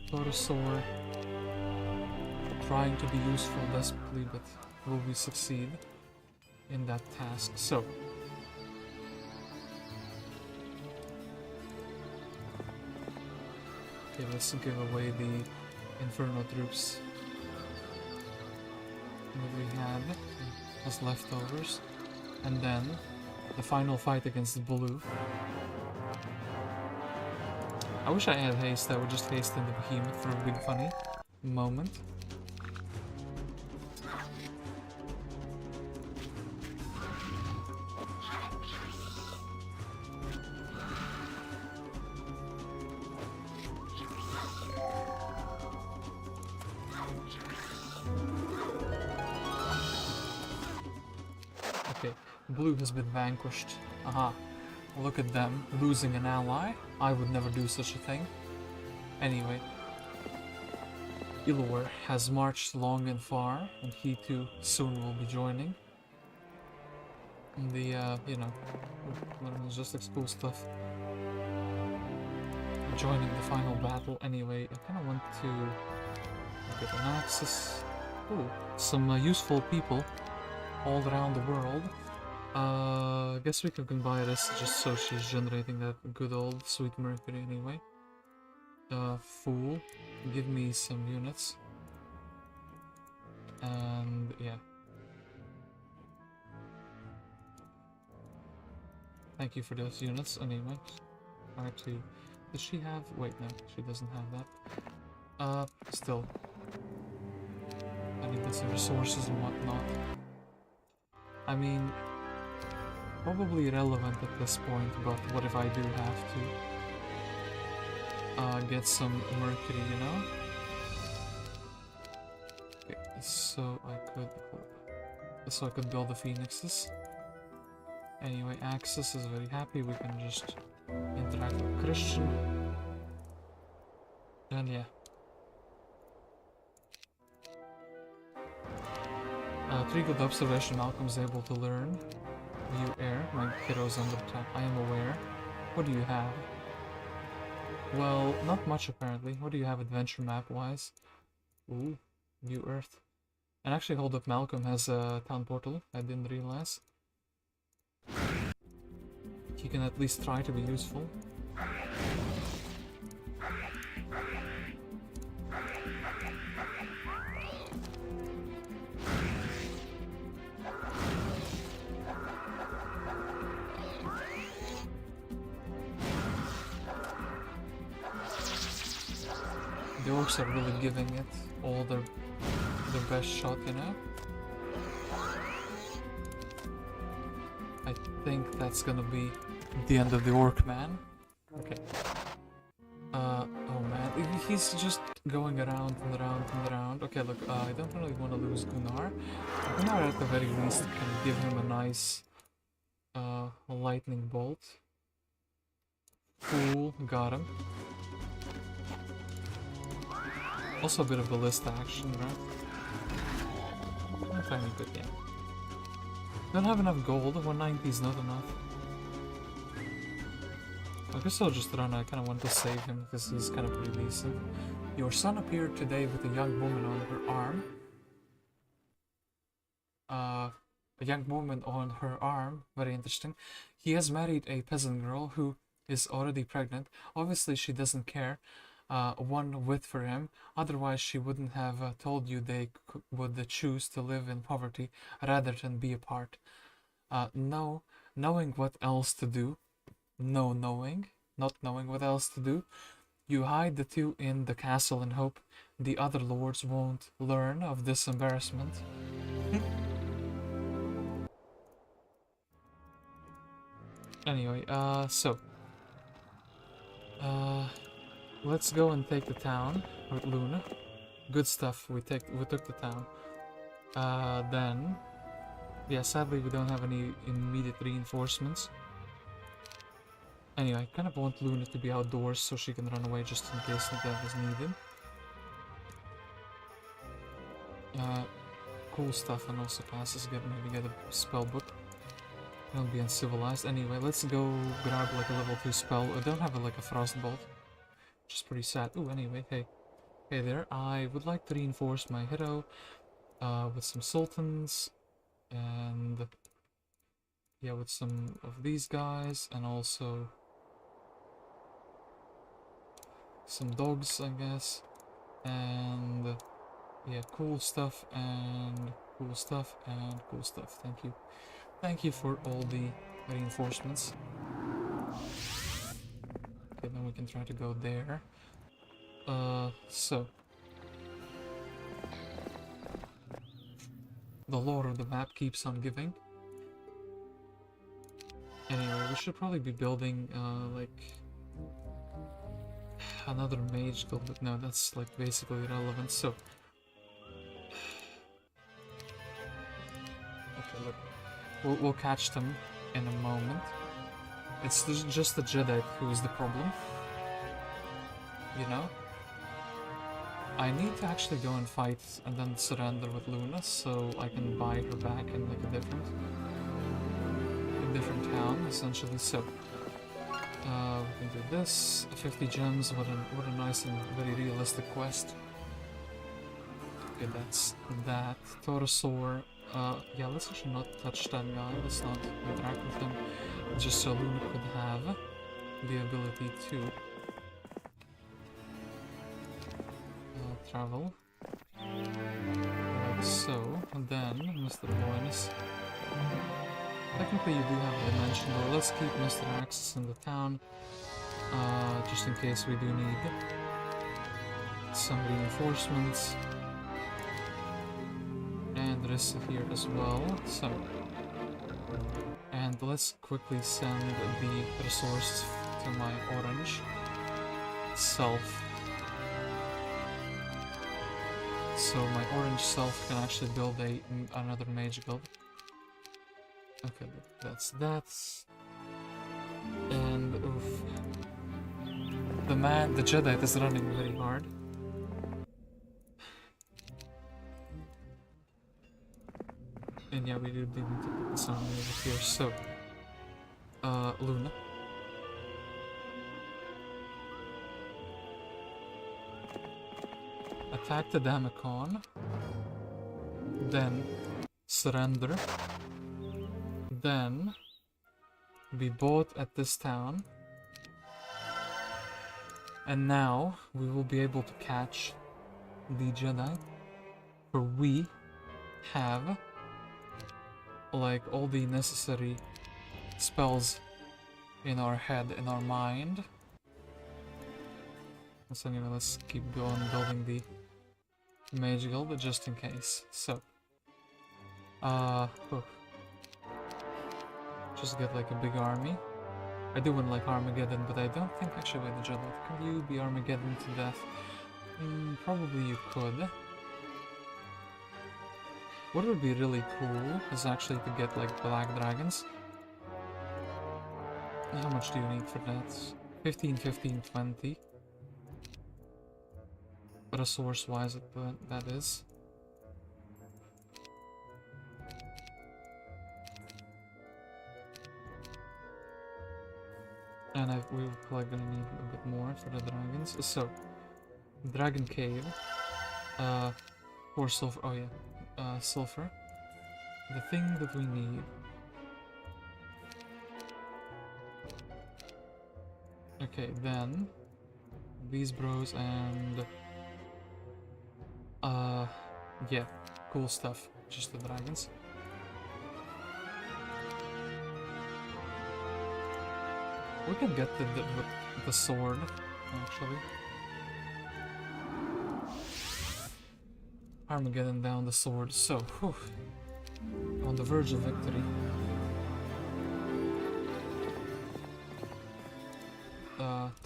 Speaker 2: Pterosaur trying to be useful desperately, but will we succeed in that task? So okay, let's give away the Inferno troops that we had as leftovers, and then the final fight against the blue. I wish I had haste. I would just haste into Behemoth for a big funny moment. Blue has been vanquished. Aha. Look at them, losing an ally. I would never do such a thing. Anyway. Illor has marched long and far, and he too soon will be joining. The, you know, logistics cool stuff. Joining the final battle anyway. I kind of want to get an access. Ooh, some useful people all around the world. I guess we can buy this just so she's generating that good old sweet mercury anyway. Fool, give me some units. And yeah. Thank you for those units anyway. Actually, does she have? Wait, no, she doesn't have that. Still. I need bits of resources and whatnot. I mean, probably irrelevant at this point, but what if I do have to get some mercury, you know? Okay, so I could build the phoenixes. Anyway, Axis is very happy. We can just interact with Christian. And yeah. 3 good observation. Malcolm's able to learn. View air. My kiddo's under attack. I am aware. What do you have? Well, not much apparently. What do you have adventure map wise? Ooh, view Earth. And actually, hold up, Malcolm has a town portal. I didn't realize. He can at least try to be useful. The orcs are really giving it all their best shot, you know? I think that's gonna be the end of the orc man. Okay. Oh man, he's just going around and around and around. Okay, look, I don't really want to lose Gunnar. Gunnar at the very least can give him a nice lightning bolt. Fool, got him. Also a bit of ballista action, right? Not tiny bit, yeah. Don't have enough gold, 190 is not enough. I guess I'll just run, I kinda want to save him because he's kinda pretty decent. Your son appeared today with a young woman on her arm. A young woman on her arm, very interesting. He has married a peasant girl who is already pregnant. Obviously she doesn't care one whit for him, otherwise she wouldn't have told you they would choose to live in poverty rather than be apart. No, knowing what else to do, not knowing what else to do, you hide the two in the castle and hope the other lords won't learn of this embarrassment. Anyway, let's go and take the town with Luna. Good stuff. We took the town. Then, yeah, sadly we don't have any immediate reinforcements. Anyway, I kind of want Luna to be outdoors so she can run away just in case the death is needed. Cool stuff, and also passes. Maybe get a spell book. Don't be uncivilized. Anyway, let's go grab like a level 2 spell. I don't have like a frostbolt, which is pretty sad. Ooh, anyway, hey there. I would like to reinforce my hero with some sultans, and yeah, with some of these guys, and also some dogs, I guess, and yeah, cool stuff and cool stuff and cool stuff. Thank you for all the reinforcements. Okay, then we can try to go there. So the lore of the map keeps on giving. Anyway, we should probably be building like another mage guild, but no, that's like basically irrelevant. So okay, look, We'll catch them in a moment. It's just the Jeddite who is the problem. You know? I need to actually go and fight and then surrender with Luna so I can buy her back in like a different town, essentially. So we can do this. 50 gems, what a nice and very realistic quest. Okay, that's that. Torosaur. Yeah, let's actually not touch that guy. Let's not interact with him. Just so Luna could have the ability to travel. Like so. And then, Mr. Boyness. Technically, you do have a dimension door. Let's keep Mr. Axis in the town. Just in case we do need some reinforcements. And this here as well, so... And let's quickly send the resources to my orange self. So my orange self can actually build another mage guild. Okay, that's that. And oof. The Jeddite is running very hard. And yeah, we do need to put this on over here, so... Luna. Attack the Damacon. Then... surrender. Then... be bought at this town. And now, we will be able to catch the Jeddite. For we have... like all the necessary spells in our head, in our mind. So anyway, let's keep going building the mage guild just in case. So just get like a big army. I do want like Armageddon, but I don't think actually with the Jeddite. Can you be Armageddon to death? Probably you could. What would be really cool is actually to get like black dragons. How much do you need for that? 15, 15, 20. Resource wise, that is. And we're probably gonna need a bit more for the dragons. So, Dragon Cave. 4 silver. Oh yeah. Sulfur. The thing that we need. Okay, then these bros and yeah, cool stuff. Just the dragons. We can get the sword actually. Armageddon down the sword, so whew, on the verge of victory.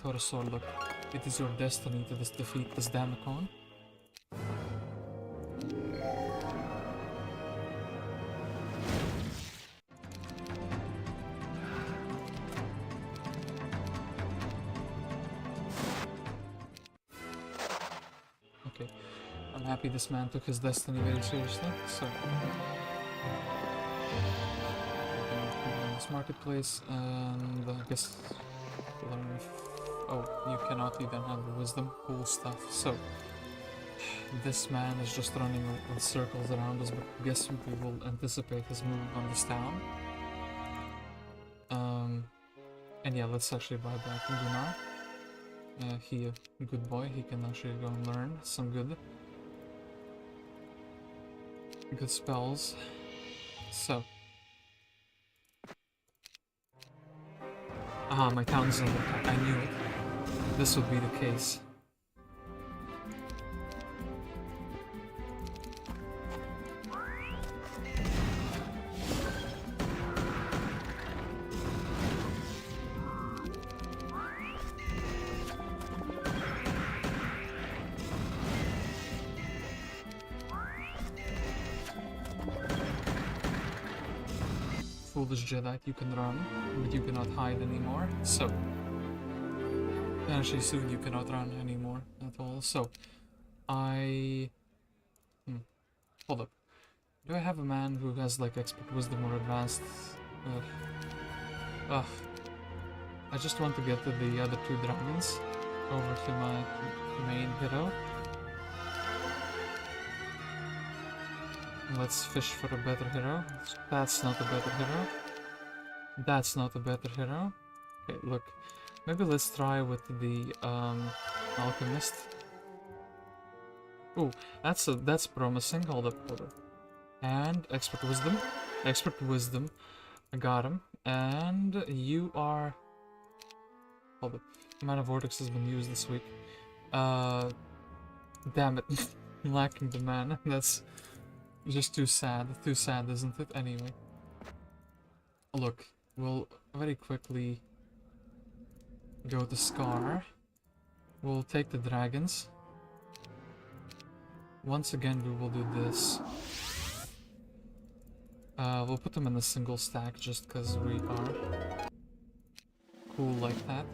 Speaker 2: Torosaur, look, it is your destiny to defeat this Damacon. Okay. I'm happy this man took his destiny very seriously, so... in this marketplace, and I guess... oh, you cannot even have the wisdom, cool stuff, so... This man is just running in circles around us, but I guess we will anticipate his move on this town. And yeah, let's actually buy back Gunnar. He a good boy, he can actually go and learn some good spells. So my town's under attack. I knew it. This would be the case. foolish Jeddite, you can run, but you cannot hide anymore. So, actually soon you cannot run anymore at all. So, hold up. Do I have a man who has like expert wisdom or advanced? I just want to get to the other two dragons over to my main hero. Let's fish for a better hero. That's not a better hero. That's not a better hero. Okay, look. Maybe let's try with the alchemist. Ooh, that's promising. Hold up. And expert wisdom. Expert wisdom. I got him. And you are... Hold up. Mana Vortex has been used this week. Damn it. Lacking the mana. That's just too sad. Too sad, isn't it? Anyway. Look, we'll very quickly go to Scar. We'll take the dragons. Once again, we will do this. We'll put them in a single stack just because we are cool like that.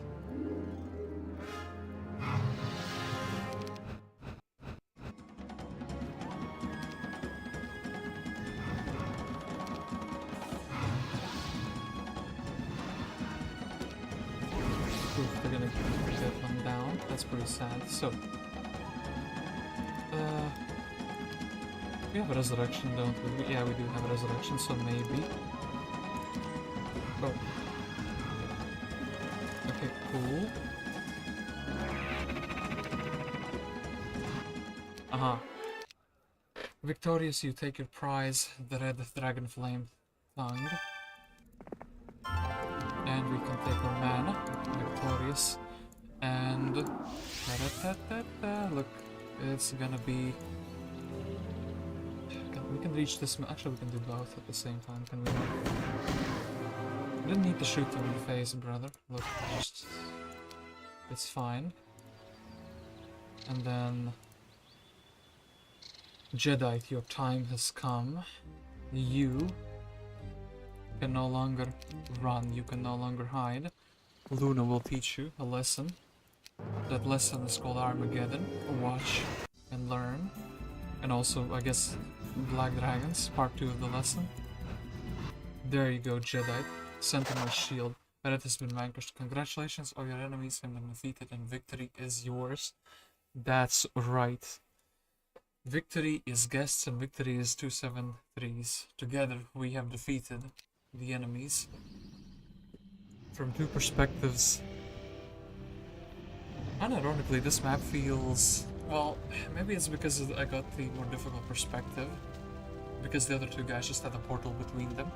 Speaker 2: They're gonna keep that one down. That's pretty sad. So, we have a resurrection, don't we? Yeah, we do have a resurrection, so maybe. Oh. Okay, cool. Aha. Victorious, you take your prize, the red dragon flame tongue. And we can take our mana, victorious. And... look, it's gonna be... We can reach this... Actually, we can do both at the same time, can we not? We didn't need to shoot him in the face, brother. Look, just... It's fine. And then... Jeddite, your time has come. You can no longer run, you can no longer hide. Luna will teach you a lesson. That lesson is called Armageddon. Watch and learn. And also, I guess, Black Dragons, part 2 of the lesson. There you go, Jeddite. Sentinel Shield. Barret has been vanquished. Congratulations, all your enemies have been defeated and victory is yours. That's right. Victory is guests and victory is 273s. Together we have defeated the enemies. From two perspectives. Unironically, this map feels... Well, maybe it's because I got the more difficult perspective. Because the other two guys just had a portal between them.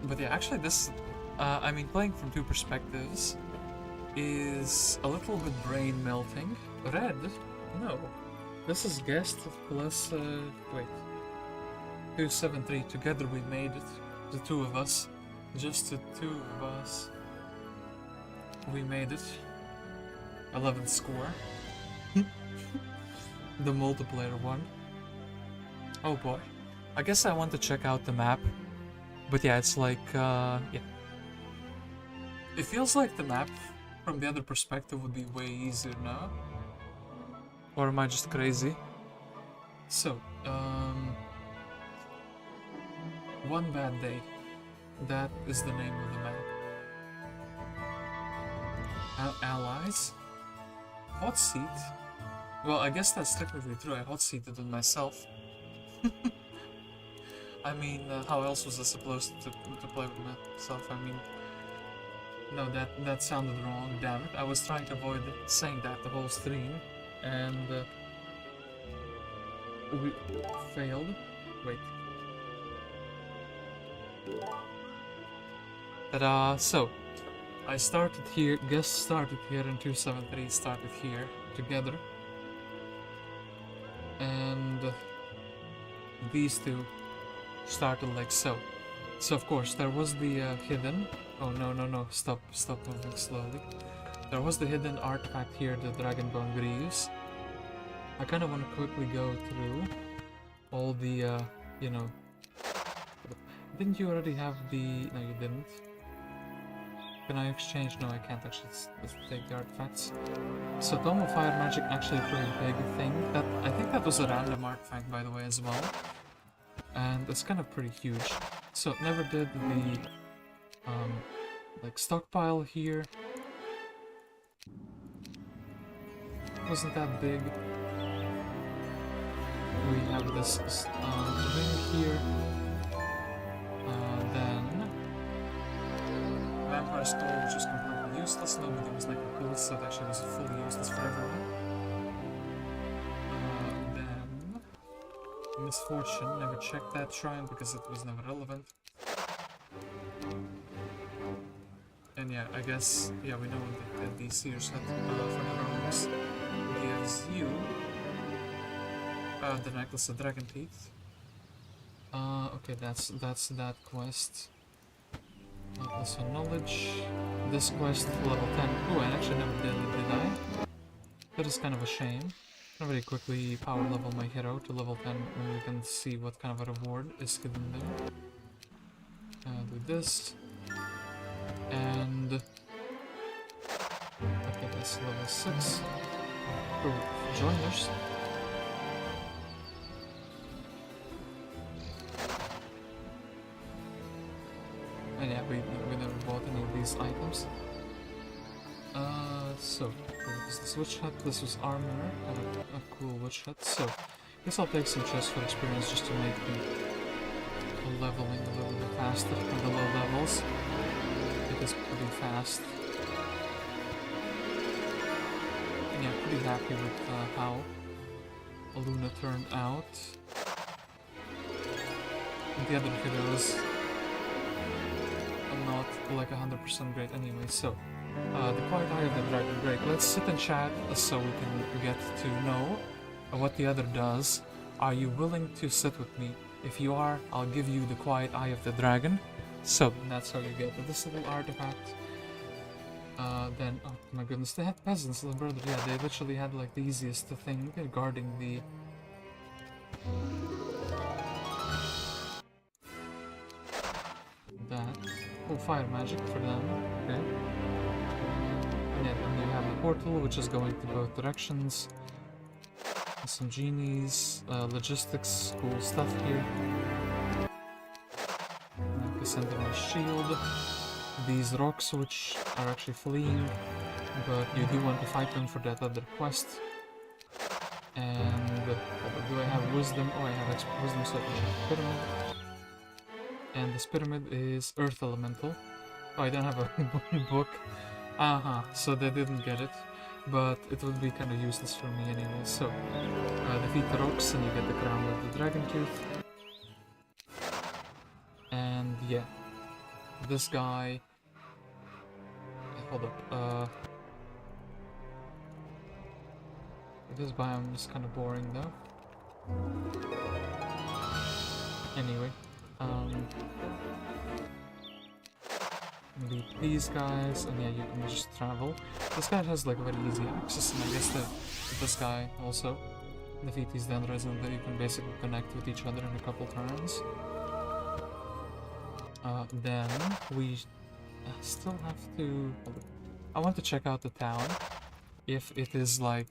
Speaker 2: But yeah, actually this... I mean, playing from two perspectives is a little bit brain melting. Red? No. This is guest plus... wait. 273. Together we made it. The two of us. Just the two of us. We made it. 11th score. The multiplayer one. Oh boy. I guess I want to check out the map. But yeah, it's like, yeah. It feels like the map from the other perspective would be way easier now. Or am I just crazy? So, One Bad Day. That is the name of the map. Allies? Hot seat? Well, I guess that's technically true. I hot seated it myself. I mean, how else was I supposed to play with myself? I mean, no, that sounded wrong. Damn it! I was trying to avoid saying that the whole stream, and we failed. Wait. Ta-da! So, I started here, guest started here, and 273 started here together. And these two started like so. So of course, there was the hidden... Oh no, stop moving slowly. There was the hidden artifact here, the Dragonbone Greaves. I kind of want to quickly go through all the, you know, Didn't you already have the... No, you didn't. Can I exchange? No, I can't actually let's take the artifacts. So Tome of Fire Magic actually a pretty big thing. That I think that was a random artifact, by the way, as well. And it's kind of pretty huge. So never did the like stockpile here. Wasn't that big. We have this ring here. Then Vampire Skull, which was completely useless. Nobody was like a cool, so it actually was fully useless for everyone. Then Misfortune, never checked that shrine because it was never relevant. And yeah, I guess, yeah, we know that the Seer's Head for the Grooms gives you the Necklace of Dragon Teeth. Okay, that's that quest. Also knowledge. This quest level 10. Oh, I actually never did I? That is kind of a shame. I'm gonna very quickly power level my hero to level 10 and we can see what kind of a reward is hidden there. Do this. And okay, that's level 6. Oh, joiners. And yeah, we never bought any of these items. So this is the witch hut. This was armor and a cool witch hut. So I guess I'll take some chests for experience just to make the leveling a little bit faster at the low levels. It is pretty fast. And yeah, pretty happy with how Luna turned out. And the other heroes are not like 100% great anyway, so the Quiet Eye of the Dragon Break. Let's sit and chat so we can get to know what the other does. Are you willing to sit with me? If you are, I'll give you the Quiet Eye of the Dragon. So that's how you get this little artifact. Then, oh my goodness, they had peasants, little brother. Yeah, they literally had like the easiest thing guarding the... that. Oh, fire magic for them. Okay. And yeah, then you have the portal, which is going to both directions. Some genies, logistics, cool stuff here. I send them a shield. These rocks, which are actually fleeing, but you do want to fight them for that other quest. And do I have wisdom? Oh, I have wisdom, so I can check pyramid. And this pyramid is Earth Elemental. Oh, I don't have a book. So they didn't get it. But it would be kind of useless for me anyway. So, defeat the rocks and you get the crown of the Dragon Tooth. And yeah, this guy... Hold up, this biome is kind of boring though. Anyway, beat these guys, and yeah, you can just travel. This guy has like very easy access, and I guess that this guy also defeat these Dendros, and that you can basically connect with each other in a couple turns. Then we still have to... I want to check out the town, if it is like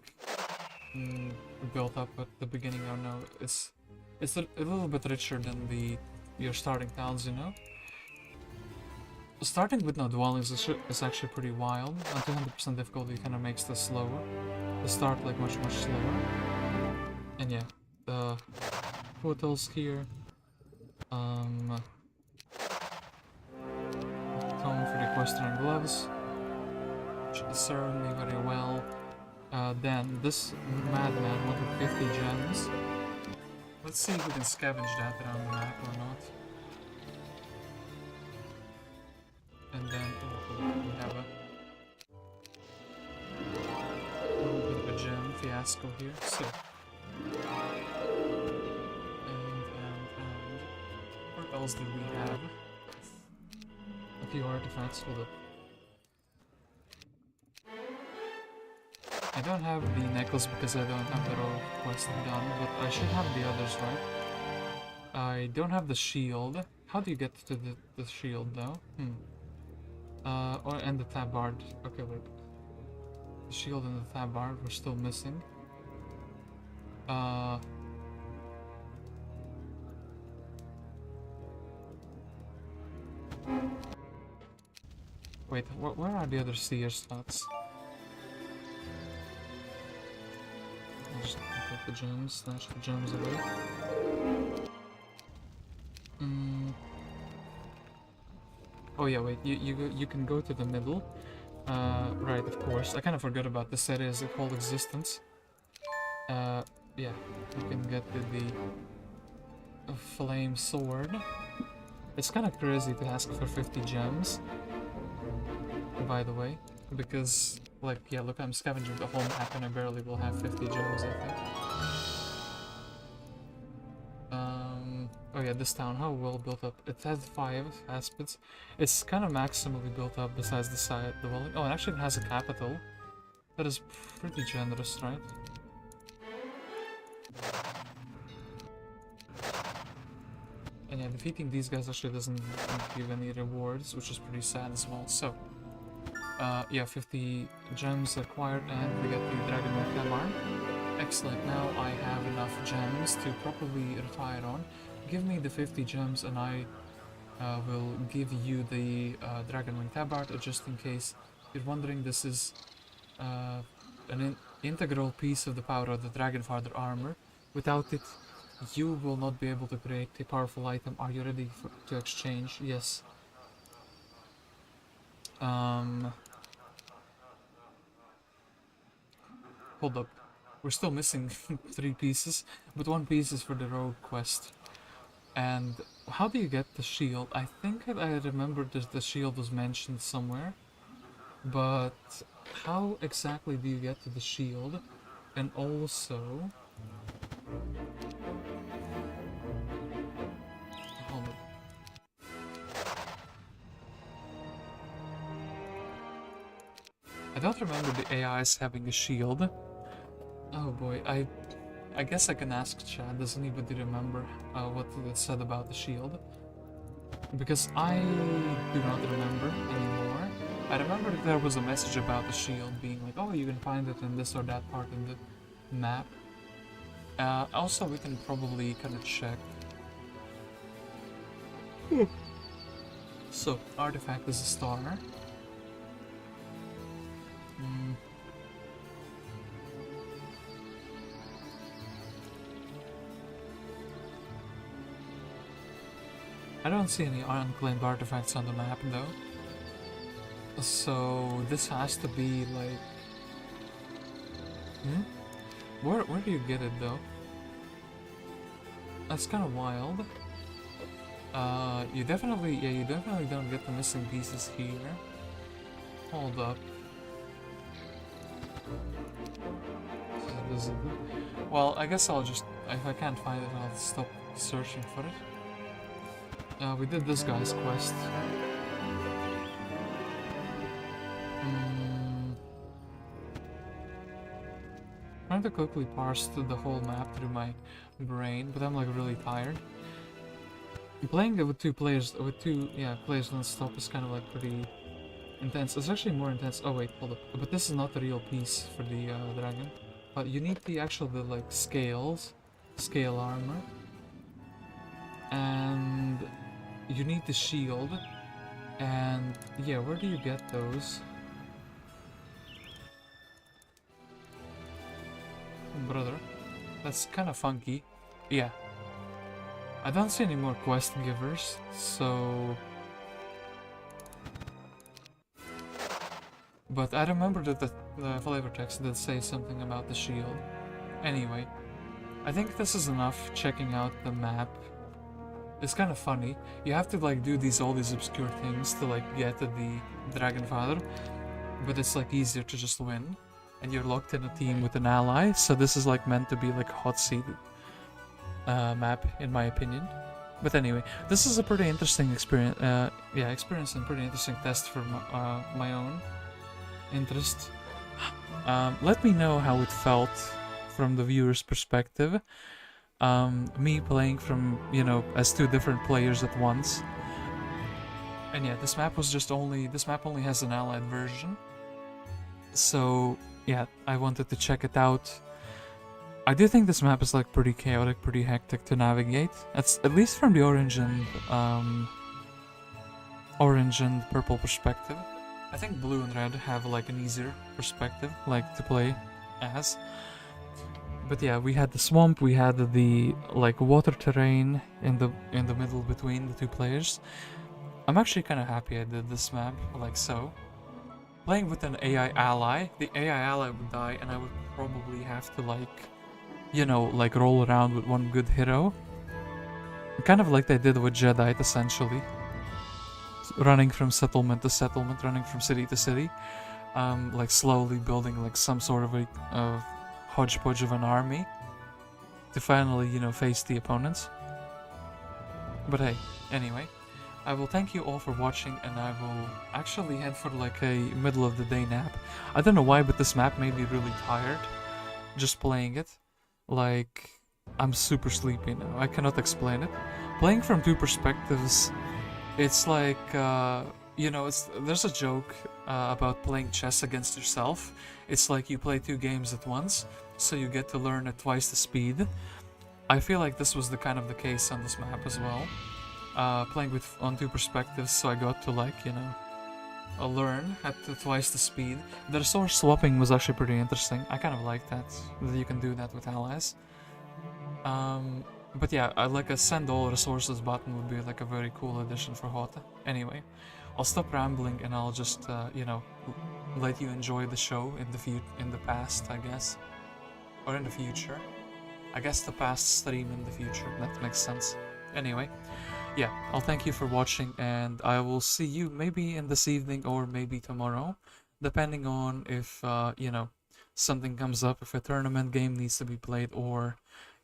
Speaker 2: built up at the beginning or no. It's a little bit richer than your starting towns, you know? Starting with no dwellings is actually pretty wild. At 200% difficulty kind of makes this slower. The start like much slower. And yeah, the portals here. Tome for the equestrian gloves, which serve me very well. Then this madman wanted 50 gems. Let's see if we can scavenge that around the map or not. And then we have a little bit of a gem fiasco here. So, and what else did we have? A few artifacts. Hold up. I don't have the necklace because I don't have the rogue quest done, but I should have the others, right? I don't have the shield, How do you get to the shield though? And the tabard. Okay, wait. The shield and the tabard were still missing. Wait, where are the other seer slots? I'll just pick up the gems, snatch the gems away. Oh yeah, wait, you can go to the middle. Right, of course. I kind of forgot about this area's whole existence. Yeah, you can get the flame sword. It's kind of crazy to ask for 50 gems, by the way, because, like, yeah, look, I'm scavenging the whole map and I barely will have 50 gems, I think. Oh yeah, this town, how well built up? It has 5 aspects. It's kind of maximally built up besides the side, the wall. Oh, and actually it has a capital. That is pretty generous, right? And yeah, defeating these guys actually doesn't give any rewards, which is pretty sad as well. So, yeah, 50 gems acquired, and we get the Dragon Arm. Excellent, now I have enough gems to properly retire on. Give me the 50 gems and I will give you the Dragonwing Tabard, just in case you're wondering. This is an integral piece of the power of the Dragonfather armor. Without it, you will not be able to create a powerful item. Are you ready to exchange? Yes. Hold up. We're still missing 3 pieces, but 1 piece is for the rogue quest. And how do you get the shield? I think I remember that the shield was mentioned somewhere, but how exactly do you get to the shield? And also, hold up. I don't remember the AIs having a shield. Oh boy, I guess I can ask Chad. Does anybody remember what it said about the shield? Because I do not remember anymore. I remember that there was a message about the shield being like, oh, you can find it in this or that part in the map. Also, we can probably kind of check. So, artifact is a star. I don't see any unclaimed artifacts on the map though. So this has to be like... Where do you get it though? That's kind of wild. You definitely don't get the missing pieces here. Hold up. Well, I guess I'll just... If I can't find it, I'll stop searching for it. We did this guy's quest. Trying to quickly parse the whole map through my brain, but I'm like really tired. Playing it with 2 players, players non-stop is kind of like pretty intense. It's actually more intense. Oh wait, hold up. But this is not the real piece for the dragon. But you need the actual scale armor, and you need the shield. And yeah, where do you get those? Brother, that's kind of funky. Yeah, I don't see any more quest givers, so... But I remember that the flavor text did say something about the shield. Anyway, I think this is enough checking out the map. It's kind of funny. You have to like do all these obscure things to like get to the Dragonfather, but it's like easier to just win. And you're locked in a team with an ally, so this is like meant to be like a hot seat map, in my opinion. But anyway, this is a pretty interesting experience. Experience and pretty interesting test for my own interest. Let me know how it felt from the viewer's perspective. me playing from, you know, as two different players at once. And yeah, this map only has an allied version. So yeah, I wanted to check it out. I do think this map is like pretty chaotic, pretty hectic to navigate. That's at least from the orange and purple perspective. I think blue and red have like an easier perspective, like to play as. But yeah, we had the swamp, we had the like water terrain in the middle between the two players. I'm actually kind of happy I did this map like so. Playing with an AI ally, the AI ally would die and I would probably have to like, you know, like roll around with one good hero. Kind of like they did with Jeddite essentially. Running from settlement to settlement, running from city to city. Like slowly building like some sort of a hodgepodge of an army to finally, you know, face the opponents. But hey, anyway, I will thank you all for watching, and I will actually head for like a middle of the day nap. I don't know why, but this map made me really tired just playing it. Like, I'm super sleepy now. I cannot explain it. Playing from two perspectives, it's like, you know, there's a joke about playing chess against yourself. It's like you play two games at once, so you get to learn at twice the speed. I feel like this was the case on this map as well. Playing on two perspectives, so I got to like, you know, learn at twice the speed. The resource swapping was actually pretty interesting. I kind of like that you can do that with allies. But yeah, like a send all resources button would be like a very cool addition for Hota. Anyway, I'll stop rambling and I'll just, you know, let you enjoy the show in the past, I guess. Or in the future. I guess the past stream in the future, that makes sense. Anyway, yeah, I'll thank you for watching, and I will see you maybe in this evening or maybe tomorrow, depending on if, you know, something comes up, if a tournament game needs to be played, or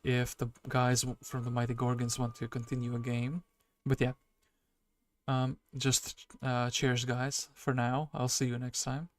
Speaker 2: if the guys from the Mighty Gorgons want to continue a game. But yeah, just cheers guys for now. I'll see you next time.